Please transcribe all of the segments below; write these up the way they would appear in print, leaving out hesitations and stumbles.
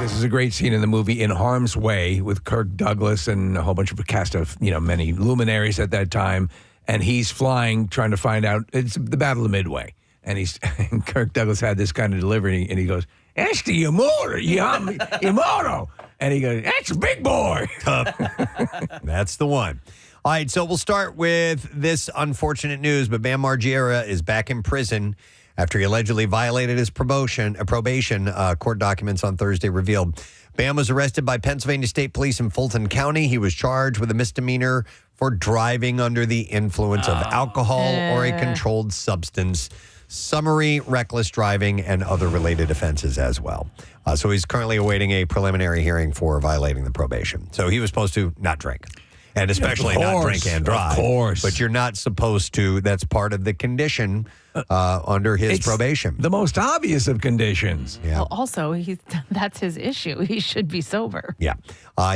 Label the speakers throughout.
Speaker 1: This is a great scene in the movie In Harm's Way with Kirk Douglas and a whole bunch of cast of, many luminaries at that time. And he's flying, trying to find out. It's the Battle of Midway. And and Kirk Douglas had this kind of delivery, and he goes, "That's the Yamato." And he goes, "That's a big boy."
Speaker 2: That's the one. All right, so we'll start with this unfortunate news, but Bam Margera is back in prison after he allegedly violated his probation. Court documents on Thursday revealed. Bam was arrested by Pennsylvania State Police in Fulton County. He was charged with a misdemeanor for driving under the influence of alcohol or a controlled substance, summary reckless driving, and other related offenses as well. So he's currently awaiting a preliminary hearing for violating the probation. So he was supposed to not drink. And especially not drink and drive.
Speaker 1: Of course.
Speaker 2: But you're not supposed to. That's part of the condition under his probation.
Speaker 1: The most obvious of conditions.
Speaker 2: Yeah.
Speaker 3: Well, also, that's his issue. He should be sober.
Speaker 2: Yeah.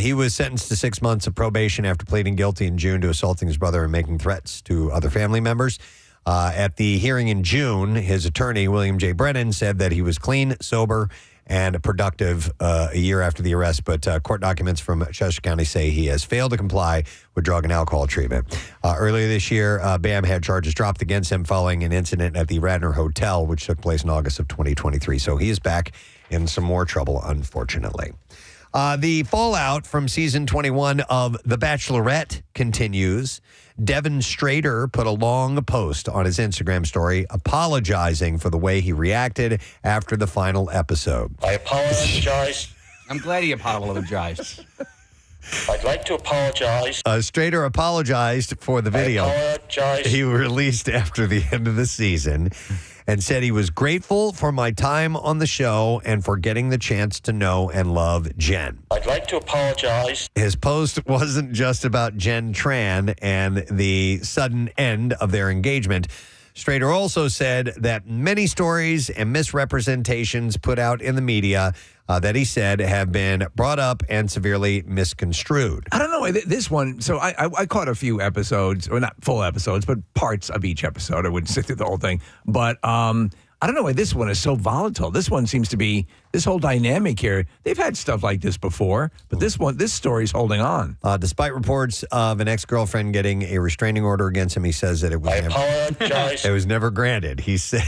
Speaker 2: He was sentenced to 6 months of probation after pleading guilty in June to assaulting his brother and making threats to other family members. At the hearing in June, his attorney, William J. Brennan, said that he was clean, sober, and productive a year after the arrest, but court documents from Chester County say he has failed to comply with drug and alcohol treatment. Earlier this year, Bam had charges dropped against him following an incident at the Radnor Hotel, which took place in August of 2023. So he is back in some more trouble, unfortunately. The fallout from season 21 of The Bachelorette continues. Devin Strader put a long post on his Instagram story apologizing for the way he reacted after the final episode.
Speaker 4: I apologize.
Speaker 5: I'm glad he apologized.
Speaker 4: I'd like to apologize.
Speaker 2: Strader apologized for the video he released after the end of the season and said he was grateful for my time on the show and for getting the chance to know and love Jen.
Speaker 4: I'd like to apologize.
Speaker 2: His post wasn't just about Jen Tran and the sudden end of their engagement. Strader also said that many stories and misrepresentations put out in the media that he said have been brought up and severely misconstrued.
Speaker 1: I don't know. This one, so I caught a few episodes, or not full episodes, but parts of each episode. I wouldn't sit through the whole thing. But I don't know why this one is so volatile. This one seems to be, this whole dynamic here, they've had stuff like this before, but this story's holding on.
Speaker 2: Despite reports of an ex-girlfriend getting a restraining order against him, he says that it was never granted. He said...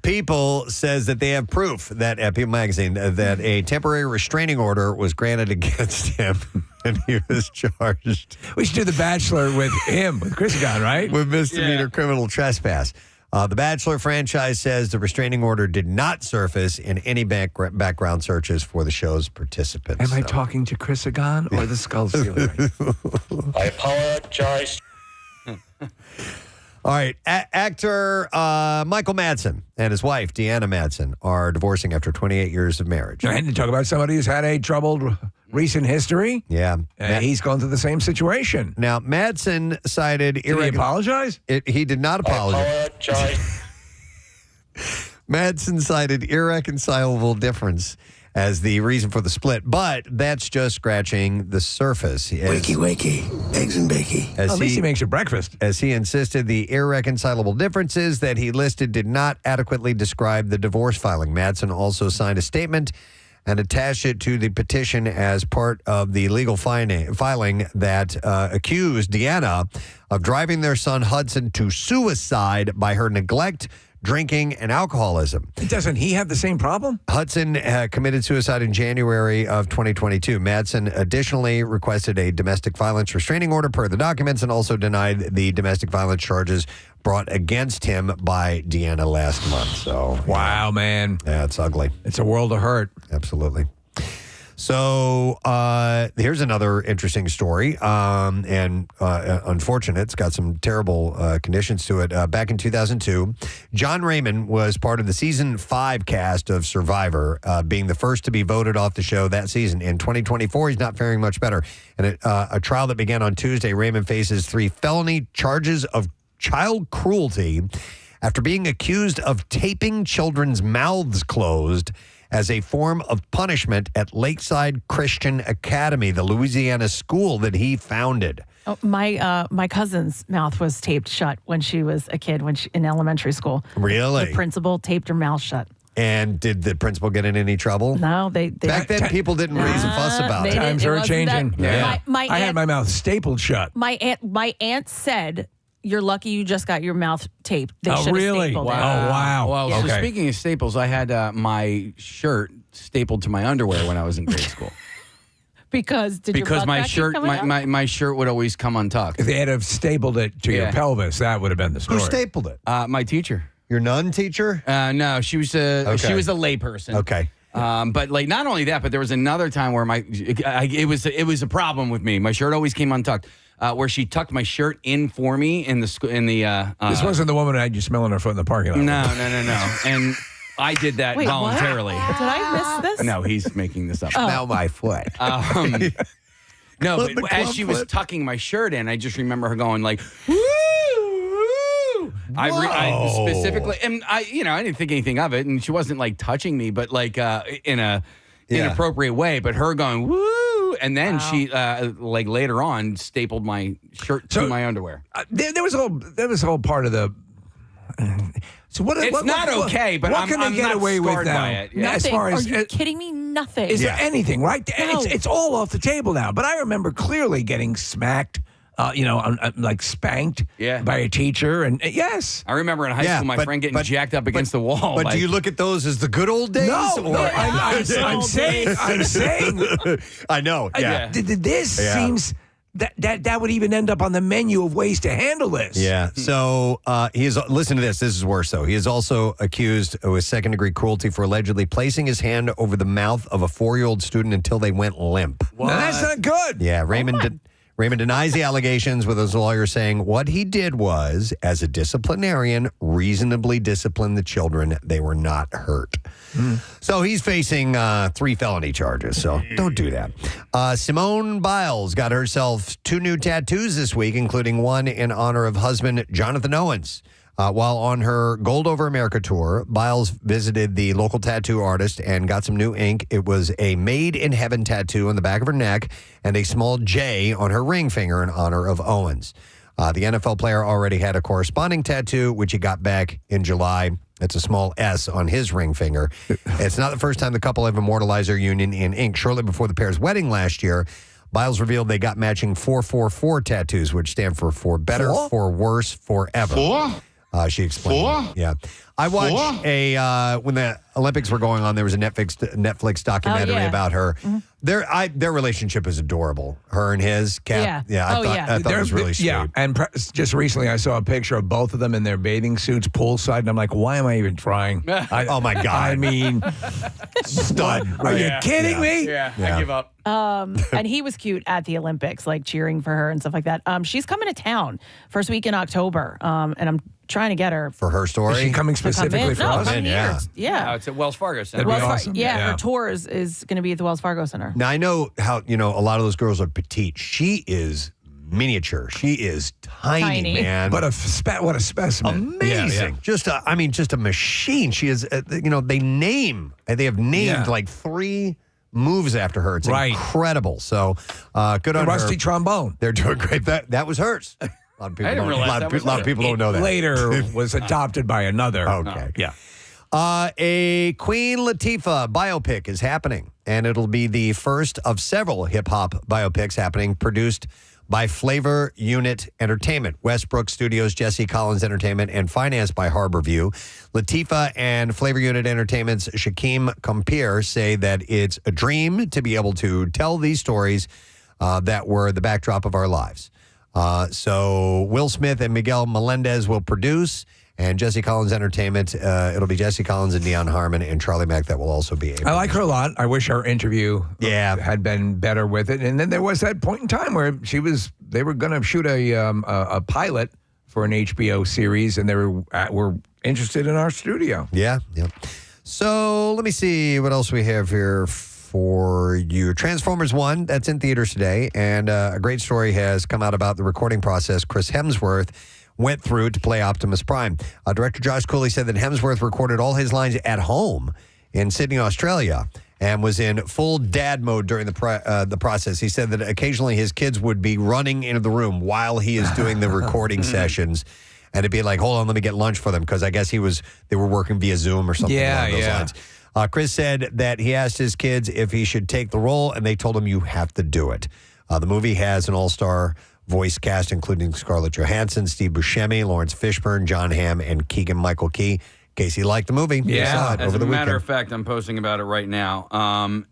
Speaker 2: People says that they have proof that at People Magazine that a temporary restraining order was granted against him and he was charged.
Speaker 1: We should do The Bachelor with him, with Chris Gunn, right?
Speaker 2: With misdemeanor criminal trespass. The Bachelor franchise says the restraining order did not surface in any background searches for the show's participants.
Speaker 1: Am I talking to Chris Gunn or the Skull Sealer?
Speaker 4: I apologize.
Speaker 2: All right. Actor Michael Madsen and his wife, Deanna Madsen, are divorcing after 28 years of marriage.
Speaker 1: And to talk about somebody who's had a troubled recent history.
Speaker 2: Yeah.
Speaker 1: He's gone through the same situation.
Speaker 2: Now, Madsen cited...
Speaker 1: Did he apologize?
Speaker 2: He did not apologize.
Speaker 4: I apologize.
Speaker 2: Madsen cited irreconcilable difference as the reason for the split, but that's just scratching the surface.
Speaker 6: Wakey, eggs and bakey.
Speaker 1: At least he makes you breakfast.
Speaker 2: As he insisted, the irreconcilable differences that he listed did not adequately describe the divorce filing. Madsen also signed a statement and attached it to the petition as part of the legal filing that accused Deanna of driving their son Hudson to suicide by her neglect, drinking, and alcoholism.
Speaker 1: Doesn't he have the same problem?
Speaker 2: Hudson committed suicide in January of 2022. Madsen additionally requested a domestic violence restraining order per the documents and also denied the domestic violence charges brought against him by Deanna last month. So,
Speaker 1: wow, man.
Speaker 2: Yeah, it's ugly.
Speaker 1: It's a world of hurt.
Speaker 2: Absolutely. So here's another interesting story, and unfortunate. It's got some terrible conditions to it. Back in 2002, John Raymond was part of the season 5 cast of Survivor, being the first to be voted off the show that season. In 2024, he's not faring much better. And a trial that began on Tuesday, Raymond faces 3 felony charges of child cruelty after being accused of taping children's mouths closed as a form of punishment at Lakeside Christian Academy, the Louisiana school that he founded.
Speaker 3: Oh, my cousin's mouth was taped shut when she was a kid, in elementary school.
Speaker 2: Really?
Speaker 3: The principal taped her mouth shut.
Speaker 2: And did the principal get in any trouble?
Speaker 3: No, they
Speaker 2: Back then, people didn't raise a fuss about it.
Speaker 1: Times are
Speaker 3: wasn't
Speaker 1: changing.
Speaker 3: that-
Speaker 1: Yeah.
Speaker 3: My
Speaker 1: I had
Speaker 3: aunt-
Speaker 1: my mouth stapled shut.
Speaker 3: My aunt said, "You're lucky you just got your mouth taped. They should have
Speaker 1: really?
Speaker 3: stapled
Speaker 1: Wow.
Speaker 3: it."
Speaker 1: Oh, wow.
Speaker 5: Well, so
Speaker 1: Okay.
Speaker 5: speaking of staples, I had my shirt stapled to my underwear when I was in grade school.
Speaker 3: Because your
Speaker 5: Because
Speaker 3: butt
Speaker 5: my
Speaker 3: crack keep
Speaker 5: shirt,
Speaker 3: coming out?
Speaker 5: my shirt would always come untucked.
Speaker 1: If they had have stapled it to your
Speaker 5: Yeah.
Speaker 1: pelvis, that would have been the
Speaker 2: Who
Speaker 1: story.
Speaker 2: stapled it?
Speaker 5: My teacher.
Speaker 2: Your nun teacher?
Speaker 5: No, she was a layperson.
Speaker 2: Okay.
Speaker 5: But like not only that, but there was another time where it was a problem with me. My shirt always came untucked. Where she tucked my shirt in for me in the
Speaker 1: This wasn't the woman who had you smelling her foot in the parking lot.
Speaker 5: No. And I did that
Speaker 3: Wait, what?
Speaker 5: voluntarily.
Speaker 3: Did I miss this?
Speaker 5: No, he's making this up.
Speaker 2: Smell my foot.
Speaker 5: No,
Speaker 2: Club
Speaker 5: but as she was
Speaker 2: foot.
Speaker 5: tucking my shirt in, I just remember her going like, "Woo!" I
Speaker 2: Whoa.
Speaker 5: specifically, and I didn't think anything of it, and she wasn't like touching me, but like in a inappropriate way. But her going "woo," and then she like later on stapled my shirt to my underwear.
Speaker 1: There was a whole part of the. So what?
Speaker 5: It's not okay, but
Speaker 1: what can
Speaker 5: I'm
Speaker 1: they get
Speaker 5: not
Speaker 1: away with
Speaker 5: scarred
Speaker 1: now?
Speaker 5: by it. Yeah.
Speaker 1: As
Speaker 3: Nothing.
Speaker 1: far as
Speaker 3: Are you kidding me? Nothing.
Speaker 1: is there anything right?
Speaker 3: No.
Speaker 1: It's all off the table now. But I remember clearly getting smacked. Like spanked by a teacher, and yes,
Speaker 5: I remember in high school my friend getting jacked up against the wall.
Speaker 2: But
Speaker 5: like,
Speaker 2: do you look at those as the good old days?
Speaker 1: no, I'm saying,
Speaker 2: I know. Yeah.
Speaker 1: This seems that would even end up on the menu of ways to handle this.
Speaker 2: Yeah. So he is. Listen to this. This is worse, though. He is also accused with second-degree cruelty for allegedly placing his hand over the mouth of a 4-year-old student until they went limp.
Speaker 1: Now, that's not good.
Speaker 2: Yeah. Raymond denies the allegations, with his lawyer saying what he did was, as a disciplinarian, reasonably discipline the children. They were not hurt. So he's facing 3 felony charges. So don't do that. Simone Biles got herself 2 new tattoos this week, including one in honor of husband Jonathan Owens. While on her Gold Over America tour, Biles visited the local tattoo artist and got some new ink. It was a Made in Heaven tattoo on the back of her neck and a small J on her ring finger in honor of Owens. The NFL player already had a corresponding tattoo, which he got back in July. It's a small S on his ring finger. It's not the first time the couple have immortalized their union in ink. Shortly before the pair's wedding last year, Biles revealed they got matching 444 tattoos, which stand for better, for worse, forever. She explained. Yeah. I watched when the Olympics were going on, there was a Netflix documentary about her. Mm-hmm. Their relationship is adorable. Her and his cat. I thought it was really sweet.
Speaker 1: Yeah, and just recently I saw a picture of both of them in their bathing suits poolside, and I'm like, why am I even trying?
Speaker 2: Oh my God.
Speaker 1: I mean,
Speaker 2: stud.
Speaker 1: Are you kidding me?
Speaker 5: Yeah, I give up.
Speaker 3: And he was cute at the Olympics, like cheering for her and stuff like that. She's coming to town first week in October, and I'm trying to get her
Speaker 2: For her story?
Speaker 1: Is she coming specifically for us?
Speaker 3: come here.
Speaker 2: Yeah.
Speaker 5: It's at Wells Fargo Center.
Speaker 1: That'd be
Speaker 3: Wells
Speaker 1: awesome.
Speaker 3: Yeah,
Speaker 1: Yeah.
Speaker 3: her tour is going to be at the Wells Fargo Center.
Speaker 2: Now, I know how, a lot of those girls are petite. She is miniature. She is tiny. Man.
Speaker 1: But what a specimen.
Speaker 2: Amazing.
Speaker 1: Yeah.
Speaker 2: Just a machine. She is, they have named like 3 moves after her. It's incredible. So good on her.
Speaker 1: Rusty trombone.
Speaker 2: They're doing great. That was hers. A lot of people,
Speaker 5: I didn't realize that was
Speaker 2: a lot of people don't know that.
Speaker 1: Later was adopted by another.
Speaker 2: Okay.
Speaker 1: Yeah.
Speaker 2: A Queen Latifah biopic is happening, and it'll be the first of several hip-hop biopics happening, produced by Flavor Unit Entertainment, Westbrook Studios, Jesse Collins Entertainment, and financed by Harborview. Latifah and Flavor Unit Entertainment's Shaquem Compere say that it's a dream to be able to tell these stories that were the backdrop of our lives. So Will Smith and Miguel Melendez will produce, And Jesse Collins Entertainment, it'll be Jesse Collins and Deion Harmon and Charlie Mack that will also be able.
Speaker 1: I like her a lot. I wish our interview had been better with it. And then there was that point in time where they were going to shoot a pilot for an HBO series, and they were interested in our studio.
Speaker 2: Yeah. So let me see what else we have here for you. Transformers 1, that's in theaters today, and a great story has come out about the recording process Chris Hemsworth went through to play Optimus Prime. Director Josh Cooley said that Hemsworth recorded all his lines at home in Sydney, Australia, and was in full dad mode during the process. He said that occasionally his kids would be running into the room while he is doing the recording sessions, and it'd be like, hold on, let me get lunch for them, because I guess they were working via Zoom or something along those lines. Chris said that he asked his kids if he should take the role, and they told him, you have to do it. The movie has an all-star voice cast, including Scarlett Johansson, Steve Buscemi, Lawrence Fishburne, John Hamm, and Keegan-Michael Key. In case you liked the movie, you saw it
Speaker 5: as
Speaker 2: over the
Speaker 5: a matter
Speaker 2: weekend.
Speaker 5: of fact, I'm posting about it right now.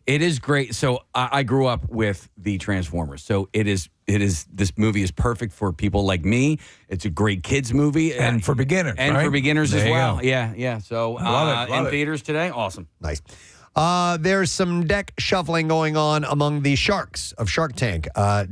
Speaker 5: It is great. So I grew up with the Transformers. So it is. This movie is perfect for people like me. It's a great kids movie,
Speaker 1: And for beginners,
Speaker 5: and
Speaker 1: right?
Speaker 5: for beginners
Speaker 1: There
Speaker 5: as
Speaker 1: you
Speaker 5: well.
Speaker 1: go.
Speaker 5: Yeah. So
Speaker 1: Love
Speaker 5: in
Speaker 1: it.
Speaker 5: theaters today, awesome.
Speaker 2: Nice. There's some deck shuffling going on among the sharks of Shark Tank.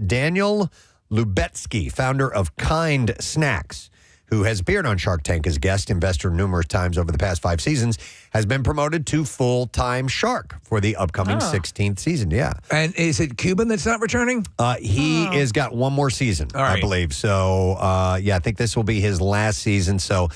Speaker 2: Daniel Lubetsky, founder of Kind Snacks, who has appeared on Shark Tank as guest investor numerous times over the past 5 seasons, has been promoted to full-time shark for the upcoming 16th season. Yeah.
Speaker 1: And is it Cuban that's not returning?
Speaker 2: He has got one more season, I believe. So, I think this will be his last season. So,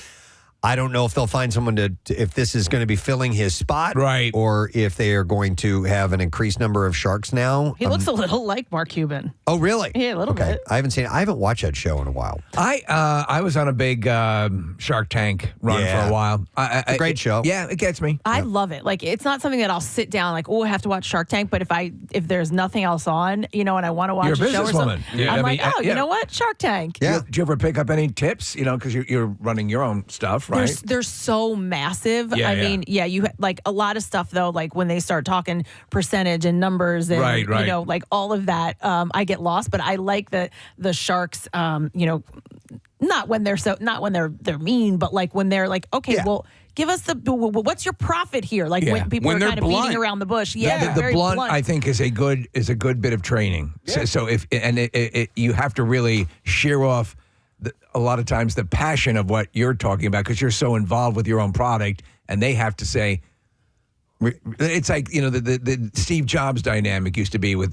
Speaker 2: I don't know if they'll find someone if this is going to be filling his spot,
Speaker 1: right,
Speaker 2: or if they are going to have an increased number of sharks now.
Speaker 3: He looks a little like Mark Cuban.
Speaker 2: Oh, really?
Speaker 3: Yeah, a little bit.
Speaker 2: I haven't watched that show in a while.
Speaker 1: I was on a big Shark Tank run for a while.
Speaker 2: It's a great show.
Speaker 1: Yeah, it gets me.
Speaker 3: I love it. Like, it's not something that I'll sit down like, oh, I have to watch Shark Tank. But if there's nothing else on, and I want to watch
Speaker 1: You're a
Speaker 3: a show or something,
Speaker 1: businesswoman.
Speaker 3: I'm like, you know what, Shark Tank.
Speaker 2: Yeah.
Speaker 1: Do you ever pick up any tips? Because you're running your own stuff, right?
Speaker 3: They're so massive. I mean, you like a lot of stuff though. Like when they start talking percentage and numbers, and
Speaker 1: right.
Speaker 3: like all of that, I get lost. But I like the sharks. Not when they're mean, but like when they're like, okay, well, give us what's your profit here? Like when people
Speaker 5: When
Speaker 3: are
Speaker 5: they're
Speaker 3: kind of
Speaker 5: blunt.
Speaker 3: beating around the bush.
Speaker 1: The
Speaker 3: Yeah, very
Speaker 1: blunt, I think, is a good bit of training.
Speaker 5: Yeah.
Speaker 1: So if you have to really shear off a lot of times the passion of what you're talking about, because you're so involved with your own product, and they have to say, it's like the Steve Jobs dynamic used to be with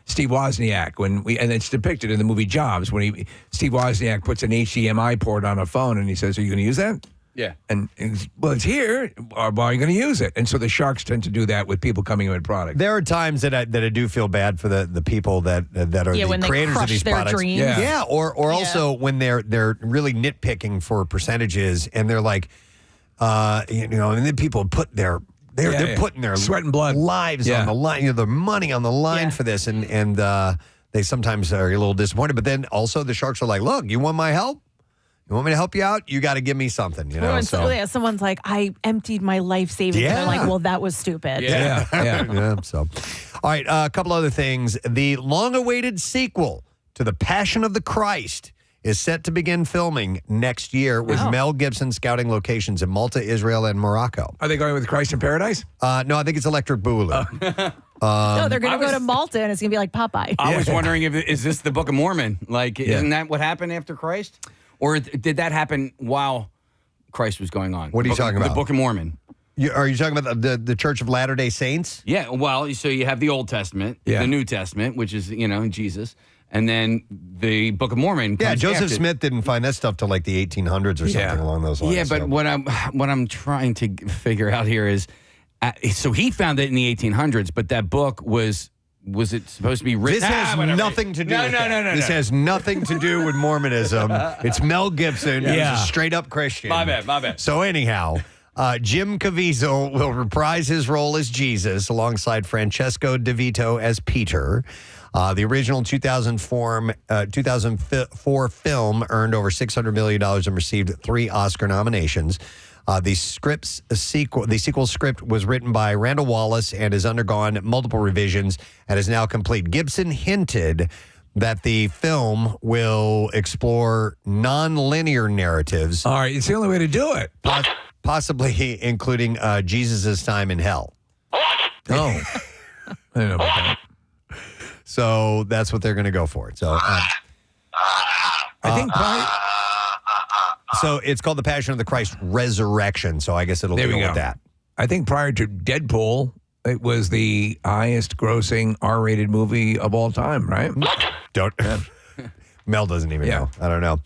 Speaker 1: Steve Wozniak and it's depicted in the movie Jobs when Steve Wozniak puts an HDMI port on a phone and he says, "Are you going to use that?"
Speaker 5: Yeah.
Speaker 1: And it's here. Why are you going to use it? And so the sharks tend to do that with people coming in with product.
Speaker 2: There are times that I do feel bad for the people that are the
Speaker 3: when they
Speaker 2: creators of
Speaker 3: crush
Speaker 2: these
Speaker 3: their
Speaker 2: products.
Speaker 3: dreams.
Speaker 2: Yeah, or also when they're really nitpicking for percentages, and they're like, and then people put they're putting their
Speaker 1: sweat and blood
Speaker 2: lives on the line, their money on the line for this, and they sometimes are a little disappointed. But then also the sharks are like, look, you want my help? You want me to help you out? You got to give me something,
Speaker 3: someone's like, I emptied my life savings.
Speaker 2: Yeah.
Speaker 3: They're like, well, that was stupid.
Speaker 1: Yeah.
Speaker 2: So, all right, a couple other things. The long-awaited sequel to The Passion of the Christ is set to begin filming next year with Mel Gibson scouting locations in Malta, Israel, and Morocco.
Speaker 1: Are they going with Christ in Paradise?
Speaker 2: No, I think it's Electric Boogaloo.
Speaker 3: No, they're going to go to Malta, and it's going to be like Popeye.
Speaker 5: I was wondering is this the Book of Mormon? Like, isn't that what happened after Christ? Or did that happen while Christ was going on?
Speaker 2: What are you talking about?
Speaker 5: The Book of Mormon.
Speaker 2: Are you talking about the Church of Latter-day Saints?
Speaker 5: Yeah, well, so you have the Old Testament, the New Testament, which is, Jesus, and then the Book of Mormon comes
Speaker 2: Joseph
Speaker 5: after.
Speaker 2: Smith didn't find that stuff till like the 1800s or something along those lines.
Speaker 5: Yeah, but what I'm trying to figure out here is, so he found it in the 1800s, but that book was it supposed to be written?
Speaker 2: This has nothing to do with that.
Speaker 5: No.
Speaker 2: This has nothing to do with Mormonism. It's Mel Gibson. He's a straight-up Christian.
Speaker 5: My bad.
Speaker 2: So anyhow, Jim Caviezel will reprise his role as Jesus alongside Francesco DeVito as Peter. The original 2004 film earned over $600 million and received 3 Oscar nominations. The sequel script was written by Randall Wallace and has undergone multiple revisions and is now complete. Gibson hinted that the film will explore non-linear narratives.
Speaker 1: All right, it's the only way to do it.
Speaker 2: Possibly including Jesus' time in hell.
Speaker 1: Oh. I don't know about that.
Speaker 2: So that's what they're going to go for. So
Speaker 1: I think probably...
Speaker 2: So it's called The Passion of the Christ Resurrection. So I guess it'll deal with that.
Speaker 1: I think prior to Deadpool, it was the highest grossing R-rated movie of all time, right?
Speaker 2: Don't. Mel doesn't even know. I don't know.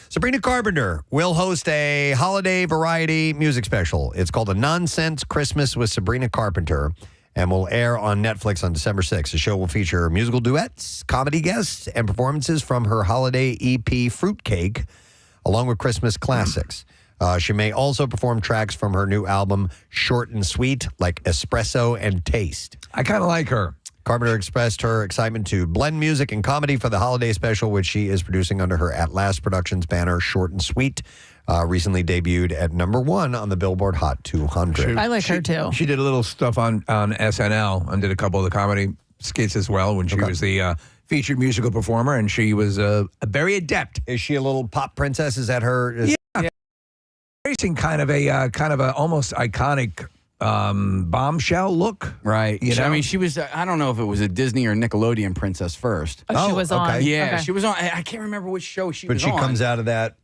Speaker 2: Sabrina Carpenter will host a holiday variety music special. It's called A Nonsense Christmas with Sabrina Carpenter and will air on Netflix on December 6th. The show will feature musical duets, comedy guests, and performances from her holiday EP Fruitcake, along with Christmas classics. She may also perform tracks from her new album, Short and Sweet, like Espresso and Taste.
Speaker 1: I kind of like her.
Speaker 2: Carpenter expressed her excitement to blend music and comedy for the holiday special, which she is producing under her At Last Productions banner, Short and Sweet, recently debuted at #1 on the Billboard Hot 200.
Speaker 3: I like her too.
Speaker 1: She did a little stuff on SNL and did a couple of the comedy skits as well when she was the featured musical performer, and she was very adept.
Speaker 2: Is she a little pop princess? Is that her?
Speaker 1: Yeah. Facing kind of a almost iconic bombshell look.
Speaker 5: Right.
Speaker 1: You know?
Speaker 5: I mean, she was, I don't know if it was a Disney or Nickelodeon princess first.
Speaker 3: She was on.
Speaker 5: Yeah,
Speaker 3: Okay.
Speaker 5: she was on. I can't remember which show she
Speaker 2: But
Speaker 5: was
Speaker 2: she
Speaker 5: on.
Speaker 2: comes out of that.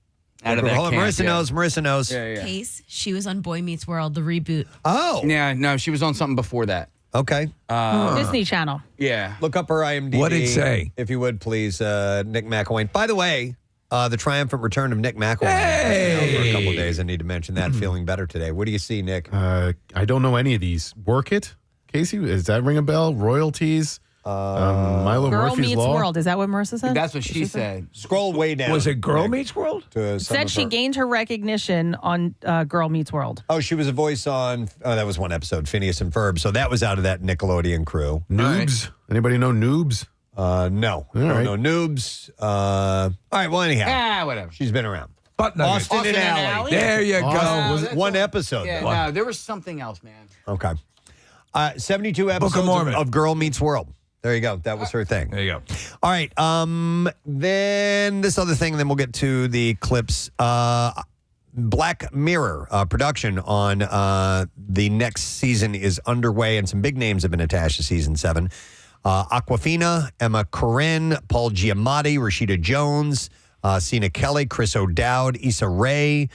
Speaker 5: Out of that
Speaker 2: Hold on,
Speaker 5: camp,
Speaker 2: Marissa knows. Marissa knows.
Speaker 5: Yeah.
Speaker 7: Case, she was on Boy Meets World, the reboot.
Speaker 2: Oh.
Speaker 5: Yeah, no, she was on something before that.
Speaker 2: Okay.
Speaker 3: Disney Channel.
Speaker 5: Yeah.
Speaker 2: Look up her IMDb.
Speaker 1: What did it say?
Speaker 2: If you would, please, Nick McElwain. By the way, the triumphant return of Nick McElwain.
Speaker 1: Hey!
Speaker 2: For a couple of days, I need to mention that. Feeling better today. What do you see, Nick?
Speaker 8: I don't know any of these. Work It, Casey? Does that ring a bell? Royalties? Milo
Speaker 3: Girl
Speaker 8: Murphy's
Speaker 3: Meets
Speaker 8: Law?
Speaker 3: World. Is that what Marissa said?
Speaker 5: That's what she said.
Speaker 2: Scroll way down.
Speaker 1: Was it Girl
Speaker 2: Nick,
Speaker 1: Meets World?
Speaker 2: to some
Speaker 3: Said
Speaker 2: of
Speaker 3: she
Speaker 2: her-
Speaker 3: gained her recognition on Girl Meets World.
Speaker 2: Oh, she was a voice on, that was one episode, Phineas and Ferb. So that was out of that Nickelodeon crew.
Speaker 8: Noobs? Anybody know Noobs?
Speaker 2: No.
Speaker 8: right.
Speaker 2: No noobs. All right, well, anyhow.
Speaker 5: Whatever.
Speaker 2: She's been around.
Speaker 1: Butt nuggets.
Speaker 2: Austin and Alley.
Speaker 1: There you go.
Speaker 2: Was it one episode,
Speaker 5: Yeah,
Speaker 2: though?
Speaker 5: no, there was something else, man.
Speaker 2: Okay. 72 episodes
Speaker 1: Mormon.
Speaker 2: of Girl Meets World. There you go. That was her thing.
Speaker 1: There you go.
Speaker 2: All right. Then this other thing, then we'll get to the clips. Black Mirror production on the next season is underway, and some big names have been attached to season 7. Awkwafina, Emma Corrin, Paul Giamatti, Rashida Jones, Sina Kelly, Chris O'Dowd, Issa Rae,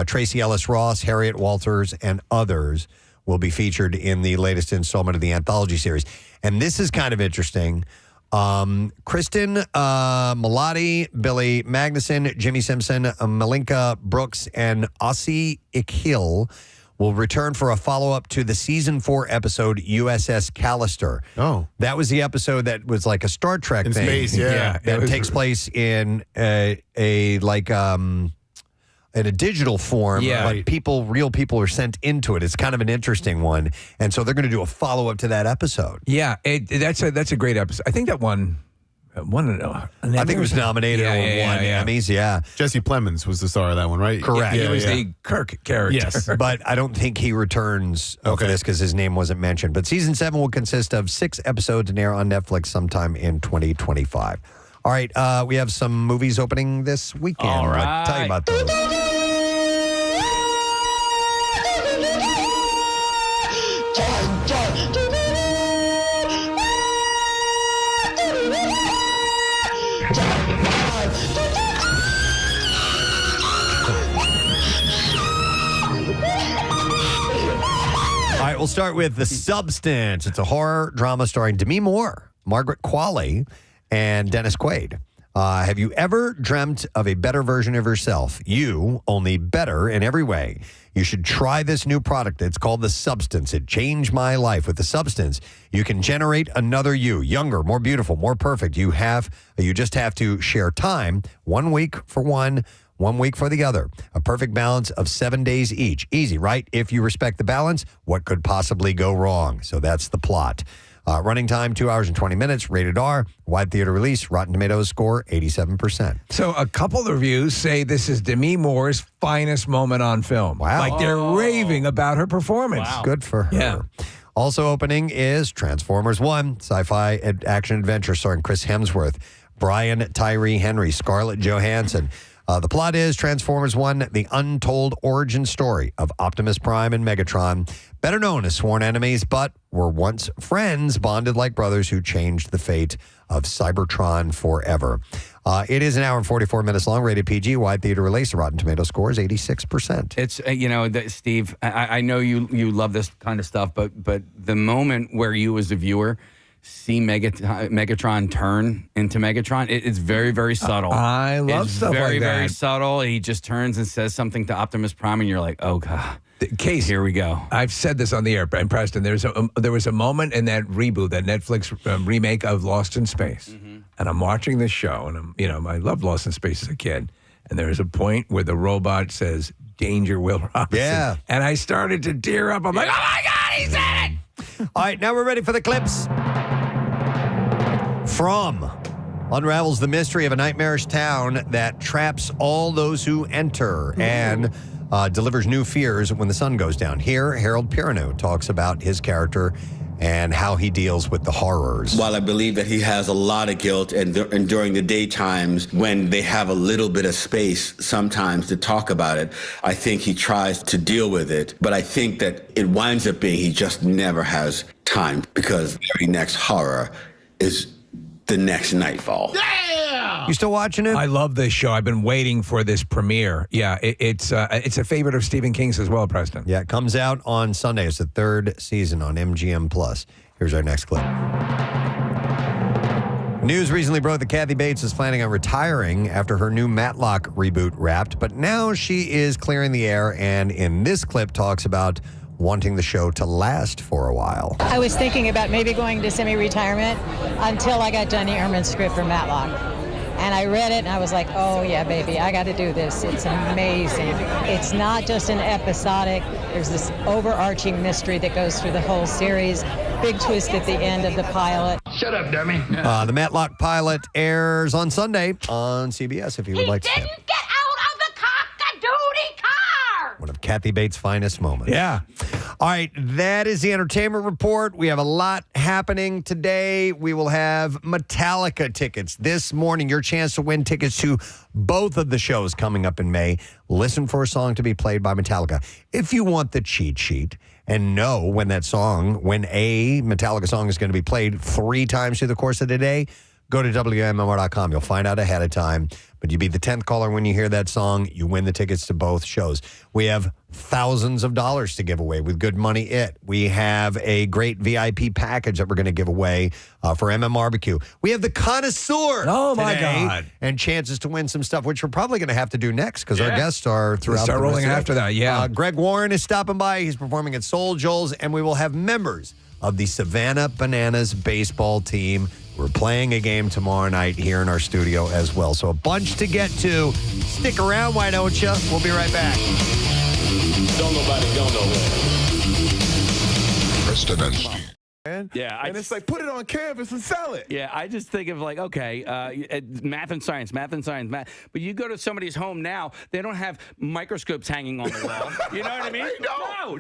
Speaker 2: Tracy Ellis Ross, Harriet Walters, and others will be featured in the latest installment of the anthology series. And this is kind of interesting. Kristen Milotti, Billy Magnuson, Jimmy Simpson, Malinka Brooks, and Ossie Ikhil will return for a follow-up to the season 4 episode USS Callister.
Speaker 8: Oh.
Speaker 2: That was the episode that was like a Star Trek
Speaker 8: In
Speaker 2: thing.
Speaker 8: space, yeah.
Speaker 2: That takes place in in a digital form,
Speaker 1: Yeah.
Speaker 2: but real people are sent into it. It's kind of an interesting one. And so they're going to do a follow-up to that episode.
Speaker 1: Yeah, that's a great episode. I think that won an
Speaker 2: I think it was nominated or won Emmys, yeah.
Speaker 8: Jesse Plemons was the star of that one, right?
Speaker 2: Correct.
Speaker 1: He was the Kirk character.
Speaker 8: Yes.
Speaker 2: But I don't think he returns for this because his name wasn't mentioned. But season 7 will consist of 6 episodes and air on Netflix sometime in 2025. All right, we have some movies opening this weekend.
Speaker 5: All right.
Speaker 2: I'll tell you about those. All right, we'll start with The Substance. It's a horror drama starring Demi Moore, Margaret Qualley, and Dennis Quaid. Have you ever dreamt of a better version of yourself? You, only better in every way. You should try this new product. It's called The Substance. It changed my life. With The Substance, you can generate another you, younger, more beautiful, more perfect. You just have to share time, 1 week for one 1 week for the other. A perfect balance of 7 days each. Easy, right? If you respect the balance, what could possibly go wrong? So that's the plot. Running time, 2 hours and 20 minutes. Rated R. Wide theater release. Rotten Tomatoes score, 87%.
Speaker 1: So a couple of reviews say this is Demi Moore's finest moment on film.
Speaker 2: Wow.
Speaker 1: Like they're raving about her performance.
Speaker 5: Wow.
Speaker 2: Good for her.
Speaker 1: Yeah.
Speaker 2: Also opening is Transformers 1, sci-fi action adventure starring Chris Hemsworth. Brian Tyree Henry, Scarlett Johansson. The plot is Transformers 1, the untold origin story of Optimus Prime and Megatron, better known as sworn enemies, but were once friends, bonded like brothers who changed the fate of Cybertron forever. It is an hour and 44 minutes long, rated PG, wide theater release. The Rotten Tomato score is 86%.
Speaker 5: It's, Steve, I know you love this kind of stuff, but the moment where you as a viewer see Megatron turn into Megatron, it's very, very subtle.
Speaker 1: I love stuff
Speaker 5: very,
Speaker 1: like that.
Speaker 5: very subtle. He just turns and says something to Optimus Prime, and you're like, oh, God.
Speaker 1: Case,
Speaker 5: here we go.
Speaker 1: I've said this on the air, and Preston, there was a moment in that reboot, that Netflix remake of Lost in Space, and I'm watching this show, and I loved Lost in Space as a kid, and there's a point where the robot says, "Danger, Will Robinson."
Speaker 2: Yeah.
Speaker 1: And I started to tear up. I'm like, oh my God, he said it!
Speaker 2: All right, now we're ready for the clips. From unravels the mystery of a nightmarish town that traps all those who enter and delivers new fears when the sun goes down. Here, Harold Perrineau talks about his character and how he deals with the horrors.
Speaker 6: While I believe that he has a lot of guilt, and during the daytimes when they have a little bit of space sometimes to talk about it, I think he tries to deal with it. But I think that it winds up being he just never has time, because the very next horror is the next nightfall.
Speaker 2: You still watching it?
Speaker 1: I love this show. I've been waiting for this premiere. Yeah, it's a favorite of Stephen King's as well, Preston.
Speaker 2: Yeah, it comes out on Sunday. It's the third season on MGM+. Here's our next clip. News recently broke that Kathy Bates is planning on retiring after her new Matlock reboot wrapped, but now she is clearing the air, and in this clip talks about wanting the show to last for a while.
Speaker 9: I was thinking about maybe going to semi-retirement until I got Johnny Erman's script for Matlock. And I read it and I was like, oh yeah, baby, I got to do this. It's amazing. It's not just an episodic. There's this overarching mystery that goes through the whole series. Big twist at the end of the pilot.
Speaker 4: Shut up, dummy.
Speaker 2: The Matlock pilot airs on Sunday on CBS if you would like to see it.
Speaker 10: Get out of the cock-a-doodle car!
Speaker 2: One of Kathy Bates' finest moments.
Speaker 1: Yeah.
Speaker 2: All right, that is the entertainment report. We have a lot happening today. We will have Metallica tickets this morning. Your chance to win tickets to both of the shows coming up in May. Listen for a song to be played by Metallica. If you want the cheat sheet and know when a Metallica song is going to be played 3 times through the course of the day, go to WMMR.com. You'll find out ahead of time. But you be the 10th caller when you hear that song. You win the tickets to both shows. We have thousands of dollars to give away with Good Money It. We have a great VIP package that we're going to give away for MMRBQ. We have the Connoisseur today,
Speaker 1: God.
Speaker 2: and chances to win some stuff, which we're probably going to have to do next because our guests are throughout
Speaker 1: Start
Speaker 2: the
Speaker 1: rolling
Speaker 2: rest of
Speaker 1: after that, yeah.
Speaker 2: Greg Warren is stopping by. He's performing at Soul Joel's, and we will have members of the Savannah Bananas baseball team. We're playing a game tomorrow night here in our studio as well. So a bunch to get to. Stick around, why don't you? We'll be right back.
Speaker 4: Don't nobody go nowhere.
Speaker 11: Preston and Steve.
Speaker 5: Yeah,
Speaker 12: and it's like, put it on canvas and sell it.
Speaker 5: Yeah, I just think of like, okay, math and science. But you go to somebody's home now, they don't have microscopes hanging on the wall. You know what I mean?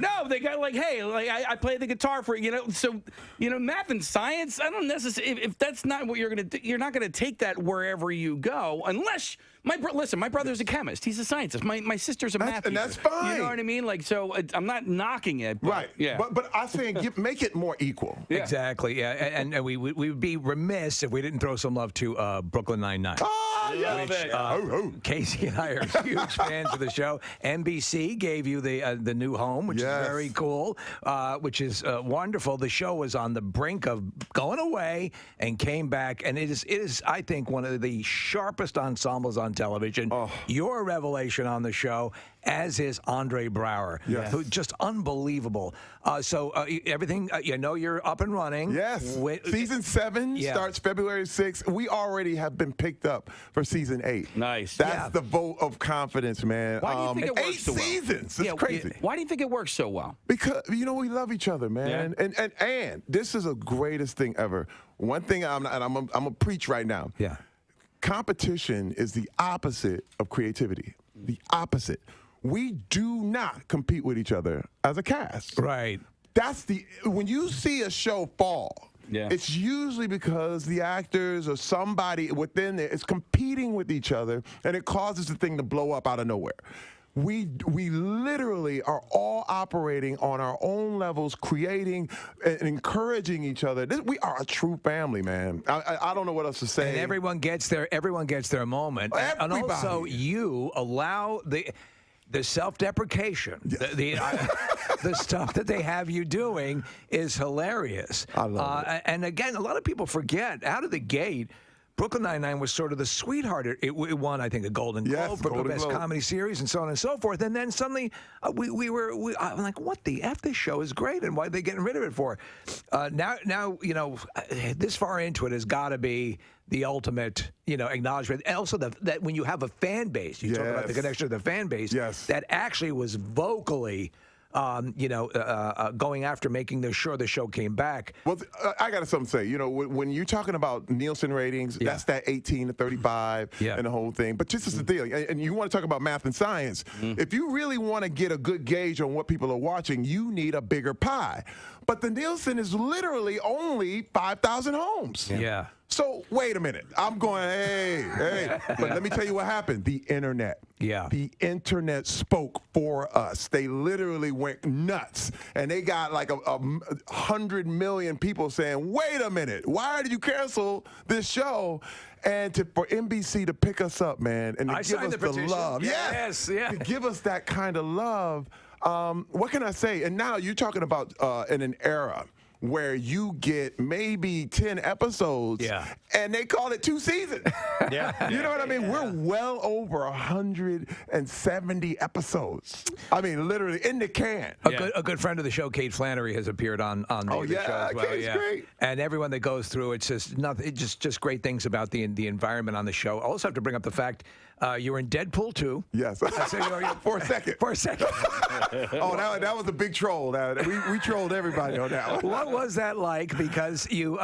Speaker 5: No, they got like, hey, like I play the guitar for you know. So math and science. I don't necessarily. If that's not what you're gonna do, you're not gonna take that wherever you go unless. My brother's a chemist. He's a scientist. My sister's a math teacher.
Speaker 12: And that's fine.
Speaker 5: You know what I mean? Like, so I'm not knocking it. But,
Speaker 12: Right.
Speaker 5: Yeah.
Speaker 12: But I'm saying make it more equal.
Speaker 5: Yeah.
Speaker 1: Exactly. Yeah, and we would be remiss if we didn't throw some love to Brooklyn Nine-Nine.
Speaker 12: Oh, yeah.
Speaker 1: Casey and I are huge fans of the show. NBC gave you the new home, which is very cool, which is wonderful. The show was on the brink of going away and came back, and it is I think one of the sharpest ensembles on television. You're a revelation on the show, as is Andre Braugher, who just unbelievable. So everything, you're up and running.
Speaker 12: Yes. Season 7 starts February 6th. We already have been picked up for season 8.
Speaker 5: Nice.
Speaker 12: That's the vote of confidence, man.
Speaker 5: Why do you think it works
Speaker 12: 8
Speaker 5: so well?
Speaker 12: seasons. It's crazy.
Speaker 5: Why do you think it works so well?
Speaker 12: Because we love each other, man.
Speaker 5: Yeah.
Speaker 12: And this is the greatest thing ever. One thing I'm gonna preach right now.
Speaker 1: Yeah.
Speaker 12: Competition is the opposite of creativity. The opposite. We do not compete with each other as a cast.
Speaker 1: Right.
Speaker 12: When you see a show fall,
Speaker 5: Yeah.
Speaker 12: it's usually because the actors or somebody within there is competing with each other, and it causes the thing to blow up out of nowhere. We literally are all operating on our own levels, creating and encouraging each other. We are a true family, man. I don't know what else to say.
Speaker 1: And everyone gets their moment. And also, you allow the self-deprecation, the stuff that they have you doing is hilarious.
Speaker 12: I love it.
Speaker 1: And again, a lot of people forget out of the gate. Brooklyn Nine-Nine was sort of the sweetheart. It won, I think, a Golden Globe for the best comedy series and so on and so forth. And then suddenly I'm like, what the F? This show is great. And why are they getting rid of it for? Now, this far into it has got to be the ultimate, acknowledgement. And also that when you have a fan base, you talk about the connection of the fan base, that actually was vocally going after making sure the show came back.
Speaker 12: Well, I got something to say. When you're talking about Nielsen ratings, that's that 18 to 35 and the whole thing. But this is the deal. And you want to talk about math and science. If you really want to get a good gauge on what people are watching, you need a bigger pie. But the Nielsen is literally only 5,000 homes.
Speaker 1: Yeah.
Speaker 12: So wait a minute. I'm going, hey. But let me tell you what happened. The internet.
Speaker 1: Yeah.
Speaker 12: The internet spoke for us. They literally went nuts. And they got like 100 million people saying, wait a minute. Why did you cancel this show? And for NBC to pick us up, man, and to give us the love.
Speaker 1: Yes.
Speaker 12: To give us that kind of love. What can I say? And now you're talking about in an era where you get maybe 10 episodes and they call it 2 seasons. You know what I mean? We're well over 170 episodes. I mean, literally in the can.
Speaker 1: A good friend of the show, Kate Flannery, has appeared on the show as well.
Speaker 12: Kate's great.
Speaker 1: And everyone that goes through, it's just nothing. It's just great things about the environment on the show. I also have to bring up the fact you were in Deadpool 2.
Speaker 12: Yes. For a second. That was a big troll. We trolled everybody on that one.
Speaker 1: What was that like? Because he is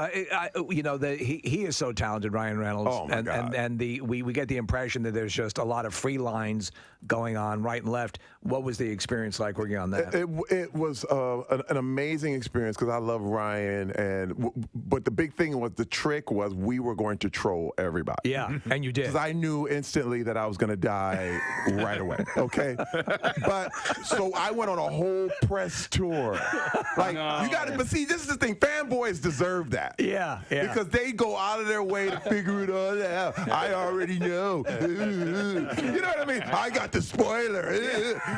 Speaker 1: so talented, Ryan Reynolds.
Speaker 12: Oh my God.
Speaker 1: And we get the impression that there's just a lot of free lines going on right and left. What was the experience like working on that?
Speaker 12: It was an amazing experience because I love Ryan, but the big thing was the trick was we were going to troll everybody.
Speaker 1: Yeah, and you did.
Speaker 12: Because I knew instantly that I was going to die right away. Okay, but so I went on a whole press tour. But see, this is the thing. Fanboys deserve that.
Speaker 1: Yeah.
Speaker 12: Because they go out of their way to figure it all out. I already know. You know what I mean? I got the spoiler.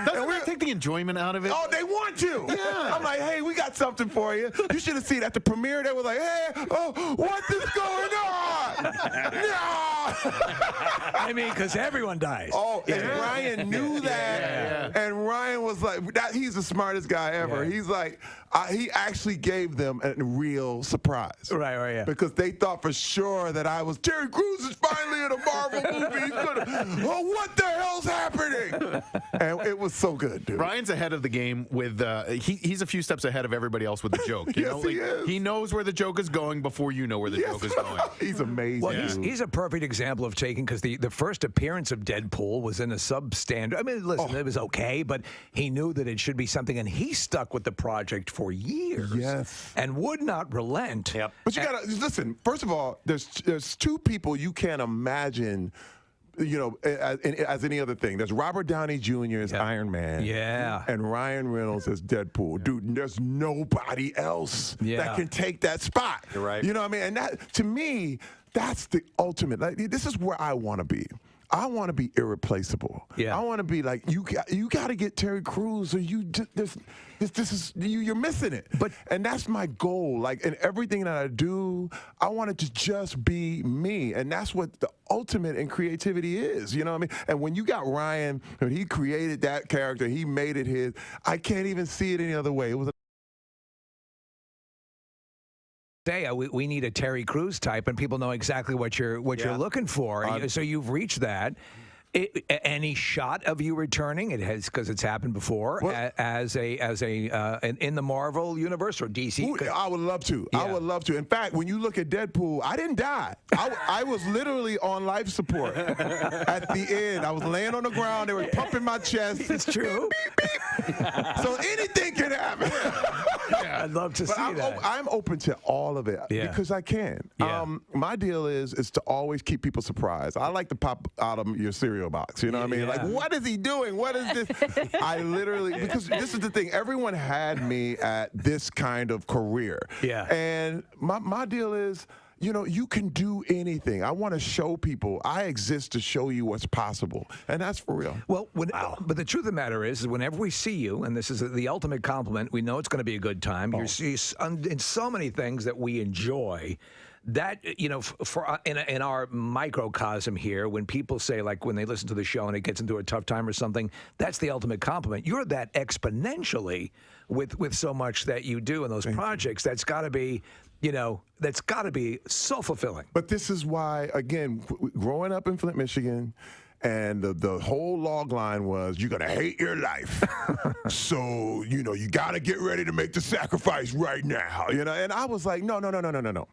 Speaker 8: Doesn't that take the enjoyment out of it?
Speaker 12: Oh, they want to.
Speaker 8: Yeah.
Speaker 12: I'm like, hey, we got something for you. You should have seen at the premiere. They were like, hey, what is going on? No.
Speaker 1: I mean, because everyone dies.
Speaker 12: Oh, and Ryan knew that. And Ryan was like, he's the smartest guy ever.
Speaker 1: Yeah.
Speaker 12: He's like, he actually gave them a real surprise.
Speaker 1: Right, yeah.
Speaker 12: Because they thought for sure that Terry Crews is finally in a Marvel movie. What the hell's happening? And it was so good, dude.
Speaker 8: Ryan's ahead of the game with, he's a few steps ahead of everybody else with the joke.
Speaker 12: He is.
Speaker 8: He knows where the joke is going before you know where the joke is going.
Speaker 12: He's amazing.
Speaker 1: Well, he's a perfect example of taking, because the first appearance of Deadpool was in a substandard. I mean, listen, it was okay, but he knew that it should be something, and he stuck with the project for years.
Speaker 12: Yes.
Speaker 1: And would not relent.
Speaker 2: Yep.
Speaker 12: But you gotta listen. First of all, there's two people you can't imagine, as any other thing. There's Robert Downey Jr. as Iron Man.
Speaker 1: Yeah.
Speaker 12: And Ryan Reynolds as Deadpool. Dude, there's nobody else that can take that spot.
Speaker 2: You're right.
Speaker 12: You know what I mean? And that, to me, that's the ultimate. Like, this is where I want to be. I want to be irreplaceable.
Speaker 1: Yeah.
Speaker 12: I want to be like, you got to get Terry Crews, or you're missing it. And that's my goal. Like, in everything that I do, I want it to just be me, and that's what the ultimate in creativity is. You know what I mean? And when you got Ryan, when he created that character, he made it his. I can't even see it any other way. It was.
Speaker 1: We need a Terry Crews type, and people know exactly what you're looking for. So you've reached that. Any shot of you returning? It has, because it's happened before, as in the Marvel universe or DC.
Speaker 12: Ooh, I would love to.
Speaker 1: Yeah.
Speaker 12: I would love to. In fact, when you look at Deadpool, I didn't die. I was literally on life support at the end. I was laying on the ground. They were pumping my chest.
Speaker 1: It's true.
Speaker 12: Beep, beep, beep. So anything can happen.
Speaker 1: I'd love to see that.
Speaker 12: I'm open to all of it because I can.
Speaker 1: Yeah.
Speaker 12: My deal is to always keep people surprised. I like to pop out of your cereal box. You know what I mean? Like, what is he doing? What is this? I literally, because this is the thing. Everyone had me at this kind of career.
Speaker 1: Yeah.
Speaker 12: And my deal is, you know, you can do anything. I want to show people I exist to show you what's possible. And that's for real.
Speaker 1: Well, but the truth of the matter is whenever we see you, and this is the ultimate compliment, we know it's going to be a good time. You're in so many things that we enjoy. That, you know, in our microcosm here, when people say, like, when they listen to the show and it gets into a tough time or something, that's the ultimate compliment. You're that exponentially with so much that you do in those projects. That's got to be, you know, that's got to be so fulfilling.
Speaker 12: But this is why, again, growing up in Flint, Michigan, and the whole log line was, you're going to hate your life. So, you know, you got to get ready to make the sacrifice right now. You know, and I was like, no.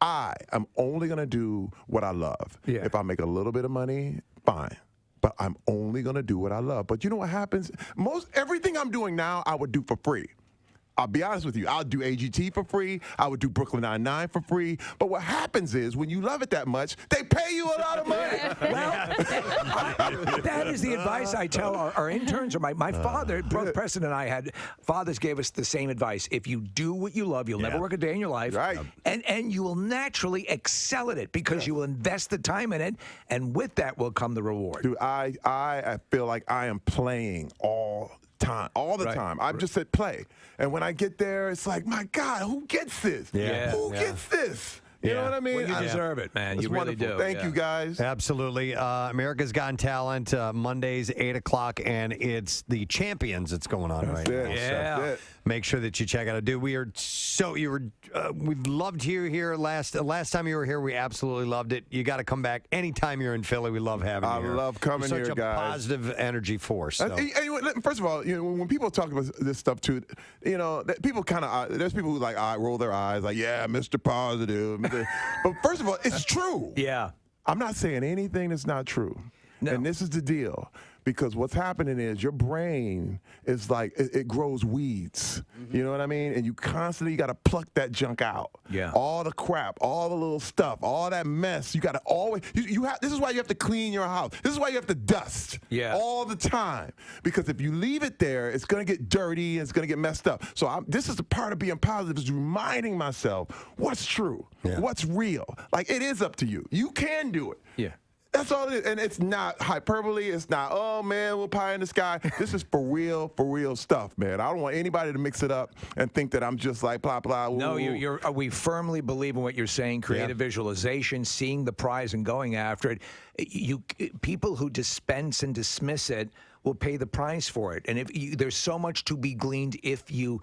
Speaker 12: I am only going to do what I love.
Speaker 1: Yeah.
Speaker 12: If I make a little bit of money, fine. But I'm only going to do what I love. But you know what happens? Everything I'm doing now, I would do for free. I'll be honest with you. I'll do AGT for free. I would do Brooklyn Nine-Nine for free. But what happens is when you love it that much, they pay you a lot of money.
Speaker 1: That is the advice I tell our interns. Or my father, both Preston and I had fathers gave us the same advice. If you do what you love, you'll never work a day in your life.
Speaker 12: Right.
Speaker 1: And you will naturally excel at it because you will invest the time in it. And with that will come the reward.
Speaker 12: Dude, I feel like I am playing all the time. I've just said play. And when I get there, it's like, my God, who gets this?
Speaker 2: Yeah.
Speaker 12: Who gets this? You know what I mean?
Speaker 1: Well, you deserve it, man. You really do.
Speaker 12: Thank you, guys.
Speaker 2: Absolutely. America's Got Talent, Mondays, 8 o'clock, and it's the Champions that's going on right now.
Speaker 1: Yeah.
Speaker 2: So make sure that you check out. Dude, we loved you here last time you were here. We absolutely loved it. You got to come back anytime you're in Philly. We love having you here.
Speaker 12: I love coming
Speaker 2: You're
Speaker 12: here,
Speaker 2: such
Speaker 12: guys.
Speaker 2: a positive energy force. So.
Speaker 12: First of all, you know, when people talk about this stuff too, you know, people kind of there's people who like roll their eyes, like, yeah, Mr. Positive. But first of all, it's true.
Speaker 1: Yeah.
Speaker 12: I'm not saying anything that's not true.
Speaker 1: No.
Speaker 12: And this is the deal. Because what's happening is your brain is like, it grows weeds. You know what I mean? And you constantly got to pluck that junk out.
Speaker 1: Yeah.
Speaker 12: All the crap, all the little stuff, all that mess. You got to always, this is why you have to clean your house. This is why you have to dust all the time. Because if you leave it there, it's going to get dirty and it's going to get messed up. So this is a part of being positive, is reminding myself what's true, what's real. Like, it is up to you. You can do it.
Speaker 1: Yeah.
Speaker 12: That's all it is. And it's not hyperbole. It's not, oh, man, we're pie in the sky. This is for real stuff, man. I don't want anybody to mix it up and think that I'm just like, blah, blah. Woo,
Speaker 1: No,
Speaker 12: woo.
Speaker 1: we firmly believe in what you're saying, creative visualization, seeing the prize and going after it. People who dispense and dismiss it will pay the price for it. And there's so much to be gleaned if you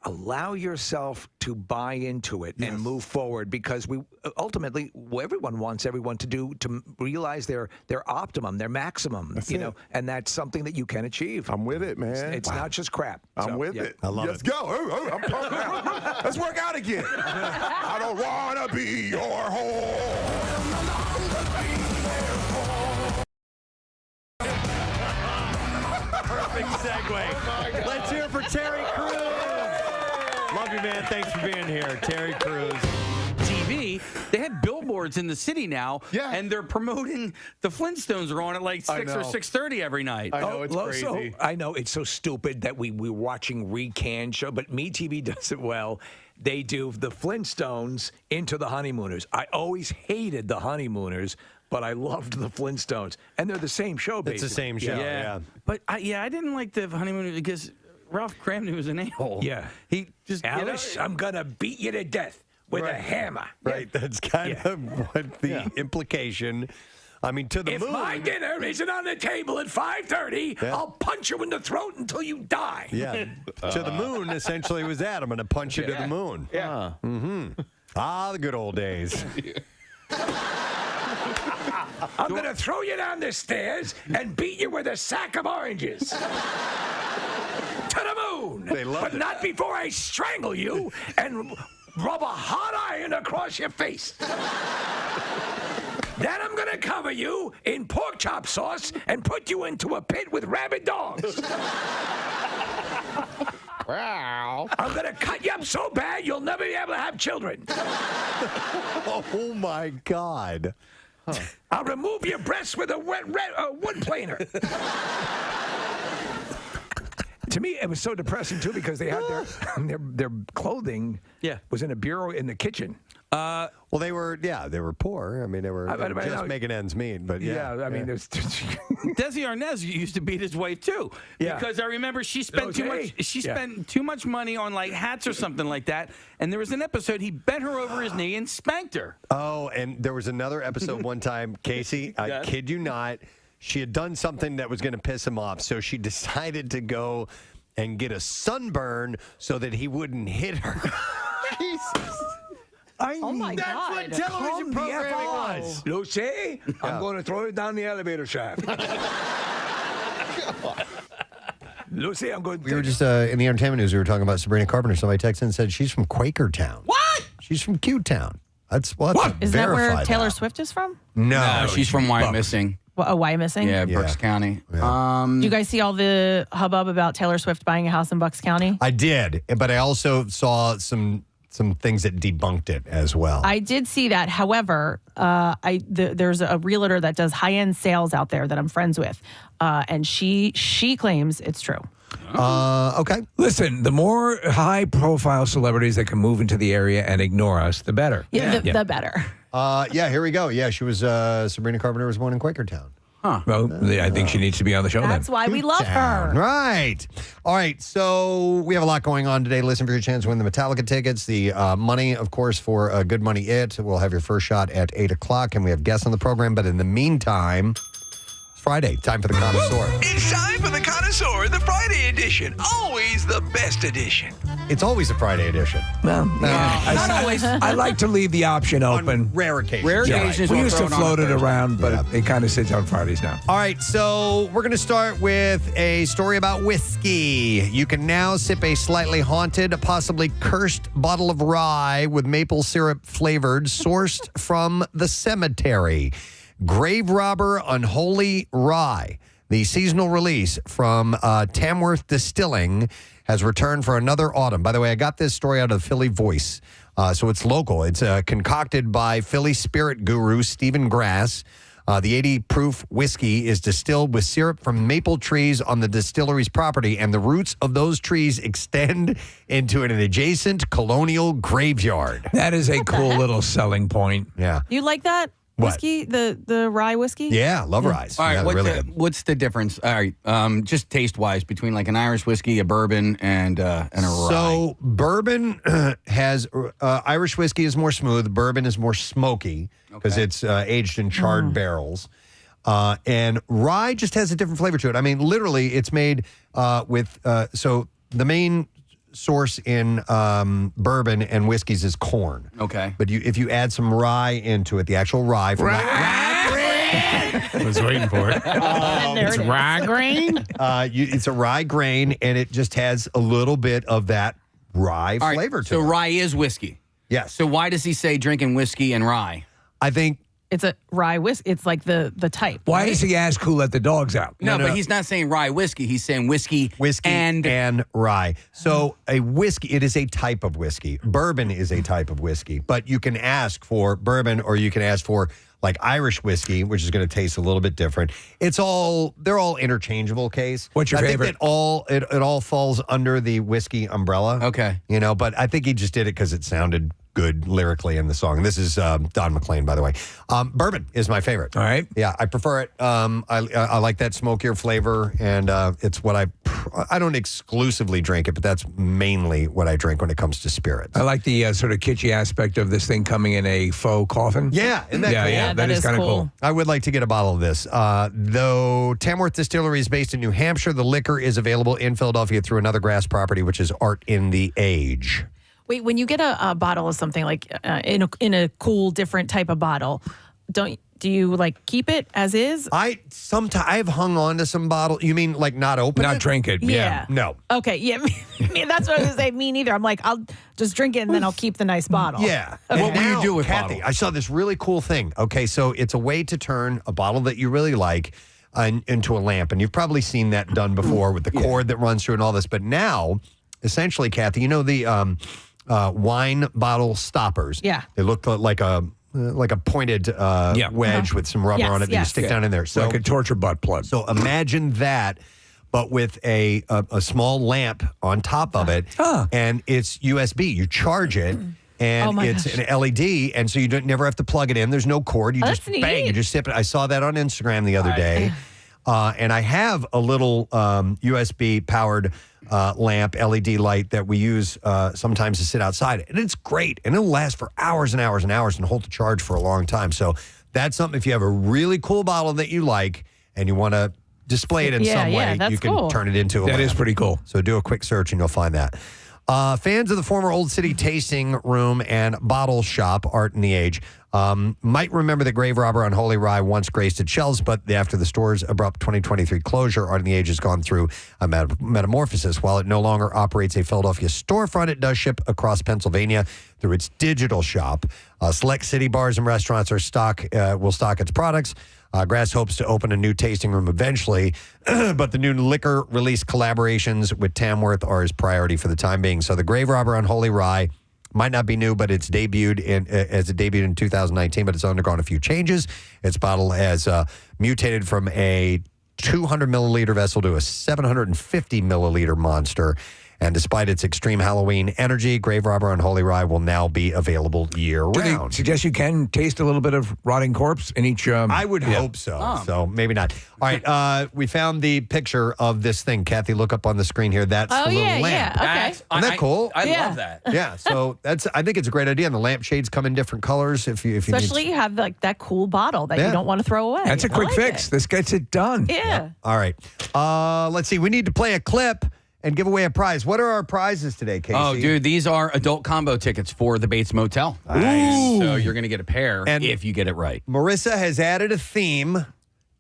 Speaker 1: allow yourself to buy into it and move forward, because ultimately everyone wants everyone to realize their optimum, their maximum, know, and that's something that you can achieve.
Speaker 12: I'm with it, man.
Speaker 1: It's not just crap.
Speaker 12: I'm with it.
Speaker 2: I love
Speaker 12: Let's
Speaker 2: it.
Speaker 12: go. I'm pumped now. Let's work out again. I don't want to be your whore.
Speaker 2: Perfect segue. Let's hear it for Terry Crews. Love you, man. Thanks for being here, Terry Crews.
Speaker 5: TV, they have billboards in the city now, and they're promoting the Flintstones are on at like 6 or 6:30 every night.
Speaker 8: I know, it's crazy.
Speaker 1: So, I know it's so stupid that we're watching recanned show, but MeTV does it well. They do the Flintstones into the Honeymooners. I always hated the Honeymooners, but I loved the Flintstones, and they're the same show. Basically,
Speaker 2: It's the same show. Yeah.
Speaker 5: But I didn't like the Honeymooners because Ralph Cramton was an a-hole.
Speaker 1: Yeah.
Speaker 5: He just
Speaker 1: Alice, I'm gonna beat you to death with a hammer.
Speaker 2: Right. That's kind of what the implication. I mean, to the
Speaker 1: If
Speaker 2: moon.
Speaker 1: my dinner isn't on the table at 5:30, I'll punch you in the throat until you die.
Speaker 2: Yeah. To the moon essentially was that. I'm going to punch you to the moon.
Speaker 1: Yeah.
Speaker 2: The good old days.
Speaker 1: I'm going to throw you down the stairs and beat you with a sack of oranges. To the moon.
Speaker 2: They loved
Speaker 1: but
Speaker 2: it.
Speaker 1: not before I strangle you and rub a hot iron across your face. Then I'm going to cover you in pork chop sauce and put you into a pit with rabid dogs. I'm going to cut you up so bad you'll never be able to have children.
Speaker 2: Oh, my God.
Speaker 1: I'll remove your breasts with a wood planer. To me, it was so depressing, too, because they had their clothing was in a bureau in the kitchen.
Speaker 2: Well, they were poor. I mean, they were just making ends meet. But
Speaker 1: I mean, there's
Speaker 5: Desi Arnaz used to beat his wife too, because I remember she spent too much. She spent too much money on like hats or something like that. And there was an episode he bent her over his knee and spanked her.
Speaker 2: Oh, and there was another episode one time, Casey. I kid you not. She had done something that was going to piss him off, so she decided to go and get a sunburn so that he wouldn't hit her. Jesus.
Speaker 3: Oh my
Speaker 1: That's
Speaker 3: God.
Speaker 1: what television programming was. Lucy, I'm going to throw you down the elevator shaft. Lucy, I'm going to...
Speaker 2: We were just in the entertainment news, we were talking about Sabrina Carpenter. Somebody texted and said she's from Quakertown.
Speaker 3: What?
Speaker 2: She's from Q-Town. That's
Speaker 3: Isn't that where Taylor Swift is from?
Speaker 2: No,
Speaker 5: she's from Wyomissing.
Speaker 3: Oh, Wyomissing?
Speaker 5: Yeah, Bucks County.
Speaker 2: Yeah.
Speaker 3: Do you guys see all the hubbub about Taylor Swift buying a house in Bucks County?
Speaker 2: I did, but I also saw some things that debunked it as well.
Speaker 3: I did see that. However, there's a realtor that does high-end sales out there that I'm friends with, and she claims it's true.
Speaker 2: Okay.
Speaker 1: Listen, the more high-profile celebrities that can move into the area and ignore us, the better.
Speaker 3: The better.
Speaker 2: Here we go. Yeah, she was Sabrina Carpenter was born in Quakertown.
Speaker 5: Huh.
Speaker 1: Well, I think she needs to be on the show
Speaker 3: That's why we love her.
Speaker 2: Right. All right. So we have a lot going on today. Listen for your chance to win the Metallica tickets. The money, of course, for Good Money It. We'll have your first shot at 8 o'clock, and we have guests on the program. But in the meantime, it's Friday. Time for the Connoisseur.
Speaker 1: It's time for the Connoisseur, the Friday edition. Always the best edition.
Speaker 2: It's always a Friday edition.
Speaker 1: Well, not always. I like to leave the option open.
Speaker 2: On rare occasions.
Speaker 5: Rare occasions.
Speaker 1: We
Speaker 5: we'll
Speaker 1: used to
Speaker 5: throw
Speaker 1: float
Speaker 5: on
Speaker 1: it
Speaker 5: a Thursday.
Speaker 1: around, but it kind of sits on Fridays now.
Speaker 2: All right, so we're going to start with a story about whiskey. You can now sip a slightly haunted, possibly cursed bottle of rye with maple syrup flavored, sourced from the cemetery. Grave Robber Unholy Rye, the seasonal release from Tamworth Distilling, has returned for another autumn. By the way, I got this story out of the Philly Voice, so it's local. It's concocted by Philly spirit guru Stephen Grass. The 80-proof whiskey is distilled with syrup from maple trees on the distillery's property, and the roots of those trees extend into an adjacent colonial graveyard.
Speaker 1: That is a cool little selling point.
Speaker 2: Yeah.
Speaker 3: You like that whiskey, the rye whiskey?
Speaker 2: Yeah, love rye.
Speaker 5: All right,
Speaker 2: Yeah,
Speaker 5: what's the difference? All right, just taste-wise between like an Irish whiskey, a bourbon, and a rye.
Speaker 2: So bourbon has Irish whiskey is more smooth. Bourbon is more smoky because it's aged in charred barrels. And rye just has a different flavor to it. I mean, literally, it's made with so the main source in bourbon and whiskeys is corn.
Speaker 5: Okay.
Speaker 2: But if you add some rye into it, the actual rye from
Speaker 8: I was waiting for it. It's rye grain?
Speaker 2: it's a rye grain, and it just has a little bit of that rye
Speaker 5: All right,
Speaker 2: flavor to
Speaker 5: so
Speaker 2: it.
Speaker 5: rye is whiskey.
Speaker 2: Yes.
Speaker 5: So why does he say drinking whiskey and rye?
Speaker 2: I think
Speaker 3: It's a rye whiskey. It's like the type.
Speaker 1: Why does he ask who let the dogs out?
Speaker 5: No, but he's not saying rye whiskey. He's saying whiskey
Speaker 2: and rye. So a whiskey, it is a type of whiskey. Bourbon is a type of whiskey, but you can ask for bourbon or you can ask for like Irish whiskey, which is going to taste a little bit different. They're all interchangeable, Case.
Speaker 1: What's your favorite?
Speaker 2: I think that it all falls under the whiskey umbrella.
Speaker 5: Okay.
Speaker 2: But I think he just did it because it sounded good lyrically in the song. This is Don McLean, by the way. Bourbon is my favorite.
Speaker 1: All right.
Speaker 2: Yeah, I prefer it. I like that smokier flavor, and it's what I don't exclusively drink it, but that's mainly what I drink when it comes to spirits.
Speaker 1: I like the sort of kitschy aspect of this thing coming in a faux coffin.
Speaker 2: Yeah, isn't that cool?
Speaker 1: Yeah, that is kind of cool.
Speaker 2: I would like to get a bottle of this. Though Tamworth Distillery is based in New Hampshire, the liquor is available in Philadelphia through another grass property, which is Art in the Age.
Speaker 3: Wait, when you get a bottle of something like in a cool, different type of bottle, do you like keep it as is?
Speaker 2: I've hung on to some bottle. You mean like not open
Speaker 1: Not
Speaker 2: it?
Speaker 1: drink it. Yeah.
Speaker 2: No.
Speaker 3: Okay, yeah, that's what I was gonna say. Me neither. I'm like, I'll just drink it and then I'll keep the nice bottle.
Speaker 2: Yeah.
Speaker 3: Okay.
Speaker 5: What will you do with
Speaker 2: Kathy,
Speaker 5: bottle?
Speaker 2: I saw this really cool thing. Okay, so it's a way to turn a bottle that you really like into a lamp. And you've probably seen that done before with the cord that runs through and all this. But now essentially, Kathy, you know the wine bottle stoppers?
Speaker 3: Yeah.
Speaker 2: They look like a pointed wedge with some rubber on it that you stick down in there. So
Speaker 1: like a torture butt plug.
Speaker 2: So imagine that, but with a small lamp on top of it, and it's USB. You charge it. And it's an LED, and so you never have to plug it in. There's no cord. You just bang, you just sip it. I saw that on Instagram the other day. And I have a little USB-powered lamp, LED light that we use sometimes to sit outside. And it's great. And it'll last for hours and hours and hours and hold the charge for a long time. So that's something, if you have a really cool bottle that you like and you want to display it in some way, you can turn it into a lamp.
Speaker 1: That is pretty cool.
Speaker 2: So do a quick search and you'll find that. Fans of the former Old City Tasting Room and Bottle Shop, Art and the Age, might remember the grave robber on Holy Rye once graced its shelves, but after the store's abrupt 2023 closure, Art and the Age has gone through a metamorphosis. While it no longer operates a Philadelphia storefront, it does ship across Pennsylvania through its digital shop. Select city bars and restaurants will stock its products. Grass hopes to open a new tasting room eventually, but the new liquor release collaborations with Tamworth are his priority for the time being. So the Grave Robber on Holy Rye might not be new, but it's debuted in 2019, but it's undergone a few changes. Its bottle has mutated from a 200 milliliter vessel to a 750 milliliter monster. And despite its extreme Halloween energy, Grave Robber on Holy Rye will now be available year-round.
Speaker 1: Do they suggest you can taste a little bit of rotting corpse in each?
Speaker 2: I would hope so. So maybe not. All right. We found the picture of this thing. Kathy, look up on the screen here. That's the little lamp.
Speaker 3: Okay.
Speaker 2: Isn't that cool?
Speaker 5: I love that.
Speaker 2: Yeah. So I think it's a great idea. And the lampshades come in different colors. If you
Speaker 3: Especially you have like that cool bottle that you don't want to throw away.
Speaker 1: That's a quick fix. This gets it done.
Speaker 3: Yeah.
Speaker 2: All right. Let's see. We need to play a clip and give away a prize. What are our prizes today, Casey?
Speaker 5: Oh, dude, these are adult combo tickets for the Bates Motel.
Speaker 2: Nice.
Speaker 5: So you're going to get a pair if you get it right.
Speaker 2: Marissa has added a theme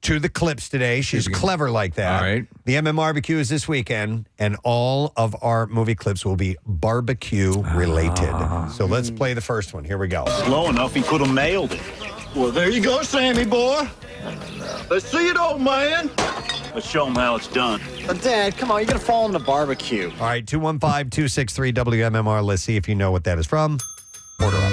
Speaker 2: to the clips today. She's clever like that.
Speaker 1: All right.
Speaker 2: The barbecue is this weekend, and all of our movie clips will be barbecue related. So let's play the first one. Here we go.
Speaker 11: Slow enough, he could have nailed it. Well, there you go, Sammy boy. Let's see it, old man. Let's show him how it's done.
Speaker 13: Dad, come on, you're going to fall in the barbecue.
Speaker 2: All right, 215-263-WMMR. Let's see if you know what that is from. Order up.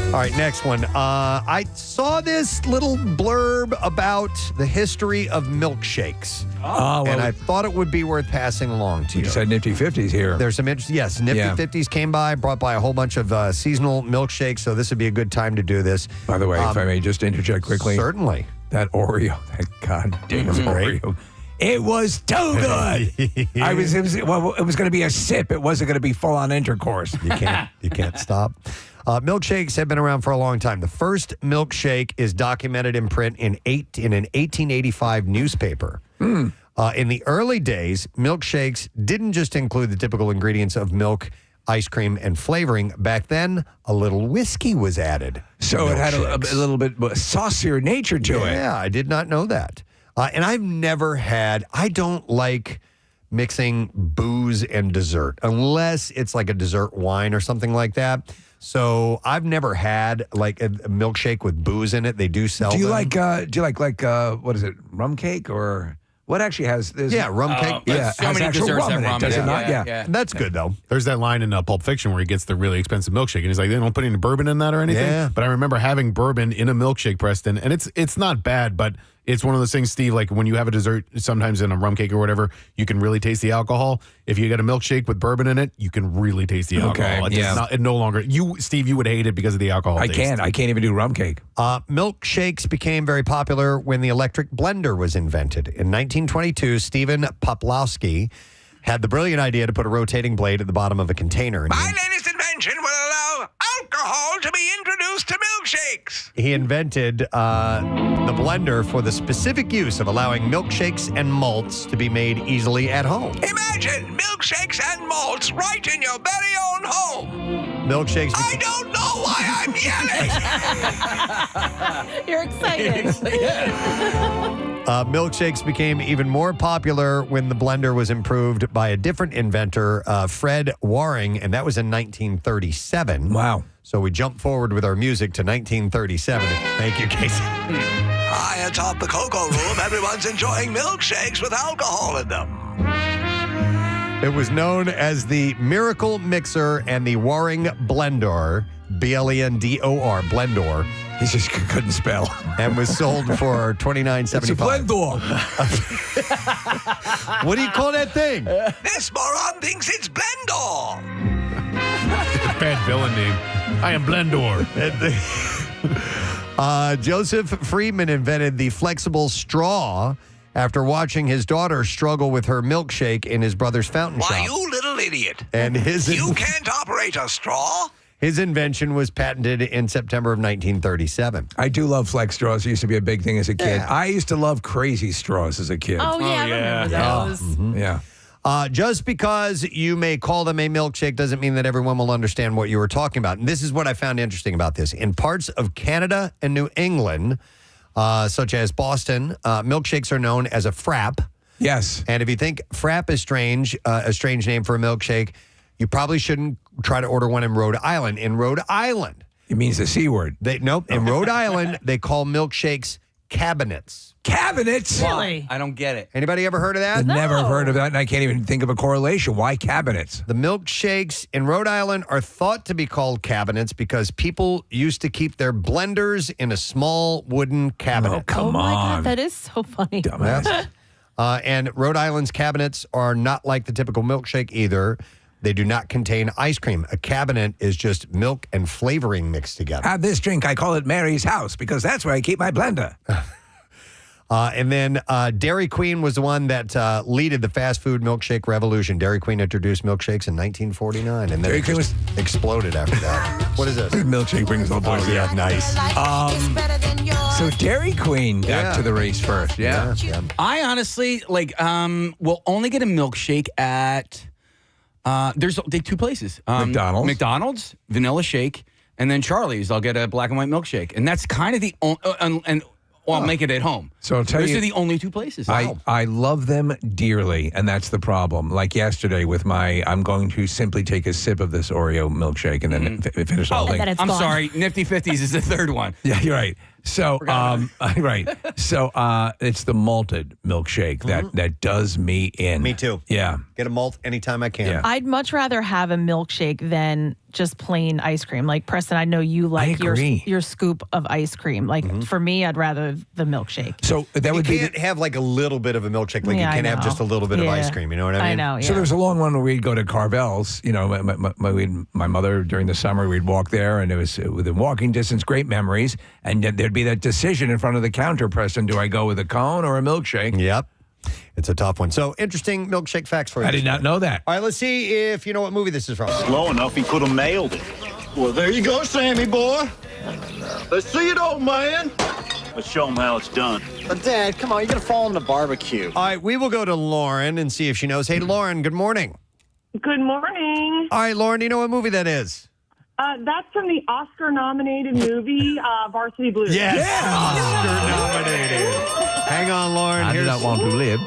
Speaker 2: All right, next one. I saw this little blurb about the history of milkshakes. And I thought it would be worth passing along to you.
Speaker 1: You said Nifty 50s here.
Speaker 2: There's some interest. Yes, Nifty 50s came by, brought by a whole bunch of seasonal milkshakes, so this would be a good time to do this.
Speaker 1: By the way, if I may just interject quickly.
Speaker 2: Certainly.
Speaker 1: That Oreo, that goddamn Oreo. It was too good. It was going to be a sip. It wasn't going to be full-on intercourse.
Speaker 2: You can't stop. Milkshakes have been around for a long time. The first milkshake is documented in print in an 1885 newspaper. In the early days, milkshakes didn't just include the typical ingredients of milk, ice cream, and flavoring. Back then, a little whiskey was added.
Speaker 1: So it had a little bit saucier nature to it.
Speaker 2: Yeah, I did not know that. And I've never had, I don't like mixing booze and dessert unless it's like a dessert wine or something like that. So I've never had like a milkshake with booze in it. They do sell them.
Speaker 1: Do you like what is it, rum cake or what actually has this?
Speaker 2: Yeah, rum cake.
Speaker 1: Yeah,
Speaker 5: so
Speaker 1: has
Speaker 5: many
Speaker 1: actual
Speaker 5: desserts
Speaker 1: rum in
Speaker 5: have
Speaker 1: it,
Speaker 5: rum
Speaker 1: does
Speaker 5: in
Speaker 1: it
Speaker 5: it.
Speaker 1: not?
Speaker 5: Yeah.
Speaker 2: That's good though.
Speaker 8: There's that line in Pulp Fiction where he gets the really expensive milkshake, and he's like, they don't put any bourbon in that or anything.
Speaker 2: Yeah.
Speaker 8: But I remember having bourbon in a milkshake, Preston, and it's not bad, but it's one of those things, Steve, like when you have a dessert, sometimes in a rum cake or whatever, you can really taste the alcohol. If you get a milkshake with bourbon in it, you can really taste the alcohol. It no longer, Steve, you would hate it because of the alcohol taste.
Speaker 1: I can't even do rum cake.
Speaker 2: Milkshakes became very popular when the electric blender was invented. In 1922, Stephen Poplawski had the brilliant idea to put a rotating blade at the bottom of a container.
Speaker 1: My latest invention will allow alcohol to be introduced to milkshakes.
Speaker 2: He invented the blender for the specific use of allowing milkshakes and malts to be made easily at home.
Speaker 1: Imagine milkshakes and malts right in your very own home.
Speaker 2: Milkshakes.
Speaker 1: I don't know why I'm yelling.
Speaker 3: You're excited.
Speaker 2: Milkshakes became even more popular when the blender was improved by a different inventor, Fred Waring, and that was in 1937.
Speaker 1: Wow.
Speaker 2: So we jump forward with our music to 1937. Thank you, Casey.
Speaker 1: Hi, atop the cocoa room, everyone's enjoying milkshakes with alcohol in them.
Speaker 2: It was known as the Miracle Mixer and the Waring Blendor, Blendor, Blendor.
Speaker 1: He just couldn't spell.
Speaker 2: And was sold for $29.75.
Speaker 1: It's a Blendor.
Speaker 2: What do you call that thing?
Speaker 1: This moron thinks it's Blendor.
Speaker 8: Bad villain name. I am Blendor.
Speaker 2: Joseph Friedman invented the flexible straw after watching his daughter struggle with her milkshake in his brother's fountain shop.
Speaker 1: Why, you little idiot.
Speaker 2: And
Speaker 1: You can't operate a straw?
Speaker 2: His invention was patented in September of 1937.
Speaker 1: I do love flex straws. It used to be a big thing as a kid.
Speaker 2: Yeah.
Speaker 1: I used to love crazy straws as a kid.
Speaker 3: Oh, yeah, I remember those.
Speaker 1: Yeah.
Speaker 2: Just because you may call them a milkshake doesn't mean that everyone will understand what you were talking about. And this is what I found interesting about this. In parts of Canada and New England, such as Boston, milkshakes are known as a frap.
Speaker 1: Yes.
Speaker 2: And if you think frap is strange, a strange name for a milkshake, you probably shouldn't try to order one in Rhode Island. In Rhode Island,
Speaker 1: it means the C word.
Speaker 2: Nope. In Rhode Island, they call milkshakes cabinets.
Speaker 1: Cabinets?
Speaker 3: Really?
Speaker 5: I don't get it.
Speaker 2: Anybody ever heard of that?
Speaker 1: I've never heard of that, and I can't even think of a correlation. Why cabinets?
Speaker 2: The milkshakes in Rhode Island are thought to be called cabinets because people used to keep their blenders in a small wooden cabinet.
Speaker 1: Oh, come
Speaker 3: my
Speaker 1: on.
Speaker 3: God, that is so funny.
Speaker 1: Dumbass.
Speaker 2: And Rhode Island's cabinets are not like the typical milkshake either. They do not contain ice cream. A cabinet is just milk and flavoring mixed together.
Speaker 1: Have this drink. I call it Mary's house because that's where I keep my blender.
Speaker 2: And then Dairy Queen was the one that leaded the fast food milkshake revolution. Dairy Queen introduced milkshakes in 1949, and then it just exploded after that. What is this?
Speaker 1: Milkshake brings all boys.
Speaker 2: Oh, yeah, nice.
Speaker 1: So Dairy Queen got to the race first. Yeah.
Speaker 5: I honestly will only get a milkshake at there's two places. McDonald's, vanilla shake, and then Charlie's. I'll get a black and white milkshake, and that's kind of the only. I'll make it at home.
Speaker 1: So I'll tell
Speaker 5: Those
Speaker 1: you,
Speaker 5: are the only two places.
Speaker 1: I love them dearly, and that's the problem. Like yesterday with I'm going to simply take a sip of this Oreo milkshake and then finish the whole thing.
Speaker 5: I'm sorry, Nifty 50s is the third one.
Speaker 1: Yeah, you're right. So, right. So, it's the malted milkshake that does me in.
Speaker 2: Me too.
Speaker 1: Yeah.
Speaker 2: Get a malt anytime I can.
Speaker 1: Yeah.
Speaker 3: I'd much rather have a milkshake than just plain ice cream. Like, Preston, I know you like your scoop of ice cream. Like, for me, I'd rather the milkshake.
Speaker 1: So that would
Speaker 2: you can't have like a little bit of a milkshake. Like
Speaker 3: Yeah,
Speaker 2: you can't
Speaker 3: I
Speaker 2: have
Speaker 3: know.
Speaker 2: just a little bit of ice cream. You know what I mean?
Speaker 3: I know.
Speaker 1: So there was a long one where we'd go to Carvel's. You know, my mother during the summer, we'd walk there, and it was within walking distance, great memories. And yet there'd be that decision in front of the counter, Preston, do I go with a cone or a milkshake?
Speaker 2: Yep. It's a tough one. So interesting milkshake facts for you.
Speaker 1: I did not know that.
Speaker 2: All right, let's see if you know what movie this is from.
Speaker 11: Slow enough, he could have mailed it. Well, there you go, Sammy boy. Let's see it, old man. Let's show him how it's done.
Speaker 13: But Dad, come on, you're gonna fall in the barbecue.
Speaker 2: All right, we will go to Lauren and see if she knows. Hey, Lauren, good morning.
Speaker 14: Good morning.
Speaker 2: All right, Lauren, do you know what movie that is?
Speaker 14: That's from the Oscar-nominated movie Varsity Blues.
Speaker 2: Yes, Oscar-nominated. Hang on, Lauren.
Speaker 1: I do not want to live.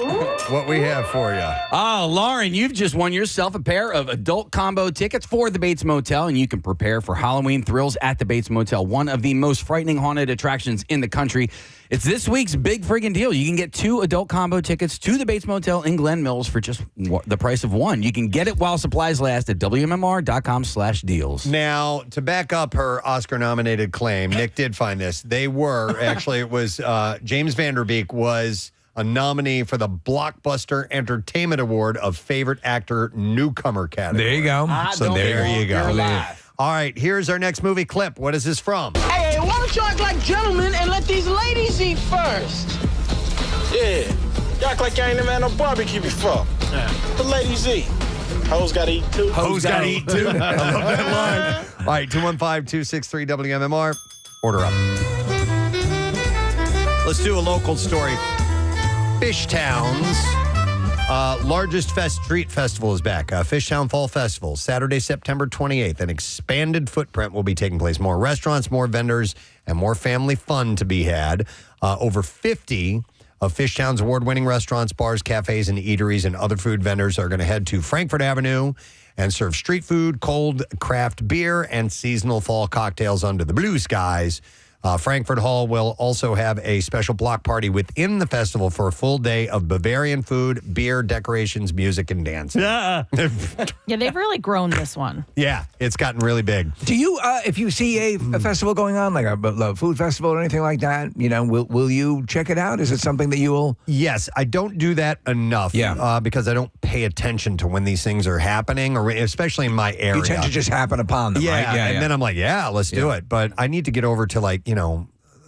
Speaker 2: What we have for you.
Speaker 5: Oh, Lauren, you've just won yourself a pair of adult combo tickets for the Bates Motel, and you can prepare for Halloween thrills at the Bates Motel, one of the most frightening haunted attractions in the country. It's this week's big friggin' deal. You can get 2 adult combo tickets to the Bates Motel in Glen Mills for just the price of one. You can get it while supplies last at WMMR.com/deals.
Speaker 2: Now, to back up her Oscar-nominated claim, Nick did find this. They were, actually, it was James Van Der Beek was a nominee for the Blockbuster Entertainment Award of Favorite Actor Newcomer category.
Speaker 1: There you go.
Speaker 2: So there you go. All right, here's our next movie clip. What is this from?
Speaker 15: Hey, why don't you act like gentlemen and let these ladies eat first?
Speaker 16: Yeah, you act like you ain't never had no barbecue before. The ladies eat. Hoes gotta eat too.
Speaker 2: Hoes gotta eat too. I love that line. All right, 215-263-WMMR. Order up. Let's do a local story. Fishtown's largest street festival is back. Fishtown Fall Festival, Saturday, September 28th. An expanded footprint will be taking place. More restaurants, more vendors, and more family fun to be had. Over 50 of Fishtown's award-winning restaurants, bars, cafes, and eateries and other food vendors are going to head to Frankfort Avenue and serve street food, cold craft beer, and seasonal fall cocktails under the blue skies Frankfurt Hall will also have a special block party within the festival for a full day of Bavarian food, beer, decorations, music, and dance.
Speaker 3: Yeah, they've really grown this one.
Speaker 2: Yeah, it's gotten really big.
Speaker 1: Do you, if you see a festival going on, like a food festival or anything like that, will you check it out? Is it something that you will?
Speaker 2: Yes, I don't do that enough. Because I don't pay attention to when these things are happening, or especially in my area.
Speaker 1: You tend to just happen upon them, right?
Speaker 2: And then I'm like, let's do it. But I need to get over to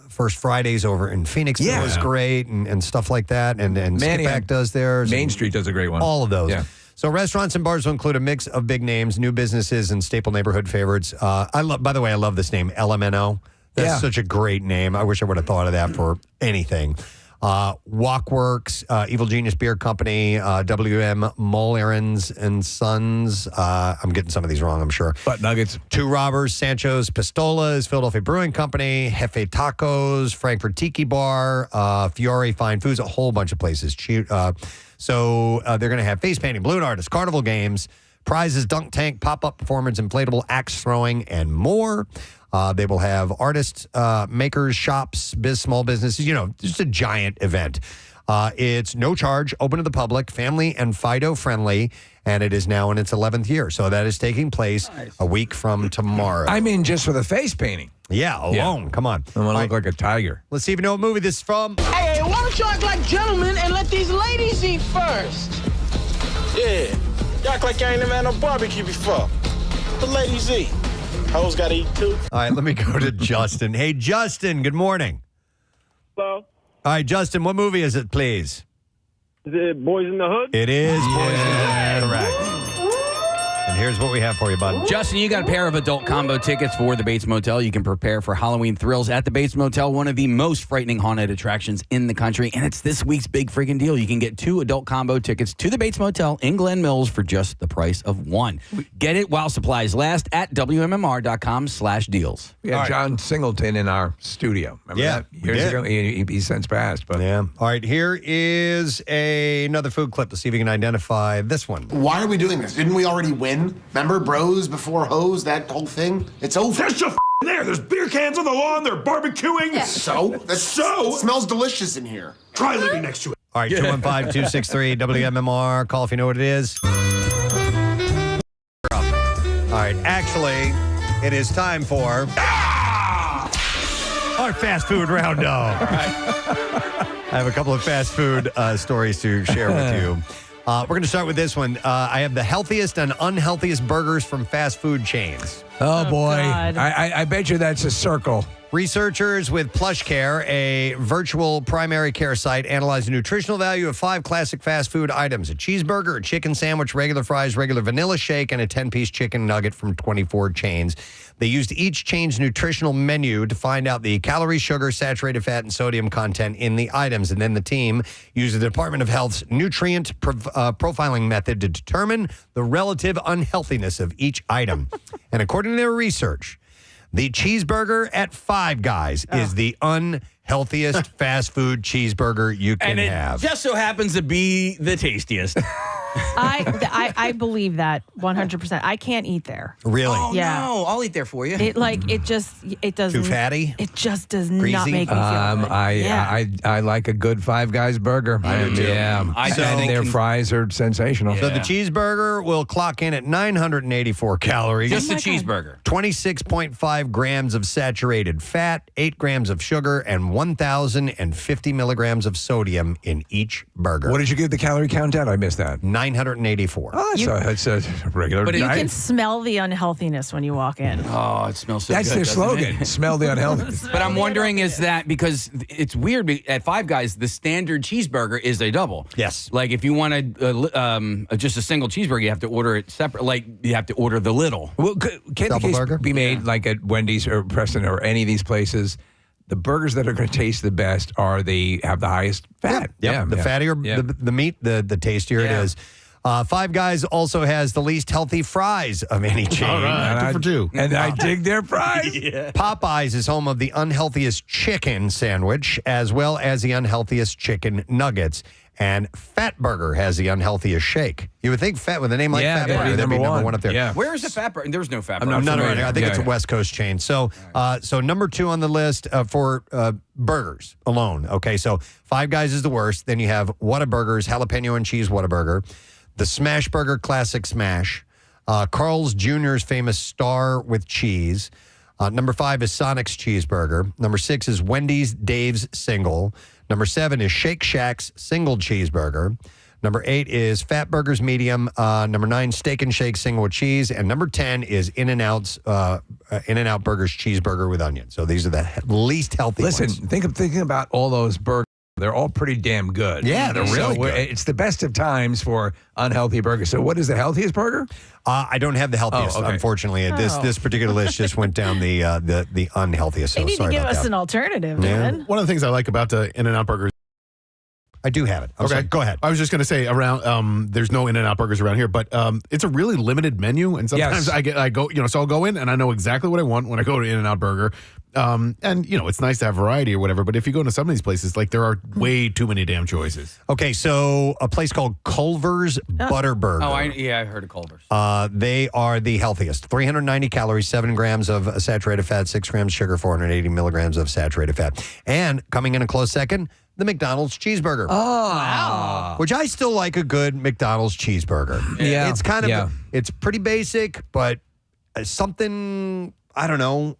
Speaker 2: First Fridays over in Phoenixville is great and stuff like that. And Skipback does theirs.
Speaker 1: Main Street does a great one.
Speaker 2: All of those.
Speaker 1: Yeah.
Speaker 2: So restaurants and bars will include a mix of big names, new businesses, and staple neighborhood favorites. By the way, I love this name, LMNO. That's such a great name. I wish I would have thought of that for anything. Walkworks, Evil Genius Beer Company, WM Mullerens and Sons. I'm getting some of these wrong, I'm sure.
Speaker 1: Butt Nuggets.
Speaker 2: Two Robbers, Sancho's Pistolas, Philadelphia Brewing Company, Jefe Tacos, Frankfurt Tiki Bar, Fiore Fine Foods, a whole bunch of places. So they're going to have face painting, balloon artists, carnival games, prizes, dunk tank, pop-up performance, inflatable axe throwing, and more. They will have artists, makers, shops, small businesses, just a giant event. It's no charge, open to the public, family and Fido friendly, and it is now in its 11th year. So that is taking place a week from tomorrow.
Speaker 1: I mean, just for the face painting.
Speaker 2: Yeah, alone. Come on.
Speaker 1: I want to look like a tiger.
Speaker 2: Let's see if you know what movie this is from.
Speaker 15: Hey, why don't you act like gentlemen and let these ladies eat first?
Speaker 16: Yeah. You act like you ain't never had no barbecue before. The ladies eat. Hoes gotta eat too.
Speaker 2: All right, let me go to Justin. Hey, Justin, good morning.
Speaker 17: Hello.
Speaker 2: All right, Justin, what movie is it, please?
Speaker 17: Is it Boys in the Hood?
Speaker 2: It is Boys in the Hood. Correct. And here's what we have for you, bud.
Speaker 5: Justin, you got a pair of adult combo tickets for the Bates Motel. You can prepare for Halloween thrills at the Bates Motel, one of the most frightening haunted attractions in the country. And it's this week's big freaking deal. You can get 2 adult combo tickets to the Bates Motel in Glen Mills for just the price of 1. Get it while supplies last at WMMR.com/deals.
Speaker 1: We had John Singleton in our studio. Remember that? Years ago. He's since passed. But
Speaker 2: yeah. All right, here is another food clip to see if you can identify this one.
Speaker 18: Why are we doing this? Didn't we already win? Remember bros before hoes, that whole thing? It's over.
Speaker 19: There's just there. There's beer cans on the lawn. They're barbecuing.
Speaker 18: Yeah. So? It smells delicious in here.
Speaker 19: Try living next to it.
Speaker 2: All right, 215-263-WMMR. Call if you know what it is. All right, actually, it is time for our fast food roundup. All right. I have a couple of fast food stories to share with you. We're going to start with this one. I have the healthiest and unhealthiest burgers from fast food chains.
Speaker 1: Oh boy. I bet you that's a circle.
Speaker 2: Researchers with PlushCare, a virtual primary care site, analyzed the nutritional value of 5 classic fast food items: a cheeseburger, a chicken sandwich, regular fries, regular vanilla shake, and a 10-piece chicken nugget from 24 chains. They used each chain's nutritional menu to find out the calorie, sugar, saturated fat, and sodium content in the items. And then the team used the Department of Health's nutrient profiling method to determine the relative unhealthiness of each item. And according to their research, the cheeseburger at Five Guys is the unhealthiest fast food cheeseburger you can have.
Speaker 5: Just so happens to be the tastiest.
Speaker 3: I believe that 100%. I can't eat there.
Speaker 2: Really?
Speaker 5: Oh, no. I'll eat there for you.
Speaker 3: It doesn't.
Speaker 2: Too fatty?
Speaker 3: It just does not make me feel good.
Speaker 1: I like a good Five Guys burger.
Speaker 2: I do too.
Speaker 1: Yeah. And their fries are sensational.
Speaker 2: So the cheeseburger will clock in at 984 calories.
Speaker 5: Just the cheeseburger.
Speaker 2: 26.5 grams of saturated fat, 8 grams of sugar, and 1,050 milligrams of sodium in each burger.
Speaker 1: What did you give the calorie count at? I missed that.
Speaker 2: 984.
Speaker 1: Oh, that's a regular
Speaker 3: But
Speaker 1: diet.
Speaker 3: you can smell the unhealthiness when you walk in.
Speaker 5: Oh, it smells so
Speaker 1: That's
Speaker 5: good.
Speaker 1: their
Speaker 5: doesn't
Speaker 1: slogan.
Speaker 5: it?
Speaker 1: Smell the unhealthy.
Speaker 5: But I'm wondering, is that because it's weird at Five Guys, the standard cheeseburger is a double.
Speaker 2: Yes.
Speaker 5: Like if you wanted just a single cheeseburger, you have to order it separate. Like you have to order the little.
Speaker 1: Well, can the case be made like at Wendy's or Preston or any of these places? The burgers that are going to taste the best have the highest fat.
Speaker 2: Yep. The fattier the meat, the tastier it is. Five Guys also has the least healthy fries of any chain.
Speaker 8: All right, 2 for 2.
Speaker 1: And I dig their fries.
Speaker 2: Popeyes is home of the unhealthiest chicken sandwich, as well as the unhealthiest chicken nuggets. And Fatburger has the unhealthiest shake. You would think with a name like Fatburger, they'd be number one up there.
Speaker 1: Yeah.
Speaker 5: Where is the Fat Burger? There's no Fat
Speaker 1: I'm
Speaker 5: Burger.
Speaker 1: not
Speaker 2: No,
Speaker 1: familiar.
Speaker 2: I think
Speaker 1: Yeah,
Speaker 2: it's a
Speaker 1: yeah.
Speaker 2: West Coast chain. So, so number 2 on the list for burgers alone. Okay, so Five Guys is the worst. Then you have Whataburger's jalapeno and cheese Whataburger, the Smash Burger Classic Smash, Carl's Jr.'s famous Star with cheese. Number 5 is Sonic's Cheeseburger. Number 6 is Wendy's Dave's Single. Number 7 is Shake Shack's Single Cheeseburger. Number 8 is Fatburger's Medium. Number 9, Steak and Shake Single with Cheese. And number 10 is In-N-Out's In-N-Out Burger's Cheeseburger with Onion. So these are the least healthy ones.
Speaker 1: Listen, thinking about all those burgers. They're all pretty damn good.
Speaker 2: Yeah, they're really good.
Speaker 1: It's the best of times for unhealthy burgers. So what is the healthiest burger?
Speaker 2: I don't have the healthiest, unfortunately. This particular list just went down the unhealthiest. So
Speaker 3: They need to
Speaker 2: sorry
Speaker 3: give
Speaker 2: about
Speaker 3: us
Speaker 2: that.
Speaker 3: an alternative,
Speaker 2: Yeah.
Speaker 3: man.
Speaker 8: One of the things I like about the In-N-Out burgers.
Speaker 2: I do have it. I'm sorry. Go ahead.
Speaker 8: I was just going to say around. There's no In-N-Out burgers around here, but it's a really limited menu, and sometimes
Speaker 1: Yes.
Speaker 8: I go, so I'll go in and I know exactly what I want when I go to In-N-Out Burger. And it's nice to have variety or whatever, but if you go into some of these places, like there are way too many damn choices.
Speaker 2: Okay, so a place called Culver's Butterburger.
Speaker 5: Oh, I heard of Culver's.
Speaker 2: They are the healthiest. 390 calories, 7 grams of saturated fat, 6 grams sugar, 480 milligrams of saturated fat. And coming in a close second, the McDonald's cheeseburger.
Speaker 1: Oh, wow.
Speaker 2: Which I still like a good McDonald's cheeseburger.
Speaker 1: Yeah.
Speaker 2: It's kind of, it's pretty basic, but something, I don't know,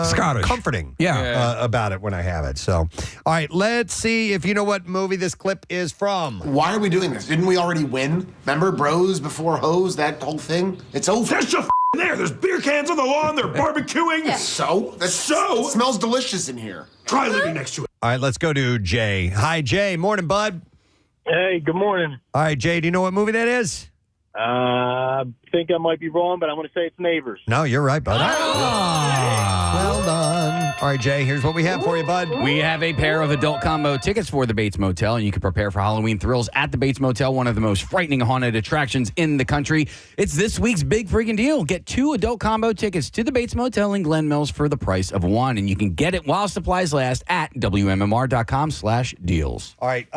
Speaker 1: Scottish.
Speaker 2: comforting
Speaker 1: Yeah.
Speaker 2: about it when I have it. So, all right, let's see if you know what movie this clip is from.
Speaker 18: Why are we doing this? Didn't we already win? Remember bros before hoes, that whole thing? It's over.
Speaker 19: There's just there. There's beer cans on the lawn. They're barbecuing.
Speaker 18: So? It smells delicious in here.
Speaker 19: Try living next to it.
Speaker 2: All right, let's go to Jay. Hi, Jay. Morning, bud.
Speaker 17: Hey, good morning.
Speaker 2: All right, Jay, do you know what movie that is?
Speaker 17: I think I might be wrong, but I'm going to say it's Neighbors.
Speaker 2: No, you're right, bud. Well done. All right, Jay, here's what we have for you, bud.
Speaker 5: We have a pair of adult combo tickets for the Bates Motel, and you can prepare for Halloween thrills at the Bates Motel, one of the most frightening haunted attractions in the country. It's this week's big freaking deal. Get 2 adult combo tickets to the Bates Motel in Glen Mills for the price of 1, and you can get it while supplies last at WMMR.com/deals.
Speaker 2: All right,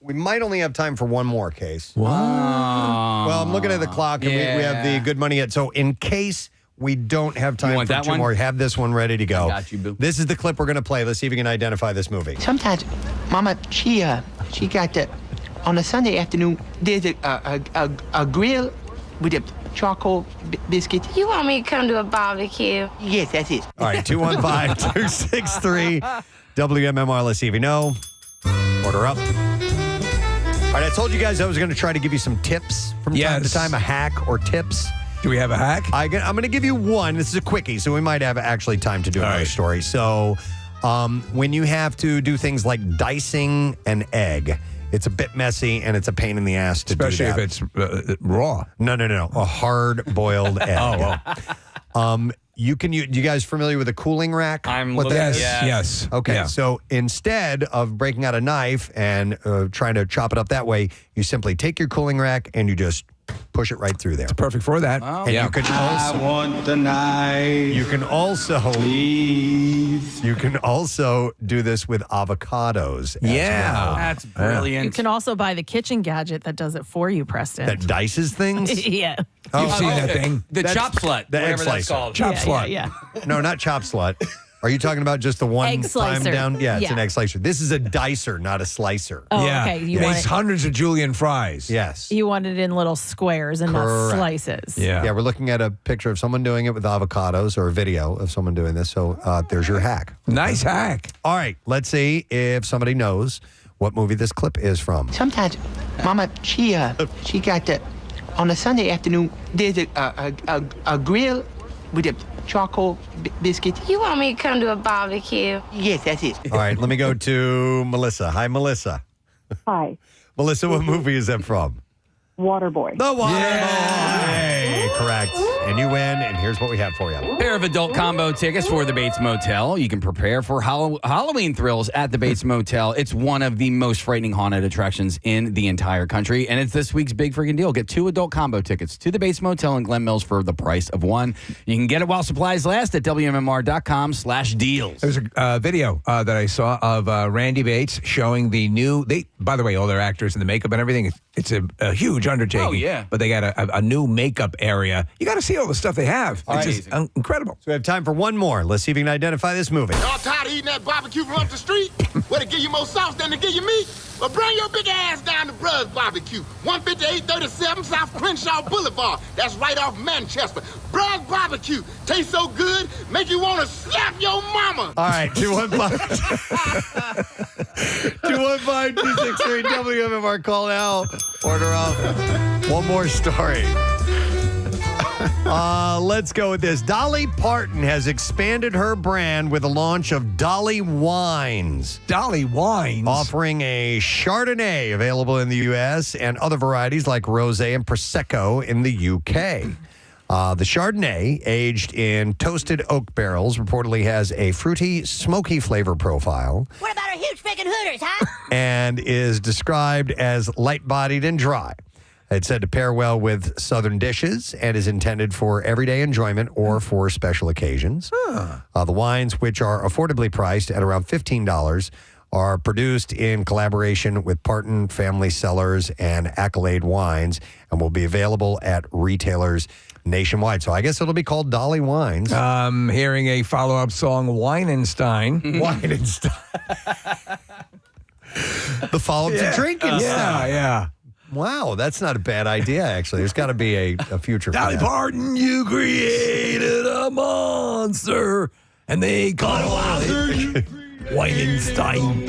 Speaker 2: we might only have time for one more case.
Speaker 5: Wow.
Speaker 2: Well, I'm looking at the clock, and we have the good money yet. So in case we don't have time
Speaker 5: want
Speaker 2: for
Speaker 5: that
Speaker 2: 2
Speaker 5: one?
Speaker 2: more, have this one ready to go.
Speaker 5: I got you, boo.
Speaker 2: This is the clip we're going to play. Let's see if we can identify this movie.
Speaker 15: Sometimes, Mama, she got on a Sunday afternoon, there's a grill with a charcoal biscuit.
Speaker 10: You want me to come to a barbecue?
Speaker 15: Yes, that's it.
Speaker 2: All right, 215-263-WMMR. Let's see if you know. Order up. All right, I told you guys I was going to try to give you some tips from time to time, a hack or tips.
Speaker 1: Do we have a hack?
Speaker 2: I'm going to give you one. This is a quickie, so we might have actually time to do another story. So when you have to do things like dicing an egg, it's a bit messy and it's a pain in the ass to
Speaker 1: Especially
Speaker 2: do that.
Speaker 1: if it's raw.
Speaker 2: No. A hard-boiled egg.
Speaker 1: Oh, well.
Speaker 2: You guys familiar with a cooling rack?
Speaker 5: I'm
Speaker 2: What
Speaker 5: looking
Speaker 2: that
Speaker 5: at
Speaker 2: is?
Speaker 1: Yes.
Speaker 2: Okay,
Speaker 1: Yeah.
Speaker 2: so instead of breaking out a knife and trying to chop it up that way, you simply take your cooling rack and you just push it right through there.
Speaker 1: Perfect for that.
Speaker 2: And you can also,
Speaker 16: I want the knife.
Speaker 2: you can also,
Speaker 16: Please.
Speaker 2: you can also do this with avocados. as
Speaker 1: Yeah.
Speaker 2: well.
Speaker 5: That's brilliant.
Speaker 3: You can also buy the kitchen gadget that does it for you, Preston.
Speaker 2: That dices things.
Speaker 3: yeah.
Speaker 1: You've seen that thing?
Speaker 5: The chop slut,
Speaker 2: the egg
Speaker 5: whatever that's
Speaker 2: slicer.
Speaker 5: called.
Speaker 1: Chop slut.
Speaker 3: Yeah.
Speaker 2: No, not chop slut. Are you talking about just the one
Speaker 3: Egg
Speaker 2: time
Speaker 3: slicer.
Speaker 2: down? Yeah, it's
Speaker 3: Yeah.
Speaker 2: an egg slicer. This is a dicer, not a slicer.
Speaker 3: Oh,
Speaker 1: Yeah.
Speaker 3: okay. You
Speaker 1: It
Speaker 3: want
Speaker 1: makes
Speaker 3: it,
Speaker 1: hundreds of julienne fries.
Speaker 2: Yes.
Speaker 3: you want it in little squares and not
Speaker 2: Correct.
Speaker 3: slices.
Speaker 1: Yeah.
Speaker 2: Yeah, we're looking at a picture of someone doing it with avocados or a video of someone doing this. So there's your hack.
Speaker 1: Nice hack.
Speaker 2: All right, let's see if somebody knows what movie this clip is from.
Speaker 15: Sometimes, Mama, she got on a Sunday afternoon, there's a grill with a charcoal biscuit.
Speaker 10: You want me to come to a barbecue?
Speaker 15: Yes, that's it.
Speaker 2: All right, let me go to Melissa. Hi, Melissa.
Speaker 14: Hi,
Speaker 2: Melissa, what movie is that from?
Speaker 14: Waterboy.
Speaker 2: The Waterboy. Correct. and you win. And here's what we have for you.
Speaker 5: Pair of adult combo tickets for the Bates Motel. You can prepare for Halloween thrills at the Bates Motel. It's one of the most frightening haunted attractions in the entire country, and it's this week's big freaking deal. Get 2 adult combo tickets to the Bates Motel in Glen Mills for the price of 1. You can get it while supplies last at WMMR.com/deals.
Speaker 1: There's a video that I saw of Randy Bates showing the new. By the way, all their actors and the makeup and everything. It's a huge undertaking.
Speaker 5: Oh, yeah.
Speaker 1: But they got a new makeup area. You got to see all the stuff they have. It's just incredible.
Speaker 2: So we have time for one more. Let's see if you can identify this movie.
Speaker 20: Y'all tired of eating that barbecue from up the street? Where to give you more sauce than to give you meat? Well, bring your big ass down to Brud's Barbecue, 15837 South Crenshaw Boulevard. That's right off Manchester. Brud's Barbecue tastes so good, make you want to slap your mama.
Speaker 2: All right, 215-263 WMMR. Call now. Order up. One more story. Let's go with this. Dolly Parton has expanded her brand with the launch of Dolly Wines.
Speaker 1: Dolly Wines?
Speaker 2: Offering a Chardonnay available in the U.S. and other varieties like Rosé and Prosecco in the U.K. The Chardonnay, aged in toasted oak barrels, reportedly has a fruity, smoky flavor profile.
Speaker 10: What about our huge freaking Hooters, huh?
Speaker 2: And is described as light-bodied and dry. It's said to pair well with southern dishes and is intended for everyday enjoyment or for special occasions. The wines, which are affordably priced at around $15, are produced in collaboration with Parton Family Cellars and Accolade Wines and will be available at retailers nationwide. So I guess it'll be called Dolly Wines.
Speaker 1: Hearing a follow-up song, Weinenstein.
Speaker 2: Weinenstein. The follow-up to Drinkenstein.
Speaker 1: Yeah.
Speaker 2: Wow, that's not a bad idea, actually. There's got to be a future for
Speaker 1: Dolly
Speaker 2: that.
Speaker 1: Parton, you created a monster, and they call it Weinstein.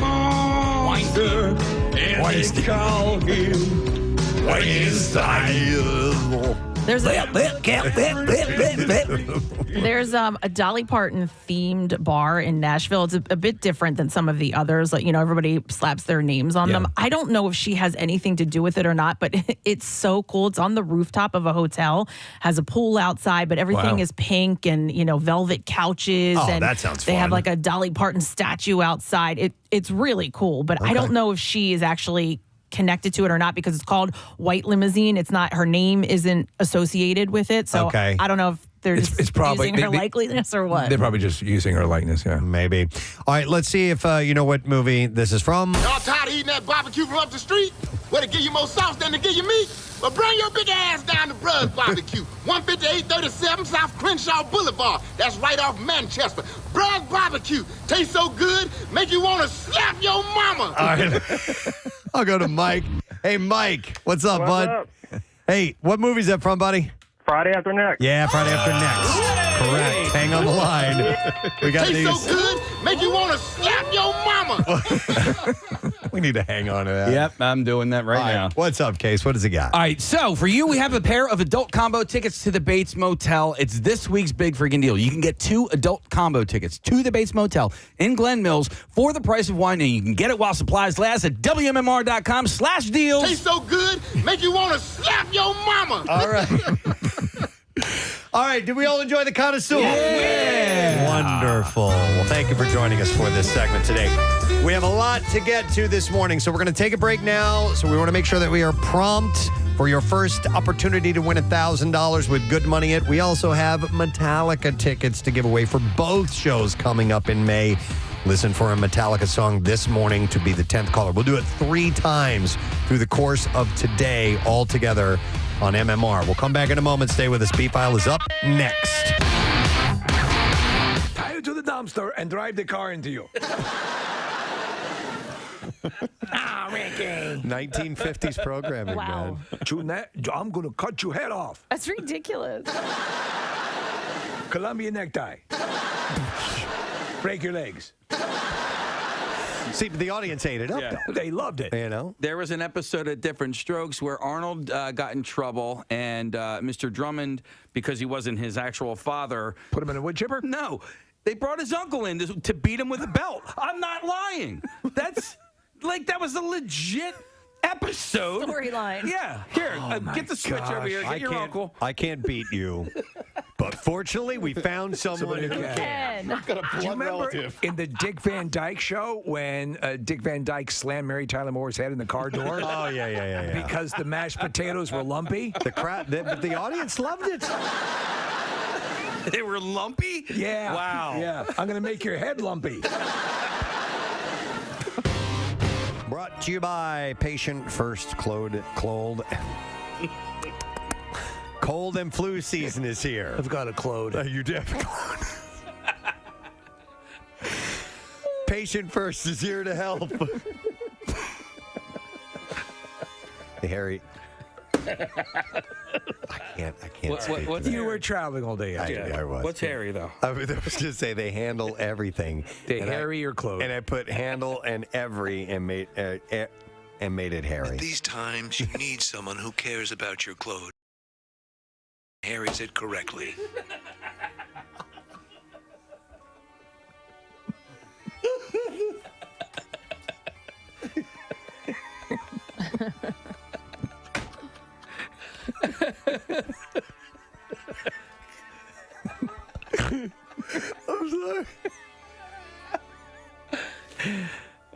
Speaker 1: Weinstein.
Speaker 3: There's a Dolly Parton themed bar in Nashville. It's a bit different than some of the others. Like, everybody slaps their names on them. I don't know if she has anything to do with it or not, but it's so cool. It's on the rooftop of a hotel, has a pool outside, but everything is pink and, velvet couches.
Speaker 2: Oh,
Speaker 3: and
Speaker 2: that sounds
Speaker 3: they
Speaker 2: fun.
Speaker 3: have like a Dolly Parton statue outside. It's really cool, but I don't know if she is actually connected to it or not because it's called White Limousine. It's not, her name isn't associated with it. So I don't know if they're just
Speaker 1: probably,
Speaker 3: using her likeness or what.
Speaker 1: They're probably just using her likeness, yeah.
Speaker 2: Maybe. All right, let's see if you know what movie this is from.
Speaker 20: Y'all tired of eating that barbecue from up the street? Where to give you more sauce than to give you meat? Well, bring your big ass down to Brud's Barbecue, 15837 South Crenshaw Boulevard. That's right off Manchester. Brud's Barbecue tastes so good, make you want to slap your mama.
Speaker 2: All right. I'll go to Mike. Hey, Mike, what's up, bud?
Speaker 17: Up?
Speaker 2: Hey, what movie's that from, buddy?
Speaker 17: Friday After Next.
Speaker 2: Yeah, Friday After Next. Correct. Hang on the line. We got
Speaker 20: tastes
Speaker 2: these.
Speaker 20: so good, make you want to slap your mama.
Speaker 2: We need to hang on to that.
Speaker 5: Yep, I'm doing that right now.
Speaker 2: What's up, Case? What does it got?
Speaker 5: All right, so for you, we have a pair of adult combo tickets to the Bates Motel. It's this week's big freaking deal. You can get 2 adult combo tickets to the Bates Motel in Glen Mills for the price of 1, and you can get it while supplies last at WMMR.com/deals.
Speaker 20: Tastes so good, make you want to slap your mama.
Speaker 2: All right. All right, did we all enjoy the Connoisseur?
Speaker 20: Yeah.
Speaker 2: Wonderful. Well, thank you for joining us for this segment today. We have a lot to get to this morning, so we're going to take a break now. So we want to make sure that we are prompt for your first opportunity to win $1,000 with good money. We also have Metallica tickets to give away for both shows coming up in May. Listen for a Metallica song this morning to be the 10th caller. We'll do it 3 times through the course of today, all together on MMR. We'll come back in a moment. Stay with us. B-File is up next.
Speaker 1: Tie it to the dumpster and drive the car into you. Ricky.
Speaker 2: 1950s programming,
Speaker 3: Wow.
Speaker 2: man.
Speaker 1: I'm going to cut your head off.
Speaker 3: That's ridiculous.
Speaker 1: Columbia necktie. Break your legs.
Speaker 2: See, the audience ate it up, though.
Speaker 1: They loved it.
Speaker 5: There was an episode of Different Strokes where Arnold got in trouble, and Mr. Drummond, because he wasn't his actual father,
Speaker 1: put him in a wood chipper?
Speaker 5: No. They brought his uncle in to beat him with a belt. I'm not lying. That's, that was a legit episode.
Speaker 3: Storyline.
Speaker 5: Yeah. Here, get the switch over here. Get your uncle.
Speaker 2: I can't beat you. But fortunately, we found someone who can.
Speaker 1: Do you remember in the Dick Van Dyke Show when Dick Van Dyke slammed Mary Tyler Moore's head in the car door?
Speaker 2: Oh, yeah.
Speaker 1: Because the mashed potatoes were lumpy?
Speaker 2: The audience loved it.
Speaker 5: They were lumpy?
Speaker 1: Yeah.
Speaker 5: Wow.
Speaker 1: Yeah. I'm going to make your head lumpy.
Speaker 2: Brought to you by Patient First Cold and flu season is here.
Speaker 1: I've got a clode.
Speaker 2: You do have a clode. Patient First is here to help. Hey, Harry. I can't speak to that.
Speaker 1: You were traveling all day.
Speaker 2: I was.
Speaker 5: What's Harry, though?
Speaker 2: I was going to say they handle everything.
Speaker 1: They Harry your clothes.
Speaker 2: And I put handle and every and made it Harry.
Speaker 21: At these times, you need someone who cares about your clothes. Harry's it correctly.
Speaker 2: I'm sorry.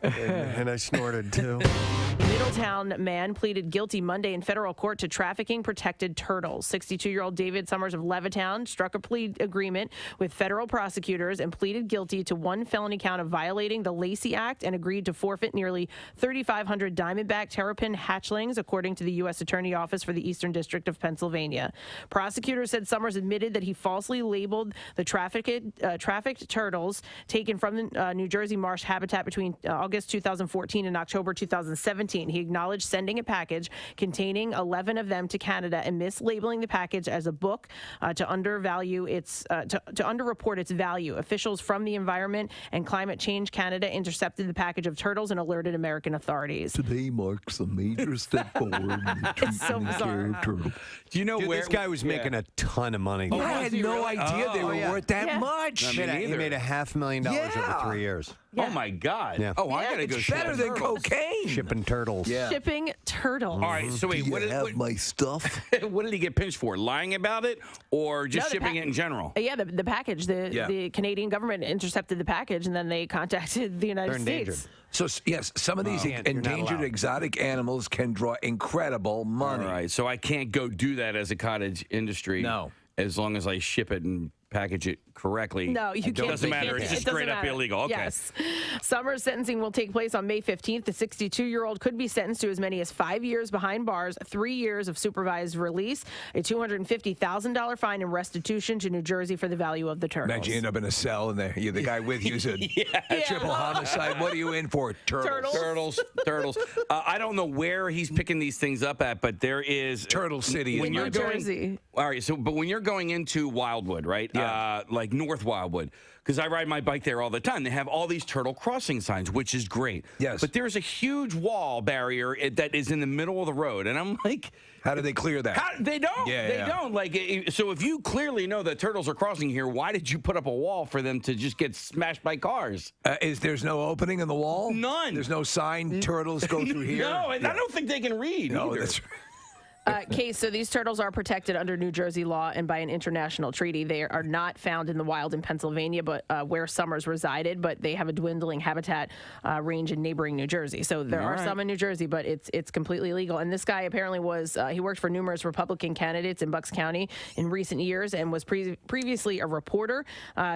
Speaker 2: And I snorted too.
Speaker 3: Middletown man pleaded guilty Monday in federal court to trafficking protected turtles. 62-year-old David Summers of Levittown struck a plea agreement with federal prosecutors and pleaded guilty to one felony count of violating the Lacey Act and agreed to forfeit nearly 3,500 diamondback terrapin hatchlings, according to the U.S. Attorney Office for the Eastern District of Pennsylvania. Prosecutors said Summers admitted that he falsely labeled the trafficked turtles taken from the New Jersey marsh habitat between August 2014 and October 2017. He acknowledged sending a package containing 11 of them to Canada and mislabeling the package as a book to underreport its value. Officials from the Environment and Climate Change Canada intercepted the package of turtles and alerted American authorities.
Speaker 21: Today marks a major step forward in the treatment
Speaker 3: so
Speaker 21: and
Speaker 3: bizarre.
Speaker 21: care of turtles.
Speaker 5: Do you know
Speaker 2: Dude,
Speaker 5: where
Speaker 2: this guy was making a ton of money.
Speaker 1: I had no idea they were worth that much.
Speaker 2: He made $500,000 over 3 years.
Speaker 5: Oh, my God.
Speaker 2: Yeah.
Speaker 5: Oh, I got to go
Speaker 1: It's
Speaker 5: ship
Speaker 1: better than
Speaker 5: turtles.
Speaker 1: cocaine.
Speaker 2: Shipping turtles.
Speaker 21: Yeah.
Speaker 3: Shipping turtles.
Speaker 5: All right, so wait,
Speaker 21: Do you have my stuff?
Speaker 5: what did he get pinched for? Lying about it or just
Speaker 3: No, the
Speaker 5: shipping it in general?
Speaker 3: Yeah, the package. The Canadian government intercepted the package, and then they contacted the United States.
Speaker 1: So, yes, some of these endangered exotic animals can draw incredible money.
Speaker 5: All right, so I can't go do that as a cottage industry.
Speaker 1: No.
Speaker 5: As long as I ship it and package it correctly.
Speaker 3: No, you can't.
Speaker 5: It doesn't matter. It's just straight up illegal. Okay.
Speaker 3: Yes. Summers sentencing will take place on May 15th. The 62-year-old could be sentenced to as many as 5 years behind bars, 3 years of supervised release, a $250,000 fine, and restitution to New Jersey for the value of the turtles.
Speaker 1: Imagine you end up in a cell and the guy with you is a triple homicide. What are you in for?
Speaker 5: Turtles. I don't know where he's picking these things up at, but there is
Speaker 1: Turtle City
Speaker 3: in New Jersey.
Speaker 5: All right, but when you're going into Wildwood, right? Like North Wildwood, because I ride my bike there all the time. They have all these turtle crossing signs, which is great.
Speaker 1: Yes.
Speaker 5: But there's a huge wall barrier that is in the middle of the road, and I'm like,
Speaker 1: how do they clear that?
Speaker 5: They don't.
Speaker 1: Yeah,
Speaker 5: they don't. Like, so if you clearly know that turtles are crossing here, why did you put up a wall for them to just get smashed by cars?
Speaker 1: There's no opening in the wall?
Speaker 5: None.
Speaker 1: There's no sign. Turtles go through here.
Speaker 5: No, and I don't think they can read either.
Speaker 1: That's
Speaker 3: Case, so these turtles are protected under New Jersey law and by an international treaty. They are not found in the wild in Pennsylvania, but where Summers resided, but they have a dwindling habitat range in neighboring New Jersey. So there are some in New Jersey, but it's completely illegal. And this guy apparently he worked for numerous Republican candidates in Bucks County in recent years and was previously a reporter.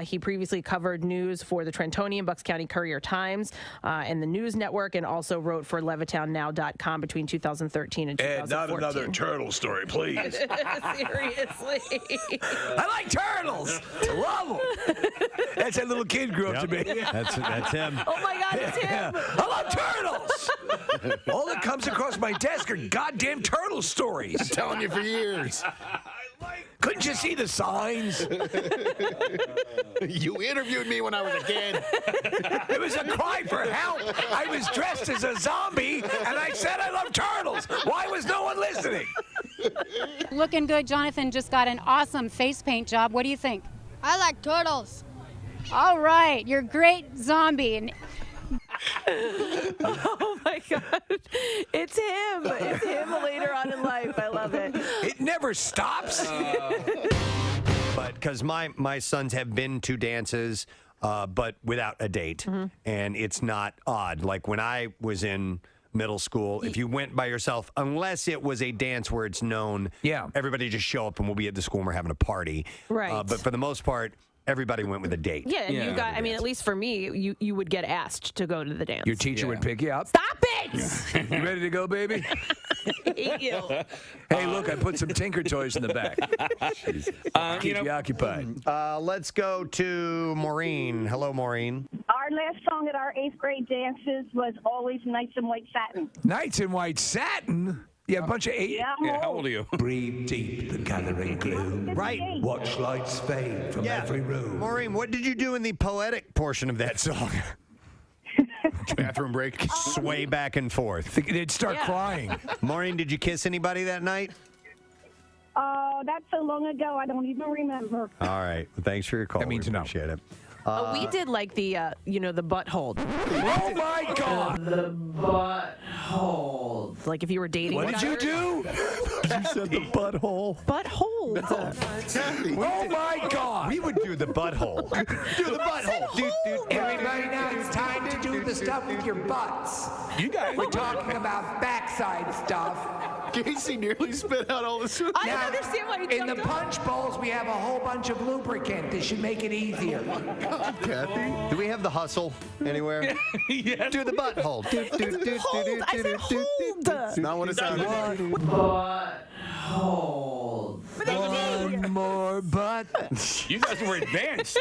Speaker 3: He previously covered news for the Trentonian, Bucks County Courier-Times, and the News Network, and also wrote for LevittownNow.com between 2013 and 2014.
Speaker 21: Not another turtle story, please.
Speaker 3: Seriously.
Speaker 1: I like turtles. I love them. That's that little kid grew up to be.
Speaker 2: That's him.
Speaker 3: Oh my God, it's him.
Speaker 1: I love turtles. All that comes across my desk are goddamn turtle stories.
Speaker 21: I'm telling you for years.
Speaker 1: Couldn't you see the signs?
Speaker 21: You interviewed me when I was a kid.
Speaker 1: It was a cry for help. I was dressed as a zombie, and I said I love turtles. Why was no one listening?
Speaker 22: Looking good. Jonathan just got an awesome face paint job. What do you think?
Speaker 10: I like turtles.
Speaker 22: All right. You're a great zombie. And
Speaker 3: Oh my God. It's him. It's him later on in life. I love it.
Speaker 1: It never stops.
Speaker 2: But because my sons have been to dances, but without a date, and it's not odd. Like when I was in middle school, if you went by yourself, unless it was a dance where it's known, everybody just show up and we'll be at the school and we're having a party.
Speaker 3: Right.
Speaker 2: But for the most part, everybody went with a date.
Speaker 6: Yeah, and you got, I mean, at least for me, you would get asked to go to the dance.
Speaker 1: Your teacher would pick you up.
Speaker 3: Stop it!
Speaker 1: You ready to go, baby?
Speaker 3: I hate you.
Speaker 1: Hey, look, I put some Tinker toys in the back. Keep you occupied.
Speaker 2: Let's go to Maureen. Hello, Maureen.
Speaker 14: Our last song at our 8th grade dances was always Nights in White Satin.
Speaker 1: Nights in White Satin? Yeah, a bunch of 8.
Speaker 14: Yeah,
Speaker 5: how old are you?
Speaker 21: Breathe deep the gathering gloom.
Speaker 2: Right.
Speaker 21: Watch lights fade from every room.
Speaker 2: Maureen, what did you do in the poetic portion of that song?
Speaker 8: Bathroom break.
Speaker 2: Sway back and forth.
Speaker 1: They'd start crying.
Speaker 2: Maureen, did you kiss anybody that night?
Speaker 14: That's so long ago, I don't even remember.
Speaker 2: All right. Well, thanks for your call. That means appreciate it.
Speaker 6: We did like the, the butt hold.
Speaker 1: Oh my God!
Speaker 6: The butt hold. Like if you were dating.
Speaker 1: What did you do?
Speaker 2: You said the butthole.
Speaker 3: Butt hold.
Speaker 1: Oh my God!
Speaker 2: We would do the butthole. Do the butthole.
Speaker 21: Everybody, now it's time to do the stuff with your butts.
Speaker 5: You guys.
Speaker 21: We're talking about backside stuff.
Speaker 8: Casey nearly spit out all this.
Speaker 3: I don't understand why you
Speaker 21: In the
Speaker 3: jumped up.
Speaker 21: punch bowls, we have a whole bunch of lubricant. This should make it easier.
Speaker 2: Kathy? Do we have the hustle anywhere?
Speaker 5: Yes.
Speaker 2: Do the butthole.
Speaker 3: Hold. I said hold.
Speaker 8: Not what it sounded like.
Speaker 3: Butt hold.
Speaker 1: One more butt.
Speaker 5: You guys were advanced.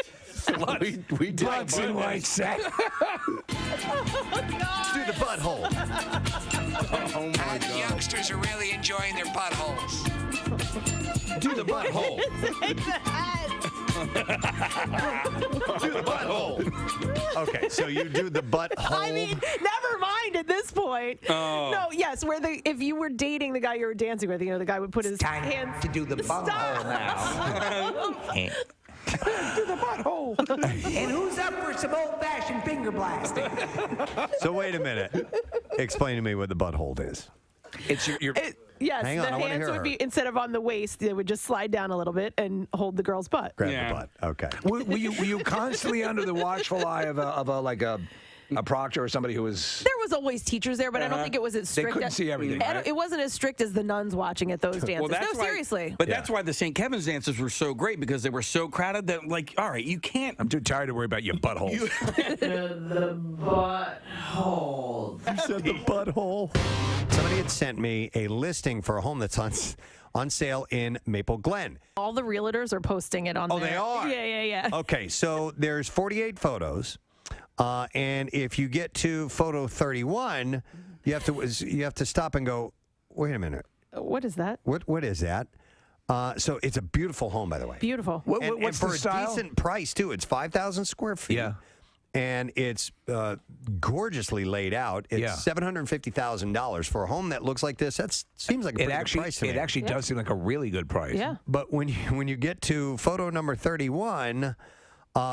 Speaker 8: We did.
Speaker 1: Butts in White Satin.
Speaker 2: Do the butthole.
Speaker 8: Oh my
Speaker 21: The
Speaker 8: God.
Speaker 21: youngsters are really enjoying their buttholes.
Speaker 2: Do the butthole. Do the butthole. Okay, so you do the butthole.
Speaker 3: I mean, never mind at this point.
Speaker 5: Oh.
Speaker 3: No, yes, if you were dating the guy you were dancing with, the guy would put his hands
Speaker 21: to do the butthole now.
Speaker 1: To the butthole.
Speaker 21: And who's up for some old-fashioned finger blasting?
Speaker 2: So wait a minute. Explain to me what the butthole is.
Speaker 1: It's your
Speaker 3: Yes,
Speaker 2: Hang on, I
Speaker 3: the
Speaker 2: wanna
Speaker 3: hands
Speaker 2: hear
Speaker 3: would
Speaker 2: her.
Speaker 3: be, instead of on the waist, they would just slide down a little bit and hold the girl's butt.
Speaker 2: Grab the butt. Okay.
Speaker 1: Were you constantly under the watchful eye of a proctor or somebody who was?
Speaker 3: There was always teachers there, but I don't think it was as
Speaker 1: They
Speaker 3: strict.
Speaker 1: couldn't see everything, right?
Speaker 3: It wasn't as strict as the nuns watching at those dances.
Speaker 5: Well, that's
Speaker 3: no,
Speaker 5: why,
Speaker 3: seriously.
Speaker 5: But that's why the St. Kevin's dances were so great, because they were so crowded that, like, all right, you can't.
Speaker 1: I'm too tired to worry about your butthole.
Speaker 3: The butt hold.
Speaker 2: You said the butthole. Somebody had sent me a listing for a home that's on sale in Maple Glen.
Speaker 3: All the realtors are posting it on there.
Speaker 2: Oh, they are?
Speaker 3: Yeah.
Speaker 2: Okay, so there's 48 photos, and if you get to photo 31, you have to stop and go, wait a minute.
Speaker 3: What is that?
Speaker 2: What is that? So it's a beautiful home, by the way.
Speaker 3: Beautiful.
Speaker 2: And
Speaker 1: What's
Speaker 2: for
Speaker 1: the style?
Speaker 2: a decent price, too. It's 5,000 square feet.
Speaker 1: Yeah.
Speaker 2: And it's gorgeously laid out. It's $750,000 for a home that looks like this. That seems like a pretty good price to me.
Speaker 1: It actually does seem like a really good price.
Speaker 3: Yeah.
Speaker 2: But when you get to photo number 31,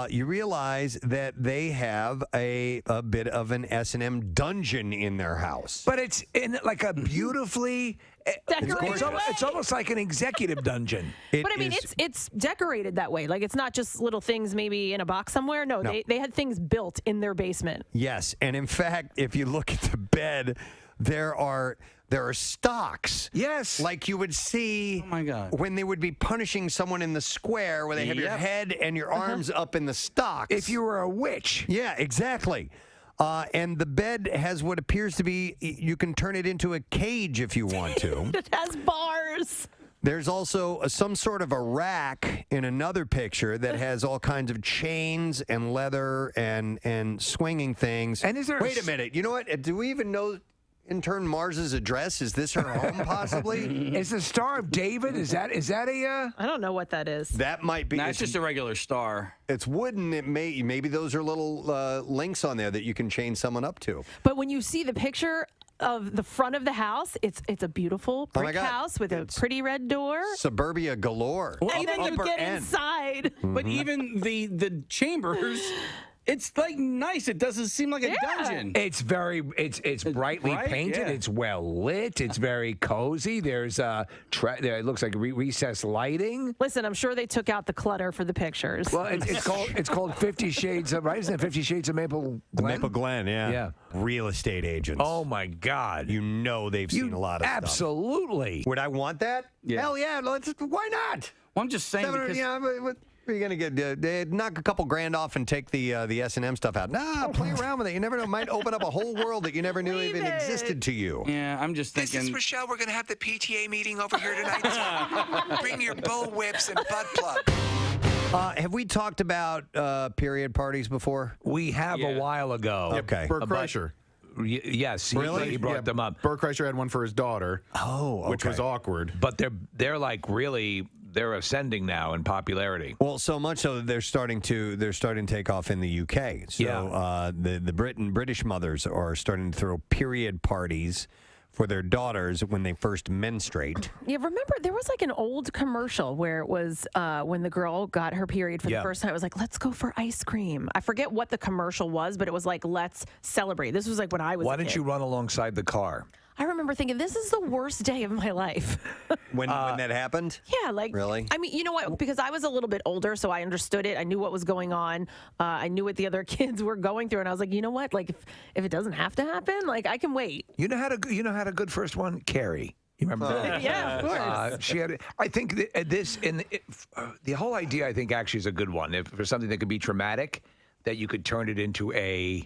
Speaker 2: you realize that they have a bit of an S&M dungeon in their house.
Speaker 1: But it's in like a beautifully. It's almost like an executive dungeon.
Speaker 3: But I mean, it's decorated that way. Like it's not just little things maybe in a box somewhere. No. They had things built in their basement.
Speaker 2: Yes, and in fact, if you look at the bed, there are stocks.
Speaker 1: Yes.
Speaker 2: Like you would see when they would be punishing someone in the square where they have your head and your arms up in the stocks.
Speaker 1: If you were a witch.
Speaker 2: Yeah, exactly. And the bed has what appears to be, you can turn it into a cage if you want to.
Speaker 3: It has bars.
Speaker 2: There's also some sort of a rack in another picture that has all kinds of chains and leather and swinging things.
Speaker 1: And is there
Speaker 2: Wait a minute. You know what? Do we even know intern Mars's address? Is this her home possibly?
Speaker 1: Is the Star of David? Is that a?
Speaker 3: I don't know what that is.
Speaker 2: That might be.
Speaker 5: No, it's just a regular star.
Speaker 2: It's wooden. Maybe those are little links on there that you can chain someone up to.
Speaker 3: But when you see the picture of the front of the house, it's a beautiful
Speaker 2: Oh my
Speaker 3: brick
Speaker 2: God.
Speaker 3: house with a pretty red door.
Speaker 2: Suburbia galore.
Speaker 3: And then you
Speaker 2: Upper
Speaker 3: get
Speaker 2: end.
Speaker 3: inside.
Speaker 5: But even the chambers It's like nice. It doesn't seem like a dungeon.
Speaker 1: It's brightly painted.
Speaker 5: Yeah.
Speaker 1: It's well lit. It's very cozy. There's there. It looks like recessed lighting.
Speaker 6: Listen, I'm sure they took out the clutter for the pictures.
Speaker 1: Well, it's called 50 Shades of Isn't it 50 Shades of Maple Glen?
Speaker 2: Maple Glen, yeah.
Speaker 1: Yeah.
Speaker 2: Real estate agents.
Speaker 1: Oh my God.
Speaker 2: You know they've seen a lot of stuff.
Speaker 1: Absolutely.
Speaker 2: Would I want that?
Speaker 5: Yeah.
Speaker 2: Hell yeah. Why not?
Speaker 5: Well, I'm just saying because
Speaker 2: What are you going to get? They knock a couple grand off and take the S&M stuff out. Nah, play around with it. You never know. It might open up a whole world that you never knew even existed to you.
Speaker 5: Yeah, I'm just thinking.
Speaker 21: This is Rochelle. We're going to have the PTA meeting over here tonight. Bring your bull whips and butt plugs.
Speaker 2: Have we talked about period parties before?
Speaker 1: We have a while ago.
Speaker 2: Okay.
Speaker 8: Bert Kreischer.
Speaker 1: Yes,
Speaker 2: Really?
Speaker 1: he brought them up.
Speaker 8: Bert Kreischer had one for his daughter.
Speaker 2: Oh, okay.
Speaker 8: Which was awkward.
Speaker 1: But they're like really they're ascending now in popularity.
Speaker 2: Well, so much so that they're starting to take off in the UK. So the British mothers are starting to throw period parties for their daughters when they first menstruate.
Speaker 6: Yeah, remember there was like an old commercial where it was when the girl got her period for the first time. It was like, let's go for ice cream. I forget what the commercial was, but it was like, let's celebrate. This was like when I was
Speaker 1: Why
Speaker 6: a
Speaker 1: didn't
Speaker 6: kid.
Speaker 1: you run alongside the car?
Speaker 6: I remember thinking, this is the worst day of my life.
Speaker 2: When that happened?
Speaker 6: Yeah, like,
Speaker 2: really?
Speaker 6: I mean, you know what? Because I was a little bit older, so I understood it. I knew what was going on. I knew what the other kids were going through, and I was like, you know what? Like, if it doesn't have to happen, like, I can wait.
Speaker 1: You know how to good first one? Carrie. You remember that?
Speaker 6: Yeah, of course.
Speaker 1: She had. I think the whole idea. I think actually is a good one. If for something that could be traumatic, that you could turn it into a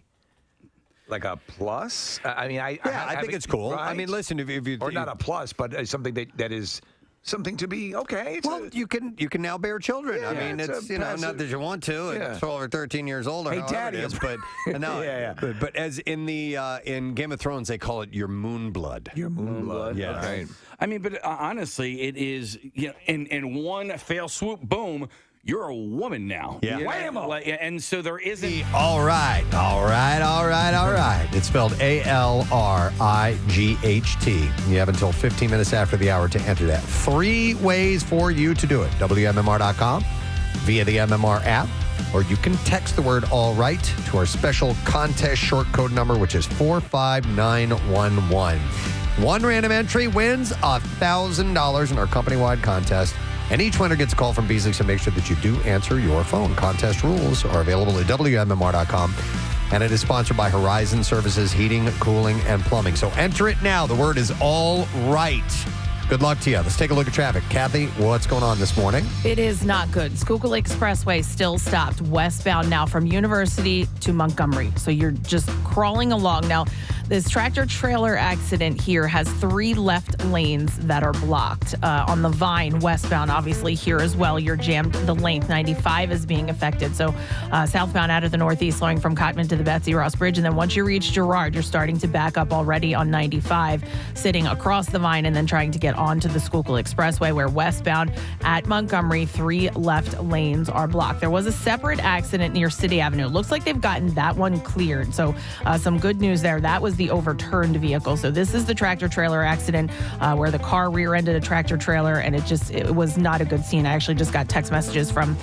Speaker 1: plus. I mean, I
Speaker 2: think it's cool.
Speaker 1: Right?
Speaker 2: I mean, listen, if you
Speaker 1: or not a plus, but something that is something to be okay.
Speaker 2: You can now bear children.
Speaker 1: Yeah,
Speaker 2: I mean, it's not that you want to.
Speaker 1: Yeah.
Speaker 2: It's 12 or 13 years old or
Speaker 1: Hey,
Speaker 2: however
Speaker 1: Daddy,
Speaker 2: it is, but no. But as in in Game of Thrones, they call it your moon blood.
Speaker 1: Your moon blood.
Speaker 2: Yeah.
Speaker 1: Right.
Speaker 5: I mean, but honestly, it is, in one fell swoop, boom, you're a woman now.
Speaker 2: Yeah.
Speaker 5: Whammo. And so there isn't.
Speaker 2: All right. It's spelled ALRIGHT. You have until 15 minutes after the hour to enter that. 3 ways for you to do it. WMMR.com, via the MMR app, or you can text the word all right to our special contest short code number, which is 45911. One random entry wins $1,000 in our company-wide contest. And each winner gets a call from Beasley, so make sure that you do answer your phone. Contest rules are available at WMMR.com. And it is sponsored by Horizon Services, Heating, Cooling, and Plumbing. So enter it now. The word is all right. Good luck to you. Let's take a look at traffic. Kathy, what's going on this morning?
Speaker 3: It is not good. Schuylkill Expressway still stopped westbound now from University to Montgomery. So you're just crawling along. Now, this tractor-trailer accident here has 3 left lanes that are blocked. On the Vine, westbound, obviously here as well, you're jammed the length. 95 is being affected. So southbound out of the northeast, flowing from Cotman to the Betsy Ross Bridge. And then once you reach Girard, you're starting to back up already on 95, sitting across the Vine and then trying to get onto the Schuylkill Expressway, where westbound at Montgomery, 3 left lanes are blocked. There was a separate accident near City Avenue. It looks like they've gotten that one cleared. So some good news there. That was the overturned vehicle. So this is the tractor-trailer accident where the car rear-ended a tractor-trailer, and it was not a good scene. I actually just got text messages from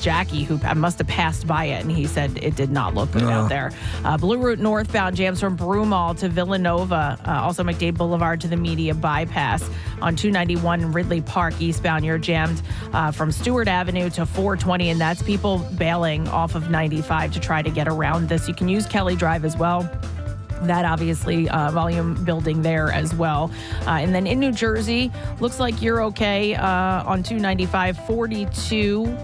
Speaker 3: Jackie, who must have passed by it, and he said it did not look good out there. Blue Route northbound jams from Broomall to Villanova, also McDade Boulevard to the Media Bypass. On 291 Ridley Park eastbound, you're jammed from Stewart Avenue to 420, and that's people bailing off of 95 to try to get around this. You can use Kelly Drive as well. That obviously volume building there as well. And then in New Jersey, looks like you're okay on 295, 42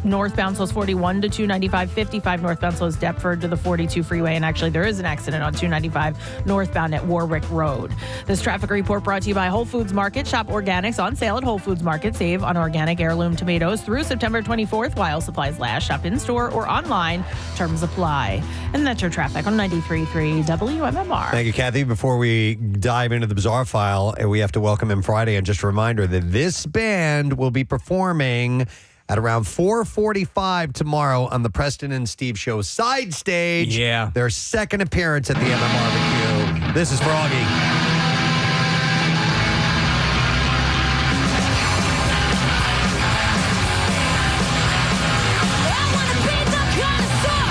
Speaker 3: northbound slows 41 to 295, 55 northbound slows Deptford to the 42 freeway. And actually, there is an accident on 295 northbound at Warwick Road. This traffic report brought to you by Whole Foods Market. Shop organics on sale at Whole Foods Market. Save on organic heirloom tomatoes through September 24th while supplies last. Shop in store or online. Terms apply. And that's your traffic on 93.3 WMMR.
Speaker 2: Thank you, Kathy. Before we dive into the bizarre file, we have to welcome him Friday. And just a reminder that this band will be performing at around 4:45 tomorrow on the Preston and Steve Show side stage.
Speaker 1: Yeah.
Speaker 2: Their second appearance at the MMRBQ. This is Froggy.
Speaker 10: I wanna be the connoisseur.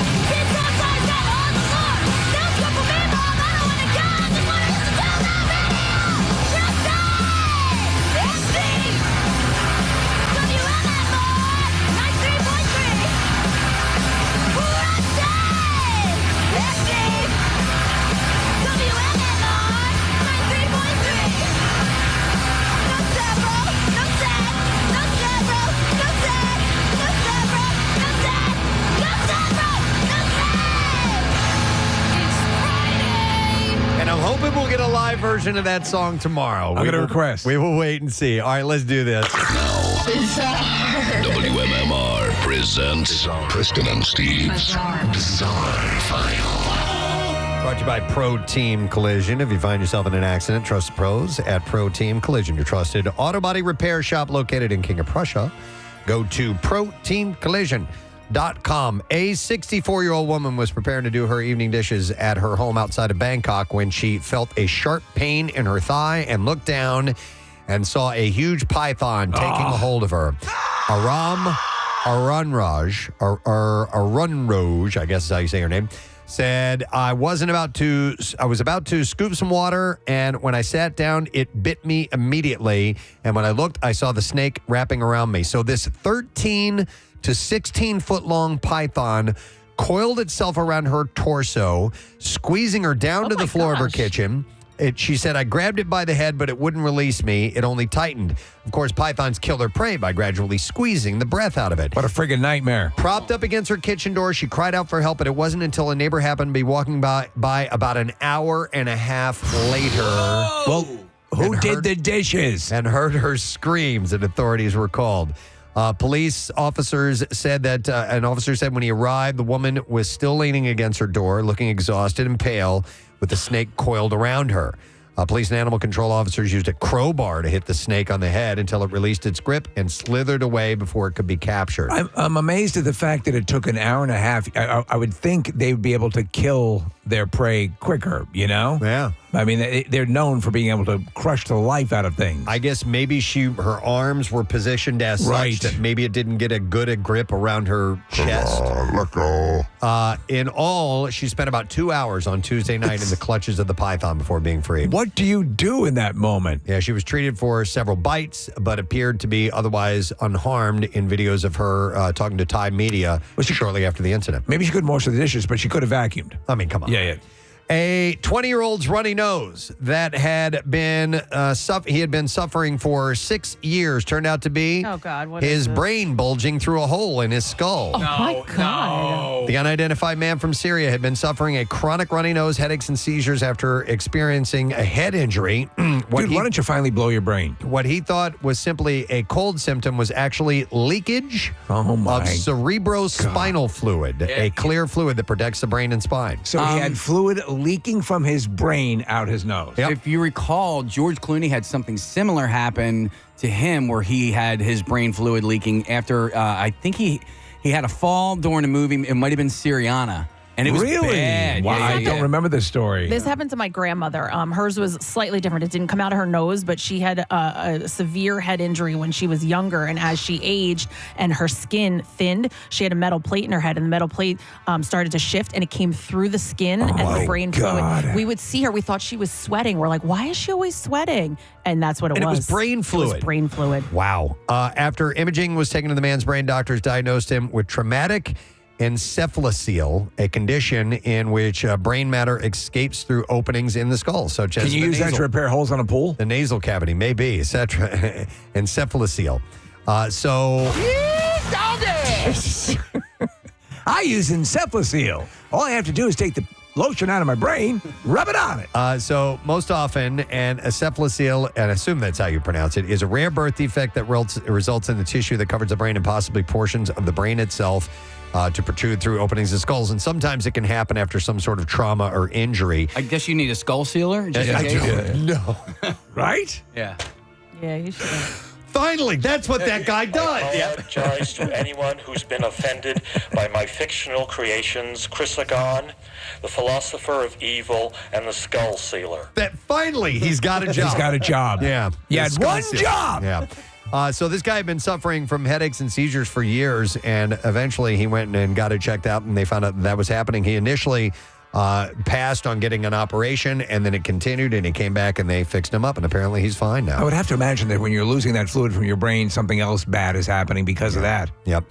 Speaker 2: And I'm hoping we'll get a live version of that song tomorrow.
Speaker 1: I'm going to request.
Speaker 2: We will wait and see. All right, let's do this.
Speaker 7: WMMR presents Preston and Steve's Bizarre File.
Speaker 2: Brought to you by Pro Team Collision. If you find yourself in an accident, trust the pros at Pro Team Collision, your trusted auto body repair shop located in King of Prussia. Go to ProTeamCollision.com. A 64-year-old woman was preparing to do her evening dishes at her home outside of Bangkok when she felt a sharp pain in her thigh and looked down and saw a huge python taking a hold of her. Arunraj, I guess is how you say her name, said, I was about to scoop some water, and when I sat down, it bit me immediately. And when I looked, I saw the snake wrapping around me. So this 13 to 16-foot long python coiled itself around her torso, squeezing her down to the floor of her kitchen. She said, I grabbed it by the head, but it wouldn't release me. It only tightened. Of course, pythons kill their prey by gradually squeezing the breath out of it.
Speaker 1: What a friggin' nightmare.
Speaker 2: Propped up against her kitchen door, she cried out for help, but it wasn't until a neighbor happened to be walking by about an hour and a half later.
Speaker 1: Well, who did the dishes?
Speaker 2: And heard her screams, and authorities were called. Police officers said that an officer said when he arrived, the woman was still leaning against her door, looking exhausted and pale, with the snake coiled around her. Police and animal control officers used a crowbar to hit the snake on the head until it released its grip and slithered away before it could be captured.
Speaker 1: I'm amazed at the fact that it took an hour and a half. I would think they would be able to kill their prey quicker, you know?
Speaker 2: Yeah.
Speaker 1: I mean, they're known for being able to crush the life out of things.
Speaker 2: I guess maybe her arms were positioned as such that maybe it didn't get a good grip around her chest.
Speaker 12: Let go.
Speaker 2: In all, she spent about 2 hours on Tuesday night in the clutches of the python before being freed.
Speaker 1: What do you do in that moment?
Speaker 2: Yeah, she was treated for several bites, but appeared to be otherwise unharmed in videos of her talking to Thai media shortly after the incident.
Speaker 1: Maybe she couldn't wash the dishes, but she could have vacuumed.
Speaker 2: I mean, come on.
Speaker 1: Yeah.
Speaker 2: A 20-year-old's runny nose that had been he had been suffering for 6 years turned out to be his brain bulging through a hole in his skull.
Speaker 3: Oh, my God.
Speaker 2: The unidentified man from Syria had been suffering a chronic runny nose, headaches, and seizures after experiencing a head injury.
Speaker 1: Dude, why don't you finally blow your brain?
Speaker 2: What he thought was simply a cold symptom was actually leakage of cerebrospinal fluid, a clear fluid that protects the brain and spine.
Speaker 1: So he had fluid leaking from his brain out his nose.
Speaker 2: Yep.
Speaker 5: If you recall, George Clooney had something similar happen to him where he had his brain fluid leaking after, I think he had a fall during a movie. It might have been Syriana. And it was bad.
Speaker 1: Wow,
Speaker 5: Yeah.
Speaker 1: I don't remember this story.
Speaker 3: This happened to my grandmother. Hers was slightly different. It didn't come out of her nose, but she had a severe head injury when she was younger. And as she aged and her skin thinned, she had a metal plate in her head, and the metal plate started to shift, and it came through the skin and the brain fluid. We would see her. We thought she was sweating. We're like, why is she always sweating? And that's what it was.
Speaker 2: And it was brain fluid.
Speaker 3: It was brain fluid.
Speaker 2: Wow. After imaging was taken to the man's brain, doctors diagnosed him with traumatic encephalocele, a condition in which brain matter escapes through openings in the skull, such as
Speaker 1: Can you use that to repair holes on a pool?
Speaker 2: The nasal cavity, maybe, etc. Encephalocele.
Speaker 1: I use encephalocele. All I have to do is take the lotion out of my brain, rub it on it.
Speaker 2: So most often, an encephalocele, and I assume that's how you pronounce it, is a rare birth defect that results in the tissue that covers the brain and possibly portions of the brain itself to protrude through openings of skulls. And sometimes it can happen after some sort of trauma or injury.
Speaker 5: I guess you need a skull sealer? Just in
Speaker 2: I
Speaker 5: case?
Speaker 2: do. No.
Speaker 1: Right?
Speaker 5: Yeah.
Speaker 3: Yeah, you should.
Speaker 2: Finally, that's what that guy does.
Speaker 9: I apologize to anyone who's been offended by my fictional creations, Chrysagon, the philosopher of evil, and the skull sealer.
Speaker 2: That finally he's got a job.
Speaker 1: He's got a job.
Speaker 2: Yeah.
Speaker 1: You had
Speaker 2: The skull
Speaker 1: one
Speaker 2: sealer.
Speaker 1: job.
Speaker 2: Yeah. So this guy had been suffering from headaches and seizures for years, and eventually he went and got it checked out, and they found out that was happening. He initially passed on getting an operation, and then it continued, and he came back, and they fixed him up, and apparently he's fine now.
Speaker 1: I would have to imagine that when you're losing that fluid from your brain, something else bad is happening because of that.
Speaker 2: Yep.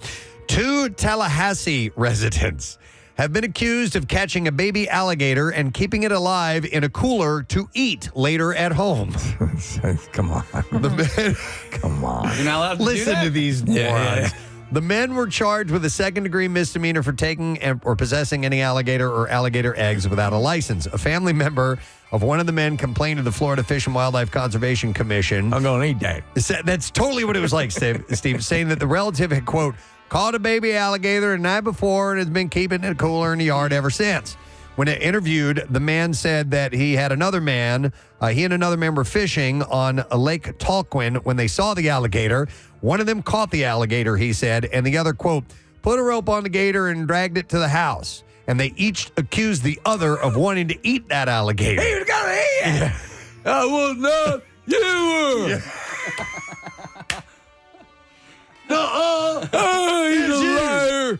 Speaker 2: 2 Tallahassee residents have been accused of catching a baby alligator and keeping it alive in a cooler to eat later at home.
Speaker 1: Come on. Come on.
Speaker 5: You're not allowed to
Speaker 2: Listen
Speaker 5: do that?
Speaker 2: to these morons.
Speaker 1: Yeah.
Speaker 2: The men were charged with a second-degree misdemeanor for taking or possessing any alligator or alligator eggs without a license. A family member of one of the men complained to the Florida Fish and Wildlife Conservation Commission.
Speaker 1: I'm going to eat that.
Speaker 2: That's totally what it was like, Steve, saying that the relative had, quote, caught a baby alligator the night before and has been keeping it cooler in the yard ever since. When interviewed, the man said that he and another man were fishing on Lake Talquin when they saw the alligator. One of them caught the alligator, he said, and the other, quote, put a rope on the gator and dragged it to the house. And they each accused the other of wanting to eat that alligator.
Speaker 1: Hey, you gotta eat it! Yeah. I was not. You were.
Speaker 2: Yeah.
Speaker 1: He's a liar.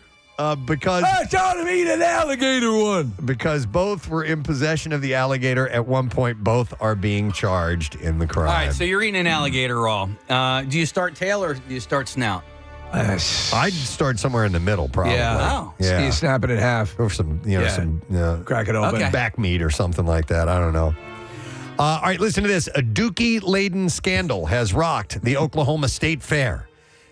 Speaker 2: Because
Speaker 1: I taught him to eat an alligator one.
Speaker 2: Because both were in possession of the alligator at one point, both are being charged in the crime.
Speaker 5: All right, so you're eating an alligator raw. Do you start tail or do you start snout?
Speaker 2: I'd start somewhere in the middle, probably.
Speaker 1: Yeah.
Speaker 5: Oh.
Speaker 2: Yeah.
Speaker 1: You snap it in half.
Speaker 2: Or some,
Speaker 1: Crack it open.
Speaker 5: Okay.
Speaker 2: back meat or something like that. I don't know. All right, listen to this. A dookie-laden scandal has rocked the Oklahoma State Fair.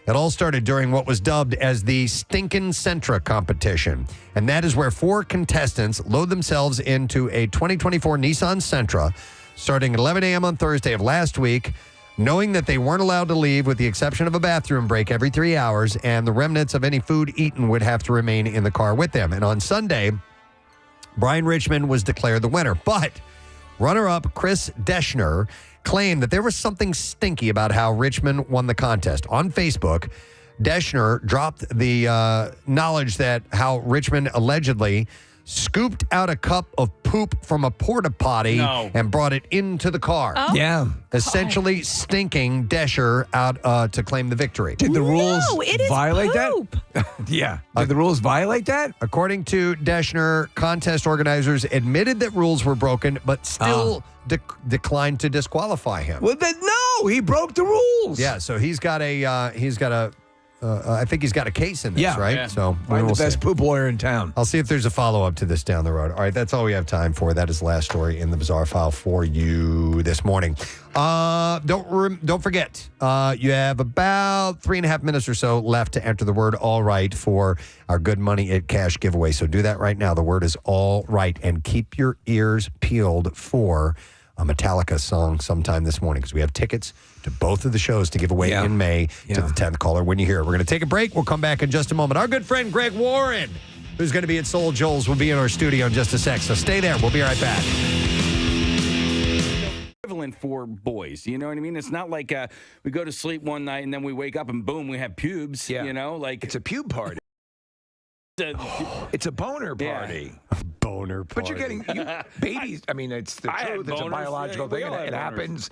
Speaker 2: It all started during what was dubbed as the Stinkin' Sentra competition. And that is where 4 contestants load themselves into a 2024 Nissan Sentra starting at 11 a.m. on Thursday of last week, knowing that they weren't allowed to leave with the exception of a bathroom break every 3 hours, and the remnants of any food eaten would have to remain in the car with them. And on Sunday, Brian Richmond was declared the winner. But runner-up Chris Deschner claimed that there was something stinky about how Richmond won the contest. On Facebook, Deschner dropped the knowledge that how Richmond allegedly scooped out a cup of poop from a porta potty and brought it into the car.
Speaker 3: Oh.
Speaker 1: Yeah.
Speaker 2: Essentially stinking Deschner out to claim the victory.
Speaker 1: Did the rules
Speaker 3: it is
Speaker 1: violate
Speaker 3: poop.
Speaker 1: that? Yeah. Did the rules violate that?
Speaker 2: According to Deschner, contest organizers admitted that rules were broken, but still declined to disqualify him.
Speaker 1: Well, then no, he broke the rules.
Speaker 2: Yeah, so I think he's got a case in this, right?
Speaker 1: Yeah.
Speaker 2: So
Speaker 1: Find
Speaker 2: we'll
Speaker 1: the best
Speaker 2: see.
Speaker 1: poop lawyer in town.
Speaker 2: I'll see if there's a follow-up to this down the road. All right, that's all we have time for. That is the last story in the Bizarre File for you this morning. Don't forget, you have about 3.5 minutes or so left to enter the word all right for our Good Money at Cash giveaway. So do that right now. The word is all right, and keep your ears peeled for a Metallica song sometime this morning because we have tickets to both of the shows to give away in May to the 10th caller when you hear it. We're going to take a break. We'll come back in just a moment. Our good friend Greg Warren, who's going to be at Soul Joel's, will be in our studio in just a sec. So stay there. We'll be right back.
Speaker 5: Equivalent for boys, you know what I mean? It's not like we go to sleep one night and then we wake up and boom, we have pubes. You know, like
Speaker 1: it's a pube party. It's a boner party.
Speaker 2: A boner party.
Speaker 1: But you're getting babies. I mean, it's the truth. It's a biological thing. It happens.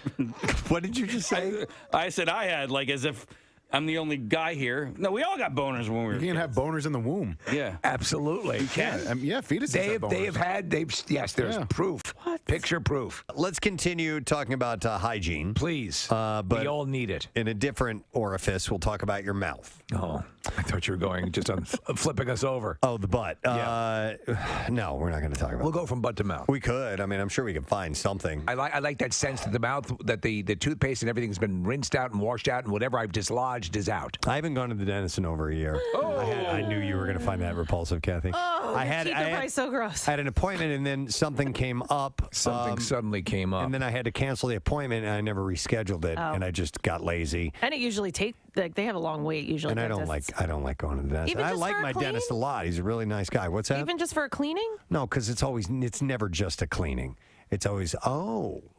Speaker 2: What did you just say?
Speaker 5: I said I had, like, as if I'm the only guy here. No, we all got boners when we were
Speaker 8: You can't have boners in the womb.
Speaker 5: Yeah.
Speaker 1: Absolutely. You
Speaker 8: can. Fetuses have boners.
Speaker 1: Yes, there's proof. Picture proof.
Speaker 2: Let's continue talking about hygiene.
Speaker 1: Please.
Speaker 2: But
Speaker 1: we all need it.
Speaker 2: In a different orifice, we'll talk about your mouth.
Speaker 1: Oh, I thought you were going just on flipping us over.
Speaker 2: Oh, the butt. No, we're not going to talk about
Speaker 1: We'll go from butt to mouth.
Speaker 2: We could. I mean, I'm sure we could find something.
Speaker 1: I like that sense that the mouth, that the toothpaste and everything's been rinsed out and washed out and whatever I've dislodged is out.
Speaker 2: I haven't gone to the dentist in over a year.
Speaker 1: Oh.
Speaker 2: I knew you were going to find that repulsive, Kathy.
Speaker 6: Oh,
Speaker 2: I had
Speaker 6: probably so gross.
Speaker 2: I had an appointment and then something came up.
Speaker 1: Something suddenly came up.
Speaker 2: And then I had to cancel the appointment and I never rescheduled it and I just got lazy.
Speaker 6: And it usually they have a long wait usually.
Speaker 2: And I
Speaker 6: dentists.
Speaker 2: don't like going to the dentist.
Speaker 6: Even
Speaker 2: I
Speaker 6: just
Speaker 2: like
Speaker 6: for a
Speaker 2: my
Speaker 6: cleaning?
Speaker 2: dentist a lot. He's a really nice guy. What's that?
Speaker 6: Even just for a cleaning?
Speaker 2: No, because it's never just a cleaning. It's always,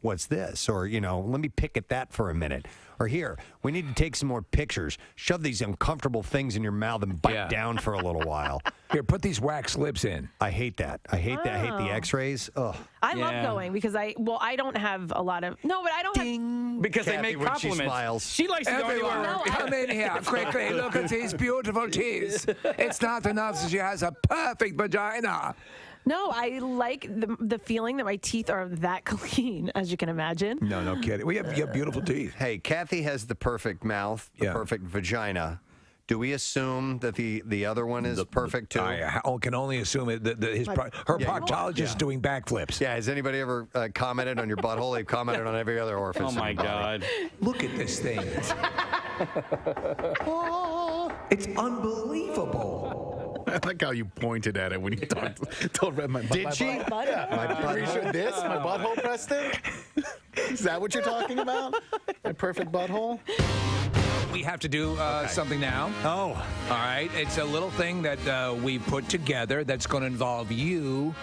Speaker 2: what's this? Or, let me pick at that for a minute. Or here, we need to take some more pictures. Shove these uncomfortable things in your mouth and bite down for a little while.
Speaker 1: Here, put these wax lips in.
Speaker 2: I hate that. I hate that. I hate the x-rays. Ugh.
Speaker 6: I love going because I don't have a lot of but I don't have
Speaker 5: because
Speaker 2: Kathy,
Speaker 5: they make
Speaker 2: when she
Speaker 5: compliments.
Speaker 2: smiles.
Speaker 5: She likes to go anywhere.
Speaker 1: Come in here quickly. Look at these beautiful teeth. It's not enough that she has a perfect vagina.
Speaker 6: No, I like the feeling that my teeth are that clean, as you can imagine.
Speaker 1: No kidding. You have beautiful teeth.
Speaker 2: Hey, Kathy has the perfect mouth, the perfect vagina. Do we assume that the other one is perfect too?
Speaker 1: I can only assume it, that her proctologist is doing backflips.
Speaker 2: Yeah, has anybody ever commented on your butthole? They've commented on every other orifice.
Speaker 5: Oh my
Speaker 2: in your body.
Speaker 5: God!
Speaker 1: Look at this thing. It's unbelievable.
Speaker 8: I like how you pointed at it when you told Red my butt.
Speaker 2: Did she?
Speaker 8: Yeah.
Speaker 2: My butthole?
Speaker 8: This? My butthole, Preston? Is that what you're talking about? My perfect butthole?
Speaker 1: We have to do something now.
Speaker 2: Oh.
Speaker 1: All right. It's a little thing that we put together that's going to involve you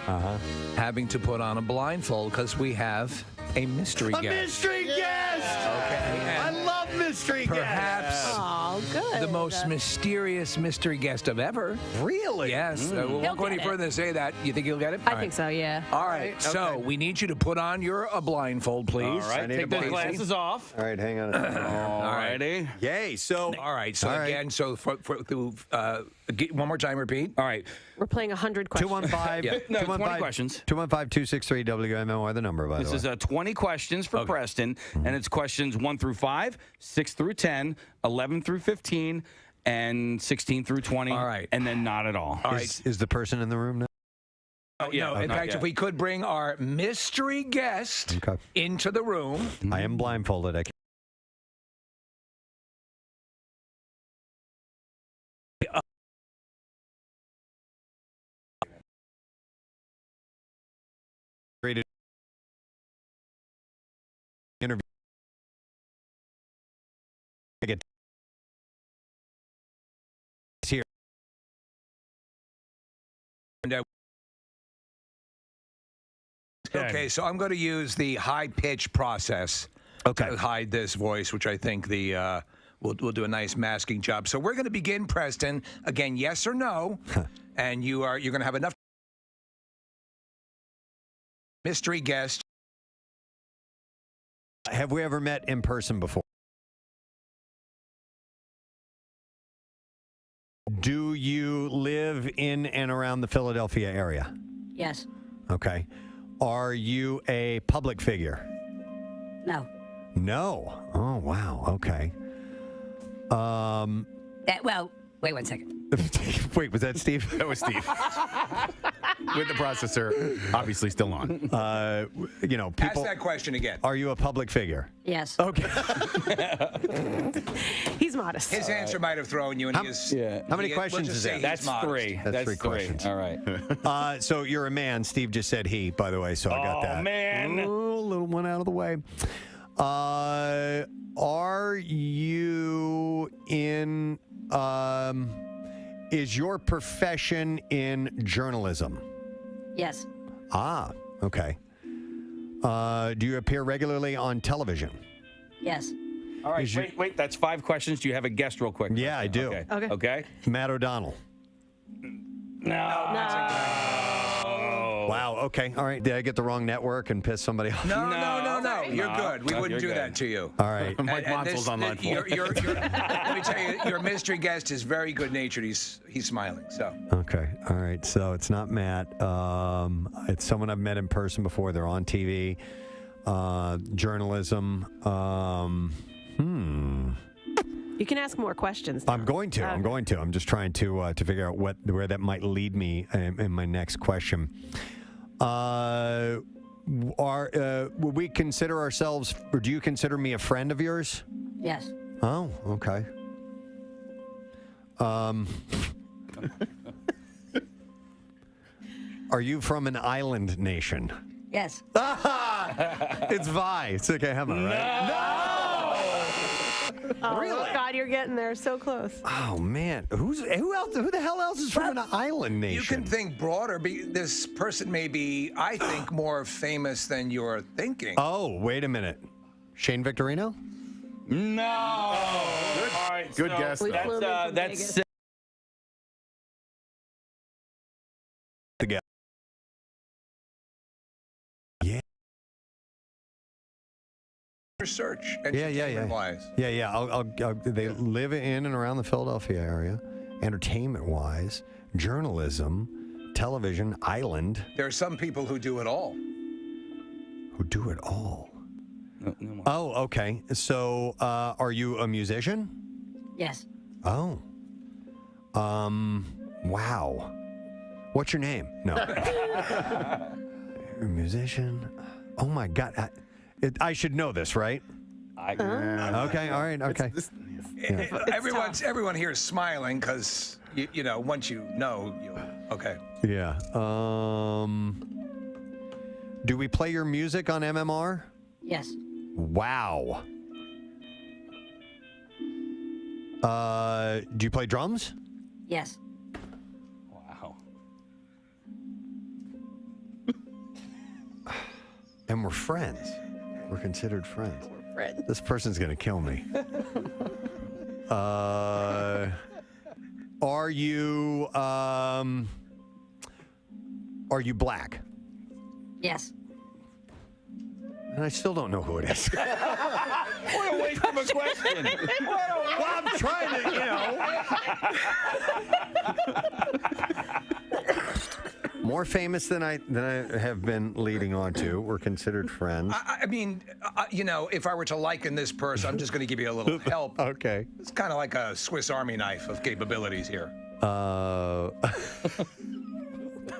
Speaker 1: having to put on a blindfold because we have a mystery guest.
Speaker 2: Mystery guest!
Speaker 1: Okay.
Speaker 2: I love mystery guests.
Speaker 1: Perhaps the most mysterious mystery guest of ever.
Speaker 2: Really?
Speaker 1: Yes. We won't go any further than say that. You think he'll get it?
Speaker 6: I think so, yeah.
Speaker 1: All right. So we need you to put on your blindfold, please.
Speaker 5: All right, take those glasses off.
Speaker 2: All right, hang on.
Speaker 5: All righty.
Speaker 2: Yay. So.
Speaker 1: All right. So again, so one more time, repeat. All right.
Speaker 6: We're playing 100 questions.
Speaker 2: 215.
Speaker 5: No, 20 questions.
Speaker 2: 215-263 WMMR, the number, by the way.
Speaker 5: This is 20 questions for Preston, and it's questions 1 through 5, 6 through 10, 11 through 15, and 16 through 20.
Speaker 1: All right.
Speaker 5: And then not at all.
Speaker 1: All right.
Speaker 2: Is the person in the room now?
Speaker 1: No, in fact, if we could bring our mystery guest into the room.
Speaker 2: I am blindfolded. Interview. Here.
Speaker 1: Okay, so I'm going to use the high pitch process to hide this voice, which I think the we'll do a nice masking job. So we're going to begin, Preston. Again, yes or no, and you're going to have enough mystery guest.
Speaker 2: Have we ever met in person before? Do you live in and around the Philadelphia area?
Speaker 4: Yes.
Speaker 2: Okay. Are you a public figure?
Speaker 4: No.
Speaker 2: No. Oh, wow. Okay.
Speaker 4: Well, wait 1 second.
Speaker 2: Wait, was that Steve?
Speaker 8: That was Steve. With the processor obviously still on.
Speaker 2: People.
Speaker 1: Ask that question again.
Speaker 2: Are you a public figure?
Speaker 4: Yes.
Speaker 2: Okay.
Speaker 6: He's modest.
Speaker 1: His answer might have thrown you, and he is.
Speaker 2: How many questions is that?
Speaker 5: That's three.
Speaker 2: That's three questions.
Speaker 5: All right.
Speaker 2: So you're a man. Steve just said he, by the way, so I got that.
Speaker 5: Oh, man.
Speaker 2: Ooh, little one out of the way. Are you in... is your profession in journalism?
Speaker 4: Yes.
Speaker 2: Ah, okay. Do you appear regularly on television?
Speaker 4: Yes.
Speaker 5: All right, wait. That's 5 questions. Do you have a guest real quick?
Speaker 2: Yeah, I do.
Speaker 5: Okay.
Speaker 2: Matt O'Donnell.
Speaker 5: No.
Speaker 2: Wow, okay. All right. Did I get the wrong network and piss somebody off?
Speaker 1: No. You're good. We wouldn't do that to you.
Speaker 2: All right.
Speaker 8: Mike Monsel's on line 4.
Speaker 1: Let me tell you, your mystery guest is very good natured. He's smiling. So.
Speaker 2: Okay. All right. So it's not Matt. It's someone I've met in person before. They're on TV. Journalism.
Speaker 6: You can ask more questions now.
Speaker 2: I'm going to. I'm just trying to figure out where that might lead me in my next question. Would we consider ourselves, or do you consider me a friend of yours?
Speaker 4: Yes.
Speaker 2: Oh, okay. Are you from an island nation?
Speaker 4: Yes.
Speaker 2: It's Vi. It's okay, Emma, right?
Speaker 6: No! Oh, really? God, you're getting there so close.
Speaker 2: Oh man, who else? Who the hell else is from an island nation?
Speaker 1: You can think broader. This person may be, I think, more famous than you're thinking.
Speaker 2: Oh, wait a minute, Shane Victorino?
Speaker 5: No. All right.
Speaker 8: Good guess.
Speaker 5: That's
Speaker 2: together. Yeah.
Speaker 1: Research.
Speaker 2: Yeah.
Speaker 1: Wise.
Speaker 2: Yeah. I'll they live in and around the Philadelphia area. Entertainment-wise, journalism, television, island.
Speaker 1: There are some people who do it all.
Speaker 2: Who do it all? No. Oh, okay. So, are you a musician?
Speaker 4: Yes.
Speaker 2: Oh. Wow. What's your name? No. You're a musician. Oh my God. I should know this, right? Okay. All right. Okay.
Speaker 1: Everyone here is smiling because once you know, okay.
Speaker 2: Yeah. Do we play your music on MMR?
Speaker 4: Yes.
Speaker 2: Wow. Do you play drums?
Speaker 4: Yes.
Speaker 5: Wow.
Speaker 2: And we're friends. We're considered friends.
Speaker 6: We're friends.
Speaker 2: This person's going to kill me. Are you black?
Speaker 4: Yes.
Speaker 2: And I still don't know who it is.
Speaker 5: What a waste of a question.
Speaker 2: Well, I'm trying to, More famous than I have been leading on to. We're considered friends.
Speaker 1: I mean, if I were to liken this person, I'm just going to give you a little help.
Speaker 2: Okay.
Speaker 1: It's kind of like a Swiss Army knife of capabilities here.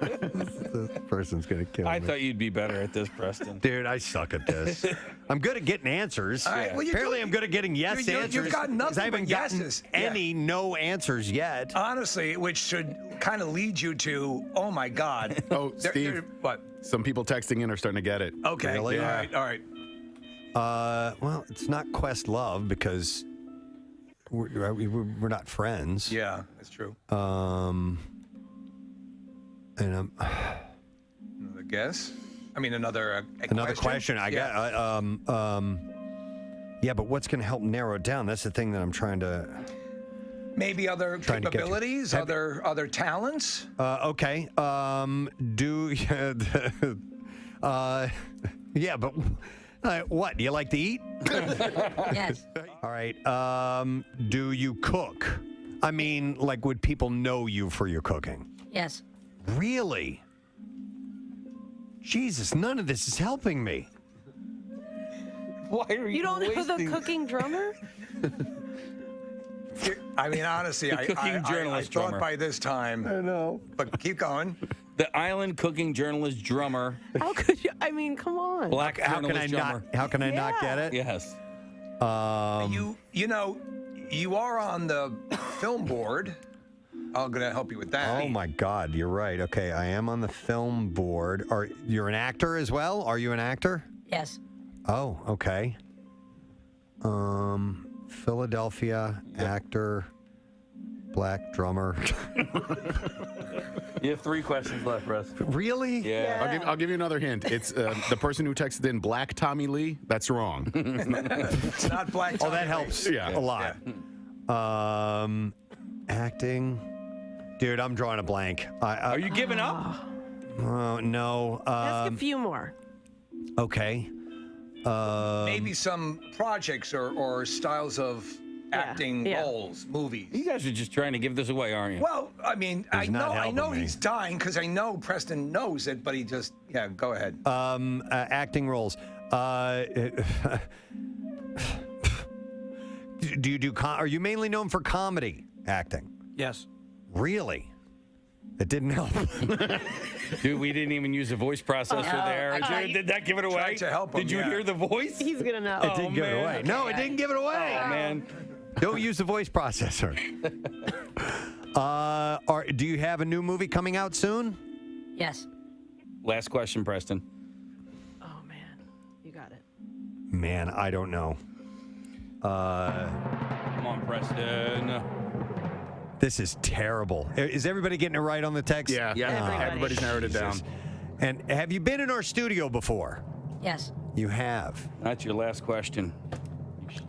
Speaker 2: This person's going to kill me.
Speaker 5: I thought you'd be better at this, Preston.
Speaker 2: Dude, I suck at this. I'm good at getting answers.
Speaker 1: All right, well,
Speaker 2: Apparently, I'm good at getting yes answers.
Speaker 1: You've got nothing
Speaker 2: I haven't
Speaker 1: but yeses.
Speaker 2: gotten any no answers yet.
Speaker 1: Honestly, which should kind of lead you to, oh my God.
Speaker 8: Oh, Steve.
Speaker 1: What?
Speaker 8: Some people texting in are starting to get it.
Speaker 1: Okay.
Speaker 2: Really?
Speaker 1: All right.
Speaker 2: Well, it's not Questlove because we're not friends.
Speaker 1: Yeah, that's true.
Speaker 2: And
Speaker 1: Another guess? I mean, another
Speaker 2: question. I guess. Yeah, but what's going to help narrow it down? That's the thing that I'm trying to.
Speaker 1: Maybe other
Speaker 2: Trying to get to.
Speaker 1: capabilities, other talents.
Speaker 2: Okay. Yeah, but what? Do you like to eat?
Speaker 4: Yes.
Speaker 2: All right. Do you cook? I mean, like, would people know you for your cooking?
Speaker 4: Yes.
Speaker 2: Really? Jesus, none of this is helping me.
Speaker 5: Why are you
Speaker 6: don't know the
Speaker 5: wasting-
Speaker 6: cooking drummer?
Speaker 1: I mean, honestly, I
Speaker 5: journalist
Speaker 1: thought
Speaker 5: drummer.
Speaker 1: by this time. I know. But keep going.
Speaker 5: The island cooking journalist drummer.
Speaker 6: How could you? I mean, come on.
Speaker 5: Black
Speaker 2: How can I
Speaker 5: journalist drummer.
Speaker 2: not? How can I not get it?
Speaker 5: Yes.
Speaker 1: You are on the film board. I'm going to help you with that.
Speaker 2: Oh my God, you're right. Okay, I am on the film board. You're an actor as well? Are you an actor?
Speaker 4: Yes.
Speaker 2: Oh, okay. Philadelphia actor, black drummer.
Speaker 5: You have 3 questions left, Russ.
Speaker 2: Really?
Speaker 5: Yeah.
Speaker 8: I'll give you another hint. It's the person who texted in Black Tommy Lee. That's wrong.
Speaker 1: It's not Black Tommy
Speaker 2: that
Speaker 1: Lee.
Speaker 2: helps
Speaker 8: Yeah.
Speaker 2: a lot. Acting. Dude, I'm drawing a blank.
Speaker 5: Are you giving up?
Speaker 2: No.
Speaker 6: Ask a few more.
Speaker 2: Okay.
Speaker 1: Maybe some projects or styles of acting roles, movies.
Speaker 5: You guys are just trying to give this away, aren't you?
Speaker 1: Well, I mean, I
Speaker 2: not
Speaker 1: know
Speaker 2: helping me.
Speaker 1: he's dying because I know Preston knows it, but he just, go ahead.
Speaker 2: Acting roles. Do you do? Are you mainly known for comedy acting?
Speaker 1: Yes.
Speaker 2: Really? It didn't help.
Speaker 5: Dude, we didn't even use a voice processor there. Did that give it away?
Speaker 1: Tried to help him,
Speaker 5: Did you hear the voice?
Speaker 6: He's gonna know.
Speaker 2: It didn't give it away. No, it didn't give it away.
Speaker 5: Oh, man.
Speaker 2: Don't use the voice processor. Do you have a new movie coming out soon?
Speaker 4: Yes.
Speaker 5: Last question, Preston.
Speaker 6: Oh man, you got it.
Speaker 2: Man, I don't know.
Speaker 5: Come on, Preston.
Speaker 2: This is terrible. Is everybody getting it right on the text?
Speaker 8: Yeah. Everybody's narrowed it down.
Speaker 2: And have you been in our studio before?
Speaker 4: Yes.
Speaker 2: You have.
Speaker 5: That's your last question.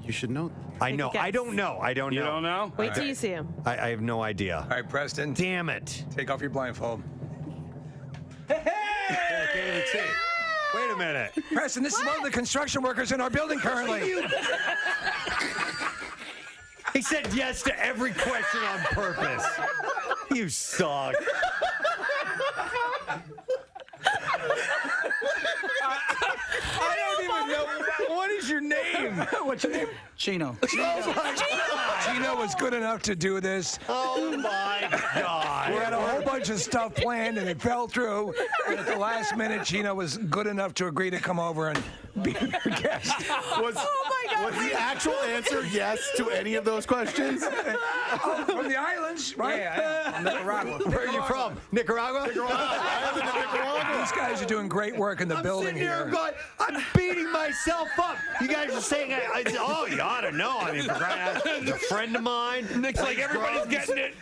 Speaker 8: You should know.
Speaker 2: I know.
Speaker 6: guess.
Speaker 2: I don't know. I don't
Speaker 5: You
Speaker 2: know.
Speaker 5: don't know?
Speaker 6: Wait till you see him.
Speaker 2: I have no idea.
Speaker 1: All right, Preston.
Speaker 2: Damn it.
Speaker 1: Take off your blindfold.
Speaker 2: Okay, let's see. Wait a minute.
Speaker 1: Preston, this is one of the construction workers in our building currently.
Speaker 2: He said yes to every question on purpose. You suck.
Speaker 5: I don't even know. What is your name?
Speaker 11: What's your name? Chino.
Speaker 1: Chino was good enough to do this.
Speaker 2: Oh my God.
Speaker 1: We had a whole bunch of stuff planned and it fell through. And at the last minute, Chino was good enough to agree to come over and be your guest.
Speaker 13: Was the actual answer yes to any of those questions?
Speaker 1: From the islands, right?
Speaker 11: Yeah. Nicaragua.
Speaker 2: Where are you from? Nicaragua?
Speaker 1: These guys are doing great work in the building
Speaker 2: sitting here
Speaker 1: here.
Speaker 2: going, I'm beating myself up. You guys are saying, oh, you ought to know. I mean, for crying out loud, a friend of mine.
Speaker 5: Nick's like, everybody's getting it.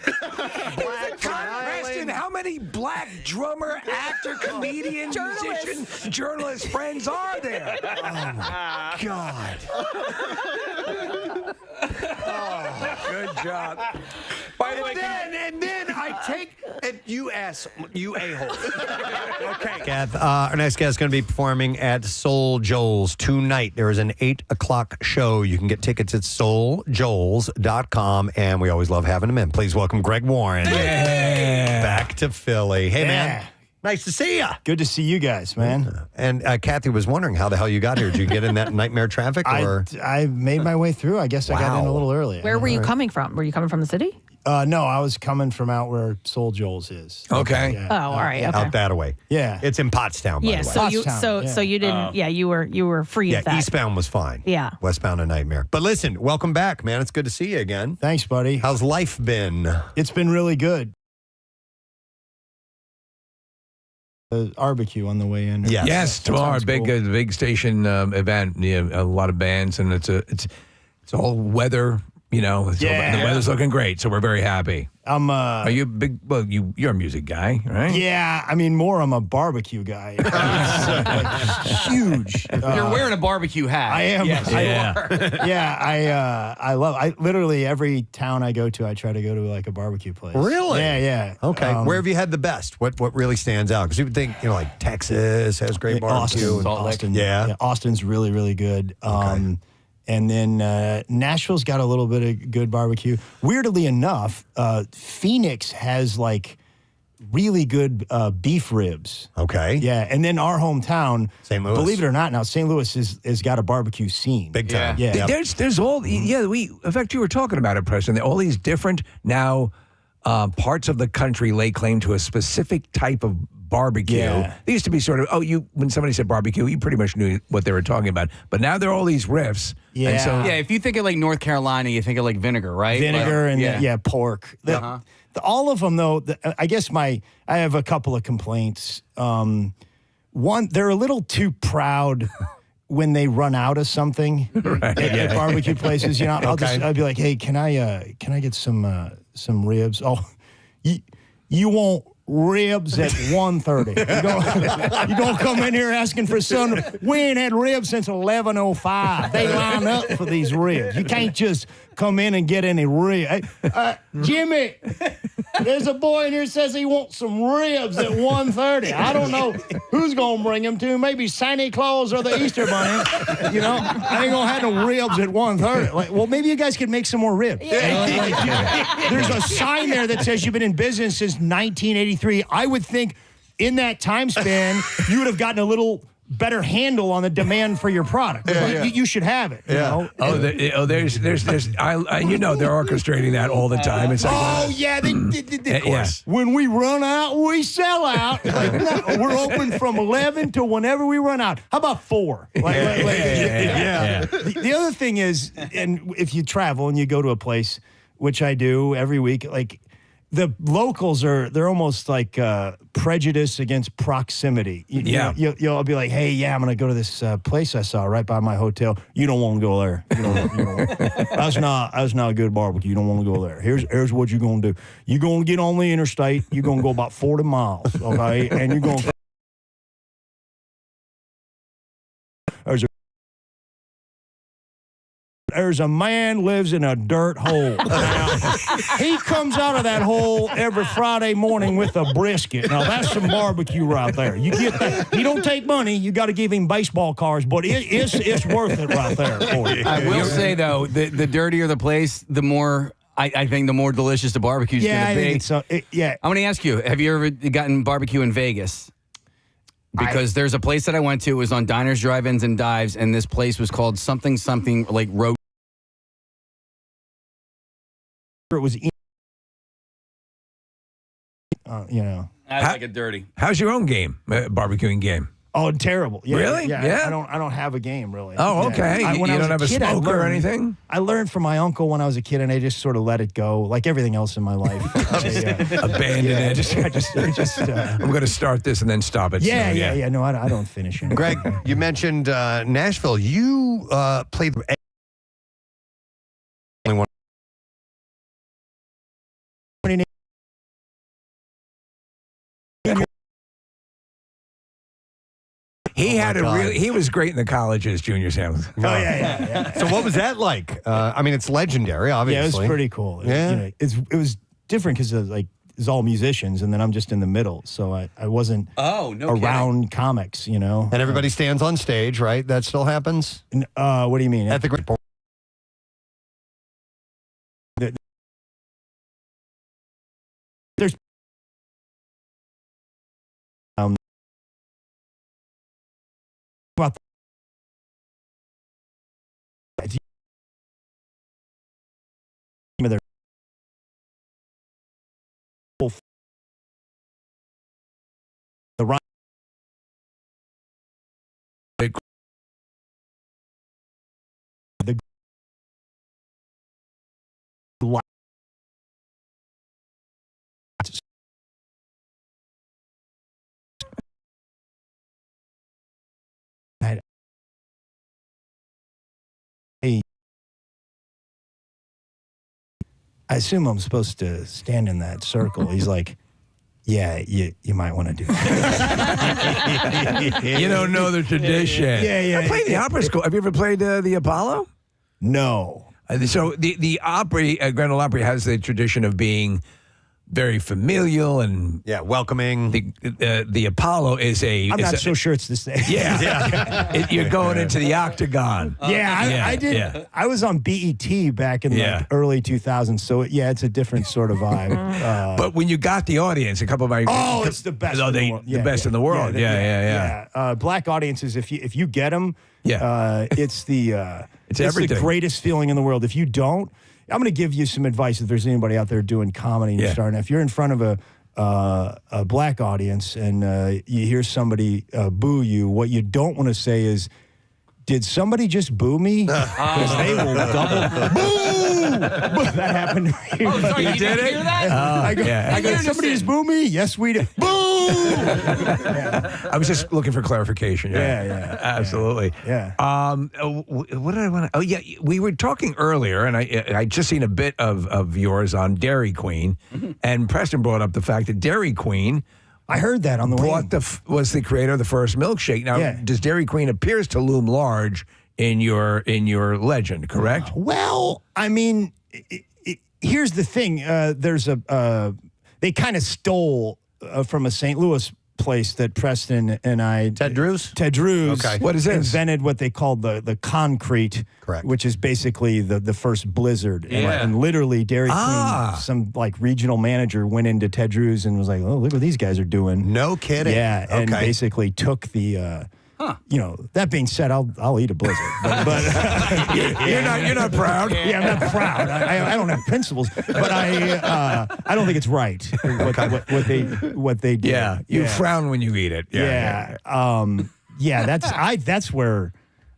Speaker 1: Preston, how many black drummer, actor, comedian, musician, journalist friends are there?
Speaker 2: Oh, my God.
Speaker 1: Good job.
Speaker 2: By the way, and then I take and you a-hole. Okay. Kath, our next guest is going to be performing at Soul Joel's tonight. There is an 8 o'clock show. You can get tickets at souljoels.com, and we always love having him in. Please welcome Greg Warren. Back to Philly. Hey, man. Nice to see you.
Speaker 23: Good to see you guys, man.
Speaker 2: And Kathy was wondering how the hell you got here. Did you get in that nightmare traffic? Or?
Speaker 23: I made my way through. I guess I got in a little early.
Speaker 3: Where were you coming from? Were you coming from the city?
Speaker 23: No, I was coming from out where Soul Joel's is.
Speaker 1: Okay.
Speaker 23: Yeah.
Speaker 3: Oh, all right. Okay.
Speaker 2: Out that way.
Speaker 23: Yeah.
Speaker 2: It's in Pottstown, by the way.
Speaker 23: Pottstown,
Speaker 3: So you didn't. You were free of that.
Speaker 2: Eastbound was fine.
Speaker 3: Yeah.
Speaker 2: Westbound a nightmare. But listen, welcome back, man. It's good to see you again.
Speaker 23: Thanks, buddy.
Speaker 2: How's life been?
Speaker 23: It's been really good. Barbecue on the way in.
Speaker 1: Yes, tomorrow, big station event. Yeah, a lot of bands, and it's all weather. You know, the weather's looking great, so we're very happy. Are you big? Well, you're a music guy, right?
Speaker 23: Yeah, I mean, I'm a barbecue guy. Huge.
Speaker 5: You're wearing a barbecue hat.
Speaker 23: I am.
Speaker 5: Yes, you are.
Speaker 23: I literally every town I go to, I try to go to like a barbecue place.
Speaker 2: Really?
Speaker 23: Yeah.
Speaker 2: Okay. Where have you had the best? What really stands out? Because you would think, like Texas has great barbecue.
Speaker 23: Austin.
Speaker 2: Yeah.
Speaker 23: Austin's really, really good.
Speaker 2: Okay.
Speaker 23: And then Nashville's got a little bit of good barbecue. Weirdly enough, Phoenix has like really good beef ribs.
Speaker 2: Okay.
Speaker 23: Yeah. And then our hometown,
Speaker 2: St. Louis.
Speaker 23: Believe it or not, now St. Louis has got a barbecue scene.
Speaker 2: Big time.
Speaker 23: Yeah.
Speaker 1: There's all in fact you were talking about it, Preston. All these different now parts of the country lay claim to a specific type of barbecue.
Speaker 23: Yeah.
Speaker 1: They used to be sort of, when somebody said barbecue, you pretty much knew what they were talking about. But now there are all these riffs.
Speaker 23: Yeah.
Speaker 1: And so,
Speaker 5: If you think of like North Carolina, you think of like vinegar, right?
Speaker 23: Vinegar
Speaker 5: Like,
Speaker 23: pork. All of them, though, I guess I have a couple of complaints. One, they're a little too proud when they run out of something at barbecue places. You know, I'll be like, hey, can I get some ribs? Oh, you want ribs at 1:30. You gonna come in here asking for some? We ain't had ribs since 11:05. They line up for these ribs. You can't just come in and get any ribs. Jimmy, there's a boy in here says he wants some ribs at 1:30. I don't know who's gonna bring them to. Maybe Santa Claus or the Easter Bunny. You know, I ain't gonna have no ribs at 1:30. Like, well, maybe you guys could make some more ribs. There's a sign there that says you've been in business since 1983. I would think in that time span, you would have gotten a little better handle on the demand for your product. You should have it. You know?
Speaker 1: there's they're orchestrating that all the time. It's like,
Speaker 23: of course. When we run out, we sell out. Like, no, we're open from 11 to whenever we run out. How about 4? The other thing is, and if you travel and you go to a place, which I do every week, like the locals they're almost like prejudice against proximity. You'll be like, hey, I'm going to go to this place I saw right by my hotel. You don't want to go there. That's not a good barbecue. You don't want to go there. Here's what you're going to do. You're going to get on the interstate. You're going to go about 40 miles, okay? And you're going to... There's a man lives in a dirt hole. Now, he comes out of that hole every Friday morning with a brisket. Now, that's some barbecue right there. You get that. He don't take money. You got to give him baseball cards, but it's worth it right there for you.
Speaker 5: I will say, though, the dirtier the place, the more... I think the more delicious the barbecue is going to be.
Speaker 23: I think so.
Speaker 5: I'm going to ask you, have you ever gotten barbecue in Vegas? Because there's a place that I went to. It was on Diners, Drive-Ins, and Dives, and this place was called something like Road.
Speaker 23: It was, you know.
Speaker 5: I like it dirty.
Speaker 1: How's your own game, barbecuing game?
Speaker 23: Oh, terrible! Yeah,
Speaker 1: Really?
Speaker 23: Yeah.
Speaker 1: Yeah.
Speaker 23: I don't have a game really.
Speaker 1: Oh, okay.
Speaker 23: Yeah.
Speaker 1: You don't have a smoker or anything?
Speaker 23: I learned from my uncle when I was a kid, and I just sort of let it go, like everything else in my life.
Speaker 1: Abandon it. I'm going to start this and then stop it.
Speaker 23: Yeah. No, I don't finish it.
Speaker 2: Greg, you mentioned Nashville. You played.
Speaker 1: He had he was great in the colleges, junior Sam.
Speaker 23: Oh yeah.
Speaker 2: So what was that like? I mean, it's legendary, obviously.
Speaker 23: Yeah, it was pretty cool.
Speaker 2: Yeah,
Speaker 23: you know, it was different because it's all musicians, and then I'm just in the middle, so I wasn't around comics, you know.
Speaker 2: And everybody stands on stage, right? That still happens.
Speaker 23: What do you mean?
Speaker 2: At the Great.
Speaker 23: There's about the run. I assume I'm supposed to stand in that circle. He's like, yeah, you might want to do that.
Speaker 1: You don't know the tradition.
Speaker 23: Yeah.
Speaker 1: I played the opera school. Have you ever played the Apollo?
Speaker 23: No.
Speaker 1: So the Opry, Grand Ole Opry has the tradition of being very familial and
Speaker 2: welcoming.
Speaker 1: The Apollo is a.
Speaker 23: I'm not so sure it's the same.
Speaker 1: Yeah. You're going into the octagon.
Speaker 23: I did. Yeah. I was on BET back in the early 2000s, so it's a different sort of vibe.
Speaker 1: But when you got the audience, a couple of my
Speaker 23: it's the best. In the world.
Speaker 1: The best in the world. Yeah.
Speaker 23: Black audiences, if you get them, it's
Speaker 1: it's
Speaker 23: the greatest feeling in the world. If you don't, I'm going to give you some advice if there's anybody out there doing comedy and you're starting. If you're in front of a black audience and you hear somebody boo you, what you don't want to say is, did somebody just boo me? Because they will double boo. That happened to me.
Speaker 5: Oh, sorry, you did
Speaker 23: hear that? I go, somebody just boo me? Yes, we did. Boo!
Speaker 1: I was just looking for clarification.
Speaker 23: Yeah.
Speaker 1: Absolutely.
Speaker 23: Yeah.
Speaker 1: What did I want to? Oh, yeah. We were talking earlier, and I just seen a bit of yours on Dairy Queen, and Preston brought up the fact that Dairy Queen.
Speaker 23: I heard that on the way.
Speaker 1: Was the creator of the first milkshake. Now, does Dairy Queen appears to loom large in your legend, correct?
Speaker 23: Well, I mean, here's the thing. There's they kind of stole from a St. Louis place that Preston and I...
Speaker 2: Ted Drew's?
Speaker 23: Ted Drew's.
Speaker 1: Okay. What is this?
Speaker 23: Invented what they called the concrete.
Speaker 2: Correct.
Speaker 23: Which is basically the first blizzard. And literally Dairy Queen, some like regional manager went into Ted Drew's and was like, oh, look what these guys are doing.
Speaker 2: No kidding.
Speaker 23: Yeah, and basically took the... You know, that being said, I'll eat a blizzard, but
Speaker 1: you're not proud.
Speaker 23: Yeah, I'm not proud. I don't have principles, but I don't think it's right what they did.
Speaker 1: Yeah, you frown when you eat it.
Speaker 23: That's where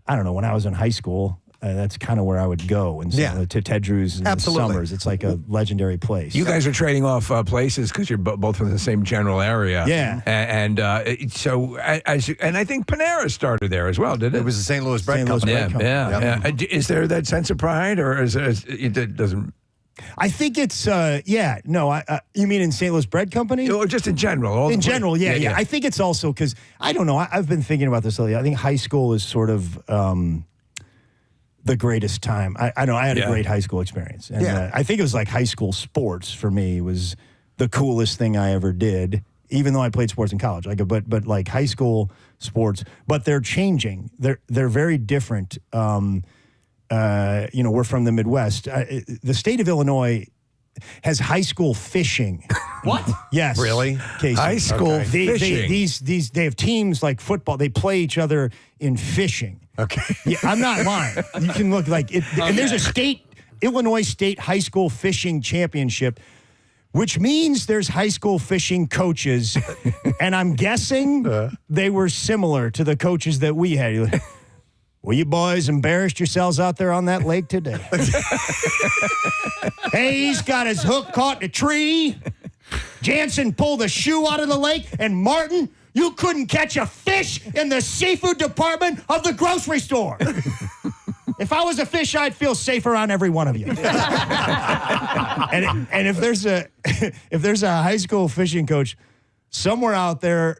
Speaker 23: I don't know. When I was in high school, that's kind of where I would go and to Ted Drew's in the summers. It's like a legendary place.
Speaker 1: You guys are trading off places because you're both from the same general area.
Speaker 23: Yeah,
Speaker 1: and so and I think Panera started there as well, did it?
Speaker 2: It was the St. Louis Bread Company.
Speaker 1: Yeah. Is there that sense of pride, or it doesn't?
Speaker 23: I think it's you mean in St. Louis Bread Company?
Speaker 1: Or just in general?
Speaker 23: In general, yeah. I think it's also because I don't know. I've been thinking about this lately. I think high school is sort of the greatest time. I know I had a great high school experience. And I think it was like high school sports for me was the coolest thing I ever did, even though I played sports in college. But like high school sports, but they're changing. They're very different. We're from the Midwest. The state of Illinois has high school fishing.
Speaker 5: What?
Speaker 23: Yes.
Speaker 2: Really?
Speaker 23: Casey.
Speaker 1: High school
Speaker 23: They,
Speaker 1: fishing.
Speaker 23: they have teams like football. They play each other in fishing.
Speaker 2: Okay.
Speaker 23: Yeah, I'm not lying. You can look like it. And there's a Illinois State High School Fishing Championship, which means there's high school fishing coaches. And I'm guessing they were similar to the coaches that we had. Well, you boys embarrassed yourselves out there on that lake today. Hey, he's got his hook caught in a tree. Jansen pulled a shoe out of the lake. And Martin, you couldn't catch a fish in the seafood department of the grocery store. If I was a fish, I'd feel safer on every one of you. and if there's a high school fishing coach somewhere out there,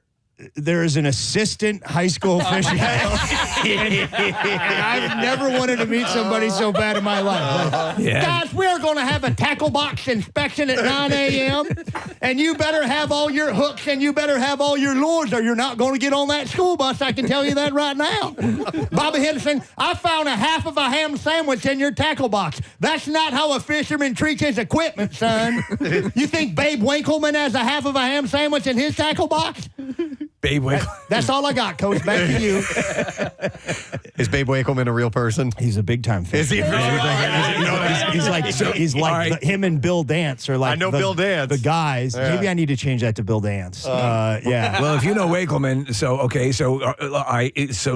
Speaker 23: there is an assistant high school fishing coach. And I've never wanted to meet somebody so bad in my life. Guys, we're going to have a tackle box inspection at 9 a.m. And you better have all your hooks and you better have all your lures or you're not going to get on that school bus. I can tell you that right now. Bobby Henderson, I found a half of a ham sandwich in your tackle box. That's not how a fisherman treats his equipment, son. You think Babe Winkleman has a half of a ham sandwich in his tackle box?
Speaker 1: Babe Winkleman.
Speaker 23: That's all I got, Coach. Back to you.
Speaker 2: Is Babe Winkleman a real person?
Speaker 23: He's a big time fan.
Speaker 2: Is he?
Speaker 23: He's like him and Bill Dance are like
Speaker 2: I know Bill Dance.
Speaker 23: The guys.
Speaker 2: Yeah.
Speaker 23: Maybe I need to change that to Bill Dance. Yeah.
Speaker 1: Well, if you know Winkleman, so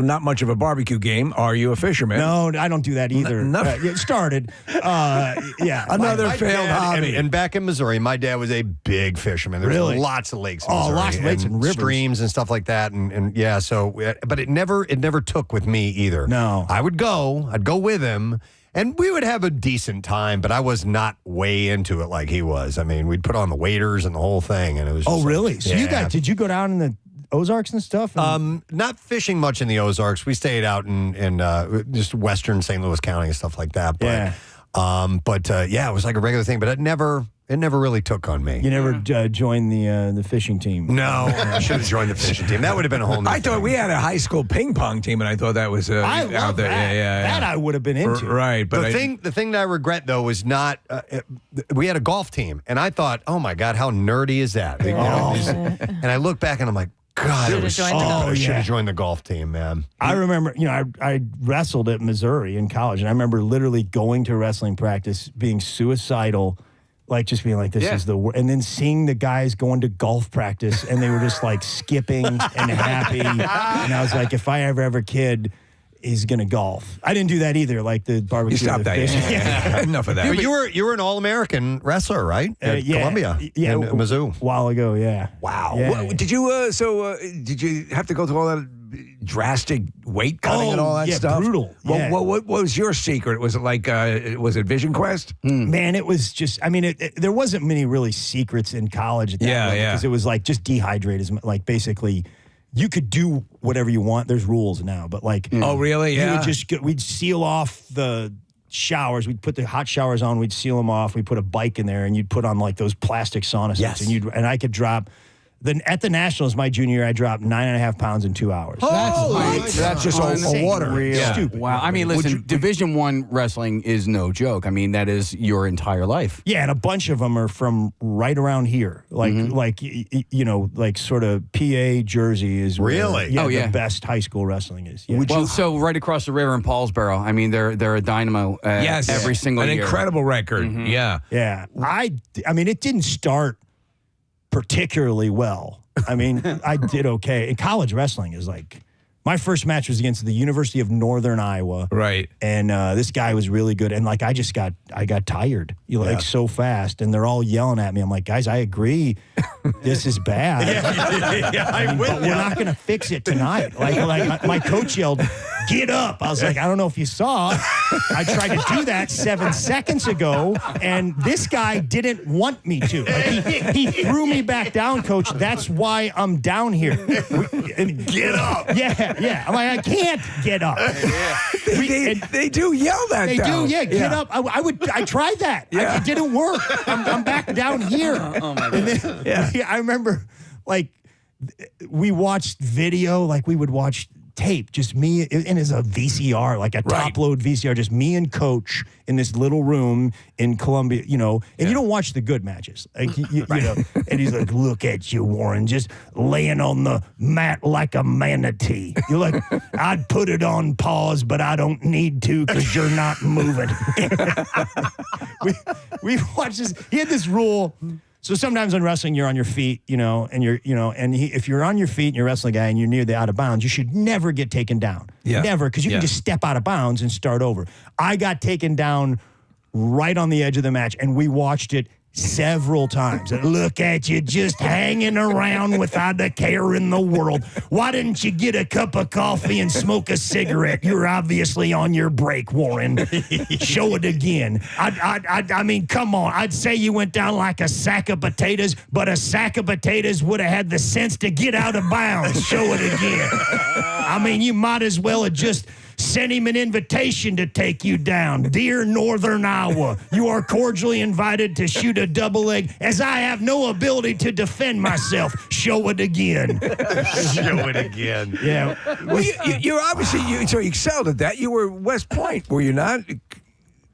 Speaker 1: not much of a barbecue game. Are you a fisherman?
Speaker 23: No, I don't do that either. It started. Yeah.
Speaker 1: Another
Speaker 23: My
Speaker 1: failed
Speaker 23: dad-
Speaker 1: hobby.
Speaker 2: And back in Missouri, my dad was a big fisherman. There's
Speaker 23: Really?
Speaker 2: lots of lakes in Missouri.
Speaker 23: Lots of lakes and rivers.
Speaker 2: Streams and stuff like that. And yeah, so, but it never took with me either.
Speaker 23: No.
Speaker 2: I'd go with him. And we would have a decent time, but I was not way into it like he was. I mean, we'd put on the waders and the whole thing, and it was. Just
Speaker 23: really?
Speaker 2: Like,
Speaker 23: So did you go down in the Ozarks and stuff?
Speaker 2: Not fishing much in the Ozarks. We stayed out in just western St. Louis County and stuff like that. But, it was like a regular thing. But it never really took on me.
Speaker 23: You never joined the fishing team?
Speaker 2: No, I should have joined the fishing team. That would have been a whole new
Speaker 1: I thought we had a high school ping pong team, and I thought that was
Speaker 23: I
Speaker 1: out
Speaker 23: love
Speaker 1: there.
Speaker 23: that.
Speaker 1: Yeah.
Speaker 23: That I would have been into.
Speaker 1: Right, but
Speaker 2: the thing that I regret though was not. We had a golf team, and I thought, oh my god, how nerdy is that? You know, and I look back and I'm like, God, it was I should have joined the golf team, man.
Speaker 23: I remember, I wrestled at Missouri in college, and I remember literally going to wrestling practice, being suicidal. Like just being like, this is the worst. And then seeing the guys going to golf practice and they were just like skipping and happy. And I was like, if I ever have a kid, he's going to golf. I didn't do that either. Like the barbecue.
Speaker 1: You stopped that. Yeah. Enough of that.
Speaker 2: But you were an All-American wrestler, right? At Columbia.
Speaker 23: Yeah.
Speaker 2: In Mizzou.
Speaker 23: A while ago. Yeah.
Speaker 2: Wow.
Speaker 23: Yeah.
Speaker 1: Did you, did you have to go through all that drastic weight cutting and all that stuff?
Speaker 23: Brutal. Yeah.
Speaker 1: What was your secret? Was it like, was it Vision Quest?
Speaker 23: Man, it was just, there wasn't many really secrets in college at that level, because it was like just dehydrated. Like basically, you could do whatever you want. There's rules now, but like.
Speaker 1: Oh, really?
Speaker 23: You
Speaker 1: Yeah.
Speaker 23: would we'd seal off the showers. We'd put the hot showers on. We'd seal them off. We'd put a bike in there, and you'd put on like those plastic sauna suits. And I could drop. Then at the Nationals, my junior year, I dropped 9.5 pounds in 2 hours.
Speaker 1: That's just all water.
Speaker 23: Stupid.
Speaker 5: Wow. I mean, listen, Division I wrestling is no joke. I mean, that is your entire life.
Speaker 23: Yeah, and a bunch of them are from right around here, like sort of PA, Jersey is where, the best high school wrestling is. Yeah.
Speaker 5: So right across the river in Paulsboro. I mean, they're a dynamo every single year.
Speaker 1: An incredible record.
Speaker 23: Mm-hmm.
Speaker 1: Yeah.
Speaker 23: Yeah. I mean, it didn't start particularly well. I mean, I did okay. And college wrestling is like, my first match was against the University of Northern Iowa.
Speaker 1: Right.
Speaker 23: And this guy was really good. And like, I got tired, so fast. And they're all yelling at me. I'm like, guys, I agree. This is bad. But we're not going to fix it tonight. Like my coach yelled, get up. I was like, I don't know if you saw. I tried to do that 7 seconds ago. And this guy didn't want me to. Like, he threw me back down, coach. That's why I'm down here.
Speaker 2: Get up.
Speaker 23: Yeah. I'm like, I can't get up.
Speaker 1: They do yell that.
Speaker 23: They do, get up. I tried that.
Speaker 1: Yeah.
Speaker 23: It didn't work. I'm back down here.
Speaker 5: Oh my God.
Speaker 23: I remember, like, we watched video. Like, we would watch tape, just me, and it's a VCR, like a top load VCR, just me and Coach in this little room in Columbia, you know, and you don't watch the good matches. Like, you know, and he's like, look at you, Warren, just laying on the mat like a manatee. You're like, I'd put it on pause, but I don't need to because you're not moving. we watched this. He had this rule. So sometimes in wrestling, you're on your feet, you know, and if you're on your feet and you're wrestling a guy and you're near the out of bounds, you should never get taken down. Yeah. Never, because you can just step out of bounds and start over. I got taken down right on the edge of the match, and we watched it several times. And look at you just hanging around without a care in the world. Why didn't you get a cup of coffee and smoke a cigarette? You're obviously on your break, Warren. Show it again. I mean, come on. I'd say you went down like a sack of potatoes, but a sack of potatoes would have had the sense to get out of bounds. Show it again. I mean, you might as well have just sent him an invitation to take you down. Dear Northern Iowa, you are cordially invited to shoot a double leg as I have no ability to defend myself. Show it again.
Speaker 2: Show it again.
Speaker 23: Yeah.
Speaker 1: Well, you're obviously, so you excelled at that. You were West Point, were you not?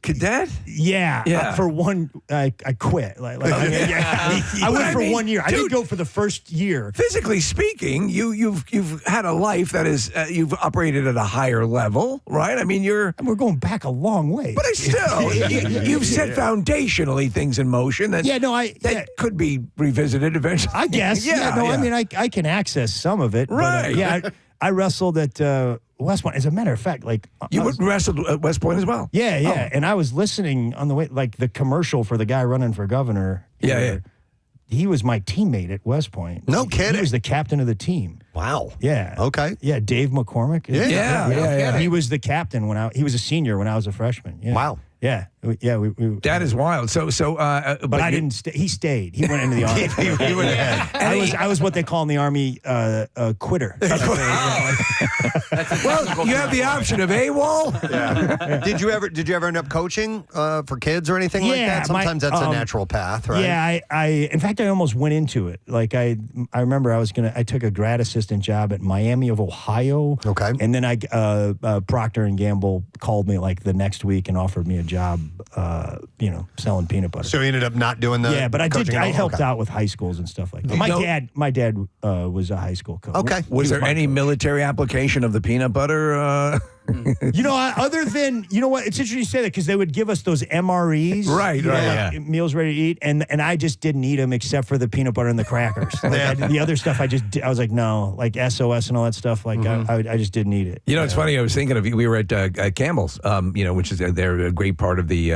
Speaker 1: Cadet?
Speaker 23: Yeah. For one, I quit. I went for 1 year. I didn't go for the first year.
Speaker 1: Physically speaking, you've had a life that is you've operated at a higher level, right? I mean, we're
Speaker 23: going back a long way.
Speaker 1: But still, you've set foundationally things in motion that could be revisited eventually.
Speaker 23: I guess. I mean, I can access some of it.
Speaker 1: Right.
Speaker 23: But, I wrestled at West Point. As a matter of fact,
Speaker 1: you wrestled at West Point as well.
Speaker 23: Yeah. Oh. And I was listening on the way, like the commercial for the guy running for governor.
Speaker 1: Yeah.
Speaker 23: He was my teammate at West Point.
Speaker 2: No kidding.
Speaker 23: He was the captain of the team.
Speaker 2: Wow.
Speaker 23: Yeah.
Speaker 2: Okay.
Speaker 23: Yeah, Dave McCormick.
Speaker 1: Yeah.
Speaker 23: He was the captain he was a senior when I was a freshman. Yeah.
Speaker 2: Wow.
Speaker 23: Yeah.
Speaker 1: That is wild.
Speaker 23: But I didn't stay. He stayed. He went into the army.
Speaker 1: He went ahead.
Speaker 23: I was what they call in the army a quitter.
Speaker 1: Well, you have the option of AWOL.
Speaker 2: Yeah. Did you ever end up coaching for kids or anything like that? Sometimes that's a natural path, right?
Speaker 23: Yeah. In fact, I almost went into it. Like I remember I took a grad assistant job at Miami of Ohio.
Speaker 2: Okay.
Speaker 23: And then Procter and Gamble called me like the next week and offered me a job, selling peanut butter.
Speaker 2: So you ended up not doing the
Speaker 23: but I did.
Speaker 2: coaching at all?
Speaker 23: I helped
Speaker 2: Okay.
Speaker 23: out with high schools and stuff like that. My dad was a high school coach.
Speaker 2: Okay.
Speaker 1: Was there any military application of the peanut butter?
Speaker 23: Other than, you know what, it's interesting you say that because they would give us those MREs.
Speaker 1: Right.
Speaker 23: Meals ready to eat. And I just didn't eat them except for the peanut butter and the crackers. The other stuff I was like, no, like SOS and all that stuff. Like I just didn't eat it.
Speaker 1: You know, it's funny. I was thinking of you. We were at Campbell's, which is they're a great part of the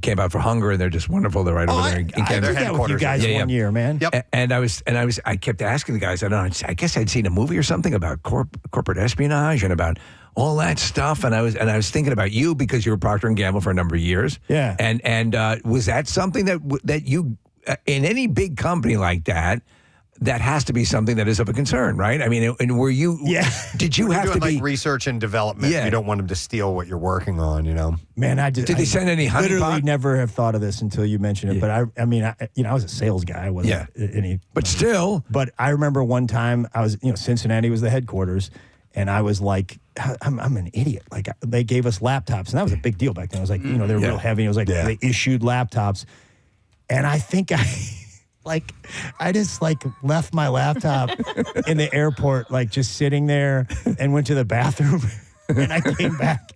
Speaker 1: Camp Out for Hunger, and they're just wonderful. They're right over there in Campbell.
Speaker 23: I did that with you guys 1 year, man.
Speaker 2: Yep.
Speaker 1: And I kept asking the guys. I guess I'd seen a movie or something about corporate espionage and about all that stuff, and I was thinking about you because you were Procter & Gamble for a number of years.
Speaker 23: Yeah.
Speaker 1: And was that something that you in any big company like that has to be something that is of a concern, right? I mean, and were you?
Speaker 23: Yeah.
Speaker 1: Did you have to be
Speaker 2: research and development?
Speaker 1: Yeah.
Speaker 2: You don't want them to steal what you're working on, you know.
Speaker 23: Man,
Speaker 1: Did they send any honey
Speaker 23: literally
Speaker 1: pot?
Speaker 23: never have thought of this until you mentioned it. But I was a sales guy. I wasn't any.
Speaker 1: But still.
Speaker 23: But I remember one time I was, Cincinnati was the headquarters. And I was like, I'm an idiot. Like, they gave us laptops. And that was a big deal back then. I was like, they were real heavy. It was like, they issued laptops. And I think I just left my laptop in the airport, like just sitting there, and went to the bathroom. And I came back.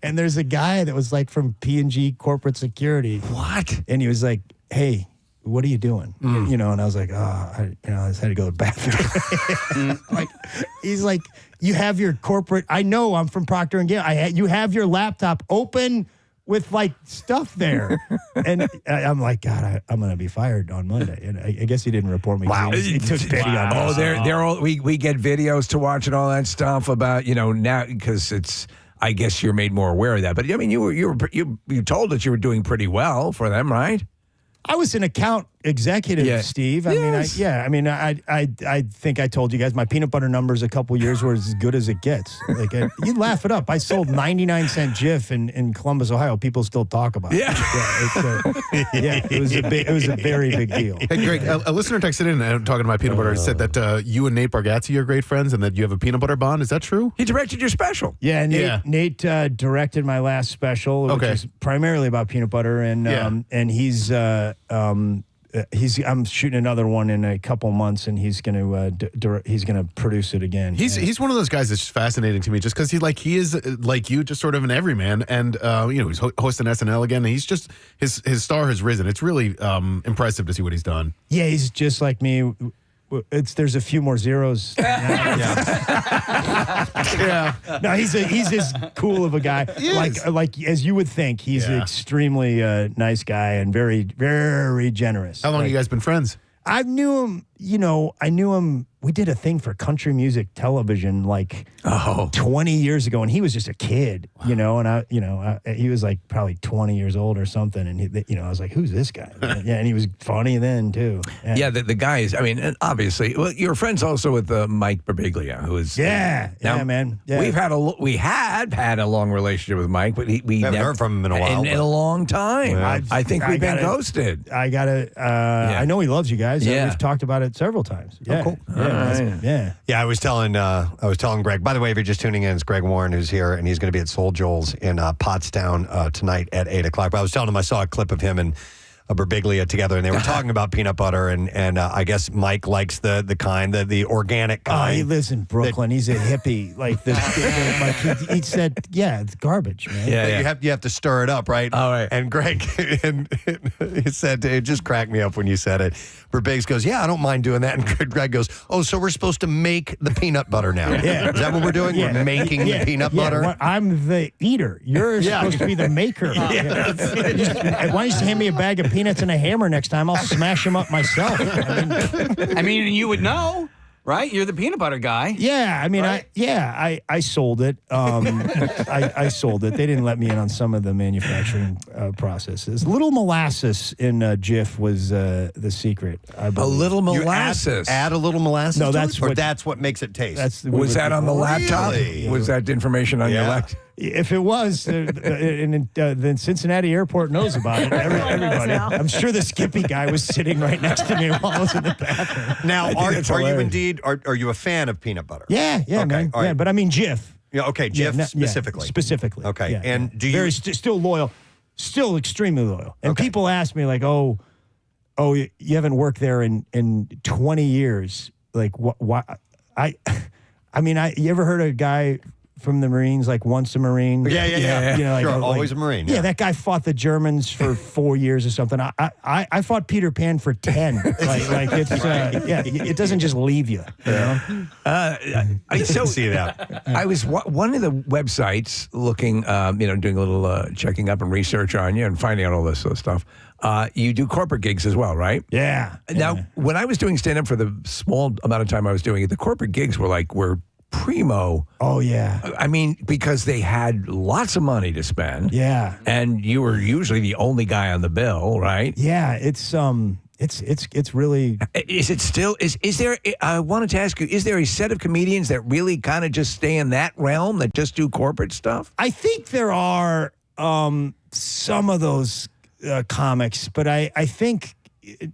Speaker 23: And there's a guy that was like from P&G Corporate Security.
Speaker 1: What?
Speaker 23: And he was like, hey, what are you doing? And I was like, I just had to go to the bathroom. He's like, you have your corporate, I know I'm from Procter & Gamble. You have your laptop open with stuff there. And I'm like, God, I'm going to be fired on Monday. And I guess he didn't report me.
Speaker 1: Wow.
Speaker 23: He took pity on me.
Speaker 1: Oh, they're all, we get videos to watch and all that stuff about, now, because it's, I guess you're made more aware of that. But I mean, you told us you were doing pretty well for them, right?
Speaker 23: I was an account executive, Steve. I mean, I think I told you guys my peanut butter numbers a couple years were as good as it gets. Like you laugh it up. I sold 99-cent Jif in Columbus, Ohio. People still talk about it. It was a very big deal.
Speaker 8: Hey, Greg, a listener texted in talking about peanut butter. Said that you and Nate Bargatze are great friends and that you have a peanut butter bond. Is that true?
Speaker 1: He directed your special.
Speaker 23: Yeah, Nate directed my last special, which is primarily about peanut butter, and he's I'm shooting another one in a couple months, and he's gonna produce it again.
Speaker 8: He's one of those guys that's fascinating to me, just because he is like you, just sort of an everyman, and he's hosting SNL again. And he's just his star has risen. It's really impressive to see what he's done.
Speaker 23: Yeah, he's just like me. There's a few more zeros. Yeah. No, he's as cool of a guy. Like as you would think. He's an extremely nice guy and very, very generous.
Speaker 8: How long have you guys been friends?
Speaker 23: I knew him. We did a thing for country music television 20 years ago, and he was just a kid, and he was like probably 20 years old or something, and I was like, who's this guy? And he was funny then too.
Speaker 1: Yeah, the guys. I mean, and obviously, you're friends also with Mike Birbiglia, who is
Speaker 23: man. Yeah.
Speaker 1: We had a long relationship with Mike, but we
Speaker 2: haven't
Speaker 1: never
Speaker 2: heard from him in a while.
Speaker 1: In a long time.
Speaker 23: Yeah.
Speaker 1: I think we've been ghosted.
Speaker 23: I know he loves you guys.
Speaker 1: Yeah.
Speaker 23: We've talked about it several times. Yeah.
Speaker 2: Oh, cool.
Speaker 23: Yeah.
Speaker 2: I was telling Greg, by the way, if you're just tuning in, it's Greg Warren who's here, and he's going to be at Soul Joel's in Pottstown tonight at 8 o'clock. But I was telling him I saw a clip of him and Birbiglia together, and they were talking about peanut butter, and I guess Mike likes the organic kind.
Speaker 23: Oh, he lives in Brooklyn. He's a hippie. He said, it's garbage, man.
Speaker 2: Yeah. You have to stir it up, right?
Speaker 1: All right.
Speaker 2: And Greg, he said, it just cracked me up when you said it. Birbiglia goes, I don't mind doing that. And Greg goes, so we're supposed to make the peanut butter now.
Speaker 23: Yeah.
Speaker 2: Is that what we're doing?
Speaker 23: Yeah.
Speaker 2: We're making the peanut butter?
Speaker 23: Well, I'm the eater. You're supposed to be the maker. Why don't you just hand me a bag of peanuts and a hammer next time? I'll smash them up myself.
Speaker 5: I mean, you would know, right? You're the peanut butter guy.
Speaker 23: Yeah, I mean,
Speaker 5: right?
Speaker 23: I sold it. I sold it. They didn't let me in on some of the manufacturing processes. Little molasses in Jif was the secret. I believe.
Speaker 1: A little
Speaker 2: You
Speaker 1: molasses.
Speaker 2: add a little molasses.
Speaker 23: No,
Speaker 2: to
Speaker 23: that's
Speaker 2: it? Or
Speaker 23: what-
Speaker 2: that's what makes it taste.
Speaker 1: Was that on the laptop?
Speaker 2: Really?
Speaker 1: Was that information on your laptop?
Speaker 23: If it was, then Cincinnati Airport knows about it. Everybody. I'm sure the Skippy guy was sitting right next to me while I was in the bathroom.
Speaker 2: Now, are you indeed, are you a fan of peanut butter?
Speaker 23: Yeah, man.
Speaker 2: all right.
Speaker 23: Yeah, but I mean Jif.
Speaker 2: Yeah, okay, Jif specifically.
Speaker 23: Specifically.
Speaker 2: Okay,
Speaker 23: Yeah,
Speaker 2: and
Speaker 23: yeah.
Speaker 2: do you...
Speaker 23: Very still loyal, still extremely loyal. And people ask me like, oh, you haven't worked there in 20 years. Like, why? I mean, you ever heard a guy from the Marines, like once a Marine?
Speaker 2: Yeah.
Speaker 23: You know,
Speaker 2: Sure, always a Marine.
Speaker 23: Yeah, that guy fought the Germans for 4 years or something. I fought Peter Pan for 10. like it's it doesn't just leave you. You know?
Speaker 2: I see that.
Speaker 1: I was one of the websites looking, doing a little checking up and research on you and finding out all this sort of stuff. You do corporate gigs as well, right?
Speaker 23: Yeah.
Speaker 1: Now, when I was doing stand-up for the small amount of time I was doing it, the corporate gigs were primo.
Speaker 23: Oh, yeah.
Speaker 1: I mean, because they had lots of money to spend.
Speaker 23: Yeah.
Speaker 1: And you were usually the only guy on the bill, right?
Speaker 23: Yeah, it's really.
Speaker 1: Is it still? Is there? I wanted to ask you: is there a set of comedians that really kind of just stay in that realm that just do corporate stuff?
Speaker 23: I think there are some of those comics, but I think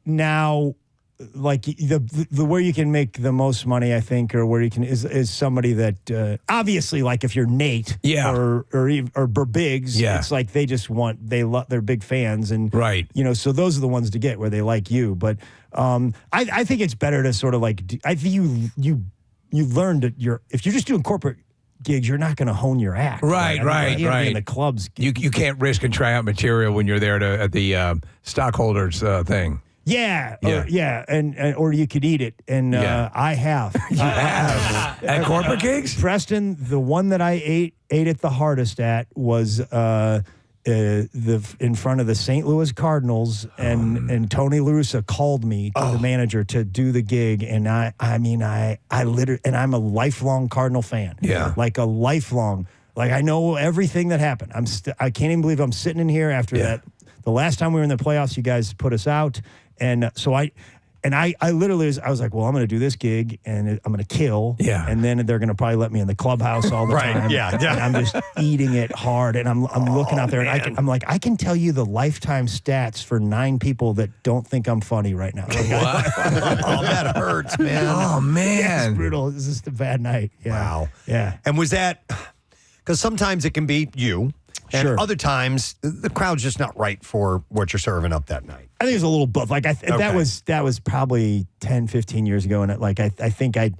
Speaker 23: now, like the where you can make the most money, I think, or where you can is somebody that obviously, like if you're Nate, or Biggs, it's like they're big fans, and
Speaker 1: right,
Speaker 23: so those are the ones to get where they like you. But I think it's better to sort of like I think you learn that if you're just doing corporate gigs, you're not going to hone your act.
Speaker 1: Right.
Speaker 23: In the clubs,
Speaker 1: you can't risk and try out material when you're there at the stockholders thing.
Speaker 23: Yeah, or you could eat it, and I have.
Speaker 1: At corporate gigs?
Speaker 23: Preston, the one that I ate it the hardest at was in front of the St. Louis Cardinals, and Tony La Russa called me, the manager, to do the gig, and I literally, and I'm a lifelong Cardinal fan.
Speaker 1: Yeah,
Speaker 23: like a lifelong. Like I know everything that happened. I can't even believe I'm sitting in here after The last time we were in the playoffs, you guys put us out. And so I literally was like, well, I'm going to do this gig and I'm going to kill.
Speaker 1: Yeah.
Speaker 23: And then they're going to probably let me in the clubhouse all the time.
Speaker 2: Yeah.
Speaker 23: And I'm just eating it hard. And I'm looking out there and I'm like, I can tell you the lifetime stats for 9 people that don't think I'm funny right now. Like,
Speaker 2: Oh, that hurts, man.
Speaker 1: Oh, man.
Speaker 23: it's brutal. It's just a bad night. Yeah.
Speaker 2: Wow.
Speaker 23: Yeah.
Speaker 2: And was that, because sometimes it can be you, and
Speaker 23: Sure.
Speaker 2: other times the crowd's just not right for what you're serving up that night.
Speaker 23: I think it's a little both. Like that was probably 10, 15 years ago, and I think I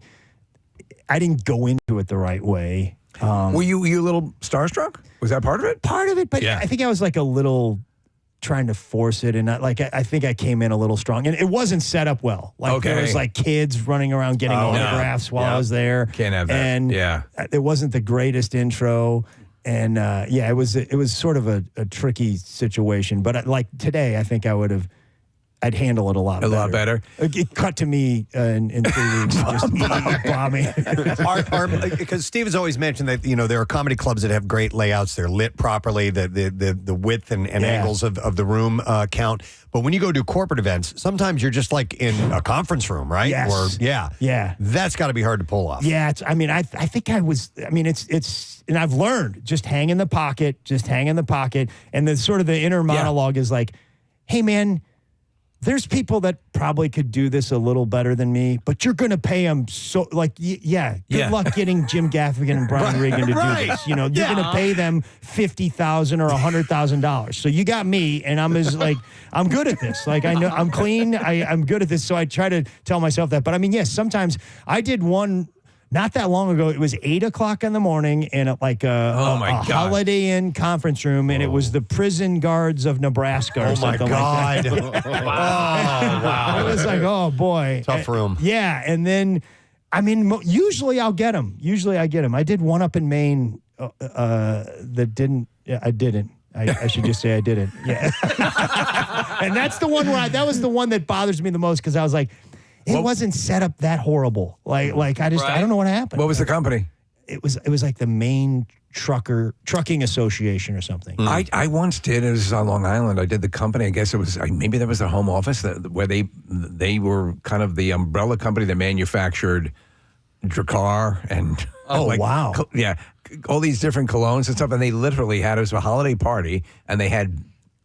Speaker 23: didn't go into it the right way.
Speaker 1: Were you a little starstruck? Was that part of it?
Speaker 23: Part of it, but
Speaker 1: Yeah.
Speaker 23: I think I was like a little trying to force it, and I think I came in a little strong, and it wasn't set up well. Like there was like kids running around getting autographs while I was there.
Speaker 1: Can't have that.
Speaker 23: And it wasn't the greatest intro. And it was sort of a tricky situation. But like today, I think I'd handle it a lot better. It cut to me in 3 weeks, just bombing.
Speaker 2: Because Steve has always mentioned that there are comedy clubs that have great layouts. They're lit properly. The width and angles of the room count. But when you go do corporate events, sometimes you're just like in a conference room, right?
Speaker 23: Yes.
Speaker 2: Yeah. That's got to be hard to pull off.
Speaker 23: Yeah. I think I was. I mean, it's and I've learned just hang in the pocket, and the sort of the inner monologue is like, hey man. There's people that probably could do this a little better than me, but you're going to pay them so, like, good luck getting Jim Gaffigan and Brian Regan to do this. You're going to pay them $50,000 or $100,000. So you got me, and I'm I'm good at this. Like, I know I'm clean. I'm good at this. So I try to tell myself that. But I mean, yes, sometimes I did one. Not that long ago, it was 8:00 in the morning in a Holiday Inn conference room, and it was the prison guards of Nebraska or something like that.
Speaker 2: Wow.
Speaker 23: I was like, oh boy.
Speaker 2: Tough room.
Speaker 23: Yeah, and then, I mean, usually I'll get them. I did one up in Maine that didn't. Yeah, I didn't. I should just say I didn't. Yeah. And that's the one that was the one that bothers me the most because I was like, it wasn't set up that horrible. Like I don't know what happened.
Speaker 1: What was the company?
Speaker 23: It was like the Maine Trucking Association or something.
Speaker 1: I once did. It was on Long Island. I did the company. I guess it was maybe that was the home office where they were kind of the umbrella company that manufactured Drakkar and
Speaker 23: wow.
Speaker 1: All these different colognes and stuff. And they literally had, it was a holiday party, and they had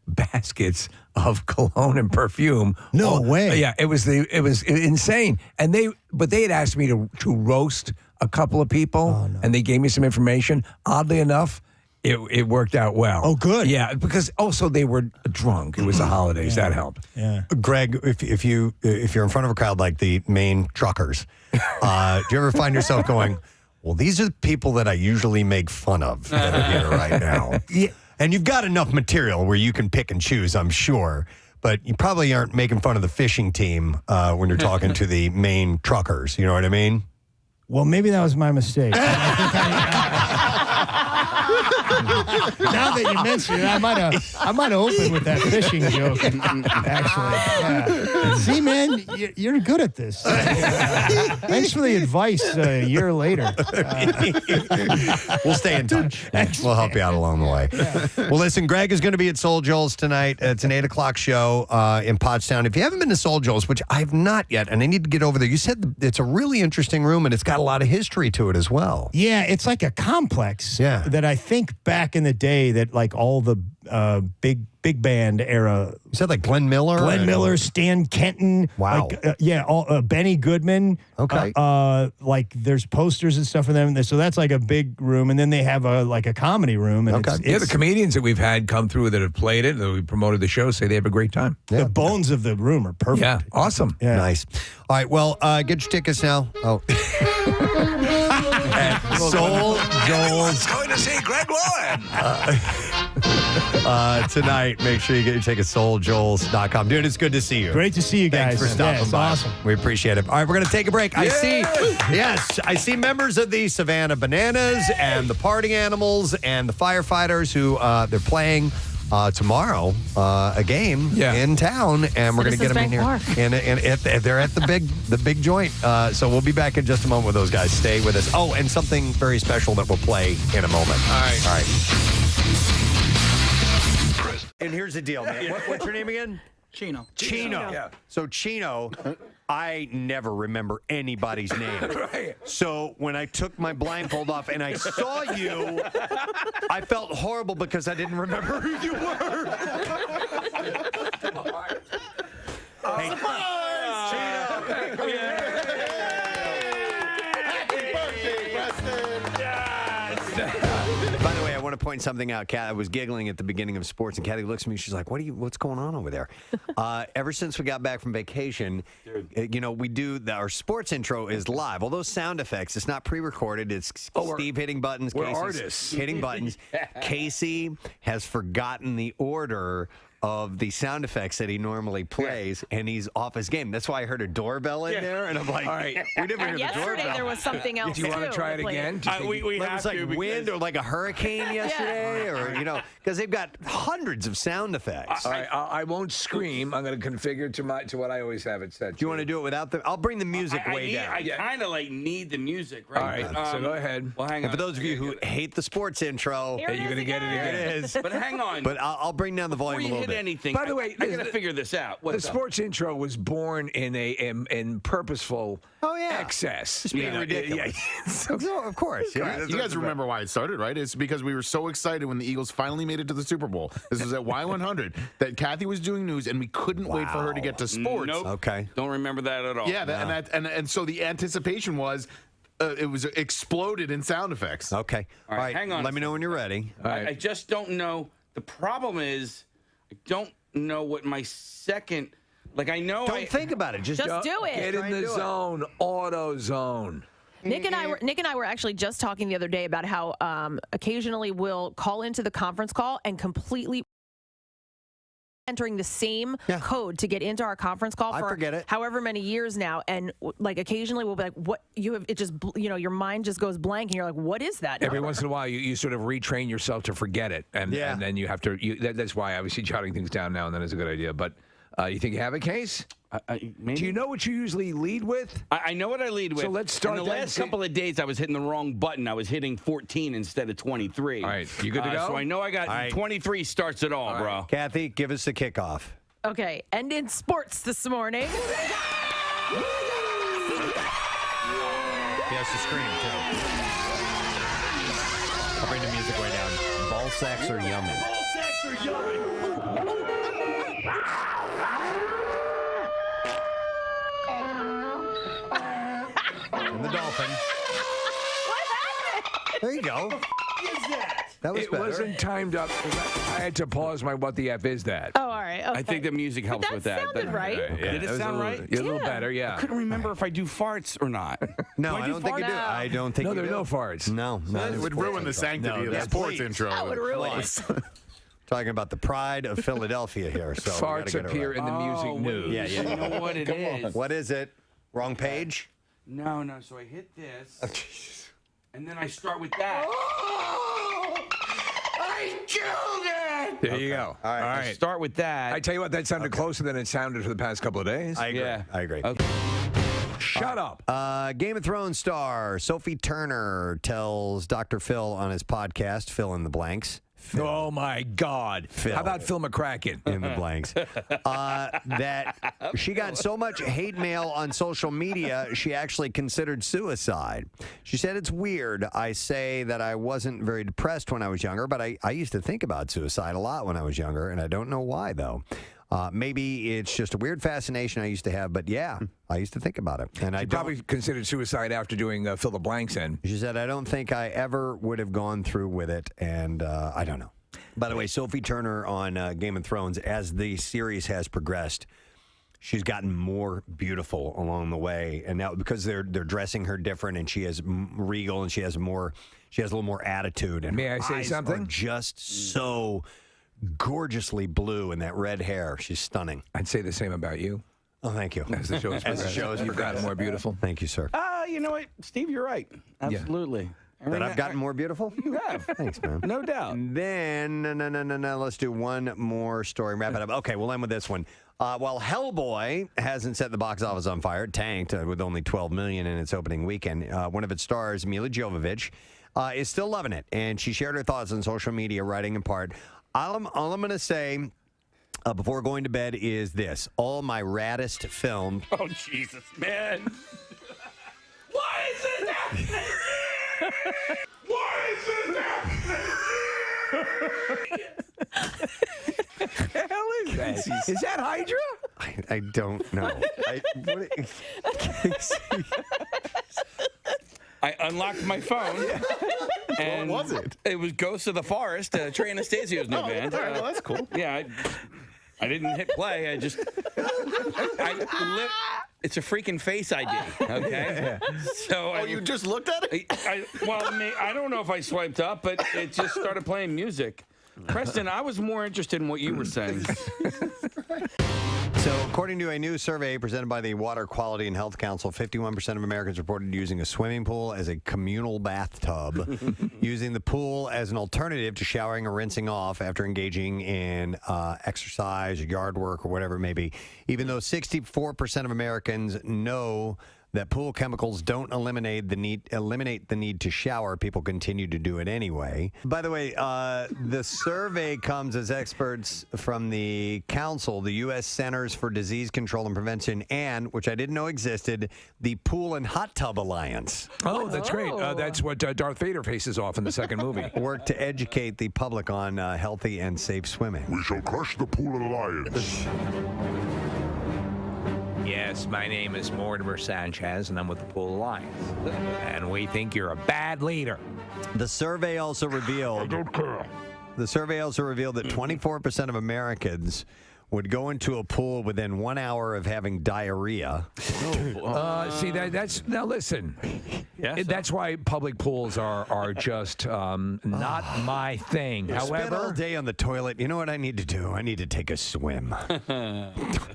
Speaker 1: baskets of cologne and perfume.
Speaker 23: No way.
Speaker 1: Yeah, it was insane. And they had asked me to roast a couple of people, and they gave me some information. Oddly enough, it worked out well.
Speaker 23: Oh, good.
Speaker 1: Yeah, because also they were drunk. It was the holidays. That helped.
Speaker 23: Yeah.
Speaker 2: Greg, if you're in front of a crowd like the Maine truckers, do you ever find yourself going, well, these are the people that I usually make fun of that are here right now?
Speaker 23: Yeah.
Speaker 2: And you've got enough material where you can pick and choose, I'm sure. But you probably aren't making fun of the fishing team when you're talking to the Maine truckers. You know what I mean?
Speaker 23: Well, maybe that was my mistake. Now that you mention it, I might have opened with that fishing joke. Actually, yeah. See, man, you're good at this. Thanks for the advice. A year later,
Speaker 2: we'll stay in touch.
Speaker 23: Thanks,
Speaker 2: we'll help you out along the way. Yeah. Well, listen, Greg is going to be at Soul Joel's tonight. It's an 8:00 show in Pottstown. If you haven't been to Soul Joel's, which I've not yet, and I need to get over there, you said it's a really interesting room, and it's got a lot of history to it as well.
Speaker 23: Yeah, it's like a complex that I think back in the day that like all the big band era.
Speaker 2: You said like Glenn Miller?
Speaker 23: Stan Kenton.
Speaker 2: Wow.
Speaker 23: Like, Benny Goodman.
Speaker 2: Okay.
Speaker 23: Like there's posters and stuff for them. So that's like a big room. And then they have a comedy room. And
Speaker 1: the comedians that we've had come through that have played it, that we promoted the show, say they have a great time.
Speaker 23: The bones of the room are perfect.
Speaker 1: Yeah, awesome.
Speaker 23: Yeah.
Speaker 2: Nice. All right, well, get your tickets now. Oh. At Soul Joel's.
Speaker 21: Going to see Greg Warren.
Speaker 2: Tonight, make sure you get your tickets, souljoels.com. Dude, it's good to see you.
Speaker 23: Great to see you guys.
Speaker 2: Thanks for stopping by.
Speaker 23: Awesome.
Speaker 2: We appreciate it. All right, we're going to take a break. I see members of the Savannah Bananas and the Party Animals and the firefighters who they're playing tomorrow a game in town, and we're going to get them in here. And they're at the big joint. So we'll be back in just a moment with those guys. Stay with us. Oh, and something very special that we'll play in a moment.
Speaker 5: All right.
Speaker 2: And here's the deal, man. What's your name again?
Speaker 11: Chino.
Speaker 2: Chino.
Speaker 1: Yeah.
Speaker 2: So Chino, I never remember anybody's name.
Speaker 1: Right.
Speaker 2: So when I took my blindfold off and I saw you, I felt horrible because I didn't remember who you were. Hey,
Speaker 13: Happy birthday, Preston!
Speaker 2: by the way, I want to point something out. Kat, I was giggling at the beginning of sports, and Kathy looks at me. She's like, "What's going on over there?" Ever since we got back from vacation, we do our sports intro is live. All those sound effects, it's not pre-recorded. It's Steve hitting buttons.
Speaker 1: We're
Speaker 2: Casey's
Speaker 1: artists.
Speaker 2: hitting buttons. Casey has forgotten the order of the sound effects that he normally plays, and he's off his game. That's why I heard a doorbell in there, and I'm like,
Speaker 1: all right.
Speaker 2: We never heard the
Speaker 6: Yesterday
Speaker 2: doorbell.
Speaker 6: there was something else.
Speaker 1: Do you want to
Speaker 6: too
Speaker 1: try it
Speaker 6: that played.
Speaker 1: again?
Speaker 5: We
Speaker 2: Like,
Speaker 5: have
Speaker 2: it's like
Speaker 5: to
Speaker 2: wind or like a hurricane yesterday, or because they've got hundreds of sound effects.
Speaker 1: All right, I won't scream. I'm going to configure to what I always have it set.
Speaker 2: Do you want to do it without the? I'll bring the music way down.
Speaker 5: I kind of need the music, right?
Speaker 1: All right, so go ahead.
Speaker 5: Well, hang on.
Speaker 2: And for those of you who hate the sports intro,
Speaker 6: Here it
Speaker 1: you're going to get it again.
Speaker 2: it is.
Speaker 5: But hang on.
Speaker 2: But I'll bring down the volume
Speaker 5: Before
Speaker 2: a
Speaker 5: you
Speaker 2: little
Speaker 5: hit
Speaker 2: bit.
Speaker 5: anything,
Speaker 1: By the way,
Speaker 5: I got to figure this out.
Speaker 1: The sports intro was born in purposeful excess.
Speaker 2: Just being ridiculous.
Speaker 1: Yeah.
Speaker 2: Of course. Yeah.
Speaker 8: You guys remember why it started, right? It's because we were so excited when the Eagles finally made it to the Super Bowl. This was at Y100 that Kathy was doing news, and we couldn't wait for her to get to sports.
Speaker 5: Nope.
Speaker 2: Okay.
Speaker 5: Don't remember that at all.
Speaker 8: Yeah, and so the anticipation was it was exploded in sound effects.
Speaker 2: Okay.
Speaker 5: All right, hang on.
Speaker 2: Let me know when you're ready.
Speaker 5: I just don't know. The problem is I don't know what my second. Like I know.
Speaker 2: Don't think about it. Just
Speaker 6: do it.
Speaker 1: Get in the zone. Auto zone.
Speaker 6: Nick and I were actually just talking the other day about how occasionally we'll call into the conference call and completely entering the same code to get into our conference call
Speaker 2: I
Speaker 6: for
Speaker 2: forget it.
Speaker 6: however many years now, and like occasionally we'll be like, "What you have?" It just your mind just goes blank, and you're like, "What is that?"
Speaker 1: Every once in a while, you sort of retrain yourself to forget it, and then you have to. That's why obviously jotting things down now and then is a good idea. But you think you have a case?
Speaker 5: Maybe.
Speaker 1: Do you know what you usually lead with?
Speaker 5: I know what I lead with.
Speaker 1: So let's start.
Speaker 5: In the last couple of days, I was hitting the wrong button. I was hitting 14 instead of 23.
Speaker 1: All right, you good to go?
Speaker 5: So I know I got 23 starts it all, bro.
Speaker 2: Kathy, give us the kickoff.
Speaker 6: Okay, and in sports this morning.
Speaker 2: He has to scream, too. I'll bring the music way down. Ball sacks are yummy.
Speaker 10: Ball sacks are yummy.
Speaker 2: And the dolphin. There you go. That was
Speaker 1: it
Speaker 2: better.
Speaker 1: wasn't timed up. I had to pause my "What the f is that?"
Speaker 6: Oh, all right. Okay.
Speaker 5: I think the music helps with that.
Speaker 6: Sounded right.
Speaker 1: Yeah,
Speaker 5: Did it
Speaker 1: was
Speaker 5: sound right?
Speaker 1: A little better, yeah.
Speaker 5: I couldn't remember if I do farts or not.
Speaker 2: No, I don't think you do. I don't think
Speaker 1: No,
Speaker 2: you
Speaker 1: there
Speaker 2: do.
Speaker 1: are no farts.
Speaker 2: No,
Speaker 8: It would ruin the sanctity of the sports intro.
Speaker 6: That would ruin it.
Speaker 2: Talking about the pride of Philadelphia here. So we gotta
Speaker 1: Farts
Speaker 2: get it
Speaker 1: appear
Speaker 2: right.
Speaker 1: in the music news.
Speaker 2: Yeah,
Speaker 5: You know what it is?
Speaker 2: What is it? Wrong page?
Speaker 5: No. So I hit this, and then I start with that.
Speaker 10: I killed it!
Speaker 1: There you go.
Speaker 2: All right.
Speaker 5: I start with that.
Speaker 1: I tell you what, that sounded closer than it sounded for the past couple of days.
Speaker 2: I agree.
Speaker 5: Yeah.
Speaker 2: I agree.
Speaker 5: Okay.
Speaker 1: Shut up.
Speaker 2: Game of Thrones star Sophie Turner tells Dr. Phil on his podcast, Fill in the Blanks.
Speaker 1: Oh, my God.
Speaker 2: Phil.
Speaker 1: How about Phil McCracken?
Speaker 2: In the blanks. That she got so much hate mail on social media, she actually considered suicide. She said, "It's weird. I say that I wasn't very depressed when I was younger, but I used to think about suicide a lot when I was younger, and I don't know why, though. Maybe it's just a weird fascination I used to have, but yeah, I used to think about it. And I
Speaker 1: probably considered suicide after doing Fill the Blanks in.
Speaker 2: She said, I don't think I ever would have gone through with it, and I don't know. By the way, Sophie Turner on Game of Thrones, as the series has progressed, she's gotten more beautiful along the way, and now because they're dressing her different, and she is regal, and she has a little more attitude. And
Speaker 1: May I say
Speaker 2: eyes
Speaker 1: something?
Speaker 2: are just so gorgeously blue, and that red hair, she's stunning.
Speaker 1: I'd say the same about you.
Speaker 2: Oh, thank you.
Speaker 1: As the show's progressed, you've gotten more beautiful.
Speaker 2: Thank you, sir.
Speaker 5: You know what, Steve, you're right. Absolutely.
Speaker 2: That I've gotten more beautiful?
Speaker 5: You have.
Speaker 2: Thanks, man.
Speaker 5: No doubt.
Speaker 2: Then, no. Let's do one more story. Wrap it up. Okay, we'll end with this one. While Hellboy hasn't set the box office on fire, it tanked with only $12 million in its opening weekend. One of its stars, Mila Jovovich, is still loving it, and she shared her thoughts on social media, writing in part, All I'm going to say before going to bed is this. All my raddest film.
Speaker 5: Oh, Jesus, man. Why is it happening? Why is it happening?
Speaker 1: What the hell is that? Is that Hydra?
Speaker 2: I don't know.
Speaker 5: I unlocked my phone. And
Speaker 13: what was it?
Speaker 5: It was Ghosts of the Forest, Trey Anastasio's new band.
Speaker 13: All right, well, that's cool.
Speaker 5: Yeah, I didn't hit play. I just... it's a freaking Face ID, okay? So
Speaker 13: you just looked at it?
Speaker 5: I don't know if I swiped up, but it just started playing music. Preston, I was more interested in what you were saying.
Speaker 2: So, according to a new survey presented by the Water Quality and Health Council, 51% of Americans reported using a swimming pool as a communal bathtub, using the pool as an alternative to showering or rinsing off after engaging in exercise or yard work or whatever it may be. Even though 64% of Americans know that pool chemicals don't eliminate the need to shower, people continue to do it anyway. By the way, the survey comes as experts from the council, the U.S. Centers for Disease Control and Prevention, and, which I didn't know existed, the Pool and Hot Tub Alliance.
Speaker 1: Oh, that's great. That's what Darth Vader faces off in the second movie.
Speaker 2: Work to educate the public on healthy and safe swimming.
Speaker 7: We shall crush the Pool Alliance.
Speaker 1: Yes, my name is Mortimer Sanchez, and I'm with the Pool Alliance. And we think you're a bad leader.
Speaker 2: The survey also revealed...
Speaker 7: I don't care.
Speaker 2: The survey also revealed that 24% of Americans would go into a pool within 1 hour of having diarrhea.
Speaker 1: See, that's now listen.
Speaker 5: Yes,
Speaker 1: that's why public pools are just not my thing.
Speaker 2: Spend
Speaker 1: However,
Speaker 2: all day on the toilet. You know what I need to do? I need to take a swim.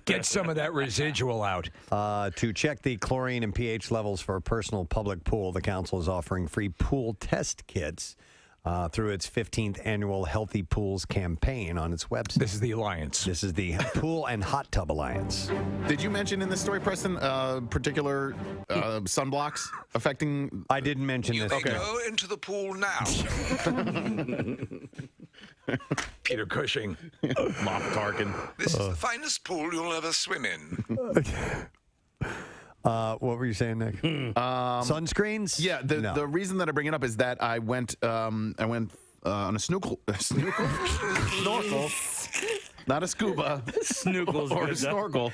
Speaker 1: get some of that residual out.
Speaker 2: To check the chlorine and pH levels for a personal public pool, the council is offering free pool test kits through its 15th annual Healthy Pools campaign on its website.
Speaker 1: This is the Alliance.
Speaker 2: This is the Pool and Hot Tub Alliance.
Speaker 13: Did you mention in this story, Preston, particular sunblocks affecting...
Speaker 2: I didn't mention
Speaker 21: You
Speaker 2: this.
Speaker 21: may
Speaker 2: Okay.
Speaker 21: go into the pool now.
Speaker 1: Peter Cushing.
Speaker 13: Moff Tarkin.
Speaker 21: This is the finest pool you'll ever swim in.
Speaker 2: What were you saying, Nick? Sunscreens?
Speaker 13: Yeah, the reason that I bring it up is that I went on a snorkel, not a scuba,
Speaker 5: Snookles
Speaker 13: or a snorkel,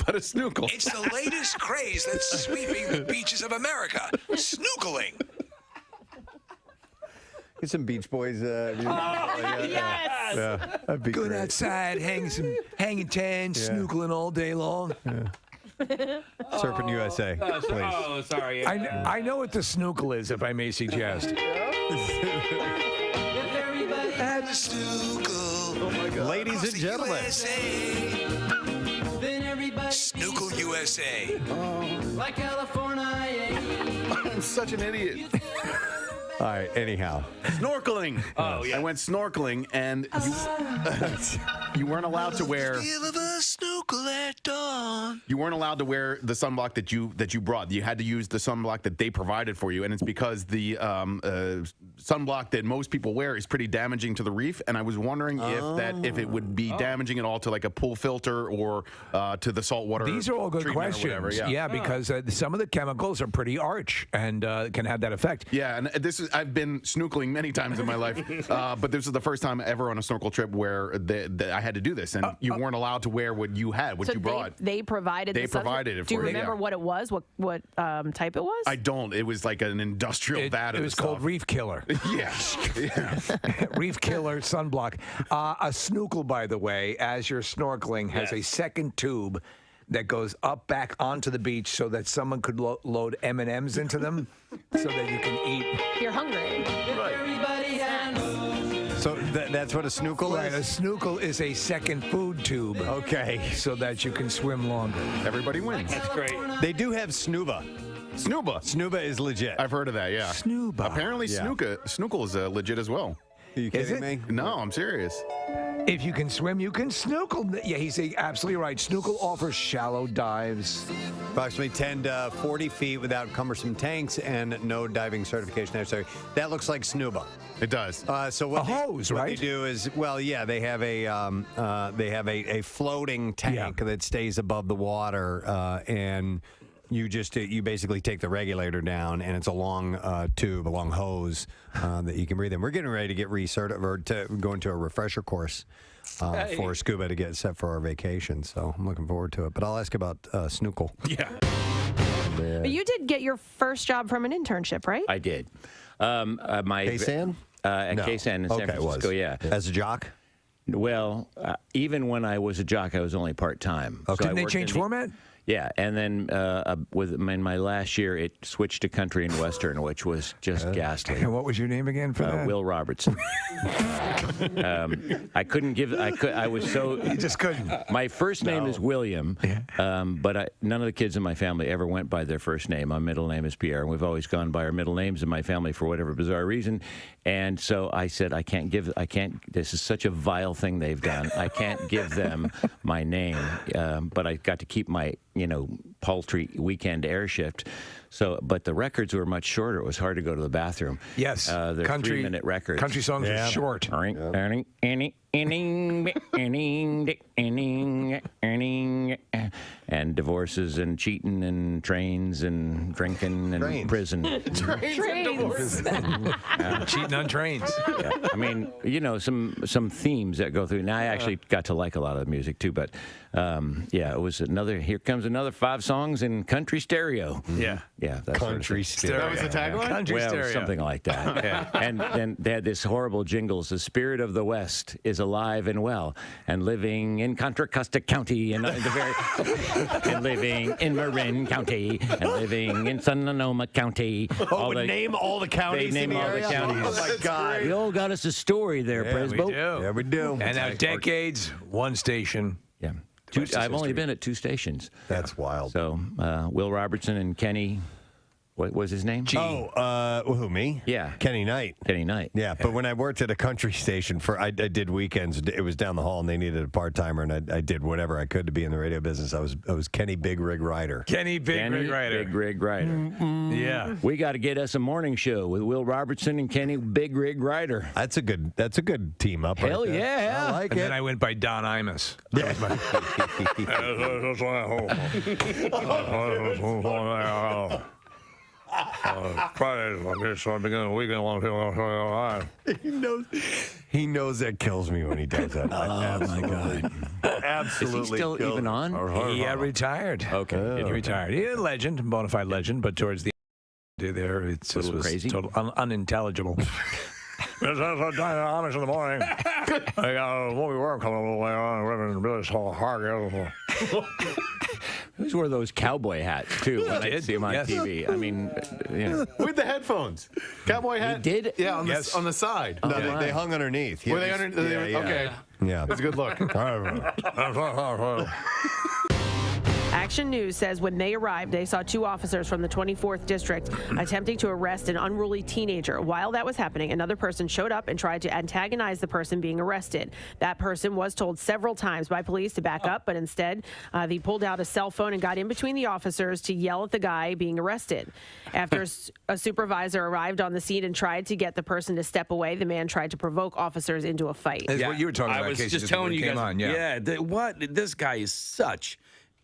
Speaker 13: but a snorkel.
Speaker 21: It's the latest craze that's sweeping the beaches of America. Snookling.
Speaker 2: Get some Beach Boys.
Speaker 3: Yes.
Speaker 2: Yeah, that'd be
Speaker 1: Going
Speaker 2: great.
Speaker 1: outside, hanging tan, snookling all day long.
Speaker 2: Serpent USA, please.
Speaker 5: Oh, sorry.
Speaker 1: I know what the snookle is, if I may suggest.
Speaker 21: At the snookle.
Speaker 2: Oh my God. Ladies and gentlemen.
Speaker 21: Snookle USA.
Speaker 11: Like California.
Speaker 13: I'm such an idiot.
Speaker 2: All right, anyhow.
Speaker 13: Snorkeling.
Speaker 5: Oh, yeah.
Speaker 13: I went snorkeling, and you weren't allowed to wear.
Speaker 21: Feel of a snookle at dawn.
Speaker 13: You weren't allowed to wear the sunblock that you brought. You had to use the sunblock that they provided for you, and it's because the sunblock that most people wear is pretty damaging to the reef. And I was wondering if it would be damaging at all to like a pool filter or to the saltwater.
Speaker 1: These are all good
Speaker 13: treatment or
Speaker 1: questions.
Speaker 13: whatever,
Speaker 1: Because some of the chemicals are pretty arch and can have that effect.
Speaker 13: Yeah, and I've been snorkeling many times in my life, but this is the first time ever on a snorkel trip where I had to do this, and you weren't allowed to wear what you had, what you brought.
Speaker 6: They provided.
Speaker 13: They provided it for
Speaker 6: Do you
Speaker 13: you,
Speaker 6: remember
Speaker 13: yeah.
Speaker 6: what it was? What type it was?
Speaker 13: I don't. It was like an industrial vat of
Speaker 1: It was
Speaker 13: stuff.
Speaker 1: called Reef Killer.
Speaker 13: Yeah.
Speaker 1: Reef Killer sunblock. A snookle, by the way, as you're snorkeling, has a second tube that goes up back onto the beach so that someone could load M&Ms into them so that you can eat.
Speaker 6: You're hungry.
Speaker 2: So that's what a snorkel
Speaker 1: Right, a
Speaker 2: is?
Speaker 1: snookle is a second food tube.
Speaker 2: Okay.
Speaker 1: So that you can swim longer.
Speaker 13: Everybody wins.
Speaker 5: That's great.
Speaker 2: They do have snuba.
Speaker 13: Snuba.
Speaker 2: Snuba is legit.
Speaker 13: I've heard of that, yeah.
Speaker 1: Snuba.
Speaker 13: Apparently,
Speaker 2: Yeah.
Speaker 13: snorkel is legit as well.
Speaker 2: you kidding me?
Speaker 13: No, I'm serious.
Speaker 1: If you can swim, you can snorkel. Yeah, he's absolutely right. Snorkel offers shallow dives.
Speaker 2: Approximately 10 to 40 feet without cumbersome tanks and no diving certification necessary. That looks like snuba.
Speaker 13: It does.
Speaker 2: So what
Speaker 1: a hose,
Speaker 2: what
Speaker 1: right?
Speaker 2: they do is, well, yeah, they have a floating tank that stays above the water, and you basically take the regulator down, and it's a long tube, a long hose that you can breathe in. We're getting ready to get recertified or to go into a refresher course for scuba to get set for our vacation. So I'm looking forward to it. But I'll ask about snorkel.
Speaker 5: Yeah.
Speaker 6: But you did get your first job from an internship, right?
Speaker 16: I did. KSAN? At KSAN in San Francisco, yeah.
Speaker 2: As a jock?
Speaker 16: Well, even when I was a jock, I was only part-time.
Speaker 1: Oh, couldn't they change format?
Speaker 16: Yeah, and then in my last year, it switched to country and western, which was just ghastly.
Speaker 1: And what was your name again for that?
Speaker 16: Will Robertson. I couldn't give. I was so.
Speaker 1: You just couldn't.
Speaker 16: My first name is William, but none of the kids in my family ever went by their first name. My middle name is Pierre, and we've always gone by our middle names in my family for whatever bizarre reason. And so I said, I can't. This is such a vile thing they've done. I can't give them my name, but I got to keep my paltry weekend air shift. So, but the records were much shorter. It was hard to go to the bathroom.
Speaker 1: Yes,
Speaker 16: they're 3-minute records.
Speaker 1: Country songs are short.
Speaker 16: And divorces and cheating and trains and drinking and prison.
Speaker 1: Trains and divorces. Cheating on trains.
Speaker 16: Yeah. I mean, some themes that go through. Now I actually got to like a lot of the music too, but it was here comes another 5 songs in country stereo.
Speaker 1: Yeah.
Speaker 16: Yeah, that's
Speaker 2: country stereo.
Speaker 13: That was the tagline?
Speaker 1: Country stereo.
Speaker 16: Something like that.
Speaker 1: Yeah.
Speaker 16: And then they had this horrible jingles. The spirit of the West is alive and well, and living in Contra Costa County, and living in Marin County, and living in Sonoma County.
Speaker 2: Name all the counties.
Speaker 16: They name all the counties.
Speaker 2: Oh my God!
Speaker 16: We all got us a story there, Presbo.
Speaker 2: Yeah, we do.
Speaker 1: And now decades, one station.
Speaker 16: Yeah. I've only been at 2 stations.
Speaker 2: That's wild.
Speaker 16: So Will Robertson and Kenny, what was his name?
Speaker 2: Who, me?
Speaker 16: Yeah.
Speaker 2: Kenny Knight.
Speaker 16: Kenny Knight.
Speaker 2: Yeah, but when I worked at a country station I did weekends. It was down the hall, and they needed a part-timer, and I did whatever I could to be in the radio business. I was Kenny Big Rig Rider.
Speaker 1: Kenny Big Rig Rider.
Speaker 16: Big Rig Rider.
Speaker 1: Yeah.
Speaker 16: We got to get us a morning show with Will Robertson and Kenny Big Rig Rider.
Speaker 2: That's a good team up.
Speaker 16: Hell
Speaker 2: right there.
Speaker 16: yeah.
Speaker 2: I like
Speaker 1: And
Speaker 2: it.
Speaker 1: then I went by Don Imus. Fridays like this, so I begin the weekend long.
Speaker 2: He knows that kills me when he does that.
Speaker 16: Oh my God!
Speaker 2: Absolutely.
Speaker 16: Is he still even on?
Speaker 1: He retired.
Speaker 16: Okay.
Speaker 1: He retired. He's a legend, bona fide legend, but towards the end there, it's
Speaker 16: a little crazy.
Speaker 1: Total unintelligible. It's Amish in the morning. I got a movie work coming a little later on. Reverend Billy Hard.
Speaker 16: Who's wore those cowboy hats too? When I see him on TV. I mean,
Speaker 13: with the headphones, cowboy hat.
Speaker 16: He did?
Speaker 13: Yeah, on the side.
Speaker 2: No, they hung underneath.
Speaker 13: Were they underneath? Okay.
Speaker 2: Yeah,
Speaker 13: it's a good look.
Speaker 6: Action News says when they arrived, they saw 2 officers from the 24th District attempting to arrest an unruly teenager. While that was happening, another person showed up and tried to antagonize the person being arrested. That person was told several times by police to back up, but instead they pulled out a cell phone and got in between the officers to yell at the guy being arrested. After a supervisor arrived on the scene and tried to get the person to step away, the man tried to provoke officers into a fight.
Speaker 1: That's what you were talking about.
Speaker 5: I was
Speaker 1: Casey,
Speaker 5: just telling you guys.
Speaker 1: On,
Speaker 5: This guy is such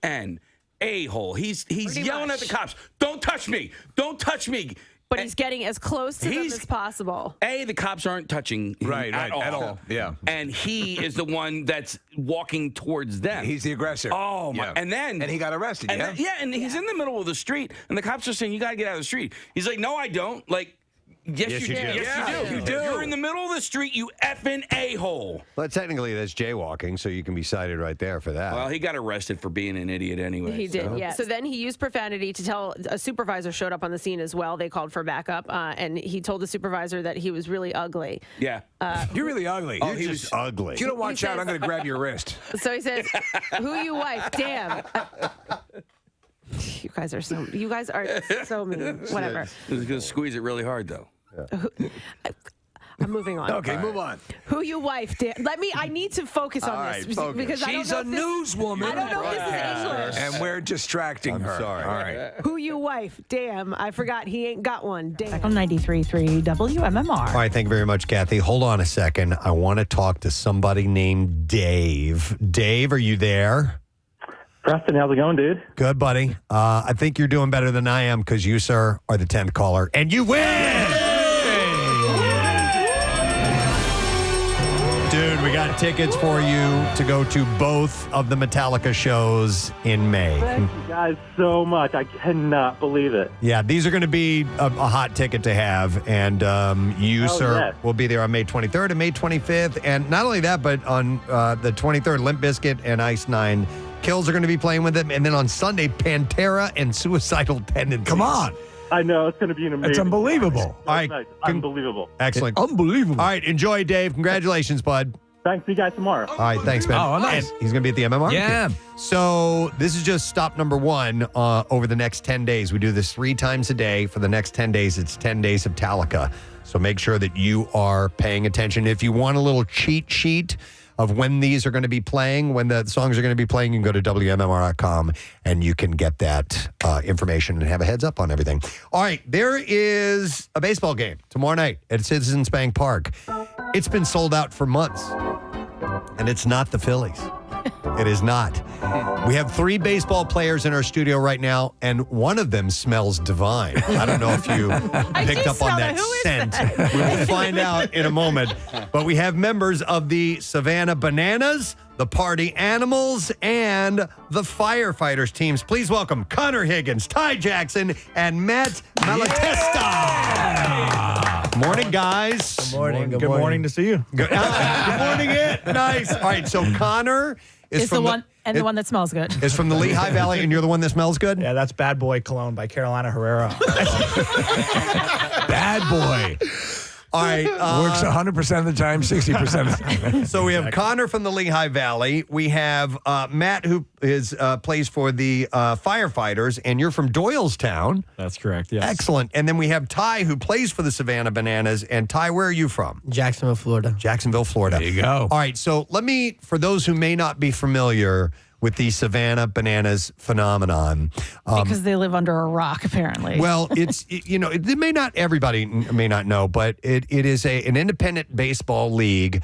Speaker 5: an a-hole. He's yelling at the cops. Don't touch me. Don't touch me.
Speaker 6: But he's getting as close to them as possible.
Speaker 5: The cops aren't touching him at all.
Speaker 1: Yeah.
Speaker 5: And he is the one that's walking towards them.
Speaker 1: He's the aggressor.
Speaker 5: Oh, my.
Speaker 1: Yeah. And he got arrested,
Speaker 5: and he's in the middle of the street, and the cops are saying, you got to get out of the street. He's like, no, I don't. Like, Yes, you do. Yes, you do. You're in the middle of the street, you effing a-hole.
Speaker 2: Well, technically, that's jaywalking, so you can be cited right there for that.
Speaker 5: Well, he got arrested for being an idiot anyway.
Speaker 6: He did, yeah. So then he used profanity to tell a supervisor showed up on the scene as well. They called for backup, and he told the supervisor that he was really ugly.
Speaker 5: Yeah.
Speaker 1: You're really ugly.
Speaker 2: Oh, he was ugly.
Speaker 1: If you don't watch out, I'm going to grab your wrist.
Speaker 6: So he says, who you wife? Damn. You guys are so mean. Whatever.
Speaker 5: He's going to squeeze it really hard, though.
Speaker 6: Yeah. I'm moving on.
Speaker 1: Okay, move on.
Speaker 6: Who you wife, Dan? I need to focus on
Speaker 1: All
Speaker 6: this
Speaker 1: right, focus.
Speaker 6: because I don't
Speaker 1: She's
Speaker 6: know
Speaker 1: a
Speaker 6: if this,
Speaker 1: newswoman.
Speaker 6: I don't know if this is English.
Speaker 1: And we're distracting her.
Speaker 2: sorry.
Speaker 1: All right.
Speaker 6: Who you wife? Damn, I forgot he ain't got one. Damn.
Speaker 3: Back on 93.3 WMMR.
Speaker 2: All right, thank you very much, Kathy. Hold on a second. I want to talk to somebody named Dave. Dave, are you there?
Speaker 17: Preston, how's it going, dude?
Speaker 2: Good, buddy. I think you're doing better than I am because you, sir, are the 10th caller, and you win! Dude, we got tickets for you to go to both of the Metallica shows in May.
Speaker 17: Thank you guys so much. I cannot believe it.
Speaker 2: Yeah, these are going to be a hot ticket to have, and you, sir,
Speaker 17: yes.
Speaker 2: will be there on May 23rd and May 25th. And not only that, but on the 23rd, Limp Bizkit and Ice Nine Kills are going to be playing with them. And then on Sunday, Pantera and Suicidal Tendencies.
Speaker 1: Come on.
Speaker 17: I know. It's going to be an amazing.
Speaker 1: It's unbelievable.
Speaker 2: All right.
Speaker 17: Nice. Unbelievable.
Speaker 2: Excellent.
Speaker 1: Unbelievable.
Speaker 2: All right. Enjoy, Dave. Congratulations, bud.
Speaker 17: Thanks. See you guys tomorrow.
Speaker 2: All right. Thanks, man.
Speaker 1: Oh, nice.
Speaker 2: And he's going to be at the MMR?
Speaker 1: Yeah.
Speaker 2: Okay. So this is just stop number one over the next 10 days. We do this 3 times a day. For the next 10 days, it's 10 days of Metallica. So make sure that you are paying attention. If you want a little cheat sheet of when these are going to be playing, when the songs are going to be playing, you can go to WMMR.com and you can get that information and have a heads up on everything. All right, there is a baseball game tomorrow night at Citizens Bank Park. It's been sold out for months, and it's not the Phillies. It is not. We have 3 baseball players in our studio right now, and one of them smells divine. I don't know if you picked up on that scent. We will find out in a moment. But we have members of the Savannah Bananas, the Party Animals, and the Firefighters teams. Please welcome Connor Higgins, Ty Jackson, and Matt Malatesta. Morning, guys.
Speaker 23: Good morning. Good morning to see you.
Speaker 2: Good morning, it. Nice. All right, so Connor is
Speaker 3: It's
Speaker 2: from
Speaker 3: the one and the one that smells good.
Speaker 2: is from the Lehigh Valley, and you're the one that smells good?
Speaker 23: Yeah, that's Bad Boy Cologne by Carolina Herrera.
Speaker 1: Bad boy.
Speaker 2: All right.
Speaker 1: Works 100% of the time, 60% of the time.
Speaker 2: So we have Connor from the Lehigh Valley. We have Matt, who is plays for the Firefighters, and you're from Doylestown.
Speaker 15: That's correct, yes.
Speaker 2: Excellent. And then we have Ty, who plays for the Savannah Bananas. And Ty, where are you from?
Speaker 15: Jacksonville, Florida.
Speaker 2: Jacksonville, Florida.
Speaker 1: There you go.
Speaker 2: All right. So let me, for those who may not be familiar with the Savannah Bananas phenomenon.
Speaker 3: Because they live under a rock, apparently.
Speaker 2: Well, it may not, everybody may not know, but it is an independent baseball league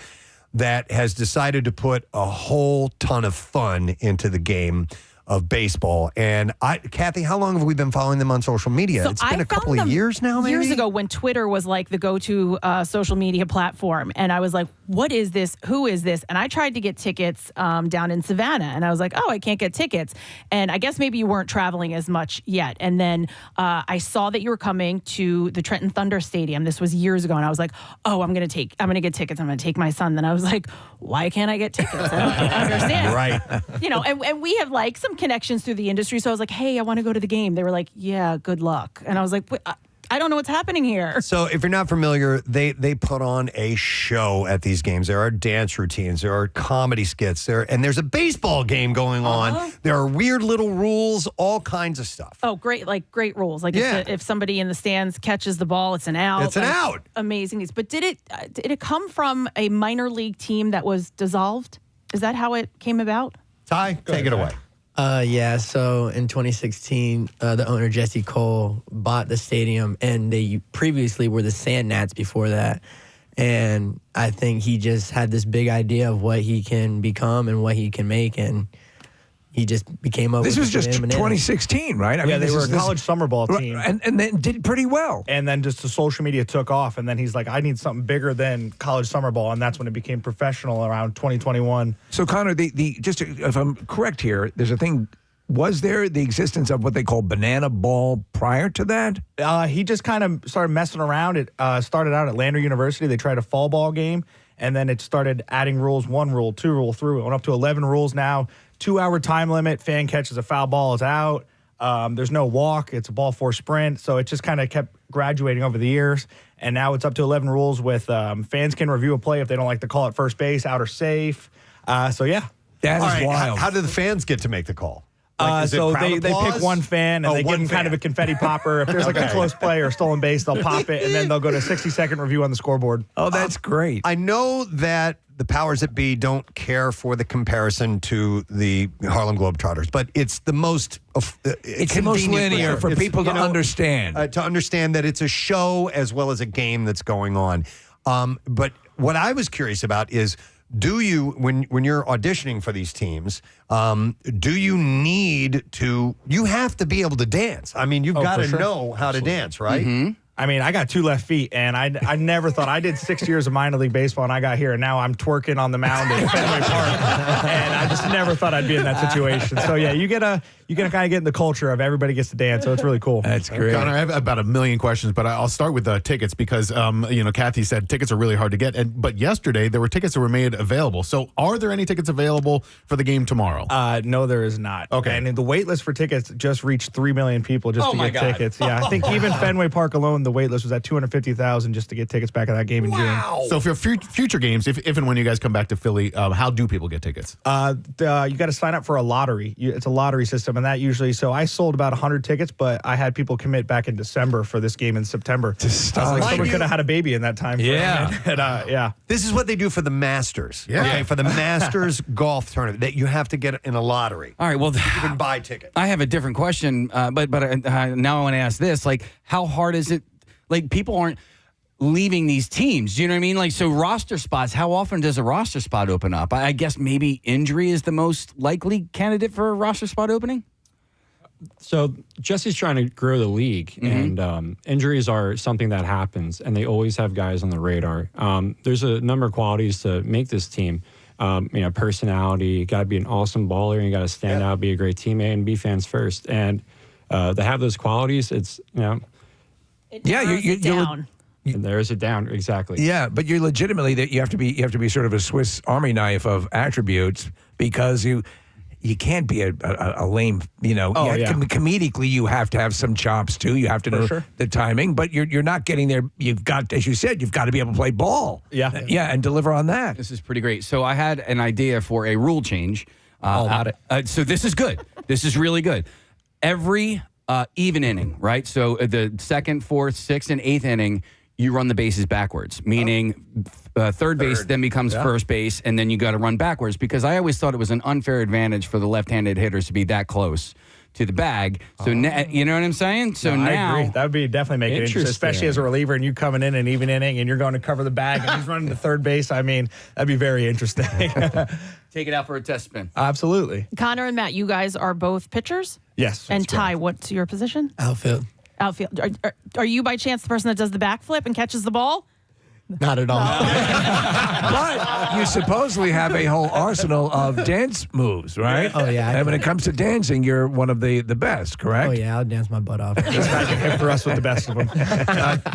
Speaker 2: that has decided to put a whole ton of fun into the game of baseball. And Kathy, how long have we been following them on social media?
Speaker 3: So
Speaker 2: it's been
Speaker 3: I
Speaker 2: a couple
Speaker 3: found
Speaker 2: of
Speaker 3: them
Speaker 2: years now, maybe?
Speaker 3: Years ago when Twitter was like the go-to social media platform. And I was like, what is this? Who is this? And I tried to get tickets down in Savannah. And I was like, oh, I can't get tickets. And I guess maybe you weren't traveling as much yet. And then I saw that you were coming to the Trenton Thunder Stadium. This was years ago. And I was like, oh, I'm going to get tickets. I'm going to take my son. Then I was like, why can't I get tickets? I don't understand.
Speaker 2: Right.
Speaker 3: And we have like some connections through the industry. So I was like, hey, I want to go to the game. They were like, yeah, good luck. And I was like, I don't know what's happening here.
Speaker 2: So if you're not familiar, they put on a show at these games. There are dance routines. There are comedy skits. And there's a baseball game going on. There are weird little rules, all kinds of stuff.
Speaker 3: Oh, great rules. Like if somebody in the stands catches the ball, it's an out.
Speaker 2: It's an out.
Speaker 3: Amazing. But did it come from a minor league team that was dissolved? Is that how it came about?
Speaker 2: Ty, take it away.
Speaker 15: Yeah, so in 2016, the owner, Jesse Cole, bought the stadium, and they previously were the Sand Gnats before that. And I think he just had this big idea of what he can become and what he can make, and he just became over.
Speaker 1: This was just 2016, right? I mean,
Speaker 23: they were a college summer ball team.
Speaker 1: And then did pretty well.
Speaker 23: And then just the social media took off, and then he's like, I need something bigger than college summer ball, and that's when it became professional around 2021.
Speaker 1: So, Connor, if I'm correct here, there's a thing. Was there the existence of what they call banana ball prior to that?
Speaker 23: He just kind of started messing around. It started out at Lander University. They tried a fall ball game, and then it started adding rules, 1 rule, 2 rule, 3 rule. It went up to 11 rules now. 2-hour time limit. Fan catches a foul ball, is out. There's no walk. It's a ball 4 sprint. So it just kind of kept graduating over the years. And now it's up to 11 rules with fans can review a play if they don't like the call at first base, out or safe. So, yeah.
Speaker 1: That is wild.
Speaker 2: How do the fans get to make the call? Is it
Speaker 23: So
Speaker 2: crowd
Speaker 23: they
Speaker 2: applause?
Speaker 23: pick one fan and they give him kind of a confetti popper. If there's like a close play or stolen base, they'll pop it and then they'll go to a 60-second review on the scoreboard.
Speaker 1: Oh, that's great.
Speaker 2: I know that the powers that be don't care for the comparison to the Harlem Globetrotters, but it's the most
Speaker 1: It's the most linear for people to understand.
Speaker 2: To understand that it's a show as well as a game that's going on. But what I was curious about is, do you, when you're auditioning for these teams, do you need to, you have to be able to dance. I mean, you've got to know how to dance, right?
Speaker 23: Mm-hmm. I mean, I got 2 left feet, and I never thought I did 6 years of minor league baseball, and I got here, and now I'm twerking on the mound at Fenway Park, and I just never thought I'd be in that situation. So yeah, you gotta kind of get in the culture of everybody gets to dance, so it's really cool.
Speaker 1: That's great.
Speaker 8: Connor, I have about a million questions, but I'll start with tickets because Kathy said tickets are really hard to get, but yesterday there were tickets that were made available. So are there any tickets available for the game tomorrow?
Speaker 23: No, there is not.
Speaker 8: Okay,
Speaker 23: and the wait list for tickets just reached 3 million people just to get tickets. Yeah, I think even Fenway Park alone, the wait list was at 250,000 just to get tickets back at that game in June.
Speaker 8: So for future games, if and when you guys come back to Philly, how do people get tickets?
Speaker 23: You got to sign up for a lottery. It's a lottery system, and that usually. So I sold about 100 tickets, but I had people commit back in December for this game in September. Someone could have had a baby in that time.
Speaker 2: Yeah. This is what they do for the Masters.
Speaker 5: Yeah.
Speaker 2: Okay, for the Masters golf tournament that you have to get in a lottery.
Speaker 5: All right. Well,
Speaker 2: you can buy tickets.
Speaker 5: I have a different question, but now I want to ask this: like, how hard is it? Like, people aren't leaving these teams. Do you know what I mean? Like, so roster spots, how often does a roster spot open up? I guess maybe injury is the most likely candidate for a roster spot opening?
Speaker 18: So Jesse's trying to grow the league, and injuries are something that happens, and they always have guys on the radar. There's a number of qualities to make this team. Personality, you got to be an awesome baller, and you got to stand out, be a great teammate, and be fans first. And to have those qualities, it's,
Speaker 3: you're down.
Speaker 18: There is a down, exactly.
Speaker 1: Yeah, but you're legitimately that you have to be sort of a Swiss Army knife of attributes because you can't be a lame, comedically you have to have some chops too. You have to know the timing, but you're not getting there. You've got, as you said, you've got to be able to play ball. Yeah, and deliver on that.
Speaker 5: This is pretty great. So I had an idea for a rule change.
Speaker 23: All about it.
Speaker 5: So this is good. This is really good. Every even inning, right? So the second, fourth, sixth, and eighth inning, you run the bases backwards, meaning third base then becomes first base, and then you got to run backwards, because I always thought it was an unfair advantage for the left-handed hitters to be that close to the bag. So you know what I'm saying? So now
Speaker 23: I agree. That would be definitely make it interesting, especially as a reliever and you coming in an even inning and you're going to cover the bag and he's running to third base. I mean, that'd be very interesting.
Speaker 5: Take it out for a test spin.
Speaker 23: Absolutely.
Speaker 3: Connor and Matt, you guys are both pitchers?
Speaker 23: Yes.
Speaker 3: And Ty, what's your position?
Speaker 15: Outfield.
Speaker 3: Outfield. Are you by chance the person that does the backflip and catches the ball?
Speaker 15: Not at all.
Speaker 1: But you supposedly have a whole arsenal of dance moves, right?
Speaker 15: Oh, yeah.
Speaker 1: And when it comes to dancing, you're one of the best, correct?
Speaker 15: Oh, yeah. I'll dance my butt off.
Speaker 23: This guy can hit for us with the best of them.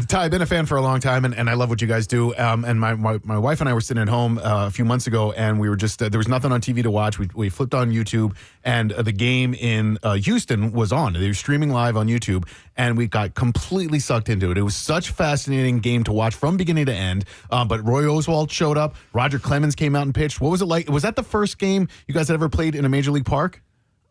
Speaker 8: Ty, I've been a fan for a long time, and I love what you guys do. And my wife and I were sitting at home a few months ago, and we were just there was nothing on TV to watch. We flipped on YouTube, and the game in Houston was on. They were streaming live on YouTube, and we got completely sucked into it. It was such a fascinating game to watch from beginning to end. But Roy Oswalt showed up. Roger Clemens came out and pitched. What was it like? Was that the first game you guys had ever played in a major league park?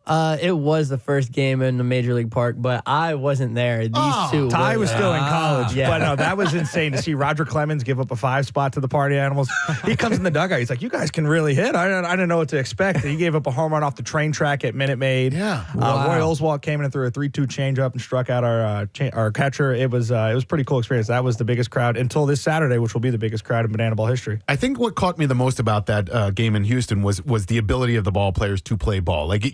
Speaker 15: It was the first game in the Major League Park, but I wasn't there. These two.
Speaker 23: Ty was still in college. Yeah. But no, that was insane to see Roger Clemens give up a 5 spot to the Party Animals. He comes in the dugout. He's like, you guys can really hit. I didn't know what to expect. He gave up a home run off the train track at Minute Maid.
Speaker 8: Yeah.
Speaker 23: Roy Oswalt came in and threw a 3-2 changeup and struck out our catcher. It was a pretty cool experience. That was the biggest crowd until this Saturday, which will be the biggest crowd in Banana Ball history.
Speaker 8: I think what caught me the most about that game in Houston was the ability of the ball players to play ball. Like,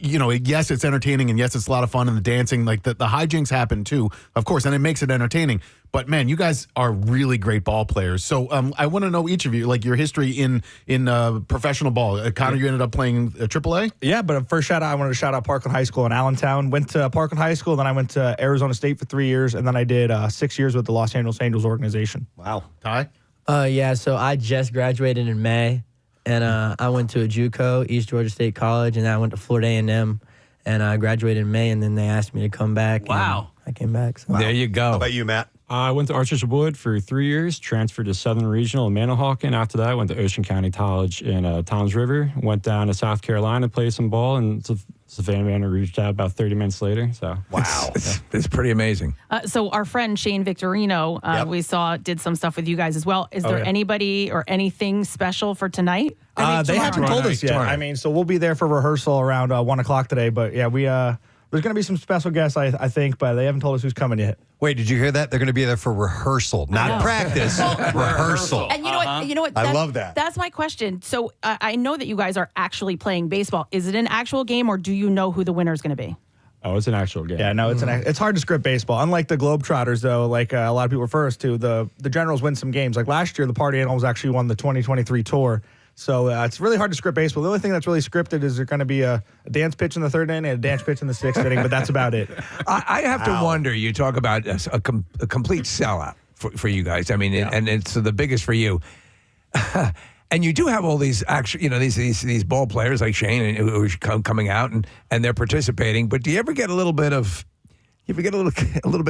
Speaker 8: yes, it's entertaining. And yes, it's a lot of fun, and the dancing, like the hijinks happen too, of course, and it makes it entertaining. But man, you guys are really great ball players. So I want to know each of you, like your history in professional ball. Connor, you ended up playing AAA?
Speaker 23: Yeah, but first I wanted to shout out Parkland High School in Allentown. Went to Parkland High School, then I went to Arizona State for 3 years, and then I did 6 years with the Los Angeles Angels organization.
Speaker 8: Wow. Ty?
Speaker 15: Yeah, so I just graduated in May, and I went to a JUCO, East Georgia State College, and then I went to Florida A&M. And I graduated in May, and then they asked me to come back.
Speaker 5: Wow.
Speaker 15: I came back. So.
Speaker 1: There you go.
Speaker 2: How about you, Matt?
Speaker 18: I went to Archbishop Wood for 3 years, transferred to Southern Regional in Manahawkin. After that, I went to Ocean County College in Toms River. Went down to South Carolina, played some ball, and it's Savannah Bananas reached out about 30 minutes later. So
Speaker 2: wow,
Speaker 1: it's pretty amazing.
Speaker 3: So our friend Shane Victorino, we saw did some stuff with you guys as well. Is there anybody or anything special for tonight?
Speaker 23: They haven't told us yet. I mean, so we'll be there for rehearsal around 1 o'clock today. But yeah, there's going to be some special guests, I think, but they haven't told us who's coming yet.
Speaker 2: Wait, did you hear that? They're going to be there for rehearsal, not practice. Rehearsal.
Speaker 3: And you know what?
Speaker 2: I love that.
Speaker 3: That's my question. So I know that you guys are actually playing baseball. Is it an actual game, or do you know who the winner is going to be?
Speaker 18: Oh, it's an actual game.
Speaker 23: Yeah, no, it's hard to script baseball. Unlike the Globetrotters, though, like a lot of people refer us to, the Generals win some games. Like last year, the Party Animals actually won the 2023 tour. So it's really hard to script baseball. The only thing that's really scripted is there's going to be a dance pitch in the third inning and a dance pitch in the sixth inning, but that's about it.
Speaker 1: I have to wonder, you talk about a complete sellout for you guys. I mean, and it's the biggest for you. And you do have all these actual, these ball players like Shane who are coming out and they're participating. But do you ever get a little bit of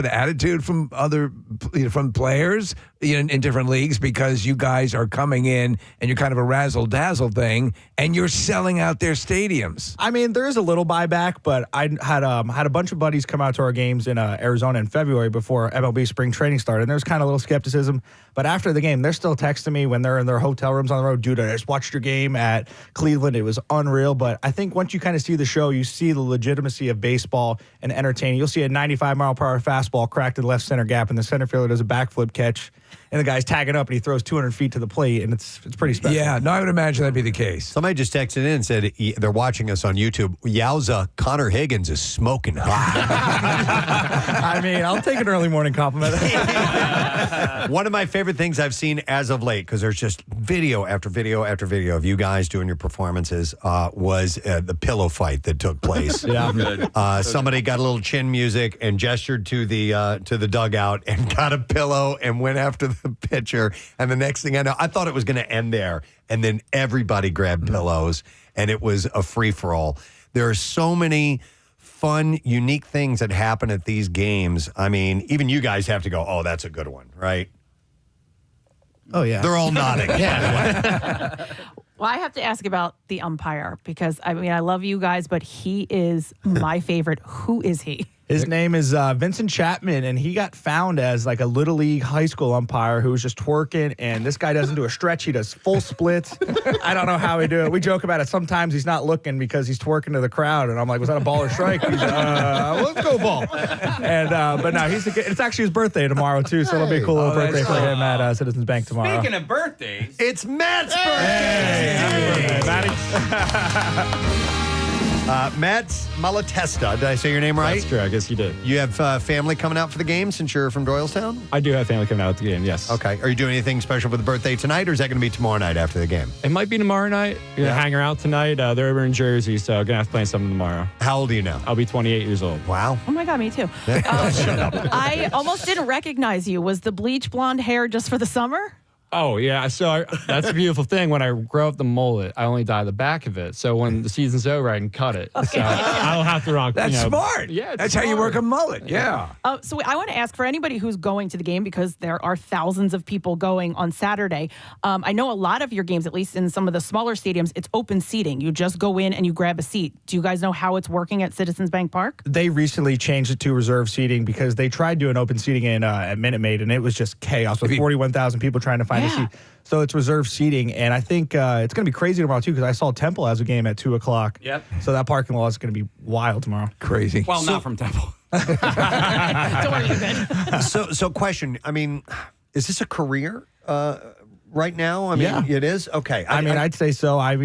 Speaker 1: attitude from from players in different leagues because you guys are coming in and you're kind of a razzle dazzle thing and you're selling out their stadiums?
Speaker 23: I mean, there is a little buyback, but I had a bunch of buddies come out to our games in Arizona in February before MLB spring training started, and there's kind of a little skepticism. But after the game, they're still texting me when they're in their hotel rooms on the road. Dude, I just watched your game at Cleveland. It was unreal. But I think once you kind of see the show, you see the legitimacy of baseball and entertaining. You'll see a 95-mile-per-hour fastball cracked in the left center gap, and the center fielder does a backflip catch, and the guy's tagging up, and he throws 200 feet to the plate, and it's pretty special.
Speaker 1: Yeah, no, I would imagine that'd be the case.
Speaker 2: Somebody just texted in and said they're watching us on YouTube. Yowza, Connor Higgins is smoking hot.
Speaker 23: I mean, I'll take an early morning compliment.
Speaker 2: One of my favorite things I've seen as of late, because there's just video after video after video of you guys doing your performances, was the pillow fight that took place.
Speaker 23: Yeah, good.
Speaker 2: Somebody got a little chin music and gestured to the dugout and got a pillow and went after the pitcher. And the next thing I know, I thought it was going to end there. And then everybody grabbed pillows, and it was a free-for-all. There are so many fun, unique things that happen at these games. I mean, even you guys have to go, oh, that's a good one, right?
Speaker 23: Oh, yeah.
Speaker 2: They're all nodding. Yeah.
Speaker 3: Well, I have to ask about the umpire because, I mean, I love you guys, but he is my favorite. Who is he?
Speaker 23: His name is Vincent Chapman, and he got found as like a Little League high school umpire who was just twerking, and this guy doesn't do a stretch. He does full splits. I don't know how he do it. We joke about it. Sometimes he's not looking because he's twerking to the crowd, and I'm like, was that a ball or strike? He's let's go ball. And but no, it's actually his birthday tomorrow, too, so it'll be a cool little birthday for him at Citizens Bank tomorrow.
Speaker 5: Speaking of birthdays.
Speaker 2: It's Matt's birthday!
Speaker 23: Hey, happy birthday, Matty.
Speaker 2: Matt Malatesta, did I say your name right?
Speaker 18: That's true. I guess you did.
Speaker 2: You have family coming out for the game since you're from Doylestown?
Speaker 18: I do have family coming out at the game, yes.
Speaker 2: Okay. Are you doing anything special for the birthday tonight, or is that going to be tomorrow night after the game?
Speaker 18: It might be tomorrow night. We're going to hang around tonight. They're over in Jersey, so I'm going to have to play something tomorrow.
Speaker 2: How old are you now?
Speaker 18: I'll be 28 years old.
Speaker 2: Wow.
Speaker 3: Oh, my God, me too.
Speaker 2: Shut up.
Speaker 3: I almost didn't recognize you. Was the bleach blonde hair just for the summer?
Speaker 18: Oh, yeah. So that's a beautiful thing. When I grow up the mullet, I only dye the back of it. So when the season's over, I can cut it. Okay. So I don't have to rock.
Speaker 1: That's smart.
Speaker 18: Yeah,
Speaker 1: that's
Speaker 18: smart.
Speaker 1: how you work a mullet. Yeah.
Speaker 3: So I want to ask for anybody who's going to the game, because there are thousands of people going on Saturday. I know a lot of your games, at least in some of the smaller stadiums, it's open seating. You just go in and you grab a seat. Do you guys know how it's working at Citizens Bank Park?
Speaker 23: They recently changed it to reserve seating because they tried doing open seating at Minute Maid, and it was just chaos with 41,000 people trying to find a seat. So it's reserved seating, and I think it's going to be crazy tomorrow, too, because I saw Temple has a game at 2 o'clock.
Speaker 5: Yep.
Speaker 23: So that parking lot is going to be wild tomorrow.
Speaker 1: Crazy.
Speaker 5: Well, not from Temple.
Speaker 3: Don't worry, you're good.
Speaker 2: So question, I mean, is this a career right now? I mean, it is? Okay.
Speaker 23: I'd say so. I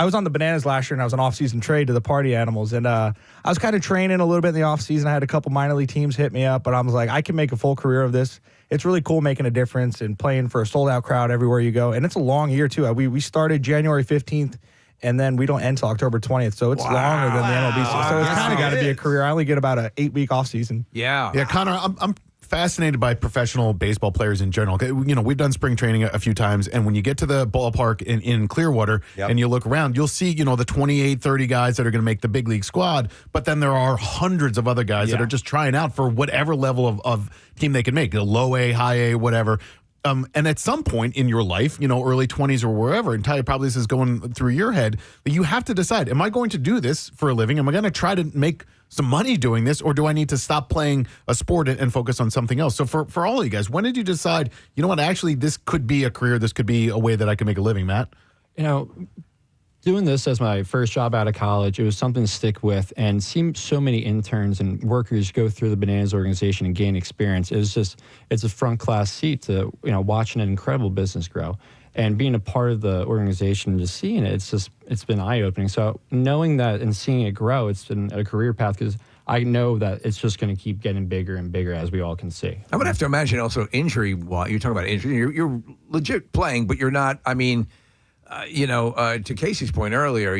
Speaker 23: was on the Bananas last year, and I was an off-season trade to the Party Animals, and I was kind of training a little bit in the off-season. I had a couple minor league teams hit me up, but I was like, I can make a full career of this. It's really cool making a difference and playing for a sold-out crowd everywhere you go, and it's a long year, too. We started January 15th, and then we don't end till October 20th, so it's longer than the MLB season. So it's kind of got to be a career. I only get about an 8-week off-season.
Speaker 1: Yeah.
Speaker 8: Yeah, Connor, I'm fascinated by professional baseball players in general. You know, we've done spring training a few times, and when you get to the ballpark in Clearwater and you look around, you'll see, the 28, 30 guys that are going to make the big league squad, but then there are hundreds of other guys that are just trying out for whatever level of team they can make, low A, high A, whatever. And at some point in your life, early 20s or wherever, and Ty, probably this is going through your head, but you have to decide, am I going to do this for a living? Am I going to try to make some money doing this, or do I need to stop playing a sport and focus on something else? So for all of you guys, when did you decide, you know what, actually, this could be a career, this could be a way that I can make a living, Matt?
Speaker 18: Doing this as my first job out of college, it was something to stick with, and seeing so many interns and workers go through the Bananas organization and gain experience. It's a front class seat to, watching an incredible business grow and being a part of the organization and just seeing it. It's been eye opening. So knowing that and seeing it grow, it's been a career path because I know that it's just going to keep getting bigger and bigger, as we all can see.
Speaker 1: I would have to imagine also injury. While you're talking about injury, you're legit playing, but you're not. I mean, to Casey's point earlier,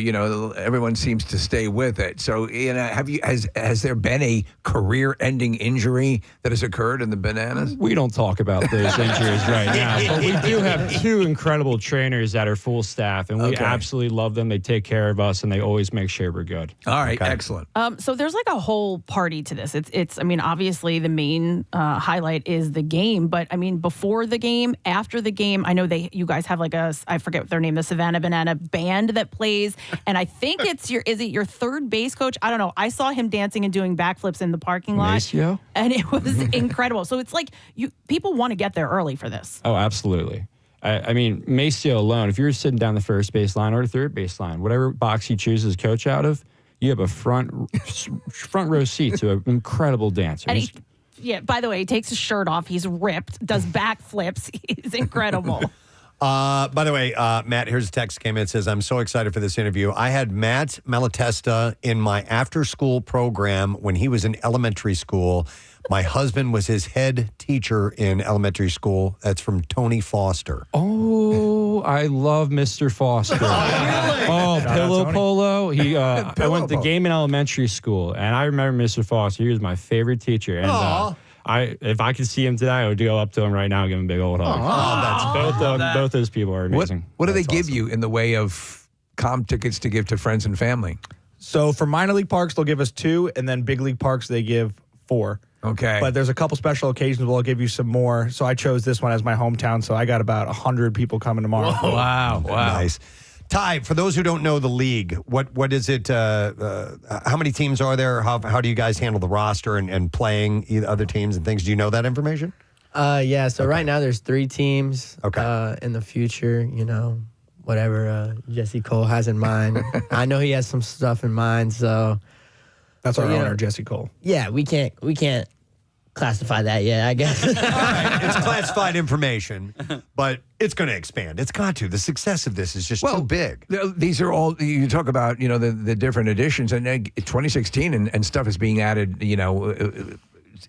Speaker 1: everyone seems to stay with it. So, has there been a career-ending injury that has occurred in the Bananas?
Speaker 18: We don't talk about those injuries right now, but we do have two incredible trainers that are full staff, and we absolutely love them. They take care of us, and they always make sure we're good.
Speaker 1: All right, excellent.
Speaker 3: So there's like a whole party to this. It's. I mean, obviously the main highlight is the game, but I mean, before the game, after the game, I know you guys have like I forget what their name, the Savannah Banana band that plays, and I think is it your third base coach? I don't know. I saw him dancing and doing backflips in the parking lot,
Speaker 18: Maceo?
Speaker 3: And it was incredible. So it's like people want to get there early for this.
Speaker 18: Oh, absolutely. I mean, Maceo alone, if you're sitting down the first base line or the third base line, whatever box he chooses coach out of, you have a front row seat to an incredible dancer.
Speaker 3: And by the way, he takes his shirt off. He's ripped, does backflips. He's incredible.
Speaker 2: By the way, Matt, here's a text came in. It says, I'm so excited for this interview. I had Matt Malatesta in my after-school program when he was in elementary school. My husband was his head teacher in elementary school. That's from Tony Foster.
Speaker 18: Oh, I love Mr. Foster. Oh, Pillow Polo. I went to game in elementary school, and I remember Mr. Foster. He was my favorite teacher. And if I could see him today, I would go up to him right now and give him a big old hug. Both those people are amazing.
Speaker 1: What do they give you in the way of comp tickets to give to friends and family?
Speaker 19: So for minor league parks, they'll give us 2, and then big league parks, they give 4.
Speaker 1: Okay.
Speaker 19: But there's a couple special occasions where I'll give you some more. So I chose this one as my hometown, so I got about 100 people coming tomorrow.
Speaker 1: Whoa. Wow.
Speaker 2: Nice. Ty, for those who don't know the league, what is it? How many teams are there? How do you guys handle the roster and playing other teams and things? Do you know that information?
Speaker 15: Yeah. So right now there's 3 teams.
Speaker 2: Okay.
Speaker 15: In the future, whatever Jesse Cole has in mind. I know he has some stuff in mind. So
Speaker 19: that's our owner, Jesse Cole.
Speaker 15: Yeah, we can't classify that yet, I guess.
Speaker 2: All right, it's classified information, but it's going to expand. It's got to. The success of this is just too big.
Speaker 1: These are all, you talk about, the different editions, and 2016 and stuff is being added,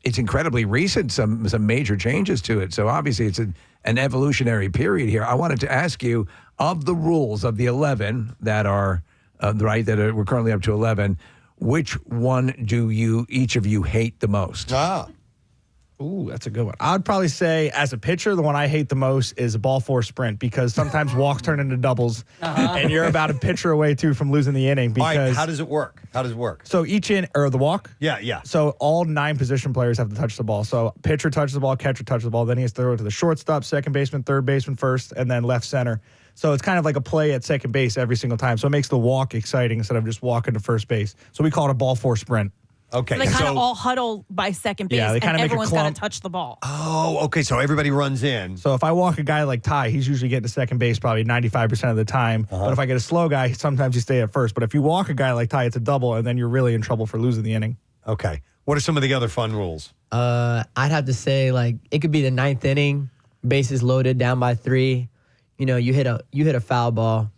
Speaker 1: it's incredibly recent, some major changes to it. So obviously it's an evolutionary period here. I wanted to ask you, of the rules, of the 11 that are, we're currently up to 11, which one do each of you hate the most?
Speaker 19: Ooh, that's a good one. I would probably say, as a pitcher, the one I hate the most is a ball 4 sprint, because sometimes walks turn into doubles, and you're about a pitcher away too from losing the inning. Because
Speaker 2: all right, how does it work?
Speaker 19: So the walk?
Speaker 2: Yeah.
Speaker 19: So all 9 position players have to touch the ball. So pitcher touches the ball, catcher touches the ball, then he has to throw it to the shortstop, second baseman, third baseman first, and then left center. So it's kind of like a play at second base every single time. So it makes the walk exciting instead of just walking to first base. So we call it a ball 4 sprint.
Speaker 2: Okay.
Speaker 3: So they kind of all huddle by second base,
Speaker 19: they
Speaker 3: and
Speaker 19: make
Speaker 3: everyone's got to
Speaker 19: clump.
Speaker 3: touch the ball.
Speaker 2: Oh, okay. So everybody runs in.
Speaker 19: So if I walk a guy like Ty, he's usually getting to second base probably 95% of the time. But if I get a slow guy, sometimes you stay at first. But if you walk a guy like Ty, it's a double, and then you're really in trouble for losing the inning.
Speaker 2: Okay. What are some of the other fun rules?
Speaker 15: I'd have to say, it could be the 9th inning, bases loaded, down by 3. You hit a foul ball.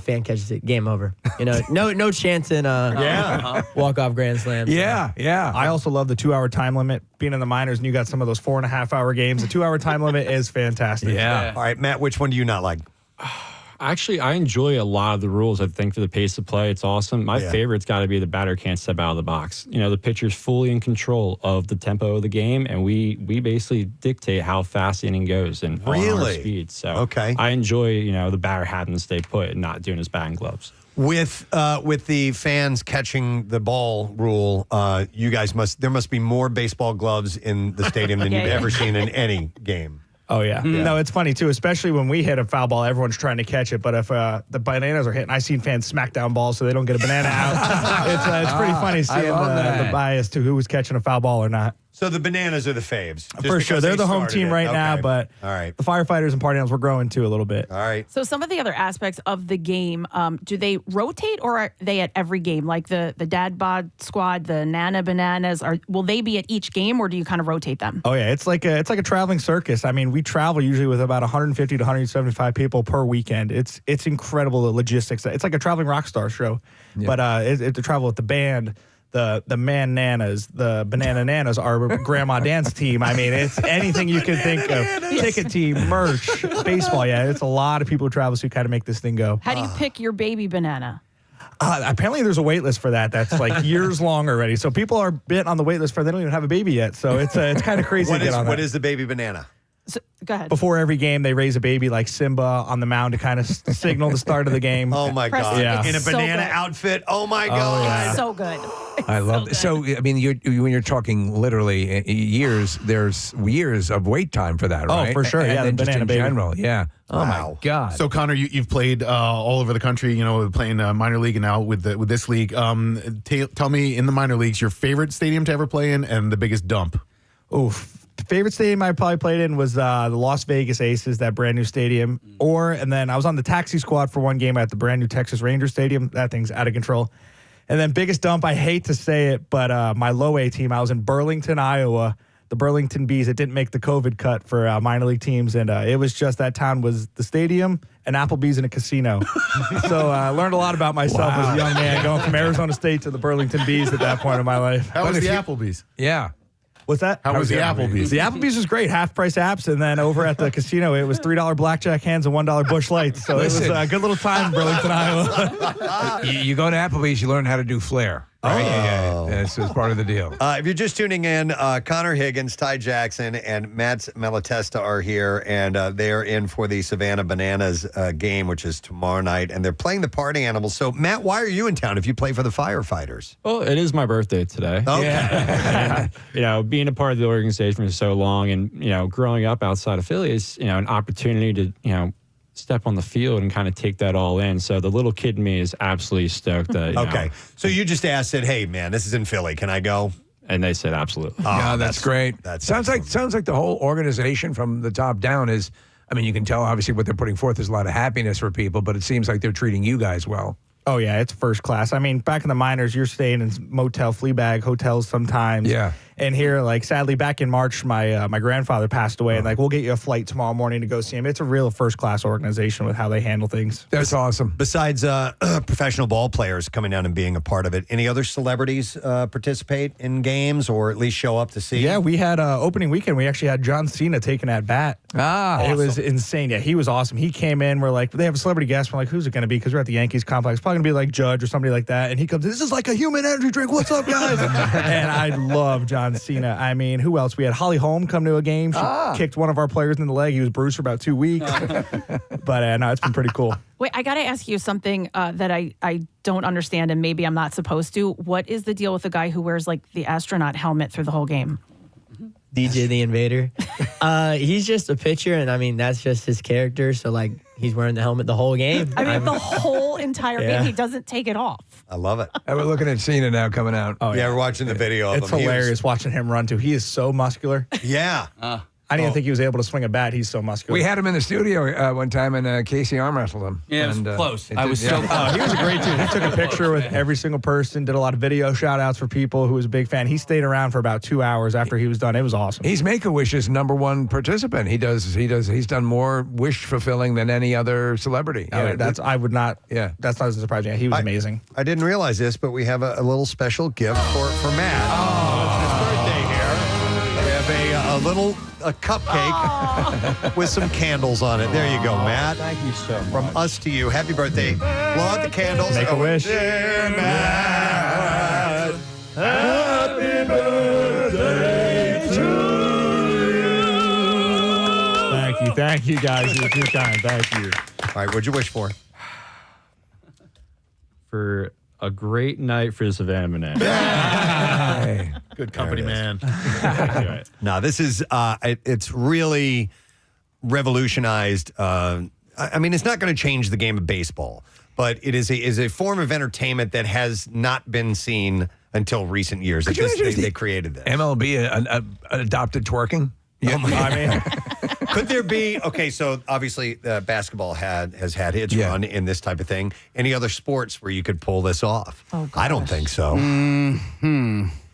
Speaker 15: Fan catches it. Game over. No chance in walk-off grand slams.
Speaker 1: Yeah.
Speaker 19: I also love the 2-hour time limit. Being in the minors, and you got some of those 4.5-hour games. The 2-hour time limit is fantastic.
Speaker 1: Yeah.
Speaker 2: All right, Matt, which one do you not like?
Speaker 18: Actually, I enjoy a lot of the rules. I think for the pace of play, it's awesome. My favorite's got to be the batter can't step out of the box. The pitcher's fully in control of the tempo of the game, and we basically dictate how fast the inning goes and on our speed. So I enjoy, the batter having to stay put and not doing his batting gloves.
Speaker 2: With the fans catching the ball rule, there must be more baseball gloves in the stadium than you've ever seen in any game.
Speaker 19: Oh, yeah. No, it's funny, too, especially when we hit a foul ball, everyone's trying to catch it. But if the Bananas are hitting, I've seen fans smack down balls so they don't get a banana out. It's pretty funny seeing the bias to who was catching a foul ball or not.
Speaker 2: So the Bananas are the faves.
Speaker 19: For sure. They're the home team right now, but
Speaker 2: all right.
Speaker 19: The Firefighters and Party Animals, we're growing, too, a little bit.
Speaker 2: All right.
Speaker 3: So some of the other aspects of the game, do they rotate or are they at every game? Like the Dad Bod Squad, the Nana Bananas, will they be at each game or do you kind of rotate them?
Speaker 19: Oh, yeah. It's like a traveling circus. I mean, we travel usually with about 150 to 175 people per weekend. It's incredible, the logistics. It's like a traveling rock star show. Yeah. But to travel with the band, the Man Nanas, the Banana Nanas, our grandma dance team. I mean, it's anything you can think of. Ticket team, merch, baseball. Yeah, it's a lot of people who travel to kind of make this thing go.
Speaker 3: How do you pick your baby banana?
Speaker 19: Apparently, there's a wait list for that. That's like years long already. So people are bit on the wait list for they don't even have a baby yet. So it's kind of crazy to get on that.
Speaker 2: What is the baby banana?
Speaker 3: So, go ahead.
Speaker 19: Before every game, they raise a baby like Simba on the mound to kind of signal the start of the game.
Speaker 2: Oh, my God.
Speaker 19: Yeah.
Speaker 2: In a banana outfit. Oh, my God.
Speaker 3: Yeah. So good.
Speaker 1: I love it. So, I mean, when you're talking literally years, there's years of wait time for that, right?
Speaker 19: Oh, for sure. Yeah,
Speaker 1: and
Speaker 19: the
Speaker 1: just
Speaker 19: banana
Speaker 1: in
Speaker 19: baby.
Speaker 1: general. Yeah. Oh, my God.
Speaker 8: So, Connor, you've played all over the country, playing minor league and now with this league. Tell me, in the minor leagues, your favorite stadium to ever play in and the biggest dump.
Speaker 19: Oof. Favorite stadium I probably played in was the Las Vegas Aces, that brand new stadium. And then I was on the taxi squad for one game at the brand new Texas Rangers Stadium. That thing's out of control. And then biggest dump, I hate to say it, but my low A team, I was in Burlington, Iowa, the Burlington Bees. It didn't make the COVID cut for minor league teams. And it was just that town was the stadium, an Applebee's, and a casino. So I learned a lot about myself as a young man, going from Arizona State to the Burlington Bees at that point in my life.
Speaker 8: How was the Applebee's?
Speaker 1: Yeah.
Speaker 19: What's that?
Speaker 8: How was the Applebee's?
Speaker 19: The Applebee's was great, half price apps, and then over at the casino, it was $3 blackjack hands and $1 Busch Lights. So it was a good little time in Burlington, Iowa.
Speaker 1: you go to Applebee's, you learn how to do flair. Right? Yeah. That's part of the deal.
Speaker 2: If you're just tuning in, Connor Higgins, Ty Jackson, and Matt Malatesta are here, and they are in for the Savannah Bananas game, which is tomorrow night, and they're playing the Party Animals. So, Matt, why are you in town if you play for the Firefighters?
Speaker 18: Well, it is my birthday today.
Speaker 2: Okay.
Speaker 18: And, being a part of the organization for so long and, growing up outside of Philly is, an opportunity to, step on the field and kind of take that all in. So the little kid in me is absolutely stoked that,
Speaker 2: Okay. So you just asked, hey, man, this is in Philly. Can I go?
Speaker 18: And they said, absolutely.
Speaker 1: Yeah, that's great.
Speaker 2: That
Speaker 1: sounds like the whole organization from the top down is, I mean, you can tell obviously what they're putting forth is a lot of happiness for people, but it seems like they're treating you guys well.
Speaker 19: Oh, yeah, it's first class. I mean, back in the minors, you're staying in motel, flea bag hotels sometimes.
Speaker 1: Yeah.
Speaker 19: And here, sadly, back in March, my grandfather passed away, and we'll get you a flight tomorrow morning to go see him. It's a real first-class organization with how they handle things.
Speaker 1: That's awesome.
Speaker 2: Besides professional ball players coming down and being a part of it, any other celebrities participate in games or at least show up to see?
Speaker 19: Yeah, we had opening weekend. We actually had John Cena taking at bat.
Speaker 1: Awesome.
Speaker 19: It was insane. Yeah, he was awesome. He came in. We're like, they have a celebrity guest. We're like, who's it going to be? Because we're at the Yankees complex. Probably going to be like Judge or somebody like that. And he comes, this is like a human energy drink. What's up, guys? And I love John Cena. I mean, who else? We had Holly Holm come to a game. She kicked one of our players in the leg. He was bruised for about 2 weeks. But no, it's been pretty cool.
Speaker 3: Wait, I got to ask you something that I don't understand, and maybe I'm not supposed to. What is the deal with the guy who wears the astronaut helmet through the whole game?
Speaker 15: DJ the Invader. He's just a pitcher, and I mean, that's just his character. So, he's wearing the helmet the whole game.
Speaker 3: I mean, the whole entire game, he doesn't take it off.
Speaker 2: I love it.
Speaker 1: And we're looking at Cena now coming out.
Speaker 2: Oh, yeah, we're watching the video of
Speaker 19: It's
Speaker 2: him.
Speaker 19: hilarious watching him run, too. He is so muscular.
Speaker 2: Yeah.
Speaker 19: I didn't think he was able to swing a bat. He's so muscular.
Speaker 1: We had him in the studio one time, and Casey arm wrestled him.
Speaker 5: Yeah, it was close. I was
Speaker 1: so
Speaker 5: so
Speaker 19: Oh, he was a great dude. He took a picture with every single person, did a lot of video shout outs for people who was a big fan. He stayed around for about 2 hours after he was done. It was awesome.
Speaker 1: He's Make-A-Wish's #1 participant. He's done more wish fulfilling than any other celebrity.
Speaker 19: That's not surprising. He was amazing.
Speaker 2: I didn't realize this, but we have a little special gift for Matt. It's his birthday here. We have a cupcake with some candles on it. There you go, Matt.
Speaker 18: Thank you so much.
Speaker 2: From us to you. Happy birthday. Blow out the candles.
Speaker 19: Make a wish.
Speaker 2: Dear Matt, happy birthday to you.
Speaker 19: Thank you, guys. You're too kind. Thank you.
Speaker 2: All right, what'd you wish for?
Speaker 18: For a great night for the Savannah Bananas.
Speaker 8: Good company, man.
Speaker 2: No, this is, it's really revolutionized. I mean, it's not going to change the game of baseball, but it is a form of entertainment that has not been seen until recent years. They created this.
Speaker 1: MLB adopted twerking.
Speaker 2: Yeah. I mean, could there be? Okay, so obviously basketball has had its run in this type of thing. Any other sports where you could pull this off? I don't think so.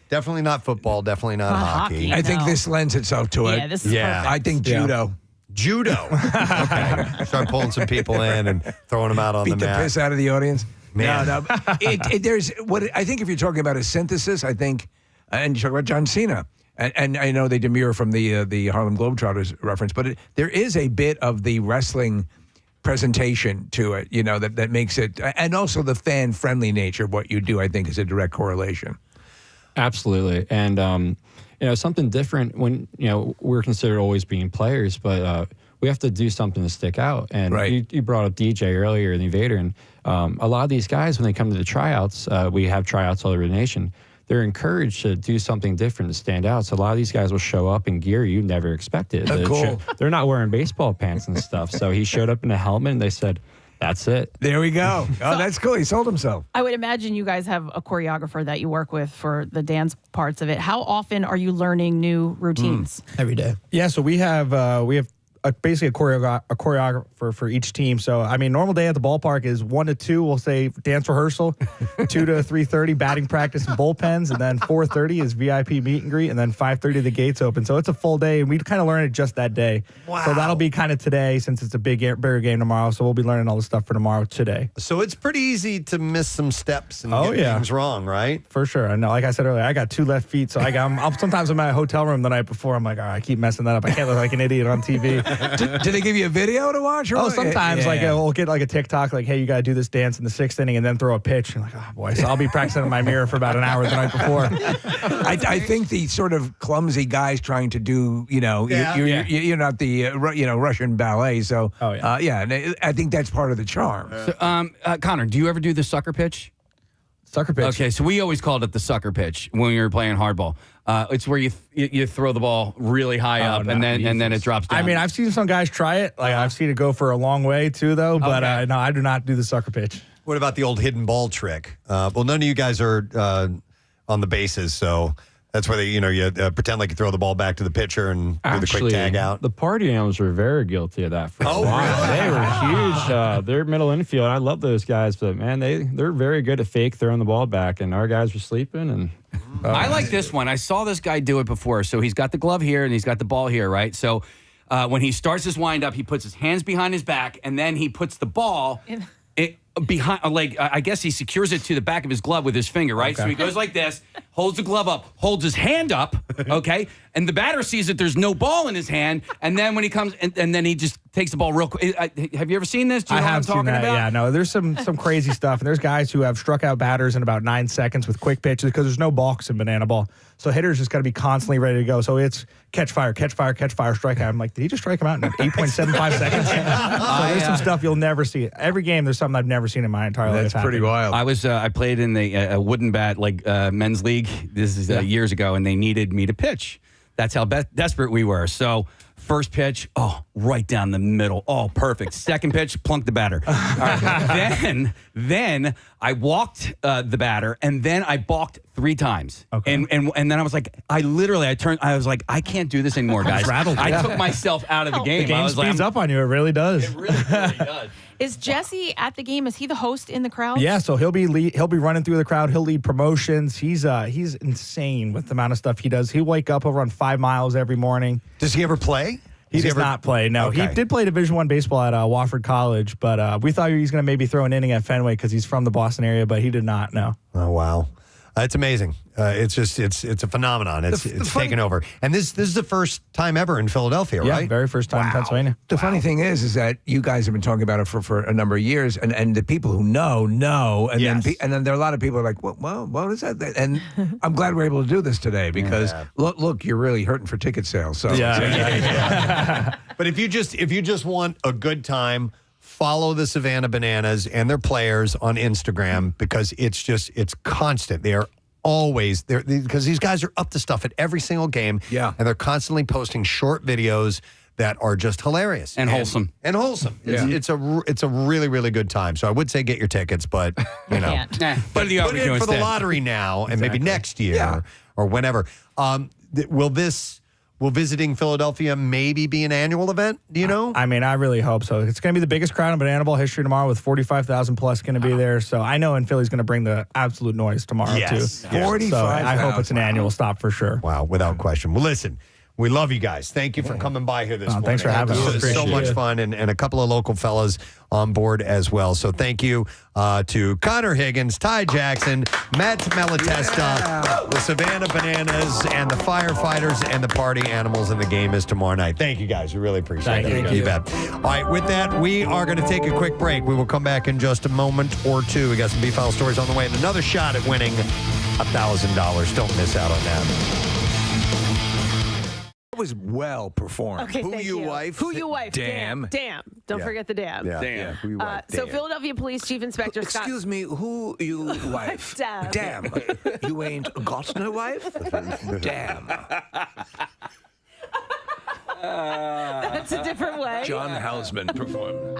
Speaker 2: Definitely not football. Definitely not hockey.
Speaker 1: I think this lends itself to it.
Speaker 3: Yeah, this is perfect.
Speaker 1: I think judo.
Speaker 2: Judo. Okay. Start pulling some people in and throwing them out on
Speaker 1: Beat
Speaker 2: the mat.
Speaker 1: piss out of the audience.
Speaker 2: Man.
Speaker 1: No. There's what I think if you're talking about a synthesis, I think, and you talk about John Cena, and I know they demur from the Harlem Globetrotters reference, but there is a bit of the wrestling presentation to it, that makes it, and also the fan-friendly nature of what you do, I think, is a direct correlation.
Speaker 18: Absolutely. And, something different when, we're considered always being players, but we have to do something to stick out. And you brought up DJ earlier in the Invader, and a lot of these guys, when they come to the tryouts, we have tryouts all over the nation, they're encouraged to do something different to stand out. So a lot of these guys will show up in gear you never expected.
Speaker 1: Cool.
Speaker 18: They're not wearing baseball pants and stuff. So he showed up in a helmet, and they said, that's it.
Speaker 1: There we go. Oh, that's cool. He sold himself.
Speaker 3: I would imagine you guys have a choreographer that you work with for the dance parts of it. How often are you learning new routines?
Speaker 15: Every day.
Speaker 19: Yeah, so we have basically a choreographer for each team. So, I mean, normal day at the ballpark is 1 to 2, we'll say dance rehearsal, 2 to 3:30 batting practice and bullpens, and then 4:30 is VIP meet and greet, and then 5:30 the gates open. So it's a full day, and we kind of learn it just that day.
Speaker 2: Wow.
Speaker 19: So that'll be kind of today since it's a bigger game tomorrow. So we'll be learning all the stuff for tomorrow today.
Speaker 2: So it's pretty easy to miss some steps and get things wrong, right?
Speaker 19: For sure. I know. Like I said earlier, I got 2 left feet, so sometimes I'm at a hotel room the night before. I'm like, all right, I keep messing that up. I can't look like an idiot on TV.
Speaker 1: Did they give you a video to watch? Or
Speaker 19: Sometimes we'll get like a TikTok, like, hey, you got to do this dance in the 6th inning and then throw a pitch. And like, oh boy. So I'll be practicing in my mirror for about an hour the night before.
Speaker 1: I think the sort of clumsy guys trying to do, you're not the, Russian ballet. So, and I think that's part of the charm.
Speaker 5: So, Connor, do you ever do the sucker pitch?
Speaker 19: Sucker pitch.
Speaker 5: Okay, so we always called it the sucker pitch when we were playing hardball. It's where you throw the ball really high up and then it drops down.
Speaker 19: I mean, I've seen some guys try it. Like I've seen it go for a long way too, though. But no, I do not do the sucker pitch.
Speaker 2: What about the old hidden ball trick? Well, none of you guys are on the bases, so that's where you pretend like you throw the ball back to the pitcher and do the quick tag out.
Speaker 18: The party animals were very guilty of that for a while.
Speaker 2: Really?
Speaker 18: They were huge. They're middle infield. I love those guys, but man, they're very good at fake throwing the ball back, and our guys were sleeping. And
Speaker 5: I like this one. I saw this guy do it before. So he's got the glove here and he's got the ball here, right? So when he starts his windup, he puts his hands behind his back, and then he puts the ball behind, like, I guess he secures it to the back of his glove with his finger, right? Okay. So he goes like this, holds the glove up, holds his hand up, okay? And the batter sees that there's no ball in his hand, and then when he comes, and then he just takes the ball real quick. Have you ever seen this? Do you know what I'm talking about?
Speaker 19: Yeah, no, there's some crazy stuff. And there's guys who have struck out batters in about 9 seconds with quick pitches because there's no balks in banana ball. So hitters just got to be constantly ready to go. So it's catch fire, strike out. I'm like, did he just strike him out in 8.75 seconds? So there's some stuff you'll never see. Every game, there's something I've never seen in my entire life.
Speaker 1: That's pretty wild.
Speaker 5: I played in the wooden bat, men's league. This is years ago, and they needed me to pitch. That's how desperate we were. So first pitch, right down the middle. Oh, perfect. Second pitch, plunk the batter. All right. Then I walked the batter, and then I balked 3 times. Okay. And then I was like, I was like, I can't do this anymore, guys. I took myself out of the game.
Speaker 19: The game speeds up on you. It really does.
Speaker 5: It really does.
Speaker 3: Is Jesse at the game? Is he the host in the crowd?
Speaker 19: Yeah, so he'll be running through the crowd. He'll lead promotions. He's insane with the amount of stuff he does. He'll wake up. He'll run 5 miles every morning.
Speaker 2: Does he ever play?
Speaker 19: He does not play. No,
Speaker 2: Okay.
Speaker 19: He did play Division I baseball at Wofford College, but we thought he was going to maybe throw an inning at Fenway because he's from the Boston area, but he did not. No.
Speaker 2: Oh wow, it's amazing. It's a phenomenon. It's taken over, and this is the first time ever in Philadelphia, right?
Speaker 19: Yeah, very first time in Pennsylvania.
Speaker 1: The funny thing is that you guys have been talking about it for a number of years, and the people who know, and then there are a lot of people who are like, what is that? And I'm glad we're able to do this today because look, you're really hurting for ticket sales. So
Speaker 2: But if you just want a good time, follow the Savannah Bananas and their players on Instagram because it's constant. They are always there because these guys are up to stuff at every single game.
Speaker 1: Yeah.
Speaker 2: And they're constantly posting short videos that are just hilarious
Speaker 5: and wholesome.
Speaker 2: And wholesome. It's a really, really good time. So I would say get your tickets, but you know,
Speaker 5: put
Speaker 2: in for the lottery now and maybe next year or whenever. Will visiting Philadelphia maybe be an annual event? Do you know?
Speaker 19: I mean, I really hope so. It's going to be the biggest crowd in Banana Ball history tomorrow with 45,000 plus going to be there. So I know Philly's going to bring the absolute noise tomorrow too.
Speaker 2: 45,000.
Speaker 19: So I hope it's an annual stop for sure.
Speaker 2: Wow, without question. Well, listen. We love you guys. Thank you for coming by here this morning.
Speaker 19: Thanks for having us.
Speaker 2: It was so much fun and a couple of local fellas on board as well. So thank you to Connor Higgins, Ty Jackson, Matt Malatesta, the Savannah Bananas, and the firefighters and the party animals. And the game is tomorrow night. Thank you guys. We really appreciate it.
Speaker 19: Thank you.
Speaker 2: Bet. All right, with that, we are going to take a quick break. We will come back in just a moment or two. We got some B-File stories on the way and another shot at winning $1,000. Don't miss out on that.
Speaker 1: It was well performed.
Speaker 6: Okay,
Speaker 2: Who
Speaker 6: thank
Speaker 2: you wife?
Speaker 6: Who you wife?
Speaker 1: Damn.
Speaker 6: Damn. Don't forget the damn.
Speaker 2: Damn. Who you wife?
Speaker 6: So
Speaker 2: Damn.
Speaker 6: Philadelphia Police Chief Inspector Scott.
Speaker 1: Excuse me, who you wife?
Speaker 6: Damn.
Speaker 1: You ain't got no wife? Damn.
Speaker 6: That's a different way.
Speaker 1: John Houseman performed.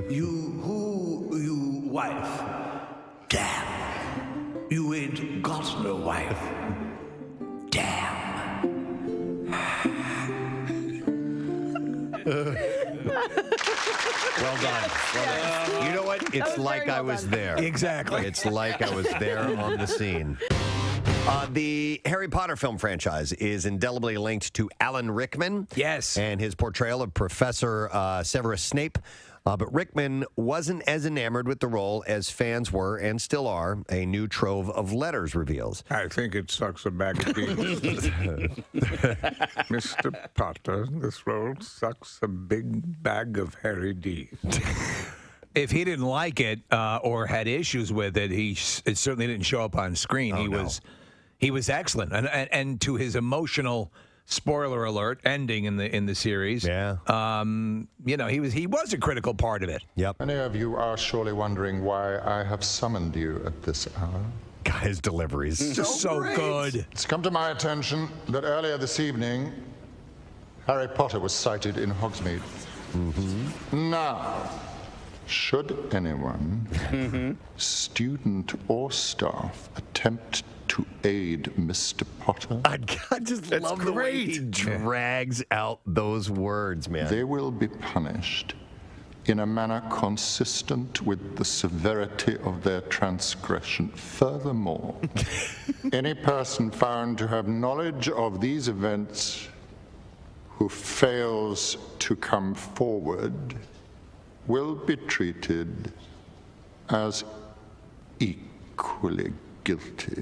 Speaker 1: You wife? Damn. You ain't got no wife. Damn.
Speaker 2: Well done. You know what? It's like I was there.
Speaker 1: Exactly.
Speaker 2: It's like I was there on the scene. The Harry Potter film franchise is indelibly linked to Alan Rickman.
Speaker 1: Yes.
Speaker 2: And his portrayal of Professor Severus Snape. But Rickman wasn't as enamored with the role as fans were and still are, a new trove of letters reveals.
Speaker 21: I think it sucks a bag of beans. Mr. Potter, this role sucks a big bag of Harry D.
Speaker 1: If he didn't like it or had issues with it, it certainly didn't show up on screen. He was excellent, and to his emotional, spoiler alert, ending in the series.
Speaker 2: Yeah.
Speaker 1: He was a critical part of it.
Speaker 2: Yep.
Speaker 21: Many of you are surely wondering why I have summoned you at this hour.
Speaker 2: His deliveries.
Speaker 1: Just so good.
Speaker 21: It's come to my attention that earlier this evening, Harry Potter was sighted in Hogsmeade.
Speaker 2: Mm-hmm.
Speaker 21: Now, should anyone, student or staff, attempt to aid Mr. Potter,
Speaker 2: I just love the way he drags out those words, man.
Speaker 21: they will be punished in a manner consistent with the severity of their transgression. Furthermore, any person found to have knowledge of these events who fails to come forward will be treated as equally guilty.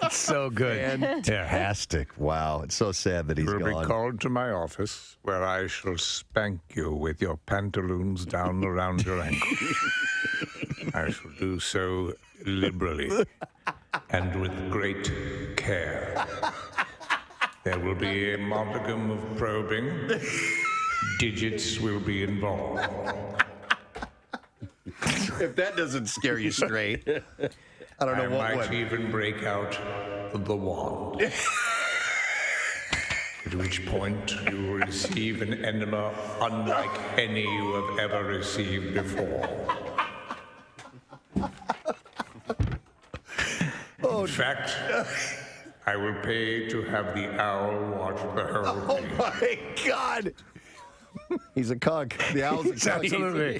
Speaker 1: It's so good.
Speaker 2: Fantastic. Wow. It's so sad that he's
Speaker 21: You will
Speaker 2: gone.
Speaker 21: be called to my office, where I shall spank you with your pantaloons down around your ankle. I shall do so liberally and with great care. There will be a modicum of probing. Digits will be involved.
Speaker 2: If that doesn't scare you straight, I don't know what
Speaker 21: I might
Speaker 2: would.
Speaker 21: even break out the wand. At which point you will receive an enema unlike any you have ever received before. In fact, I will pay to have the owl watch the whole
Speaker 2: Oh
Speaker 21: thing.
Speaker 2: my God. He's a cuck. The owl's a cuck.
Speaker 21: Absolutely.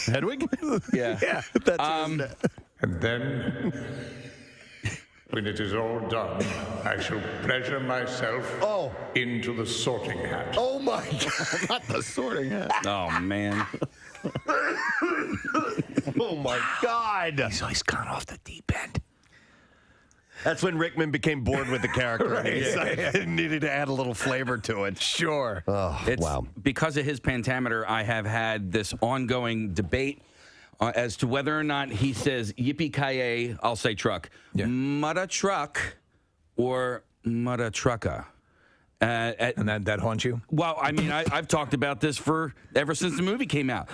Speaker 5: Hedwig? Yeah.
Speaker 2: Yeah, that's his
Speaker 21: And then, when it is all done, I shall pleasure myself into the sorting hat.
Speaker 2: Oh my God. Not the sorting hat.
Speaker 5: Oh, man.
Speaker 2: Oh my God.
Speaker 1: He's gone off the deep end.
Speaker 2: That's when Rickman became bored with the character.
Speaker 1: Right.
Speaker 2: He's like, needed to add a little flavor to it.
Speaker 1: Sure.
Speaker 2: Oh,
Speaker 5: It's
Speaker 2: wow.
Speaker 5: because of his pentameter, I have had this ongoing debate as to whether or not he says yippee-ki-yay, I'll say truck, mutta truck, or mutta trucka.
Speaker 1: And that haunts you?
Speaker 5: Well, I mean, I've talked about this ever since the movie came out.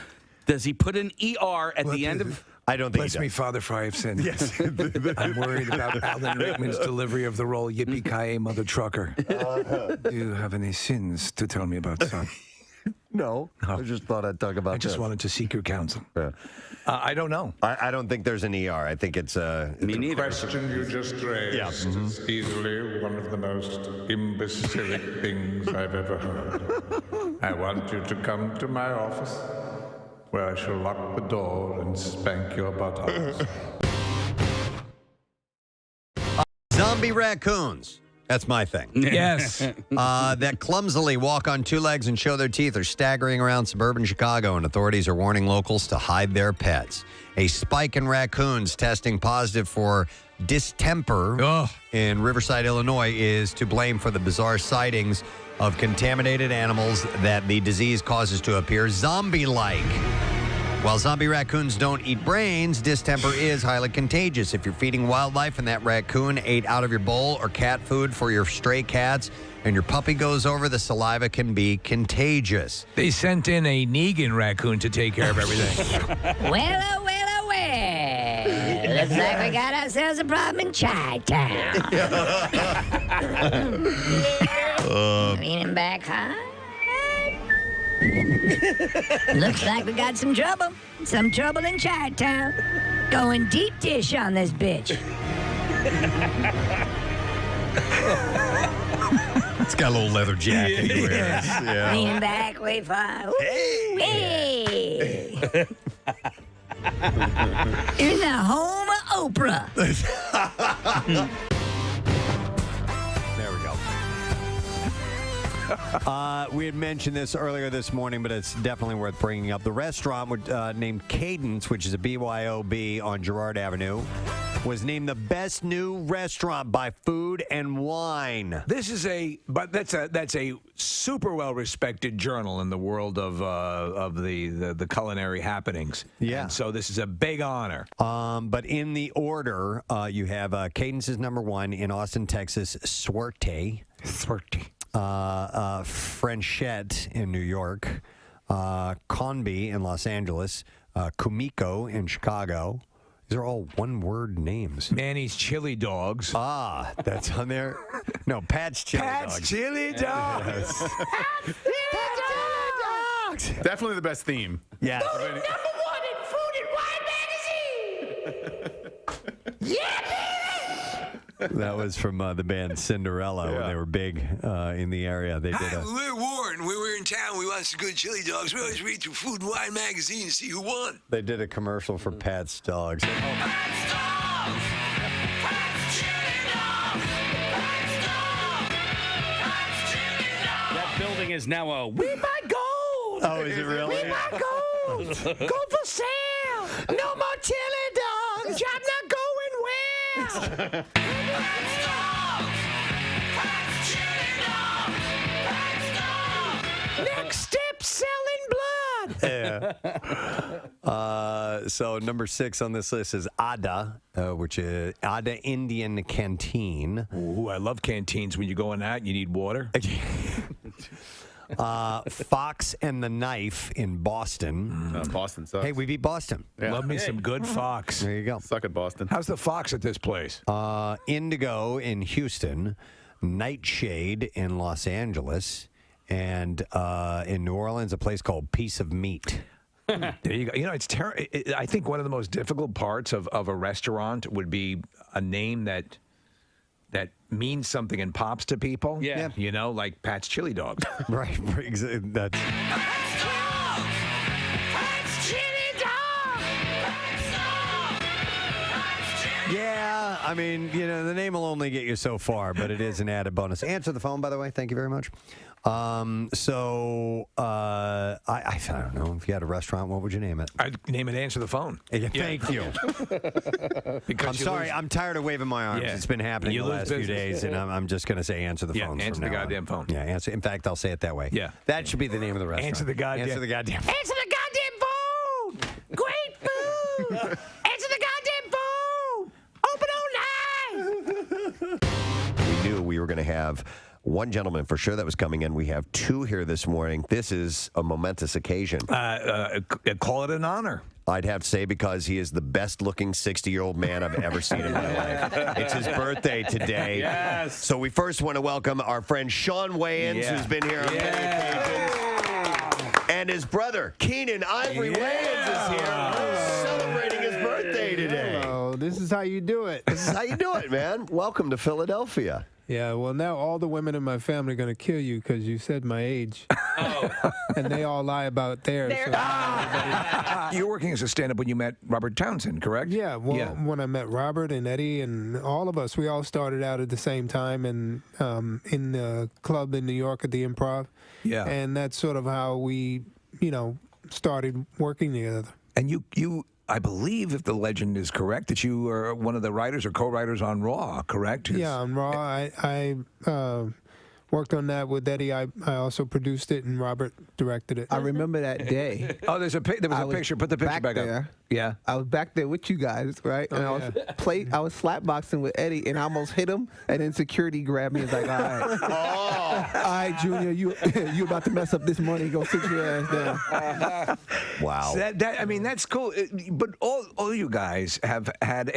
Speaker 5: Does he put an ER at the end of
Speaker 2: I don't think
Speaker 1: Bless
Speaker 2: he
Speaker 1: me,
Speaker 2: does.
Speaker 1: Father, for I have sinned.
Speaker 2: Yes.
Speaker 1: I'm worried about Alan Rickman's delivery of the role Yippee-ki-yay, Mother Trucker. Do you have any sins to tell me about, son?
Speaker 2: No. I just thought I'd talk about
Speaker 1: I just
Speaker 2: this.
Speaker 1: wanted to seek your counsel.
Speaker 2: Yeah.
Speaker 1: I don't know.
Speaker 2: I don't think there's an ER. I think it's
Speaker 5: Me neither.
Speaker 7: question you just raised
Speaker 2: Yeah.
Speaker 7: is easily one of the most imbecilic things I've ever heard. I want you to come to my office, where I shall lock the door and spank your buttocks.
Speaker 2: zombie raccoons. That's my thing.
Speaker 1: Yes.
Speaker 2: That clumsily walk on two legs and show their teeth are staggering around suburban Chicago, and authorities are warning locals to hide their pets. A spike in raccoons testing positive for distemper in Riverside, Illinois, is to blame for the bizarre sightings of contaminated animals that the disease causes to appear zombie-like. While zombie raccoons don't eat brains, distemper is highly contagious. If you're feeding wildlife and that raccoon ate out of your bowl, or cat food for your stray cats, and your puppy goes over, the saliva can be contagious.
Speaker 1: They sent in a Negan raccoon to take care of everything.
Speaker 4: Well, oh, well, oh, well. Looks like we got ourselves a problem in Chi-Town. Leaning back high. Looks like we got some trouble. Some trouble in Chi-Town. Going deep dish on this bitch.
Speaker 2: It's got a little leather jacket he wears. Yeah.
Speaker 4: Leaning back, way far. Ooh, hey. In the home of Oprah.
Speaker 2: There we go. We had mentioned this earlier this morning, but it's definitely worth bringing up. The restaurant named Cadence, which is a BYOB on Girard Avenue, was named the best new restaurant by Food and Wine.
Speaker 1: That's a super well respected journal in the world of the culinary happenings.
Speaker 2: Yeah.
Speaker 1: And so this is a big honor.
Speaker 2: But in the order, you have Cadence is number one, in Austin, Texas, Suerte. Frenchette in New York, Conby in Los Angeles, Kumiko in Chicago. These are all one-word names.
Speaker 1: Manny's Chili Dogs.
Speaker 2: Ah, that's on there. No, Pat's Chili Dogs.
Speaker 1: Pat's Chili Dogs.
Speaker 2: Yes.
Speaker 13: Definitely the best theme.
Speaker 2: Yeah.
Speaker 10: Number one in Food and Wine magazine. Yeah, baby.
Speaker 2: That was from the band Cinderella when they were big in the area. They did
Speaker 1: We're Warren. We were in town. We want some good chili dogs. We always read through Food and Wine magazine to see who won.
Speaker 2: They did a commercial for Pat's Dogs.
Speaker 5: That building is now a
Speaker 10: We buy gold.
Speaker 2: Oh, is it really?
Speaker 10: We buy gold. Gold for sale. No more chili dogs. Job not going well. Next step, selling blood.
Speaker 2: Yeah. So number 6 on this list is Ada, which is Ada Indian Canteen.
Speaker 1: Ooh, I love canteens. When you go in that, you need water.
Speaker 2: Fox and the Knife in Boston.
Speaker 13: Boston sucks.
Speaker 2: Hey, we beat Boston.
Speaker 1: Love me some good Fox.
Speaker 2: There you go.
Speaker 13: Suck at Boston.
Speaker 1: How's the Fox at this place?
Speaker 2: Indigo in Houston, Nightshade in Los Angeles, and in New Orleans, a place called Piece of Meat.
Speaker 1: There you go. You know, it's I think one of the most difficult parts of a restaurant would be a name that means something and pops to people.
Speaker 5: Yeah.
Speaker 1: You know, like Pat's Chili Dogs.
Speaker 2: Right. That's. Yeah, I mean, you know, the name will only get you so far, but it is an added bonus. Answer the phone, by the way. Thank you very much. I don't know. If you had a restaurant, what would you name it?
Speaker 1: I'd name it Answer the Phone.
Speaker 2: Yeah, thank you.
Speaker 1: Because
Speaker 2: I'm sorry. I'm tired of waving my arms.
Speaker 1: Yeah.
Speaker 2: It's been happening
Speaker 1: You
Speaker 2: the
Speaker 1: lose
Speaker 2: last few
Speaker 1: business.
Speaker 2: days, and I'm just going to say answer the phone.
Speaker 1: Answer
Speaker 2: from
Speaker 1: the
Speaker 2: now on.
Speaker 1: goddamn phone.
Speaker 2: Yeah, answer. In fact, I'll say it that way.
Speaker 1: Yeah.
Speaker 2: That should be the name of the restaurant.
Speaker 1: Answer the goddamn.
Speaker 2: Answer the goddamn.
Speaker 10: Answer the goddamn phone. Great food. Answer the goddamn phone. Open all night.
Speaker 2: We knew we were going to have one gentleman for sure that was coming in. We have two here this morning. This is a momentous occasion.
Speaker 1: Call it an honor.
Speaker 2: I'd have to say because he is the best-looking 60-year-old man I've ever seen in my life. It's his birthday today.
Speaker 11: Yes.
Speaker 2: So we first want to welcome our friend Sean Wayans, who's been here on many occasions. And his brother, Keenan Ivory Wayans, is here celebrating his birthday today.
Speaker 14: Hello, this is how you do it.
Speaker 2: This is how you do it, man. Welcome to Philadelphia.
Speaker 14: Yeah, well, now all the women in my family are going to kill you because you said my age. And they all lie about theirs.
Speaker 1: You were working as a stand-up when you met Robert Townsend, correct?
Speaker 14: Yeah, well, when I met Robert and Eddie and all of us, we all started out at the same time and in the club in New York at the Improv.
Speaker 1: Yeah.
Speaker 14: And that's sort of how we, started working together.
Speaker 1: And you, I believe, if the legend is correct, that you are one of the writers or co-writers on Raw, correct?
Speaker 14: Yeah, on Raw, I worked on that with Eddie. I also produced it, and Robert directed it.
Speaker 20: I remember that day.
Speaker 1: Oh, there was a picture. Put the picture back up. Yeah.
Speaker 20: I was back there with you guys, right? And I was slapboxing with Eddie, and I almost hit him, and then security grabbed me and was like, all right. All right, Junior, you about to mess up this money. Go sit your ass down.
Speaker 2: Wow.
Speaker 1: So that's cool. But all you guys have had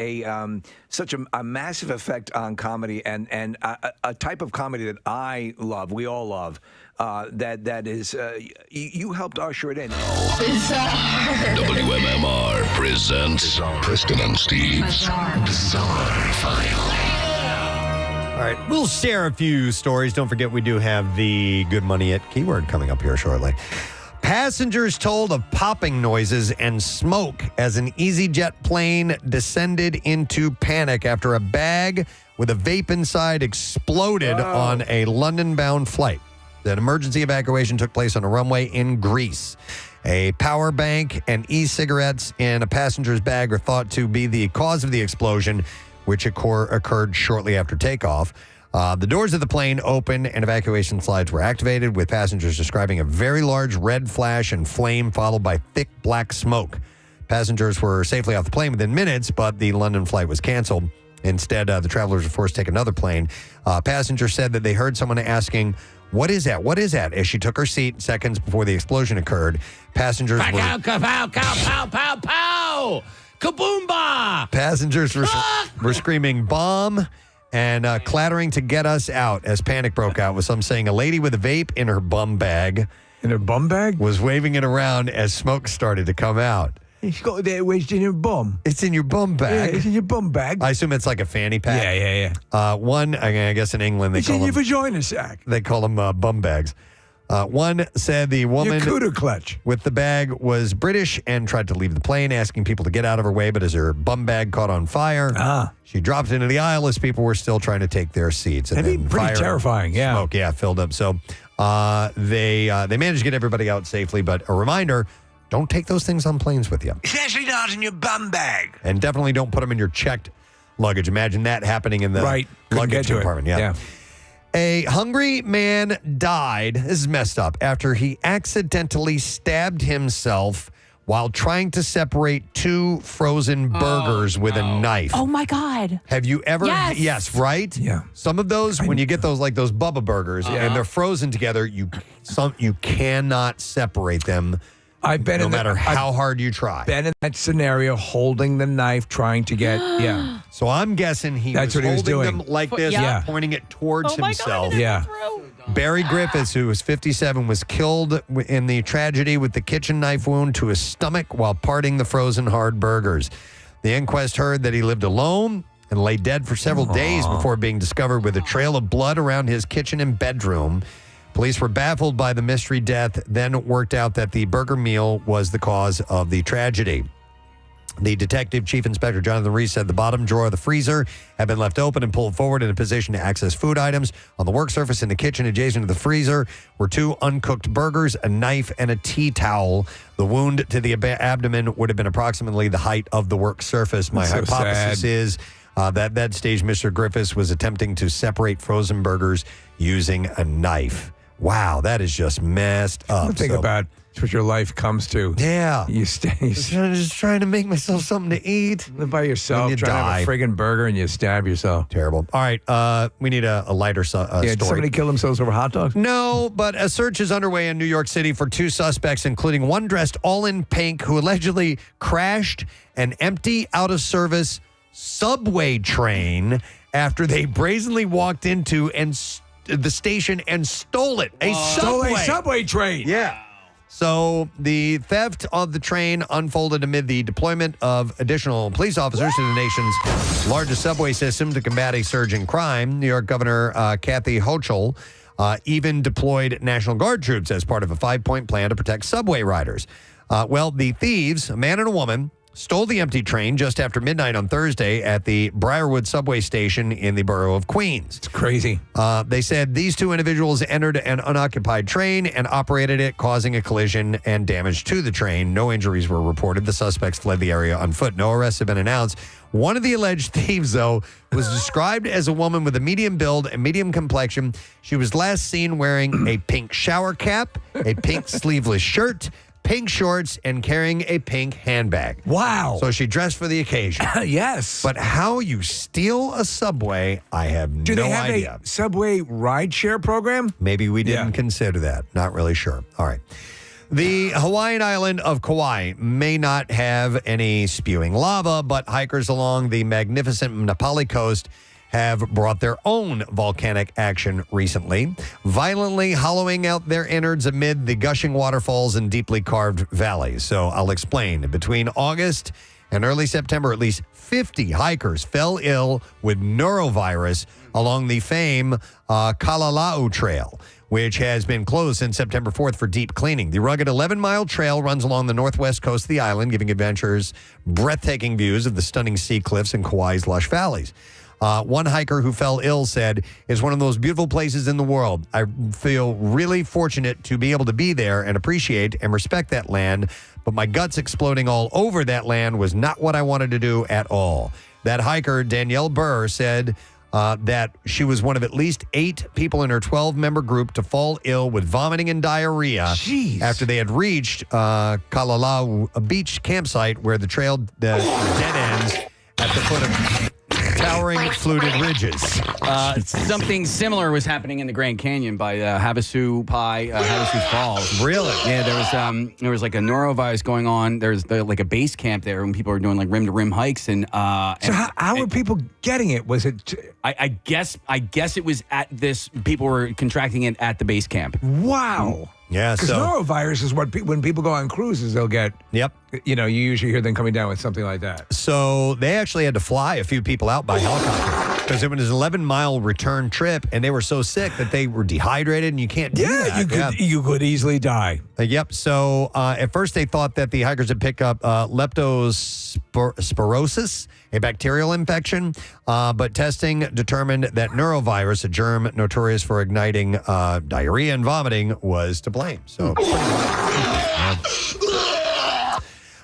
Speaker 1: such a massive effect on comedy and a type of comedy that I love, we all love, that is, you helped usher it in.
Speaker 22: WMMR presents Preston and Steve's Bizarre File.
Speaker 2: All right, we'll share a few stories. Don't forget, we do have the Good Money at Keyword coming up here shortly. Passengers told of popping noises and smoke as an EasyJet plane descended into panic after a bag with a vape inside exploded on a London-bound flight. An emergency evacuation took place on a runway in Greece. A power bank and e-cigarettes in a passenger's bag are thought to be the cause of the explosion, which occurred shortly after takeoff. The doors of the plane opened and evacuation slides were activated, with passengers describing a very large red flash and flame followed by thick black smoke. Passengers were safely off the plane within minutes, but the London flight was canceled. Instead, the travelers were forced to take another plane. Passengers said that they heard someone asking, "What is that? What is that?" as she took her seat seconds before the explosion occurred. Passengers were...
Speaker 10: Pow, pow, pow, pow, pow! Kaboomba!
Speaker 2: Passengers were screaming bomb and clattering to get us out as panic broke out, with some saying a lady with a vape in her bum bag.
Speaker 1: In her bum bag?
Speaker 2: Was waving it around as smoke started to come out.
Speaker 1: She's got it wedged in your bum.
Speaker 2: It's in your bum bag.
Speaker 1: Yeah, it's in your bum bag.
Speaker 2: I assume it's like a fanny pack.
Speaker 1: Yeah.
Speaker 2: One, I guess in England, they
Speaker 1: it's
Speaker 2: call
Speaker 1: in
Speaker 2: them...
Speaker 1: your vagina sack.
Speaker 2: They call them bum bags. One said the woman
Speaker 1: your cooter clutch
Speaker 2: with the bag was British and tried to leave the plane, asking people to get out of her way, but as her bum bag caught on fire, she dropped into the aisle as people were still trying to take their seats. And
Speaker 1: that'd be pretty terrifying, yeah.
Speaker 2: Smoke, filled up. So they managed to get everybody out safely, but a reminder, don't take those things on planes with you.
Speaker 1: Especially not in your bum bag.
Speaker 2: And definitely don't put them in your checked luggage. Imagine that happening in the luggage compartment. Yeah. A hungry man died, this is messed up, after he accidentally stabbed himself while trying to separate two frozen burgers with a knife.
Speaker 3: Oh, my God.
Speaker 2: Have you ever?
Speaker 3: Yes.
Speaker 2: Right?
Speaker 1: Yeah.
Speaker 2: Some of those, when you get those, like those Bubba burgers, and they're frozen together, you cannot separate them.
Speaker 1: I've been
Speaker 2: no matter how hard you try.
Speaker 1: Been in that scenario, holding the knife, trying to get,
Speaker 2: So I'm guessing
Speaker 1: That's what he was doing.
Speaker 2: them like this, pointing it towards himself. Barry Griffiths, who was 57, was killed in the tragedy with the kitchen knife wound to his stomach while parting the frozen hard burgers. The inquest heard that he lived alone and lay dead for several days before being discovered with a trail of blood around his kitchen and bedroom. Police were baffled by the mystery death, then worked out that the burger meal was the cause of the tragedy. The detective, Chief Inspector Jonathan Reese, said the bottom drawer of the freezer had been left open and pulled forward in a position to access food items. On the work surface in the kitchen adjacent to the freezer were two uncooked burgers, a knife, and a tea towel. The wound to the abdomen would have been approximately the height of the work surface. My hypothesis is that at that stage, Mr. Griffiths was attempting to separate frozen burgers using a knife. Wow, that is just messed up.
Speaker 1: Think about That's what your life comes to.
Speaker 2: Yeah.
Speaker 1: You stay.
Speaker 2: I'm just trying to make myself something to eat.
Speaker 1: Live by yourself,
Speaker 2: you
Speaker 1: trying to have a friggin' burger, and you stab yourself.
Speaker 2: Terrible. All right, we need a lighter story.
Speaker 1: Did somebody kill themselves over hot dogs?
Speaker 2: No, but a search is underway in New York City for 2 suspects, including one dressed all in pink who allegedly crashed an empty, out-of-service subway train after they brazenly walked into the station and stole it.
Speaker 1: Stole a subway train.
Speaker 2: Yeah. So the theft of the train unfolded amid the deployment of additional police officers to the nation's largest subway system to combat a surge in crime. New York Governor Kathy Hochul even deployed National Guard troops as part of a 5-point plan to protect subway riders. Well, the thieves, a man and a woman, stole the empty train just after midnight on Thursday at the Briarwood subway station in the borough of Queens.
Speaker 1: It's crazy.
Speaker 2: They said these 2 individuals entered an unoccupied train and operated it, causing a collision and damage to the train. No injuries were reported. The suspects fled the area on foot. No arrests have been announced. One of the alleged thieves, though, was described as a woman with a medium build and medium complexion. She was last seen wearing a pink shower cap, a pink sleeveless shirt, pink shorts, and carrying a pink handbag.
Speaker 1: Wow.
Speaker 2: So she dressed for the occasion.
Speaker 1: Yes.
Speaker 2: But how you steal a subway, I have
Speaker 1: Do
Speaker 2: no
Speaker 1: they have
Speaker 2: idea.
Speaker 1: a subway rideshare program?
Speaker 2: Maybe we didn't consider that. Not really sure. All right. The Hawaiian island of Kauai may not have any spewing lava, but hikers along the magnificent Napali coast have brought their own volcanic action recently, violently hollowing out their innards amid the gushing waterfalls and deeply carved valleys. So I'll explain. Between August and early September, at least 50 hikers fell ill with neurovirus along the famed Kalalau Trail, which has been closed since September 4th for deep cleaning. The rugged 11-mile trail runs along the northwest coast of the island, giving adventurers breathtaking views of the stunning sea cliffs and Kauai's lush valleys. One hiker who fell ill said, "It's one of those beautiful places in the world. I feel really fortunate to be able to be there and appreciate and respect that land, but my guts exploding all over that land was not what I wanted to do at all." That hiker, Danielle Burr, said that she was one of at least 8 people in her 12-member group to fall ill with vomiting and diarrhea after they had reached Kalalau, a beach campsite where the trail dead ends at the foot of towering fluted ridges.
Speaker 5: Something similar was happening in the Grand Canyon by Havasu Falls.
Speaker 2: Really?
Speaker 5: Yeah, there was like a norovirus going on. There's like a base camp there when people were doing like rim to rim hikes and.
Speaker 1: So how were people getting it? Was it?
Speaker 5: I guess it was at this. People were contracting it at the base camp.
Speaker 1: Wow.
Speaker 2: Yeah,
Speaker 1: because norovirus is what when people go on cruises, they'll get.
Speaker 2: Yep.
Speaker 1: You know, you usually hear them coming down with something like that.
Speaker 2: So they actually had to fly a few people out by helicopter because it was an 11-mile return trip, and they were so sick that they were dehydrated, and you can't do that.
Speaker 1: You could easily die.
Speaker 2: Yep. So at first they thought that the hikers had picked up leptospirosis, a bacterial infection, but testing determined that neurovirus, a germ notorious for igniting diarrhea and vomiting, was to blame. So.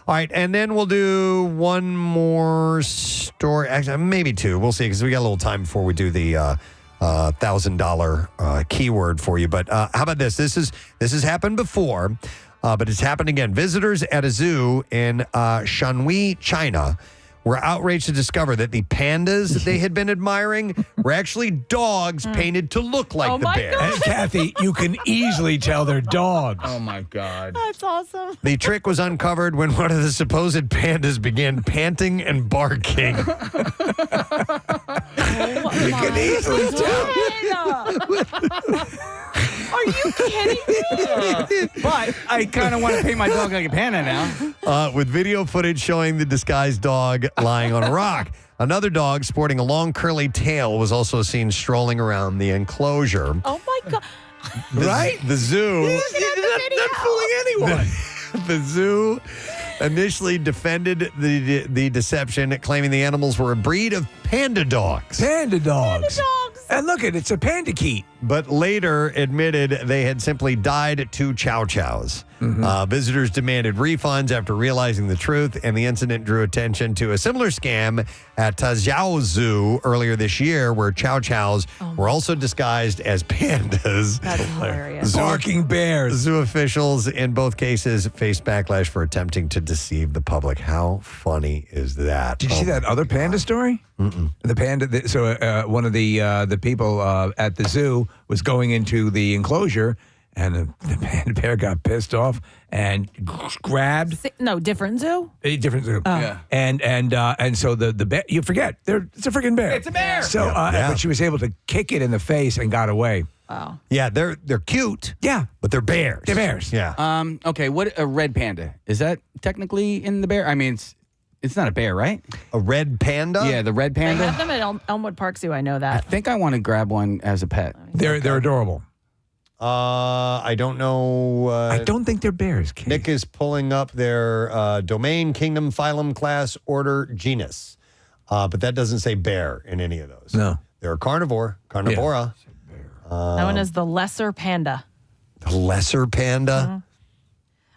Speaker 2: All right, and then we'll do one more story. Actually, maybe 2. We'll see, because we got a little time before we do the $1,000 keyword for you. But how about this? This has happened before, but it's happened again. Visitors at a zoo in Shanhui, China, were outraged to discover that the pandas that they had been admiring were actually dogs painted to look like the bear.
Speaker 1: And Kathy, you can easily tell they're dogs.
Speaker 5: Oh my God.
Speaker 3: That's awesome.
Speaker 2: The trick was uncovered when one of the supposed pandas began panting and barking.
Speaker 1: You can easily tell.
Speaker 3: Are you kidding me?
Speaker 5: But I kind of want to paint my dog like a panda now.
Speaker 2: With video footage showing the disguised dog lying on a rock. Another dog sporting a long curly tail was also seen strolling around the enclosure.
Speaker 3: Oh my God.
Speaker 2: Right? The zoo.
Speaker 1: Not fooling anyone.
Speaker 2: The zoo initially defended the deception, claiming the animals were a breed of panda dogs.
Speaker 1: Panda dogs. And look, it's a pandakeet.
Speaker 2: But later admitted they had simply died to chow chows. Visitors demanded refunds after realizing the truth, and the incident drew attention to a similar scam at Zhao Zoo earlier this year, where chow chows were also disguised as pandas.
Speaker 3: That's hilarious.
Speaker 1: Barking bears.
Speaker 2: Zoo officials in both cases faced backlash for attempting to deceive the public. How funny is that?
Speaker 1: Did you see that other panda story? The panda. So one of the people at the zoo was going into the enclosure, and the panda bear got pissed off and grabbed.
Speaker 3: No, different zoo.
Speaker 1: A different zoo.
Speaker 3: Yeah.
Speaker 1: And so the bear, you forget, it's a freaking bear.
Speaker 5: It's a bear.
Speaker 1: So but she was able to kick it in the face and got away.
Speaker 3: Wow.
Speaker 2: Yeah, they're cute.
Speaker 1: Yeah,
Speaker 2: but they're bears.
Speaker 1: They're bears.
Speaker 2: Yeah.
Speaker 5: Okay. What a red panda is that technically in the bear? I mean, it's not a bear, right?
Speaker 2: A red panda?
Speaker 5: Yeah, the red
Speaker 3: They
Speaker 5: panda.
Speaker 3: have them at Elmwood Park Zoo. I know
Speaker 5: I
Speaker 3: that.
Speaker 5: think I want to grab one as a pet.
Speaker 1: They're adorable.
Speaker 2: I don't know.
Speaker 1: I don't think they're bears. Kate.
Speaker 2: Nick is pulling up their domain, kingdom, phylum, class, order, genus. But that doesn't say bear in any of those.
Speaker 1: No.
Speaker 2: They're a carnivora. Carnivora.
Speaker 3: That one is the lesser panda.
Speaker 2: The lesser panda.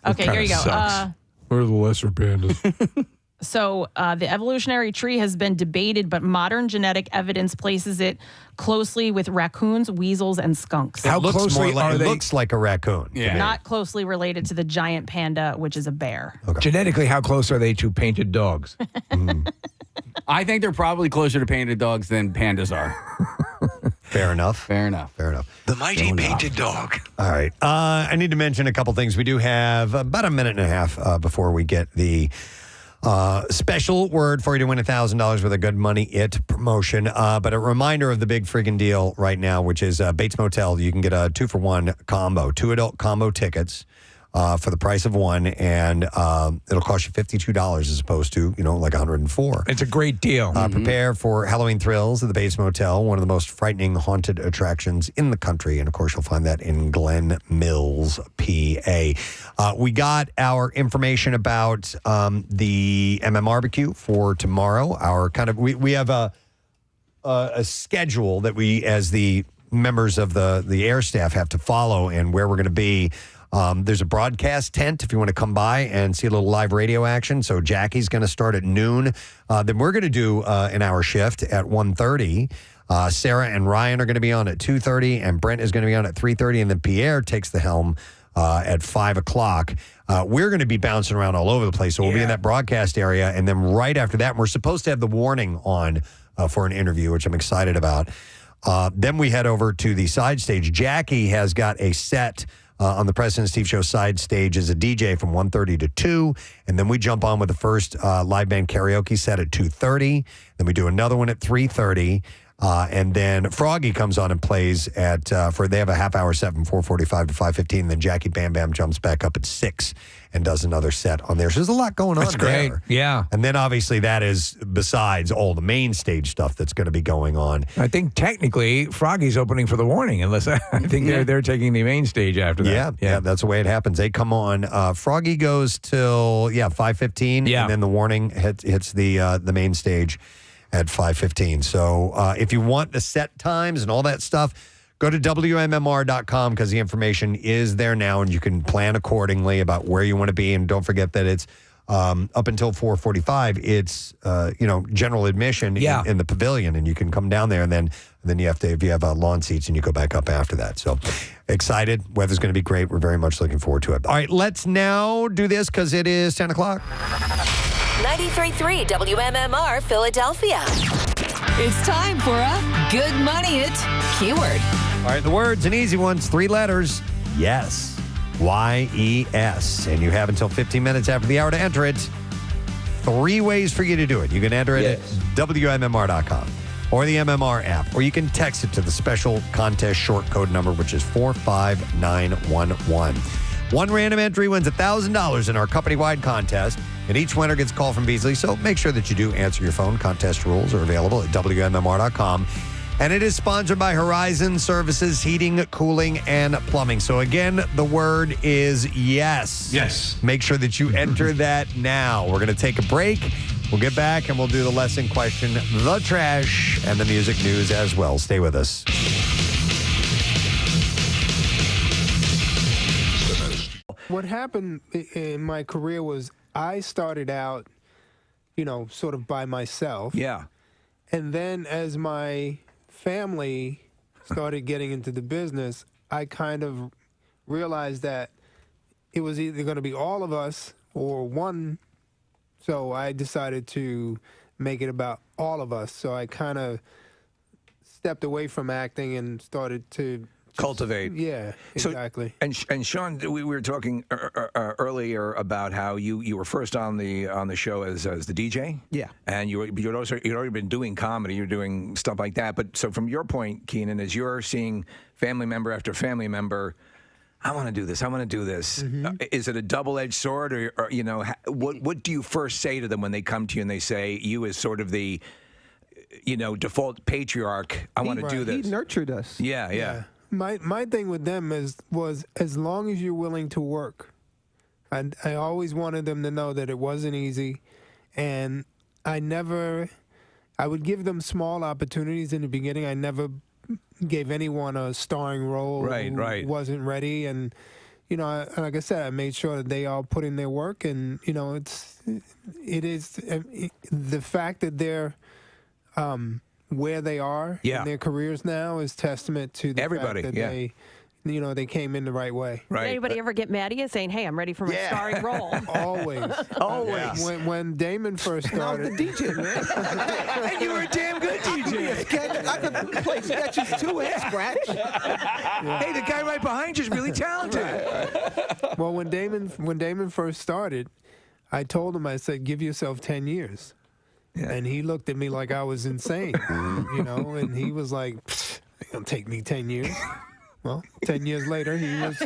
Speaker 3: Okay, here you go.
Speaker 1: Where are the lesser pandas?
Speaker 3: So the evolutionary tree has been debated, but modern genetic evidence places it closely with raccoons, weasels, and skunks.
Speaker 1: How closely are they?
Speaker 2: It looks like a raccoon.
Speaker 5: Yeah.
Speaker 3: Not closely related to the giant panda, which is a bear.
Speaker 1: Genetically, how close are they to painted dogs?
Speaker 5: I think they're probably closer to painted dogs than pandas are.
Speaker 2: Fair enough.
Speaker 5: Fair enough.
Speaker 2: Fair enough.
Speaker 1: The mighty painted dog.
Speaker 2: All right. I need to mention a couple things. We do have about a minute and a half before we get the special word for you to win $1,000 with a Good Money It promotion. But a reminder of the big friggin' deal right now, which is Bates Motel. You can get a 2-for-1 combo, 2 adult combo tickets for the price of one, and it'll cost you $52 as opposed to, like $104.
Speaker 1: It's a great deal.
Speaker 2: Prepare for Halloween thrills at the Bates Motel, one of the most frightening haunted attractions in the country. And, of course, you'll find that in Glen Mills, PA. We got our information about the barbecue for tomorrow. We have a schedule that we, as the members of the air staff, have to follow, and where we're going to be. There's a broadcast tent if you want to come by and see a little live radio action. So Jackie's going to start at noon. Then we're going to do an hour shift at 1:30. Sarah and Ryan are going to be on at 2:30, and Brent is going to be on at 3:30, and then Pierre takes the helm at 5 o'clock. We're going to be bouncing around all over the place, so we'll be in that broadcast area, and then right after that, we're supposed to have the warning on for an interview, which I'm excited about. Then we head over to the side stage. Jackie has got a set on the Preston and Steve Show side stage as a DJ from 1:30 to 2. And then we jump on with the first live band karaoke set at 2:30. Then we do another one at 3:30. And then Froggy comes on and plays they have a half hour set from 4:45 to 5:15. Then Jackie Bam Bam jumps back up at 6 and does another set on there. So there's a lot going on
Speaker 1: That's great.
Speaker 2: there.
Speaker 1: Yeah.
Speaker 2: And then obviously that is besides all the main stage stuff that's going to be going on.
Speaker 1: I think technically Froggy's opening for the warning, unless I think they're taking the main stage after that.
Speaker 2: Yeah, that's the way it happens. They come on. Froggy goes till 5:15, and then the warning hits the main stage at 5:15. So if you want the set times and all that stuff, go to WMMR.com because the information is there now, and you can plan accordingly about where you want to be. And don't forget that it's up until 4:45. It's general admission in the pavilion, and you can come down there, and then you have to, if you have lawn seats, and you go back up after that. So excited. Weather's going to be great. We're very much looking forward to it. All right, let's now do this because it is 10 o'clock.
Speaker 9: 93.3 WMMR Philadelphia. It's time for a Good Money It keyword.
Speaker 2: All right, the word's an easy one. It's 3 letters. Yes. Y-E-S. And you have until 15 minutes after the hour to enter it. 3 ways for you to do it. You can enter it at WMMR.com or the MMR app, or you can text it to the special contest short code number, which is 45911. One random entry wins $1,000 in our company-wide contest, and each winner gets a call from Beasley. So make sure that you do answer your phone. Contest rules are available at WMMR.com. And it is sponsored by Horizon Services, Heating, Cooling, and Plumbing. So again, the word is yes.
Speaker 1: Yes.
Speaker 2: Make sure that you enter that now. We're going to take a break. We'll get back and we'll do the lesson question, the trash, and the music news as well. Stay with us.
Speaker 14: What happened in my career was I started out, sort of by myself.
Speaker 1: Yeah.
Speaker 14: And then as my family started getting into the business, I kind of realized that it was either going to be all of us or one. So I decided to make it about all of us. So I kind of stepped away from acting and started to
Speaker 1: cultivate.
Speaker 14: Yeah, exactly.
Speaker 1: So, and Sean, we were talking earlier about how you were first on the show as the DJ.
Speaker 20: Yeah.
Speaker 1: And you'd already been doing comedy. You're doing stuff like that. But so from your point, Keenan, as you're seeing family member after family member, I want to do this. I want to do this. Is it a double-edged sword, or what do you first say to them when they come to you and they say you as sort of the default patriarch? I want to do this.
Speaker 20: He nurtured us.
Speaker 1: Yeah.
Speaker 14: My thing with them was as long as you're willing to work. And I always wanted them to know that it wasn't easy, and I would give them small opportunities in the beginning. I never gave anyone a starring role who wasn't ready, and like I said, I made sure that they all put in their work, and it is the fact that they're where they are in their careers now is testament to the
Speaker 1: everybody
Speaker 14: fact that they came in the right way.
Speaker 6: Did anybody ever get mad at you saying, "Hey, I'm ready for my starring role"?
Speaker 14: Always. When Damon first started,
Speaker 20: I was the DJ, man.
Speaker 1: And you were a damn good DJ.
Speaker 20: I could play sketches too and scratch.
Speaker 1: Hey, the guy right behind you is really talented.
Speaker 14: Well, when Damon first started, I told him, I said, "Give yourself 10 years." Yeah. And he looked at me like I was insane, and he was like, "It's gonna take me 10 years." Well, 10 years later, he was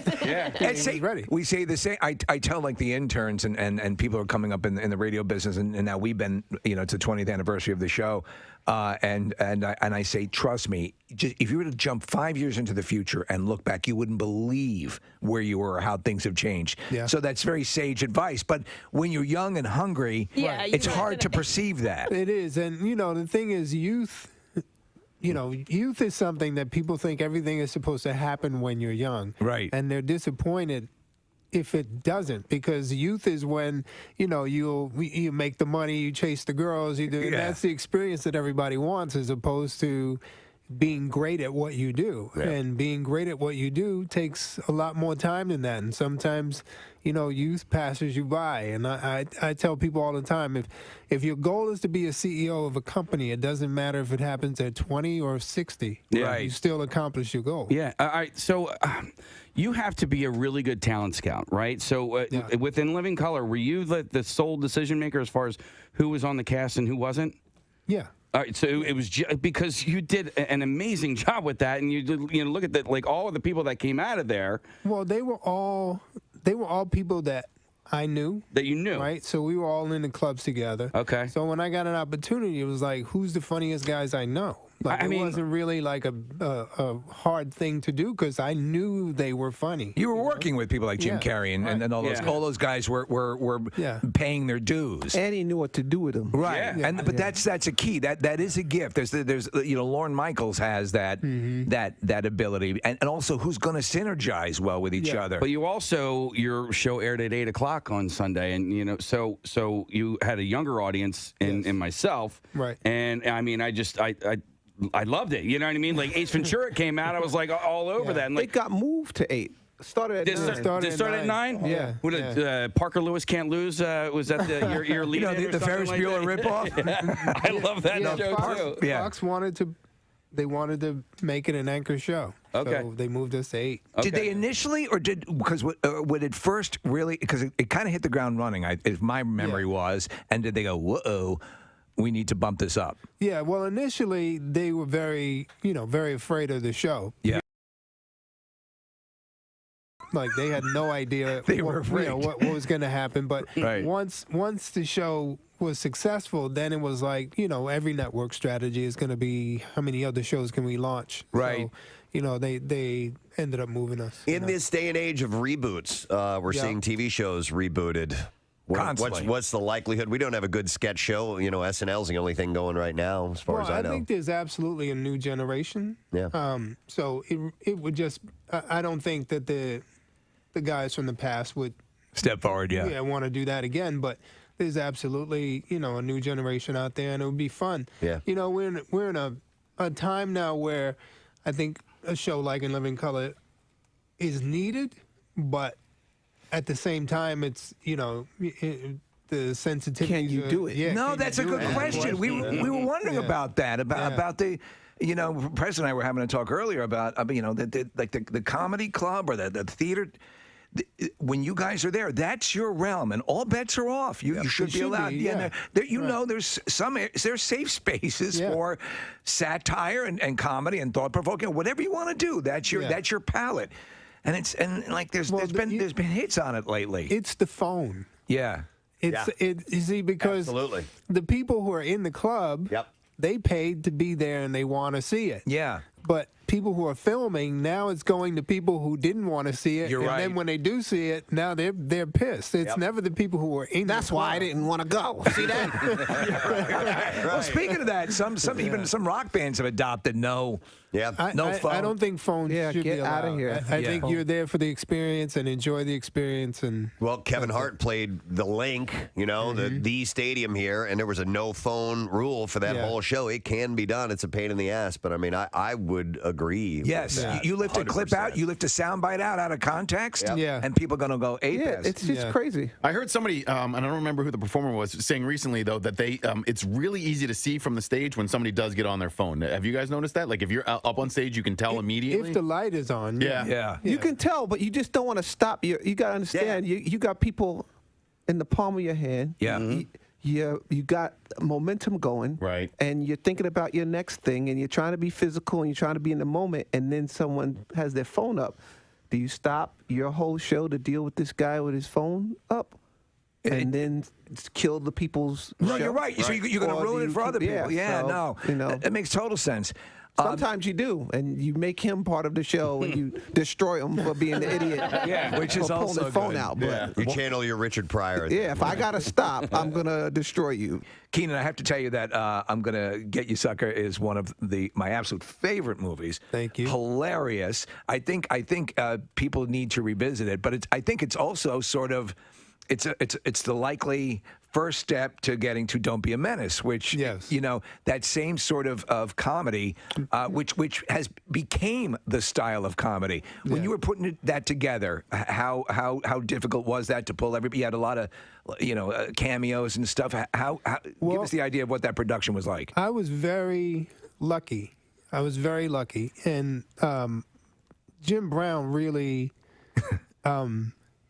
Speaker 14: ready.
Speaker 1: We say the same. I tell like the interns and people who are coming up in the radio business, and now we've been, it's the 20th anniversary of the show, and I say, trust me, if you were to jump 5 years into the future and look back, you wouldn't believe where you were or how things have changed. Yeah. So that's very sage advice. But when you're young and hungry, it's hard to perceive that.
Speaker 14: It is, and the thing is, youth is something that people think everything is supposed to happen when you're young.
Speaker 1: Right.
Speaker 14: And they're disappointed if it doesn't, because youth is when, you make the money, you chase the girls, you do. And that's the experience that everybody wants, as opposed to being great at what you do. Yeah. And being great at what you do takes a lot more time than that. And sometimes, youth passes you by. And I tell people all the time, if your goal is to be a CEO of a company, it doesn't matter if it happens at 20 or 60.
Speaker 5: Yeah.
Speaker 14: You still accomplish your goal.
Speaker 5: Yeah. All right. So you have to be a really good talent scout, right? So within Living Color, were you the sole decision maker as far as who was on the cast and who wasn't?
Speaker 14: Yeah.
Speaker 5: All right, so it was because you did an amazing job with that, and you did, look at all of the people that came out of there.
Speaker 14: Well, they were all people that I knew.
Speaker 5: That you knew.
Speaker 14: Right? So we were all in the clubs together.
Speaker 5: Okay.
Speaker 14: So when I got an opportunity, it was like, who's the funniest guys I know? Like, it wasn't really like a hard thing to do, because I knew they were funny.
Speaker 1: You were working with people like Jim Carrey and all those guys were paying their dues.
Speaker 20: And he knew what to do with them.
Speaker 1: Right. Yeah. But that's a key. That is a gift. There's Lorne Michaels has that that ability, and also who's going to synergize well with each other.
Speaker 5: But your show aired at 8:00 on Sunday, and so you had a younger audience in myself.
Speaker 14: Right.
Speaker 5: And I loved it. You know what I mean? Like Ace Ventura came out, I was like all over that. And
Speaker 20: it got moved to 8. Started at 9.
Speaker 5: Did it start at 9?
Speaker 14: Yeah.
Speaker 5: Parker Lewis Can't Lose? Was that your lead?
Speaker 1: The Ferris Bueller ripoff?
Speaker 5: I love that show too.
Speaker 14: Fox wanted to make it an anchor show.
Speaker 5: Okay.
Speaker 14: So they moved us to 8.
Speaker 1: Okay. Did they initially, or because would it first really, because it kind of hit the ground running, if my memory was, and did they go, whoa, we need to bump this up?
Speaker 14: Yeah, well, initially they were very afraid of the show.
Speaker 1: Yeah.
Speaker 14: Like they had no idea what was going to happen. But once the show was successful, then it was like, every network strategy is going to be, how many other shows can we launch?
Speaker 1: Right.
Speaker 14: So, they ended up moving us.
Speaker 2: In this day and age of reboots, we're seeing TV shows rebooted. What's the likelihood? We don't have a good sketch show. SNL's the only thing going right now, as far as I know.
Speaker 14: I think there's absolutely a new generation.
Speaker 2: Yeah.
Speaker 14: So it would just, I don't think that the guys from the past would
Speaker 1: step forward. Yeah,
Speaker 14: want to do that again. But there's absolutely, a new generation out there, and it would be fun.
Speaker 2: Yeah.
Speaker 14: We're in a time now where I think a show like In Living Color is needed, but at the same time, it's the sensitivity.
Speaker 20: Can you do it?
Speaker 14: Yeah,
Speaker 1: no,
Speaker 14: can
Speaker 1: that's
Speaker 14: you
Speaker 1: a
Speaker 14: do
Speaker 1: good
Speaker 14: it?
Speaker 1: question. We were wondering about that, about the. Preston and I were having a talk earlier about the comedy club or the theater. When you guys are there, that's your realm, and all bets are off. You should be allowed. There's safe spaces for satire and comedy and thought provoking, whatever you want to do. That's your palette, and there's been hits on it lately.
Speaker 14: It's the phone.
Speaker 1: Yeah,
Speaker 14: you see, because
Speaker 2: absolutely
Speaker 14: the people who are in the club, they paid to be there and they want to see it.
Speaker 1: Yeah.
Speaker 14: But people who are filming, now it's going to people who didn't want to see it.
Speaker 1: You're right.
Speaker 14: Then when they do see it, now they're pissed. It's never the people who are in.
Speaker 20: That's why I didn't want to go. See that?
Speaker 1: Well, speaking of that, even some rock bands have adopted no phone.
Speaker 14: I don't think phones should
Speaker 20: get
Speaker 14: be
Speaker 20: out
Speaker 14: allowed.
Speaker 20: of here.
Speaker 14: I think you're there for the experience and enjoy the experience. And
Speaker 2: well, Kevin Hart played the Link, the stadium here, and there was a no phone rule for that whole show. It can be done. It's a pain in the ass, but I mean, I would agree.
Speaker 1: Yes, you lift a clip out, you lift a soundbite out of context, and people are going to go ape.
Speaker 20: It's just crazy.
Speaker 13: I heard somebody, and I don't remember who the performer was, saying recently though that it's really easy to see from the stage when somebody does get on their phone. Have you guys noticed that? Like if you're up on stage, you can tell immediately.
Speaker 14: If the light is on,
Speaker 20: you can tell, but you just don't want to stop. You got to understand. You got people in the palm of your hand.
Speaker 1: Yeah.
Speaker 20: You got momentum going,
Speaker 13: right?
Speaker 20: And you're thinking about your next thing, and you're trying to be physical, and you're trying to be in the moment, and then someone has their phone up. Do you stop your whole show to deal with this guy with his phone up, and then kill the people's?
Speaker 1: No,
Speaker 20: show?
Speaker 1: you're right. So you're going to ruin it for other people. That makes total sense.
Speaker 20: Sometimes you do, and you make him part of the show, and you destroy him for being the idiot.
Speaker 1: Which is
Speaker 20: pulling
Speaker 1: also
Speaker 20: the phone
Speaker 1: good.
Speaker 20: out. But
Speaker 2: You channel your Richard Pryor.
Speaker 20: if I gotta stop, I'm gonna destroy you.
Speaker 1: Keenan, I have to tell you that I'm Gonna Get You Sucker is one of my absolute favorite movies.
Speaker 14: Thank you.
Speaker 1: Hilarious. I think people need to revisit it, but I think it's also sort of it's the likely first step to getting to Don't Be a Menace, which that same sort of comedy, which has became the style of comedy. When you were putting that together, how difficult was that to pull everybody? You had a lot of cameos and stuff. Give us the idea of what that production was like.
Speaker 14: I was very lucky. And Jim Brown really.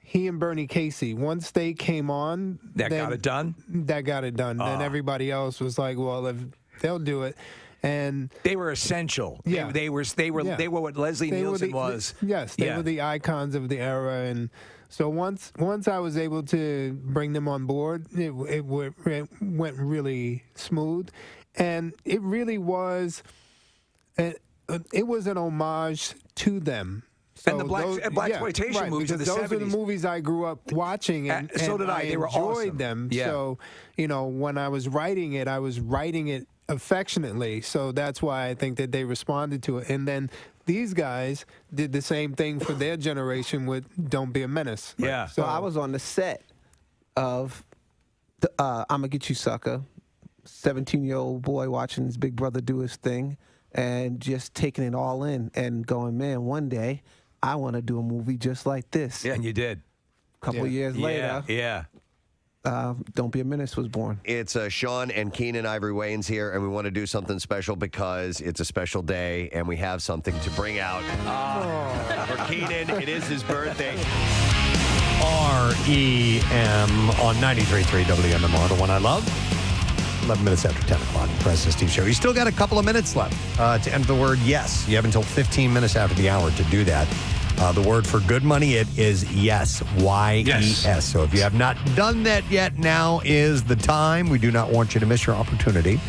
Speaker 14: He and Bernie Casey, once they came on,
Speaker 1: got it done.
Speaker 14: That got it done. Then everybody else was like, "Well, if they'll do it," and
Speaker 1: they were essential.
Speaker 14: Yeah,
Speaker 1: they were what Leslie Nielsen was.
Speaker 14: Yes, they were the icons of the era, and so once I was able to bring them on board, it went really smooth, and it really was. It was an homage to them. So
Speaker 1: and the blaxploitation movies of the 70s.
Speaker 14: Those are the movies I grew up watching, and
Speaker 1: so did I. They were
Speaker 14: enjoyed
Speaker 1: awesome.
Speaker 14: them.
Speaker 1: Yeah.
Speaker 14: So, when I was writing it affectionately. So that's why I think that they responded to it. And then these guys did the same thing for their generation with Don't Be a Menace.
Speaker 1: Yeah.
Speaker 20: So I was on the set of I'm Gonna Get You Sucker, 17-year-old boy watching his big brother do his thing and just taking it all in and going, man, one day I want to do a movie just like this.
Speaker 1: Yeah, and you did.
Speaker 20: A couple of years later.
Speaker 1: Yeah.
Speaker 20: Don't Be a Menace was born.
Speaker 2: It's Sean and Keenan Ivory Wayans here, and we want to do something special because it's a special day, and we have something to bring out for Keenan. It is his birthday. REM on 93.3 WMMR, the one I love. 11 minutes after 10 o'clock, the Preston Steve Show. You still got a couple of minutes left to enter the word yes. You have until 15 minutes after the hour to do that. The word for good money, it is yes, Y-E-S. Yes. So if you have not done that yet, now is the time. We do not want you to miss your opportunity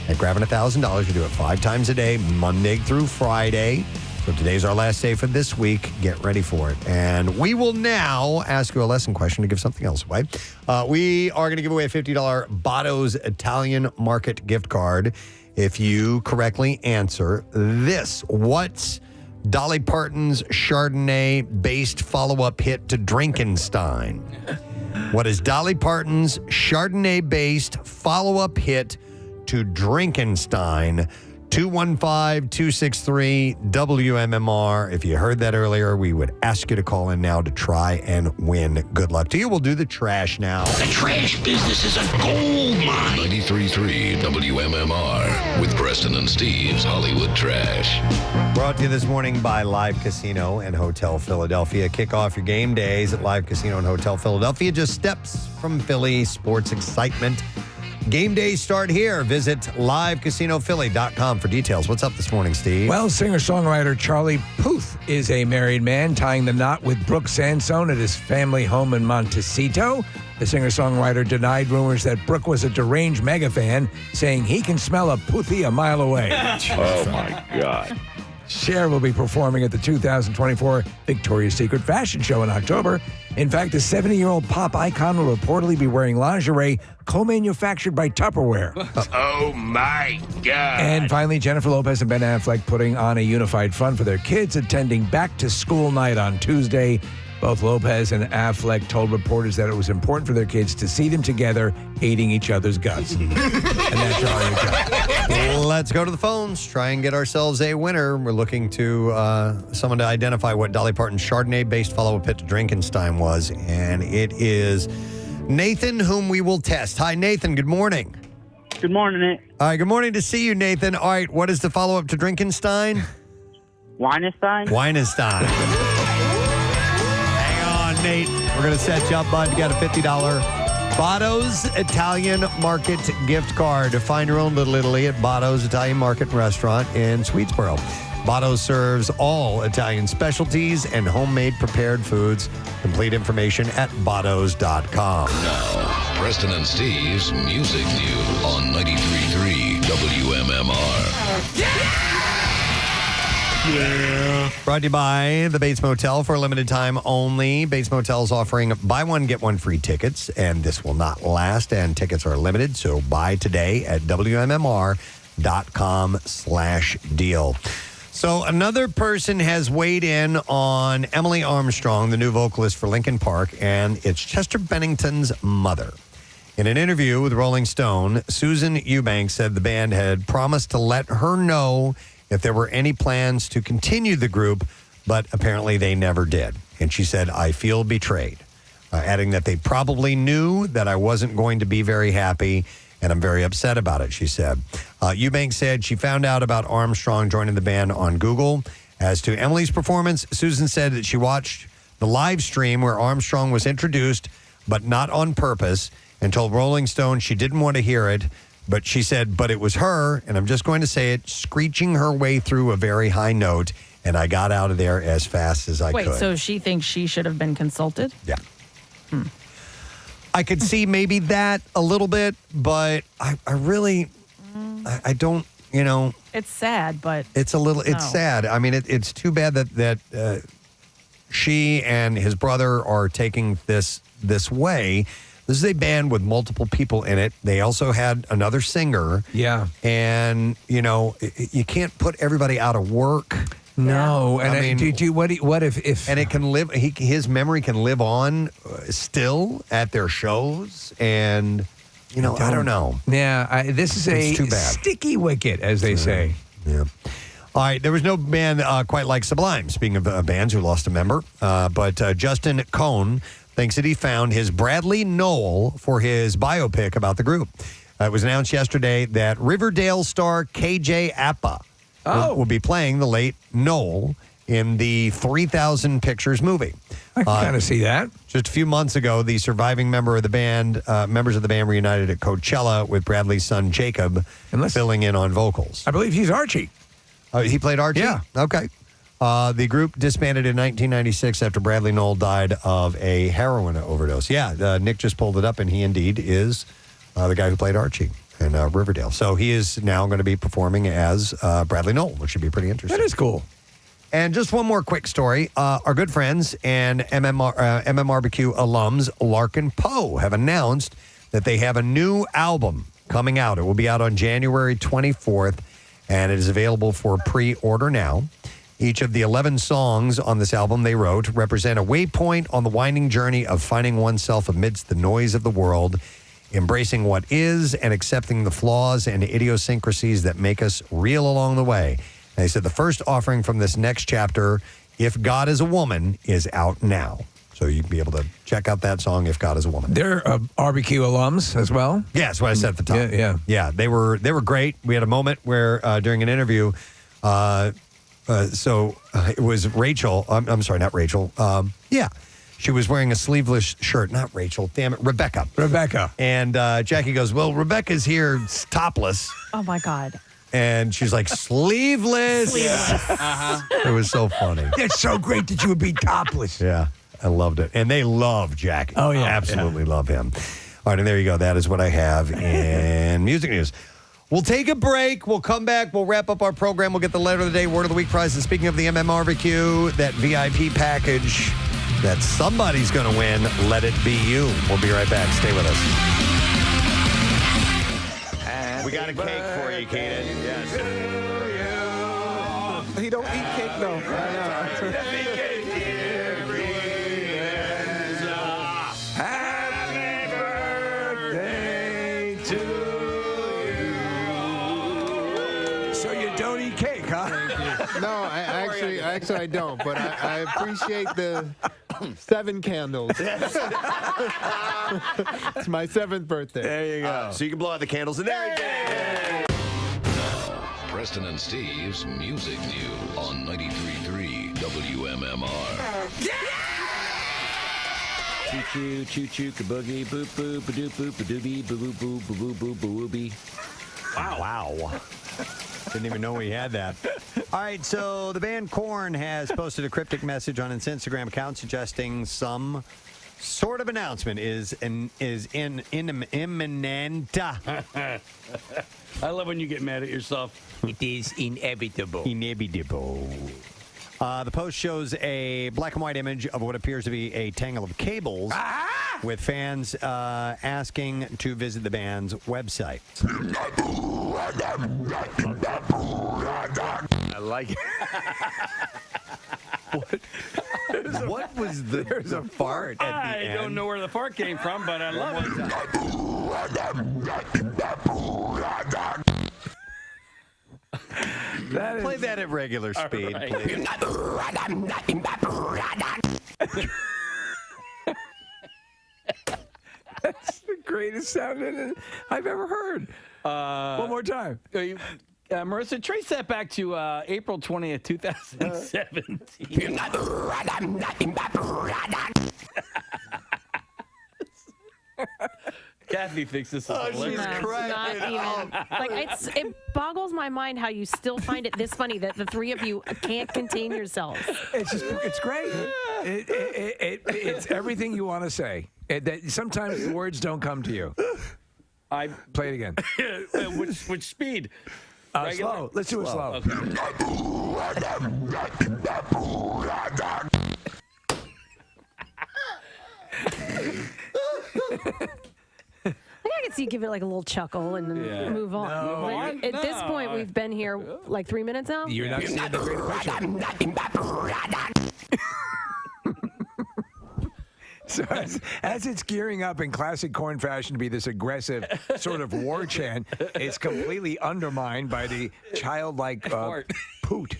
Speaker 2: at grabbing $1,000. We do it 5 times a day, Monday through Friday. So today's our last day for this week. Get ready for it. And we will now ask you a lesson question to give something else away. We are going to give away a $50 Botto's Italian Market gift card if you correctly answer this. What's Dolly Parton's Chardonnay-based follow-up hit to Drinkenstein? What is Dolly Parton's Chardonnay-based follow-up hit to Drinkenstein? 215-263-WMMR. If you heard that earlier, we would ask you to call in now to try and win. Good luck to you. We'll do the trash now.
Speaker 22: The trash business is a gold mine. 93.3 WMMR with Preston and Steve's Hollywood Trash.
Speaker 2: Brought to you this morning by Live Casino and Hotel Philadelphia. Kick off your game days at Live Casino and Hotel Philadelphia. Just steps from Philly sports excitement. Game days start here. Visit livecasinophilly.com for details. What's up this morning, Steve?
Speaker 1: Well, singer-songwriter Charlie Puth is a married man tying the knot with Brooke Sansone at his family home in Montecito. The singer-songwriter denied rumors that Brooke was a deranged mega fan, saying he can smell a Puthie a mile away.
Speaker 22: Oh, my God.
Speaker 1: Cher will be performing at the 2024 Victoria's Secret fashion show in October. In fact, the 70-year-old pop icon will reportedly be wearing lingerie co-manufactured by Tupperware.
Speaker 22: Oh, my God.
Speaker 1: And finally, Jennifer Lopez and Ben Affleck putting on a unified front for their kids, attending back-to-school night on Tuesday. Both Lopez and Affleck told reporters that it was important for their kids to see them together hating each other's guts. And that's all you got.
Speaker 2: Let's go to the phones. Try and get ourselves a winner. We're looking to someone to identify what Dolly Parton's Chardonnay-based follow-up hit to Drinkenstein was. And it is Nathan, whom we will test. Hi, Nathan. Good morning.
Speaker 12: Good morning, Nick.
Speaker 2: All right, good morning to see you, Nathan. All right, what is the follow-up to Drinkenstein?
Speaker 12: Weinstein.
Speaker 2: Weinstein. Hang on, Nate. We're going to set you up, bud. You got a $50 Botto's Italian Market gift card. Find your own Little Italy at Botto's Italian Market and Restaurant in Swedesboro. Botto's serves all Italian specialties and homemade prepared foods. Complete information at bottos.com.
Speaker 22: Now, Preston and Steve's Music News on 93.3 WMMR.
Speaker 2: Yeah. Brought to you by the Bates Motel for a limited time only. Bates Motel is offering buy one, get one free tickets, and this will not last, and tickets are limited, so buy today at WMMR.com/deal. So another person has weighed in on Emily Armstrong, the new vocalist for Linkin Park, and it's Chester Bennington's mother. In an interview with Rolling Stone, Susan Eubanks said the band had promised to let her know if there were any plans to continue the group, but apparently they never did. And she said, "I feel betrayed," adding that they probably knew that I wasn't going to be very happy, and I'm very upset about it, she said. Eubanks said she found out about Armstrong joining the band on Google. As to Emily's performance, Susan said that she watched the live stream where Armstrong was introduced, but not on purpose, and told Rolling Stone she didn't want to hear it. But she said, but it was her, and I'm just going to say it, screeching her way through a very high note, and I got out of there as fast as I could.
Speaker 3: Wait, so she thinks she should have been consulted?
Speaker 2: Yeah. I could see maybe that a little bit, but I really, I don't, you know.
Speaker 3: It's sad, but
Speaker 2: It's a little, it's sad. I mean, it's too bad that she and his brother are taking this way. This is a band with multiple people in it. They also had another singer.
Speaker 1: Yeah.
Speaker 2: And, you know, you can't put everybody out of work.
Speaker 1: No, and
Speaker 2: I mean,
Speaker 1: what if
Speaker 2: and it can live? His memory can live on still at their shows, and you know, I don't know.
Speaker 1: Yeah, this is
Speaker 2: It's too
Speaker 1: a
Speaker 2: bad.
Speaker 1: sticky wicket, as they say.
Speaker 2: Yeah. All right, there was no band quite like Sublime. Speaking of bands who lost a member, but Justin Cohn thinks that he found his Bradley Noel for his biopic about the group. It was announced yesterday that Riverdale star KJ Apa will be playing the late Noel in the 3,000 Pictures movie.
Speaker 1: I can kind of see that.
Speaker 2: Just a few months ago, the surviving members of the band reunited at Coachella with Bradley's son Jacob filling in on vocals.
Speaker 1: I believe he's Archie.
Speaker 2: He played Archie?
Speaker 1: Yeah.
Speaker 2: Okay. The group disbanded in 1996 after Bradley Noel died of a heroin overdose. Yeah, Nick just pulled it up, and he indeed is the guy who played Archie in Riverdale. So he is now going to be performing as Bradley Noel, which should be pretty interesting.
Speaker 1: That is cool.
Speaker 2: And just one more quick story. Our good friends and MMRBQ alums, Larkin Poe, have announced that they have a new album coming out. It will be out on January 24th, and it is available for pre-order now. Each of the 11 songs on this album they wrote represent a waypoint on the winding journey of finding oneself amidst the noise of the world, embracing what is and accepting the flaws and idiosyncrasies that make us real along the way. And they said the first offering from this next chapter, If God is a Woman, is out now. So you can be able to check out that song, If God is a Woman.
Speaker 1: They're RBQ alums as well?
Speaker 2: Yeah, that's what I said at the top.
Speaker 1: Yeah.
Speaker 2: They were great. We had a moment where during an interview, it was Rachel. I'm sorry, not Rachel. She was wearing a sleeveless shirt. Not Rachel. Damn it, Rebecca. And Jackie goes, well, Rebecca's here topless.
Speaker 3: Oh, my God.
Speaker 2: And she's like, sleeveless. It was so funny.
Speaker 1: It's so great that you would be topless.
Speaker 2: Yeah, I loved it. And they love Jackie.
Speaker 1: Oh, yeah.
Speaker 2: Absolutely love him. All right, and there you go. That is what I have in music news. We'll take a break. We'll come back. We'll wrap up our program. We'll get the letter of the day, word of the week prize. And speaking of the MMRBQ, that VIP package that somebody's going to win, let it be you. We'll be right back. Stay with us.
Speaker 13: We got a cake for you, Kaden. Yes.
Speaker 20: He don't eat cake, though.
Speaker 1: Happy birthday to you. So you don't eat cake, huh?
Speaker 14: No, I don't. But I appreciate the 7 candles. It's my 7th birthday.
Speaker 2: There you go. So you can blow out the candles and there you go.
Speaker 22: Preston and Steve's Music News on 93.3 WMMR.
Speaker 16: Choo-choo, choo-choo, kaboogie, boop-boop, ba-doop-boop, ba-doobie, boo-boo-boo, boo-boo-boo, boo-boobie.
Speaker 2: Wow. Didn't even know we had that. All right, so the band Korn has posted a cryptic message on its Instagram account suggesting some sort of announcement is imminent.
Speaker 16: I love when you get mad at yourself.
Speaker 2: It is inevitable. The post shows a black and white image of what appears to be a tangle of cables with fans asking to visit the band's website.
Speaker 1: I like it.
Speaker 2: What was there's a fart at the end?
Speaker 16: I don't know where the fart came from, but I love it.
Speaker 2: Play that at regular speed,
Speaker 16: right.
Speaker 2: please.
Speaker 1: That's the greatest sound I've ever heard. One more time.
Speaker 16: Marissa, trace that back to April 20th, 2017. Kathy thinks this is hilarious.
Speaker 6: Not even. It boggles my mind how you still find it this funny that the three of you can't contain yourselves.
Speaker 1: It's great. It's everything you want to say. Sometimes the words don't come to you.
Speaker 16: I
Speaker 1: play it again.
Speaker 16: Which speed?
Speaker 1: Slow. Let's do it slow.
Speaker 6: I can see you give it like a little chuckle and then move on. At this point, we've been here like 3 minutes now.
Speaker 1: You're not seeing the greater picture. So as it's gearing up in classic Korn fashion to be this aggressive sort of war chant, it's completely undermined by the childlike poot.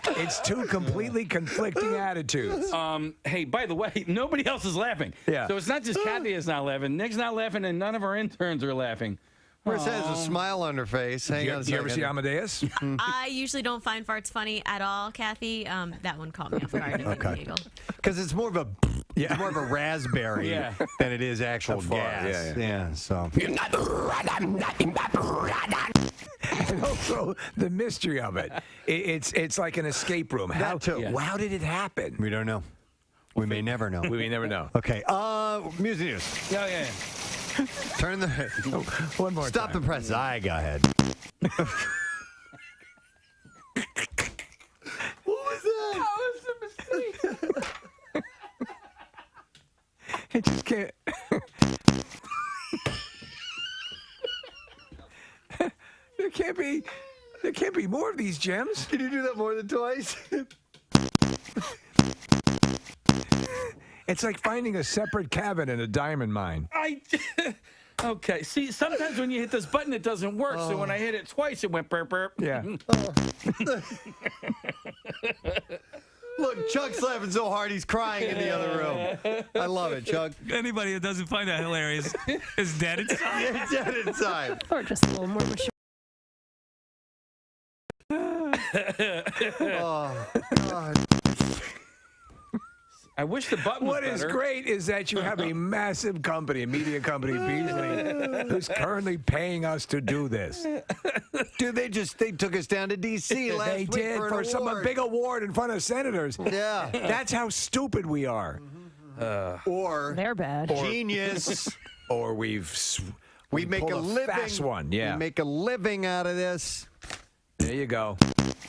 Speaker 1: It's two completely conflicting attitudes.
Speaker 16: Hey, by the way, nobody else is laughing.
Speaker 1: Yeah.
Speaker 16: So it's not just Kathy is not laughing. Nick's not laughing, and none of our interns are laughing.
Speaker 2: Marissa has a smile on her face. Hang on a second.
Speaker 1: Do you ever see Amadeus?
Speaker 17: I usually don't find farts funny at all, Kathy. That one caught me off guard.
Speaker 2: Okay. Because it's more of a it's more of a raspberry than it is actual gas. Yeah. So.
Speaker 1: And also the mystery of it. It's like an escape room. How did it happen?
Speaker 2: We don't know. We may never know.
Speaker 1: We may never know.
Speaker 2: Okay. Music news.
Speaker 16: Yeah.
Speaker 2: Turn the
Speaker 1: one more.
Speaker 2: Stop
Speaker 1: time.
Speaker 2: the press. I go ahead.
Speaker 1: What was that? That was a mistake. I just can't. can't be. There can't be more of these gems.
Speaker 2: Can you do that more than twice?
Speaker 1: It's like finding a separate cavern in a diamond mine.
Speaker 16: Okay. See, sometimes when you hit this button, it doesn't work. So when I hit it twice, it went burp burp.
Speaker 1: Yeah.
Speaker 2: Look, Chuck's laughing so hard he's crying in the other room. I love it, Chuck.
Speaker 8: Anybody that doesn't find that hilarious is dead inside.
Speaker 2: Yeah, dead inside.
Speaker 6: Or just a little more mature.
Speaker 2: Oh, God.
Speaker 16: I wish the button was
Speaker 1: What is
Speaker 16: better.
Speaker 1: great is that you have a massive company, a media company, Beasley, who's currently paying us to do this.
Speaker 2: Dude, they took us down to D.C. last
Speaker 1: They
Speaker 2: week
Speaker 1: did
Speaker 2: for
Speaker 1: some
Speaker 2: award.
Speaker 1: big award in front of senators.
Speaker 2: Yeah.
Speaker 1: That's how stupid we are.
Speaker 2: Or
Speaker 3: They're bad.
Speaker 2: genius.
Speaker 1: Or we
Speaker 2: make
Speaker 1: pulled
Speaker 2: a living.
Speaker 1: fast one. Yeah.
Speaker 2: We make a living out of this.
Speaker 1: There you go.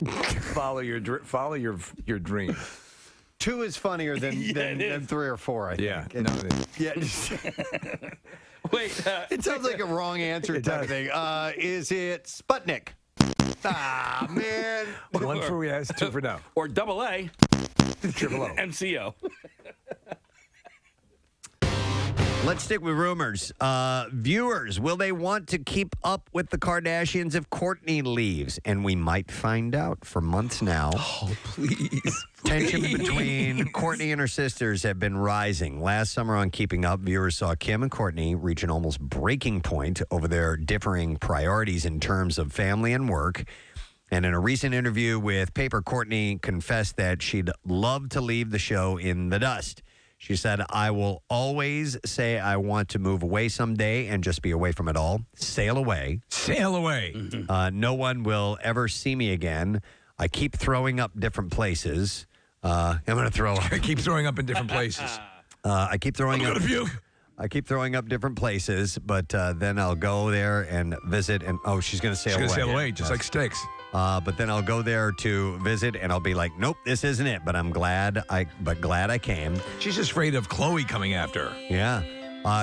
Speaker 1: follow your dream.
Speaker 2: 2 is funnier than 3 or 4, I think.
Speaker 1: Yeah.
Speaker 2: Yeah.
Speaker 16: Wait.
Speaker 2: It sounds like a wrong answer type of thing. Is it Sputnik? Ah, man.
Speaker 1: 1 for yes, 2 for no.
Speaker 16: Or double A.
Speaker 1: Triple O.
Speaker 16: MCO.
Speaker 2: Let's stick with rumors. Viewers, will they want to keep up with the Kardashians if Kourtney leaves? And we might find out for months now.
Speaker 1: Oh, please.
Speaker 2: Tension between Kourtney and her sisters have been rising. Last summer on Keeping Up, viewers saw Kim and Kourtney reach an almost breaking point over their differing priorities in terms of family and work. And in a recent interview with Paper, Kourtney confessed that she'd love to leave the show in the dust. She said, I will always say I want to move away someday and just be away from it all. Sail away.
Speaker 1: Sail away.
Speaker 2: No one will ever see me again. I keep throwing up different places. I'm going to throw up.
Speaker 1: I keep throwing up in different places.
Speaker 2: I keep throwing up.
Speaker 1: Puke.
Speaker 2: I keep throwing up different places, but then I'll go there and visit. And she's going to sail away.
Speaker 1: She's going to sail away, just like Sticks.
Speaker 2: But then I'll go there to visit, and I'll be like, nope, this isn't it. But I'm glad I came.
Speaker 1: She's just afraid of Chloe coming after her.
Speaker 2: Yeah.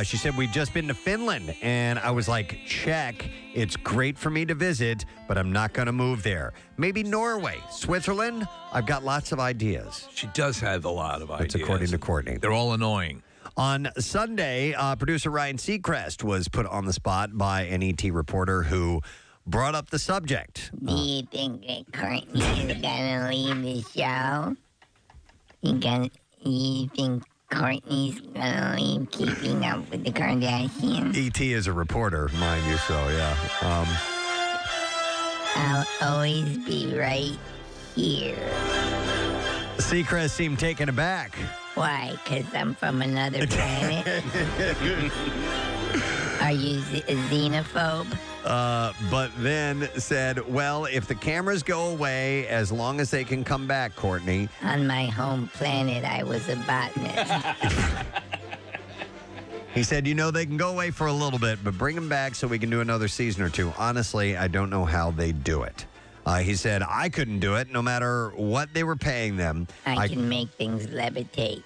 Speaker 2: She said, we've just been to Finland. And I was like, check. It's great for me to visit, but I'm not going to move there. Maybe Norway, Switzerland. I've got lots of ideas.
Speaker 1: She does have a lot of ideas.
Speaker 2: That's according to Kourtney.
Speaker 1: They're all annoying.
Speaker 2: On Sunday, producer Ryan Seacrest was put on the spot by an ET reporter who brought up the subject.
Speaker 4: Do you think that Kourtney is gonna leave the show? You think Kourtney's gonna leave Keeping Up with the Kardashians?
Speaker 2: ET is a reporter, mind you, so yeah.
Speaker 4: I'll always be right here.
Speaker 2: Seacrest seemed taken aback.
Speaker 4: Why? Because I'm from another planet? Are you a xenophobe?
Speaker 2: But then said, well, if the cameras go away, as long as they can come back, Kourtney.
Speaker 4: On my home planet, I was a botanist.
Speaker 2: He said, they can go away for a little bit, but bring them back so we can do another season or 2. Honestly, I don't know how they do it. He said, I couldn't do it no matter what they were paying them.
Speaker 4: I can make things levitate.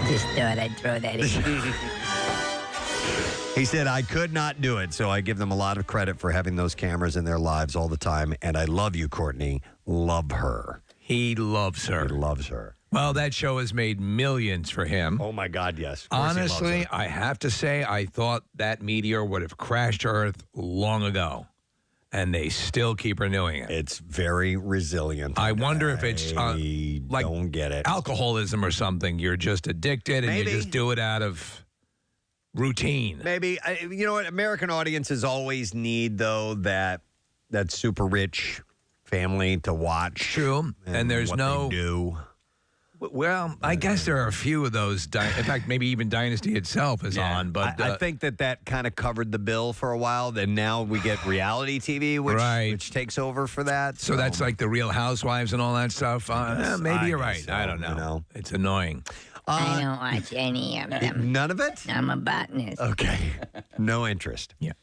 Speaker 4: Just thought I'd throw that in.
Speaker 2: He said, I could not do it, so I give them a lot of credit for having those cameras in their lives all the time. And I love you, Kourtney. Love her.
Speaker 1: He loves her.
Speaker 2: He loves her.
Speaker 1: Well, that show has made millions for him.
Speaker 2: Oh, my God, yes.
Speaker 1: Honestly, I have to say, I thought that meteor would have crashed Earth long ago. And they still keep renewing it.
Speaker 2: It's very resilient.
Speaker 1: I wonder if it's like
Speaker 2: don't get it.
Speaker 1: Alcoholism or something. You're just addicted and you just do it out of routine.
Speaker 2: Maybe. You know what? American audiences always need, though, that super rich family to watch.
Speaker 1: True. And there's
Speaker 2: what
Speaker 1: no.
Speaker 2: They do.
Speaker 1: Well, I guess there are a few of those. In fact, maybe even Dynasty itself is on. But
Speaker 2: I think that kind of covered the bill for a while. Then now we get reality TV, which takes over for that.
Speaker 1: So that's like the Real Housewives and all that stuff. Maybe you're right.
Speaker 2: So,
Speaker 1: I don't know. It's annoying.
Speaker 4: I don't watch any of them.
Speaker 2: None of it?
Speaker 4: I'm a botanist.
Speaker 2: Okay. No interest.
Speaker 1: Yeah.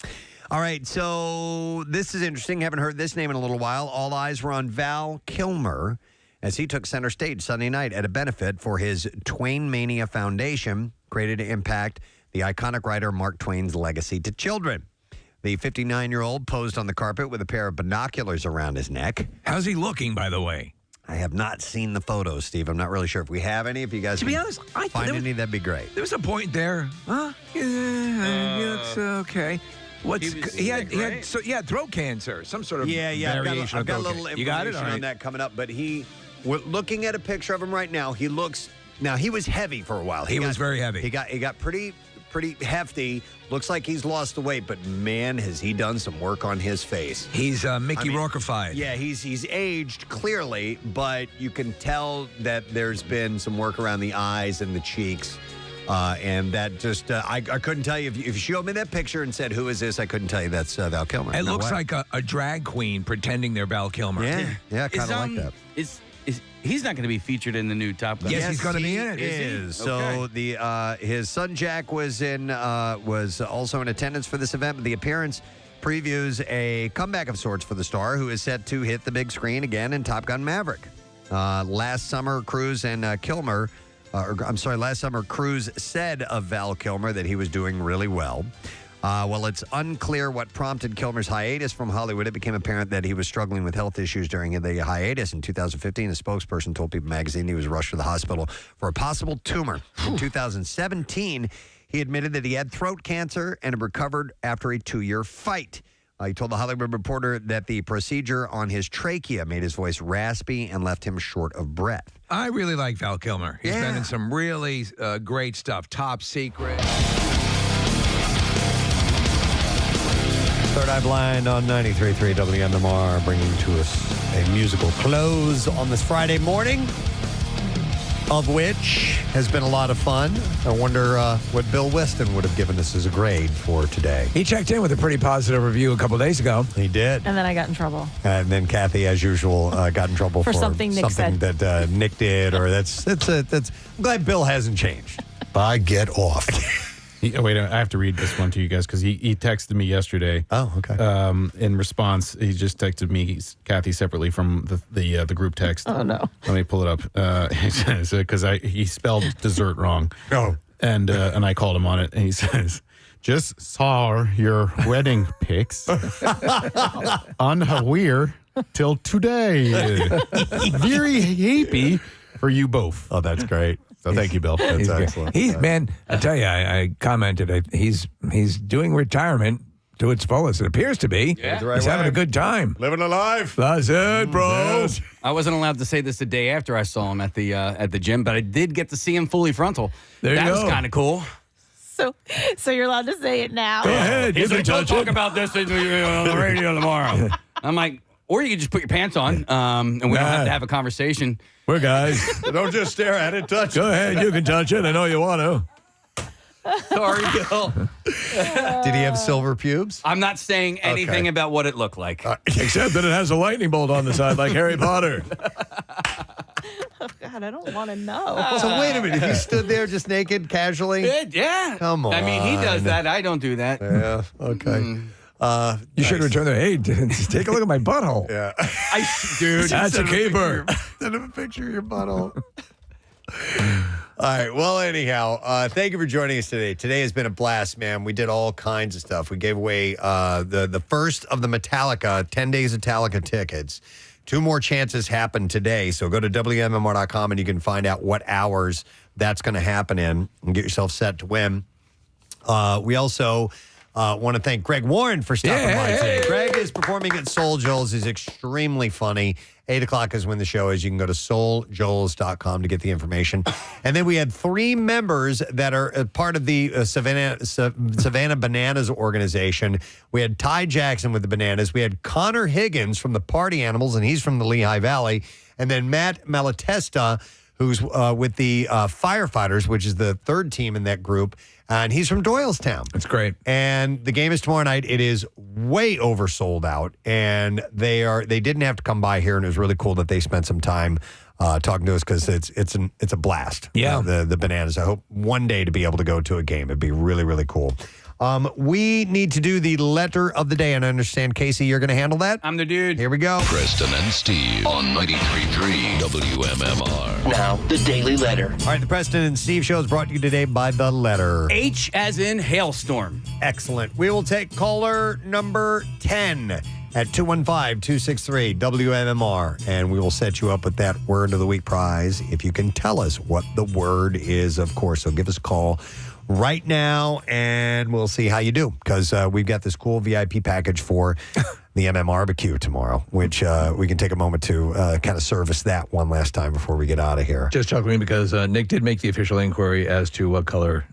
Speaker 2: All right, so this is interesting. Haven't heard this name in a little while. All eyes were on Val Kilmer as he took center stage Sunday night at a benefit for his Twain Mania Foundation, created to impact the iconic writer Mark Twain's legacy to children. The 59-year-old posed on the carpet with a pair of binoculars around his neck.
Speaker 1: How's he looking, by the way?
Speaker 2: I have not seen the photos, Steve. I'm not really sure if we have any. If you guys
Speaker 1: To be honest, I
Speaker 2: find any, that'd be great.
Speaker 1: There was a point there. Huh? Yeah, he looks okay. He had throat cancer, some sort of variation
Speaker 2: I've got a
Speaker 1: of
Speaker 2: little
Speaker 1: throat
Speaker 2: information
Speaker 1: cancer. You got it? All
Speaker 2: on
Speaker 1: right.
Speaker 2: that coming up. But we're looking at a picture of him right now. He looks. Now he was heavy for a while.
Speaker 1: He was very heavy.
Speaker 2: He got pretty hefty. Looks like he's lost the weight, but man, has he done some work on his face.
Speaker 1: He's Mickey Rourke-ified.
Speaker 2: Yeah, he's aged clearly, but you can tell that there's been some work around the eyes and the cheeks. And that just, I couldn't tell you. If you showed me that picture and said, who is this? I couldn't tell you that's Val Kilmer.
Speaker 1: It looks like a drag queen pretending they're Val Kilmer.
Speaker 2: Yeah, kind of like that.
Speaker 5: He's not going to be featured in the new Top Gun?
Speaker 1: Yes, he's going to be in it.
Speaker 2: Is. So his son Jack was also in attendance for this event. But the appearance previews a comeback of sorts for the star, who is set to hit the big screen again in Top Gun Maverick. Last summer, Cruise said of Val Kilmer that he was doing really well. Well, it's unclear what prompted Kilmer's hiatus from Hollywood. It became apparent that he was struggling with health issues during the hiatus. In 2015, a spokesperson told People magazine he was rushed to the hospital for a possible tumor. In 2017, he admitted that he had throat cancer and had recovered after a 2-year fight. He told the Hollywood Reporter that the procedure on his trachea made his voice raspy and left him short of breath.
Speaker 1: I really like Val Kilmer. He's been in some really great stuff. Top Secret.
Speaker 2: Third Eye Blind on 93.3 WMMR, bringing to us a musical close on this Friday morning, of which has been a lot of fun. I wonder what Bill Weston would have given us as a grade for today.
Speaker 1: He checked in with a pretty positive review a couple days ago.
Speaker 2: He did.
Speaker 3: And then I got in trouble.
Speaker 2: And then Kathy, as usual, got in trouble
Speaker 3: For something Nick said.
Speaker 2: that Nick did, or that's. I'm glad Bill hasn't changed. Bye, get off.
Speaker 15: Wait, I have to read this one to you guys because he texted me yesterday.
Speaker 2: Oh, okay.
Speaker 15: In response, he just texted me, Kathy, separately from the group text.
Speaker 3: Oh, no.
Speaker 15: Let me pull it up. He says, because he spelled dessert wrong.
Speaker 2: Oh.
Speaker 15: And I called him on it, and he says, just saw your wedding pics on Hawaii till today. Very happy for you both.
Speaker 2: Oh, that's great.
Speaker 15: So thank you, Bill.
Speaker 2: That's excellent.
Speaker 1: Man, I tell you, I commented, he's doing retirement to its fullest. It appears to be.
Speaker 15: Yeah.
Speaker 1: He's having a good time.
Speaker 2: Living a life.
Speaker 1: That's it, bro.
Speaker 2: Yes.
Speaker 5: I wasn't allowed to say this the day after I saw him at the gym, but I did get to see him fully frontal.
Speaker 1: There you
Speaker 5: that
Speaker 1: go.
Speaker 5: was kind of cool.
Speaker 3: So you're allowed to say it now.
Speaker 1: Go ahead.
Speaker 5: He's
Speaker 1: You
Speaker 5: like,
Speaker 1: can
Speaker 5: don't
Speaker 1: touch
Speaker 5: talk
Speaker 1: it.
Speaker 5: about this on the radio tomorrow. I'm like, or you can just put your pants on, and we don't have to have a conversation.
Speaker 1: We're guys.
Speaker 2: Don't just stare at it. Touch
Speaker 1: Go ahead. You can touch it. I know you want to.
Speaker 5: Sorry, Bill.
Speaker 2: Did he have silver pubes?
Speaker 5: I'm not saying anything about what it looked like.
Speaker 1: Except that it has a lightning bolt on the side like Harry Potter.
Speaker 3: Oh, God, I don't want to know.
Speaker 2: So wait a minute. He stood there just naked, casually?
Speaker 5: Yeah.
Speaker 2: Come on.
Speaker 5: I mean, he does that. I don't do that.
Speaker 2: Yeah, okay.
Speaker 1: You should return there. Hey, take a look at my butthole.
Speaker 2: Yeah.
Speaker 5: Dude,
Speaker 1: That's a keeper.
Speaker 2: Send him a picture of your butthole. All right. Well, anyhow, thank you for joining us today. Today has been a blast, man. We did all kinds of stuff. We gave away the first of the Metallica, 10 days of Metallica tickets. 2 more chances happen today. So go to WMMR.com and you can find out what hours that's going to happen in and get yourself set to win. We also want to thank Greg Warren for stopping by today. Greg is performing at Soul Joel's. He's extremely funny. 8 o'clock is when the show is. You can go to souljoels.com to get the information. And then we had 3 members that are part of the Savannah Bananas organization. We had Ty Jackson with the Bananas. We had Connor Higgins from the Party Animals, and he's from the Lehigh Valley. And then Matt Malatesta, who's with the Firefighters, which is the 3rd team in that group. And he's from Doylestown.
Speaker 1: That's great.
Speaker 2: And the game is tomorrow night. It is way oversold out. And they didn't have to come by here. And it was really cool that they spent some time talking to us because it's a blast.
Speaker 1: Yeah.
Speaker 2: The Bananas. I hope one day to be able to go to a game. It'd be really, really cool. We need to do the letter of the day, and I understand, Casey, you're going to handle that?
Speaker 5: I'm the dude.
Speaker 2: Here we go.
Speaker 22: Preston and Steve on 93.3 WMMR.
Speaker 16: Now, the Daily Letter.
Speaker 2: All right, the Preston and Steve show is brought to you today by the letter
Speaker 5: H as in hailstorm.
Speaker 2: Excellent. We will take caller number 10 at 215-263-WMMR, and we will set you up with that Word of the Week prize if you can tell us what the word is, of course. So give us a call right now, and we'll see how you do, because we've got this cool VIP package for the barbecue tomorrow, which we can take a moment to kind of service that one last time before we get out of here.
Speaker 1: Just chuckling because Nick did make the official inquiry as to what color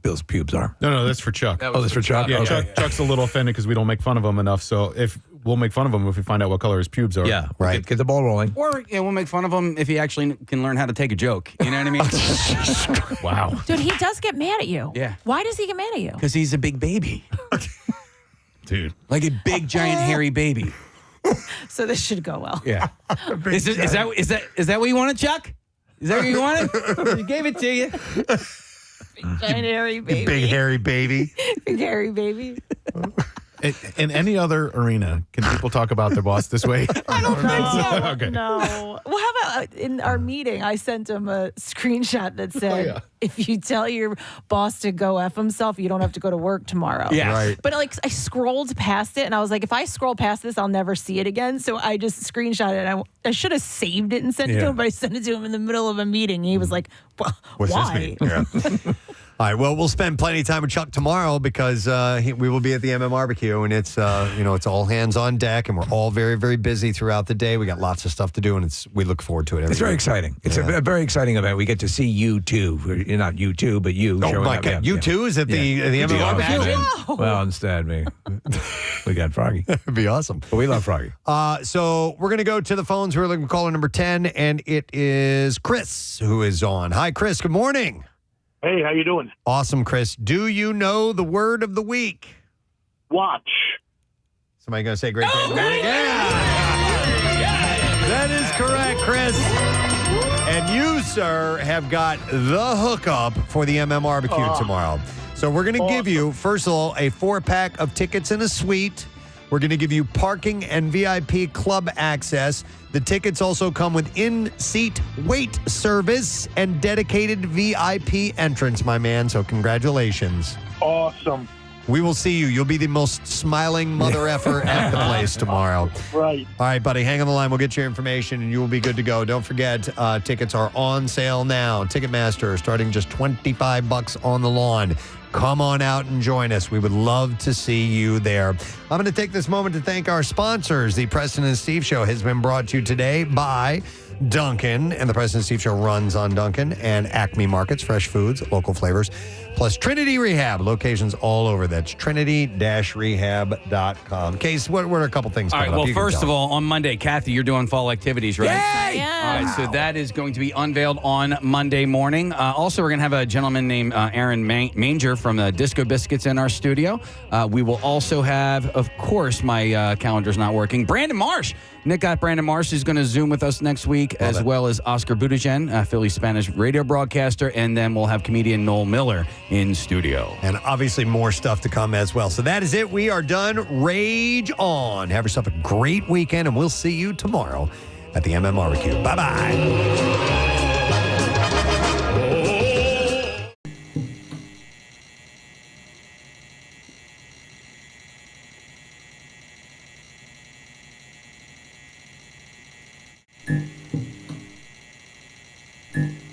Speaker 1: Bill's pubes are.
Speaker 15: No, that's for Chuck.
Speaker 1: That's for Chuck?
Speaker 15: Yeah,
Speaker 1: Okay.
Speaker 15: Chuck's a little offended because we don't make fun of him enough. So if we'll make fun of him if we find out what color his pubes are.
Speaker 1: Yeah, right. Get the ball rolling.
Speaker 5: Or we'll make fun of him if he actually can learn how to take a joke. You know what I mean?
Speaker 15: Wow.
Speaker 3: Dude, he does get mad at you.
Speaker 5: Yeah.
Speaker 3: Why does he get mad at you?
Speaker 5: Because he's a big baby.
Speaker 15: Dude.
Speaker 5: Like a big, giant, hairy baby.
Speaker 3: So this should go well.
Speaker 5: Yeah. Is that what you wanted, Chuck? Is that what you wanted? He gave it to you.
Speaker 3: Giant hairy baby.
Speaker 2: Big hairy baby.
Speaker 3: Big hairy baby.
Speaker 15: In any other arena, can people talk about their boss this way?
Speaker 3: I don't think so.
Speaker 15: Okay.
Speaker 3: No. Well, how about in our meeting, I sent him a screenshot that said, if you tell your boss to go F himself, you don't have to go to work tomorrow.
Speaker 5: Yeah.
Speaker 2: Right.
Speaker 3: But like I scrolled past it and I was like, if I scroll past this, I'll never see it again. So I just screenshot it. And I should have saved it and sent it to him, but I sent it to him in the middle of a meeting. He was like, well,
Speaker 2: What's
Speaker 3: why?
Speaker 2: this mean? Yeah. All right. Well, we'll spend plenty of time with Chuck tomorrow because we will be at the barbecue, and it's it's all hands on deck, and we're all very, very busy throughout the day. We got lots of stuff to do, and we look forward to it.
Speaker 1: It's very exciting. It's a very exciting event. We get to see you too. Not you too, but you.
Speaker 2: Oh
Speaker 1: showing
Speaker 2: my
Speaker 1: up.
Speaker 2: God! You too is at the barbecue.
Speaker 1: Well, instead, we got Froggy.
Speaker 2: It'd be awesome.
Speaker 1: But we love Froggy.
Speaker 2: So we're gonna go to the phones. We're looking for caller number 10, and it is Chris who is on. Hi, Chris. Good morning.
Speaker 18: Hey, how you doing?
Speaker 2: Awesome, Chris. Do you know the word of the week?
Speaker 18: Watch.
Speaker 2: Somebody going to say great day? That is correct, Chris. And you, sir, have got the hookup for the barbecue tomorrow. So we're going to give you, first of all, a 4-pack of tickets and a suite. We're going to give you parking and VIP club access. The tickets also come with in-seat wait service and dedicated VIP entrance, my man. So congratulations.
Speaker 18: Awesome.
Speaker 2: We will see you. You'll be the most smiling mother effer at the place tomorrow.
Speaker 18: Right.
Speaker 2: All right, buddy. Hang on the line. We'll get your information, and you will be good to go. Don't forget, tickets are on sale now. Ticketmaster, starting just $25 on the lawn. Come on out and join us. We would love to see you there. I'm going to take this moment to thank our sponsors. The Preston and Steve Show has been brought to you today by Dunkin', and the Preston and Steve Show runs on Dunkin', and Acme Markets, fresh foods, local flavors, plus Trinity Rehab, locations all over. That's trinity-rehab.com. Case, what are a couple things
Speaker 5: All right,
Speaker 2: coming up?
Speaker 5: well,
Speaker 2: You can
Speaker 5: first
Speaker 2: tell
Speaker 5: of all, on Monday, Kathy, you're doing fall activities, right?
Speaker 3: Yay!
Speaker 5: All right, so that is going to be unveiled on Monday morning. Also, we're going to have a gentleman named Aaron Manger from Disco Biscuits in our studio. We will also have, of course, my calendar's not working, Brandon Marsh. Nick got Brandon Marsh, who's going to Zoom with us next week, as well as Oscar Budigen, Philly Spanish radio broadcaster, and then we'll have comedian Noel Miller in studio.
Speaker 2: And obviously more stuff to come as well. So that is it. We are done. Rage on. Have yourself a great weekend, and we'll see you tomorrow at the barbecue. Bye-bye.
Speaker 19: Mm-hmm.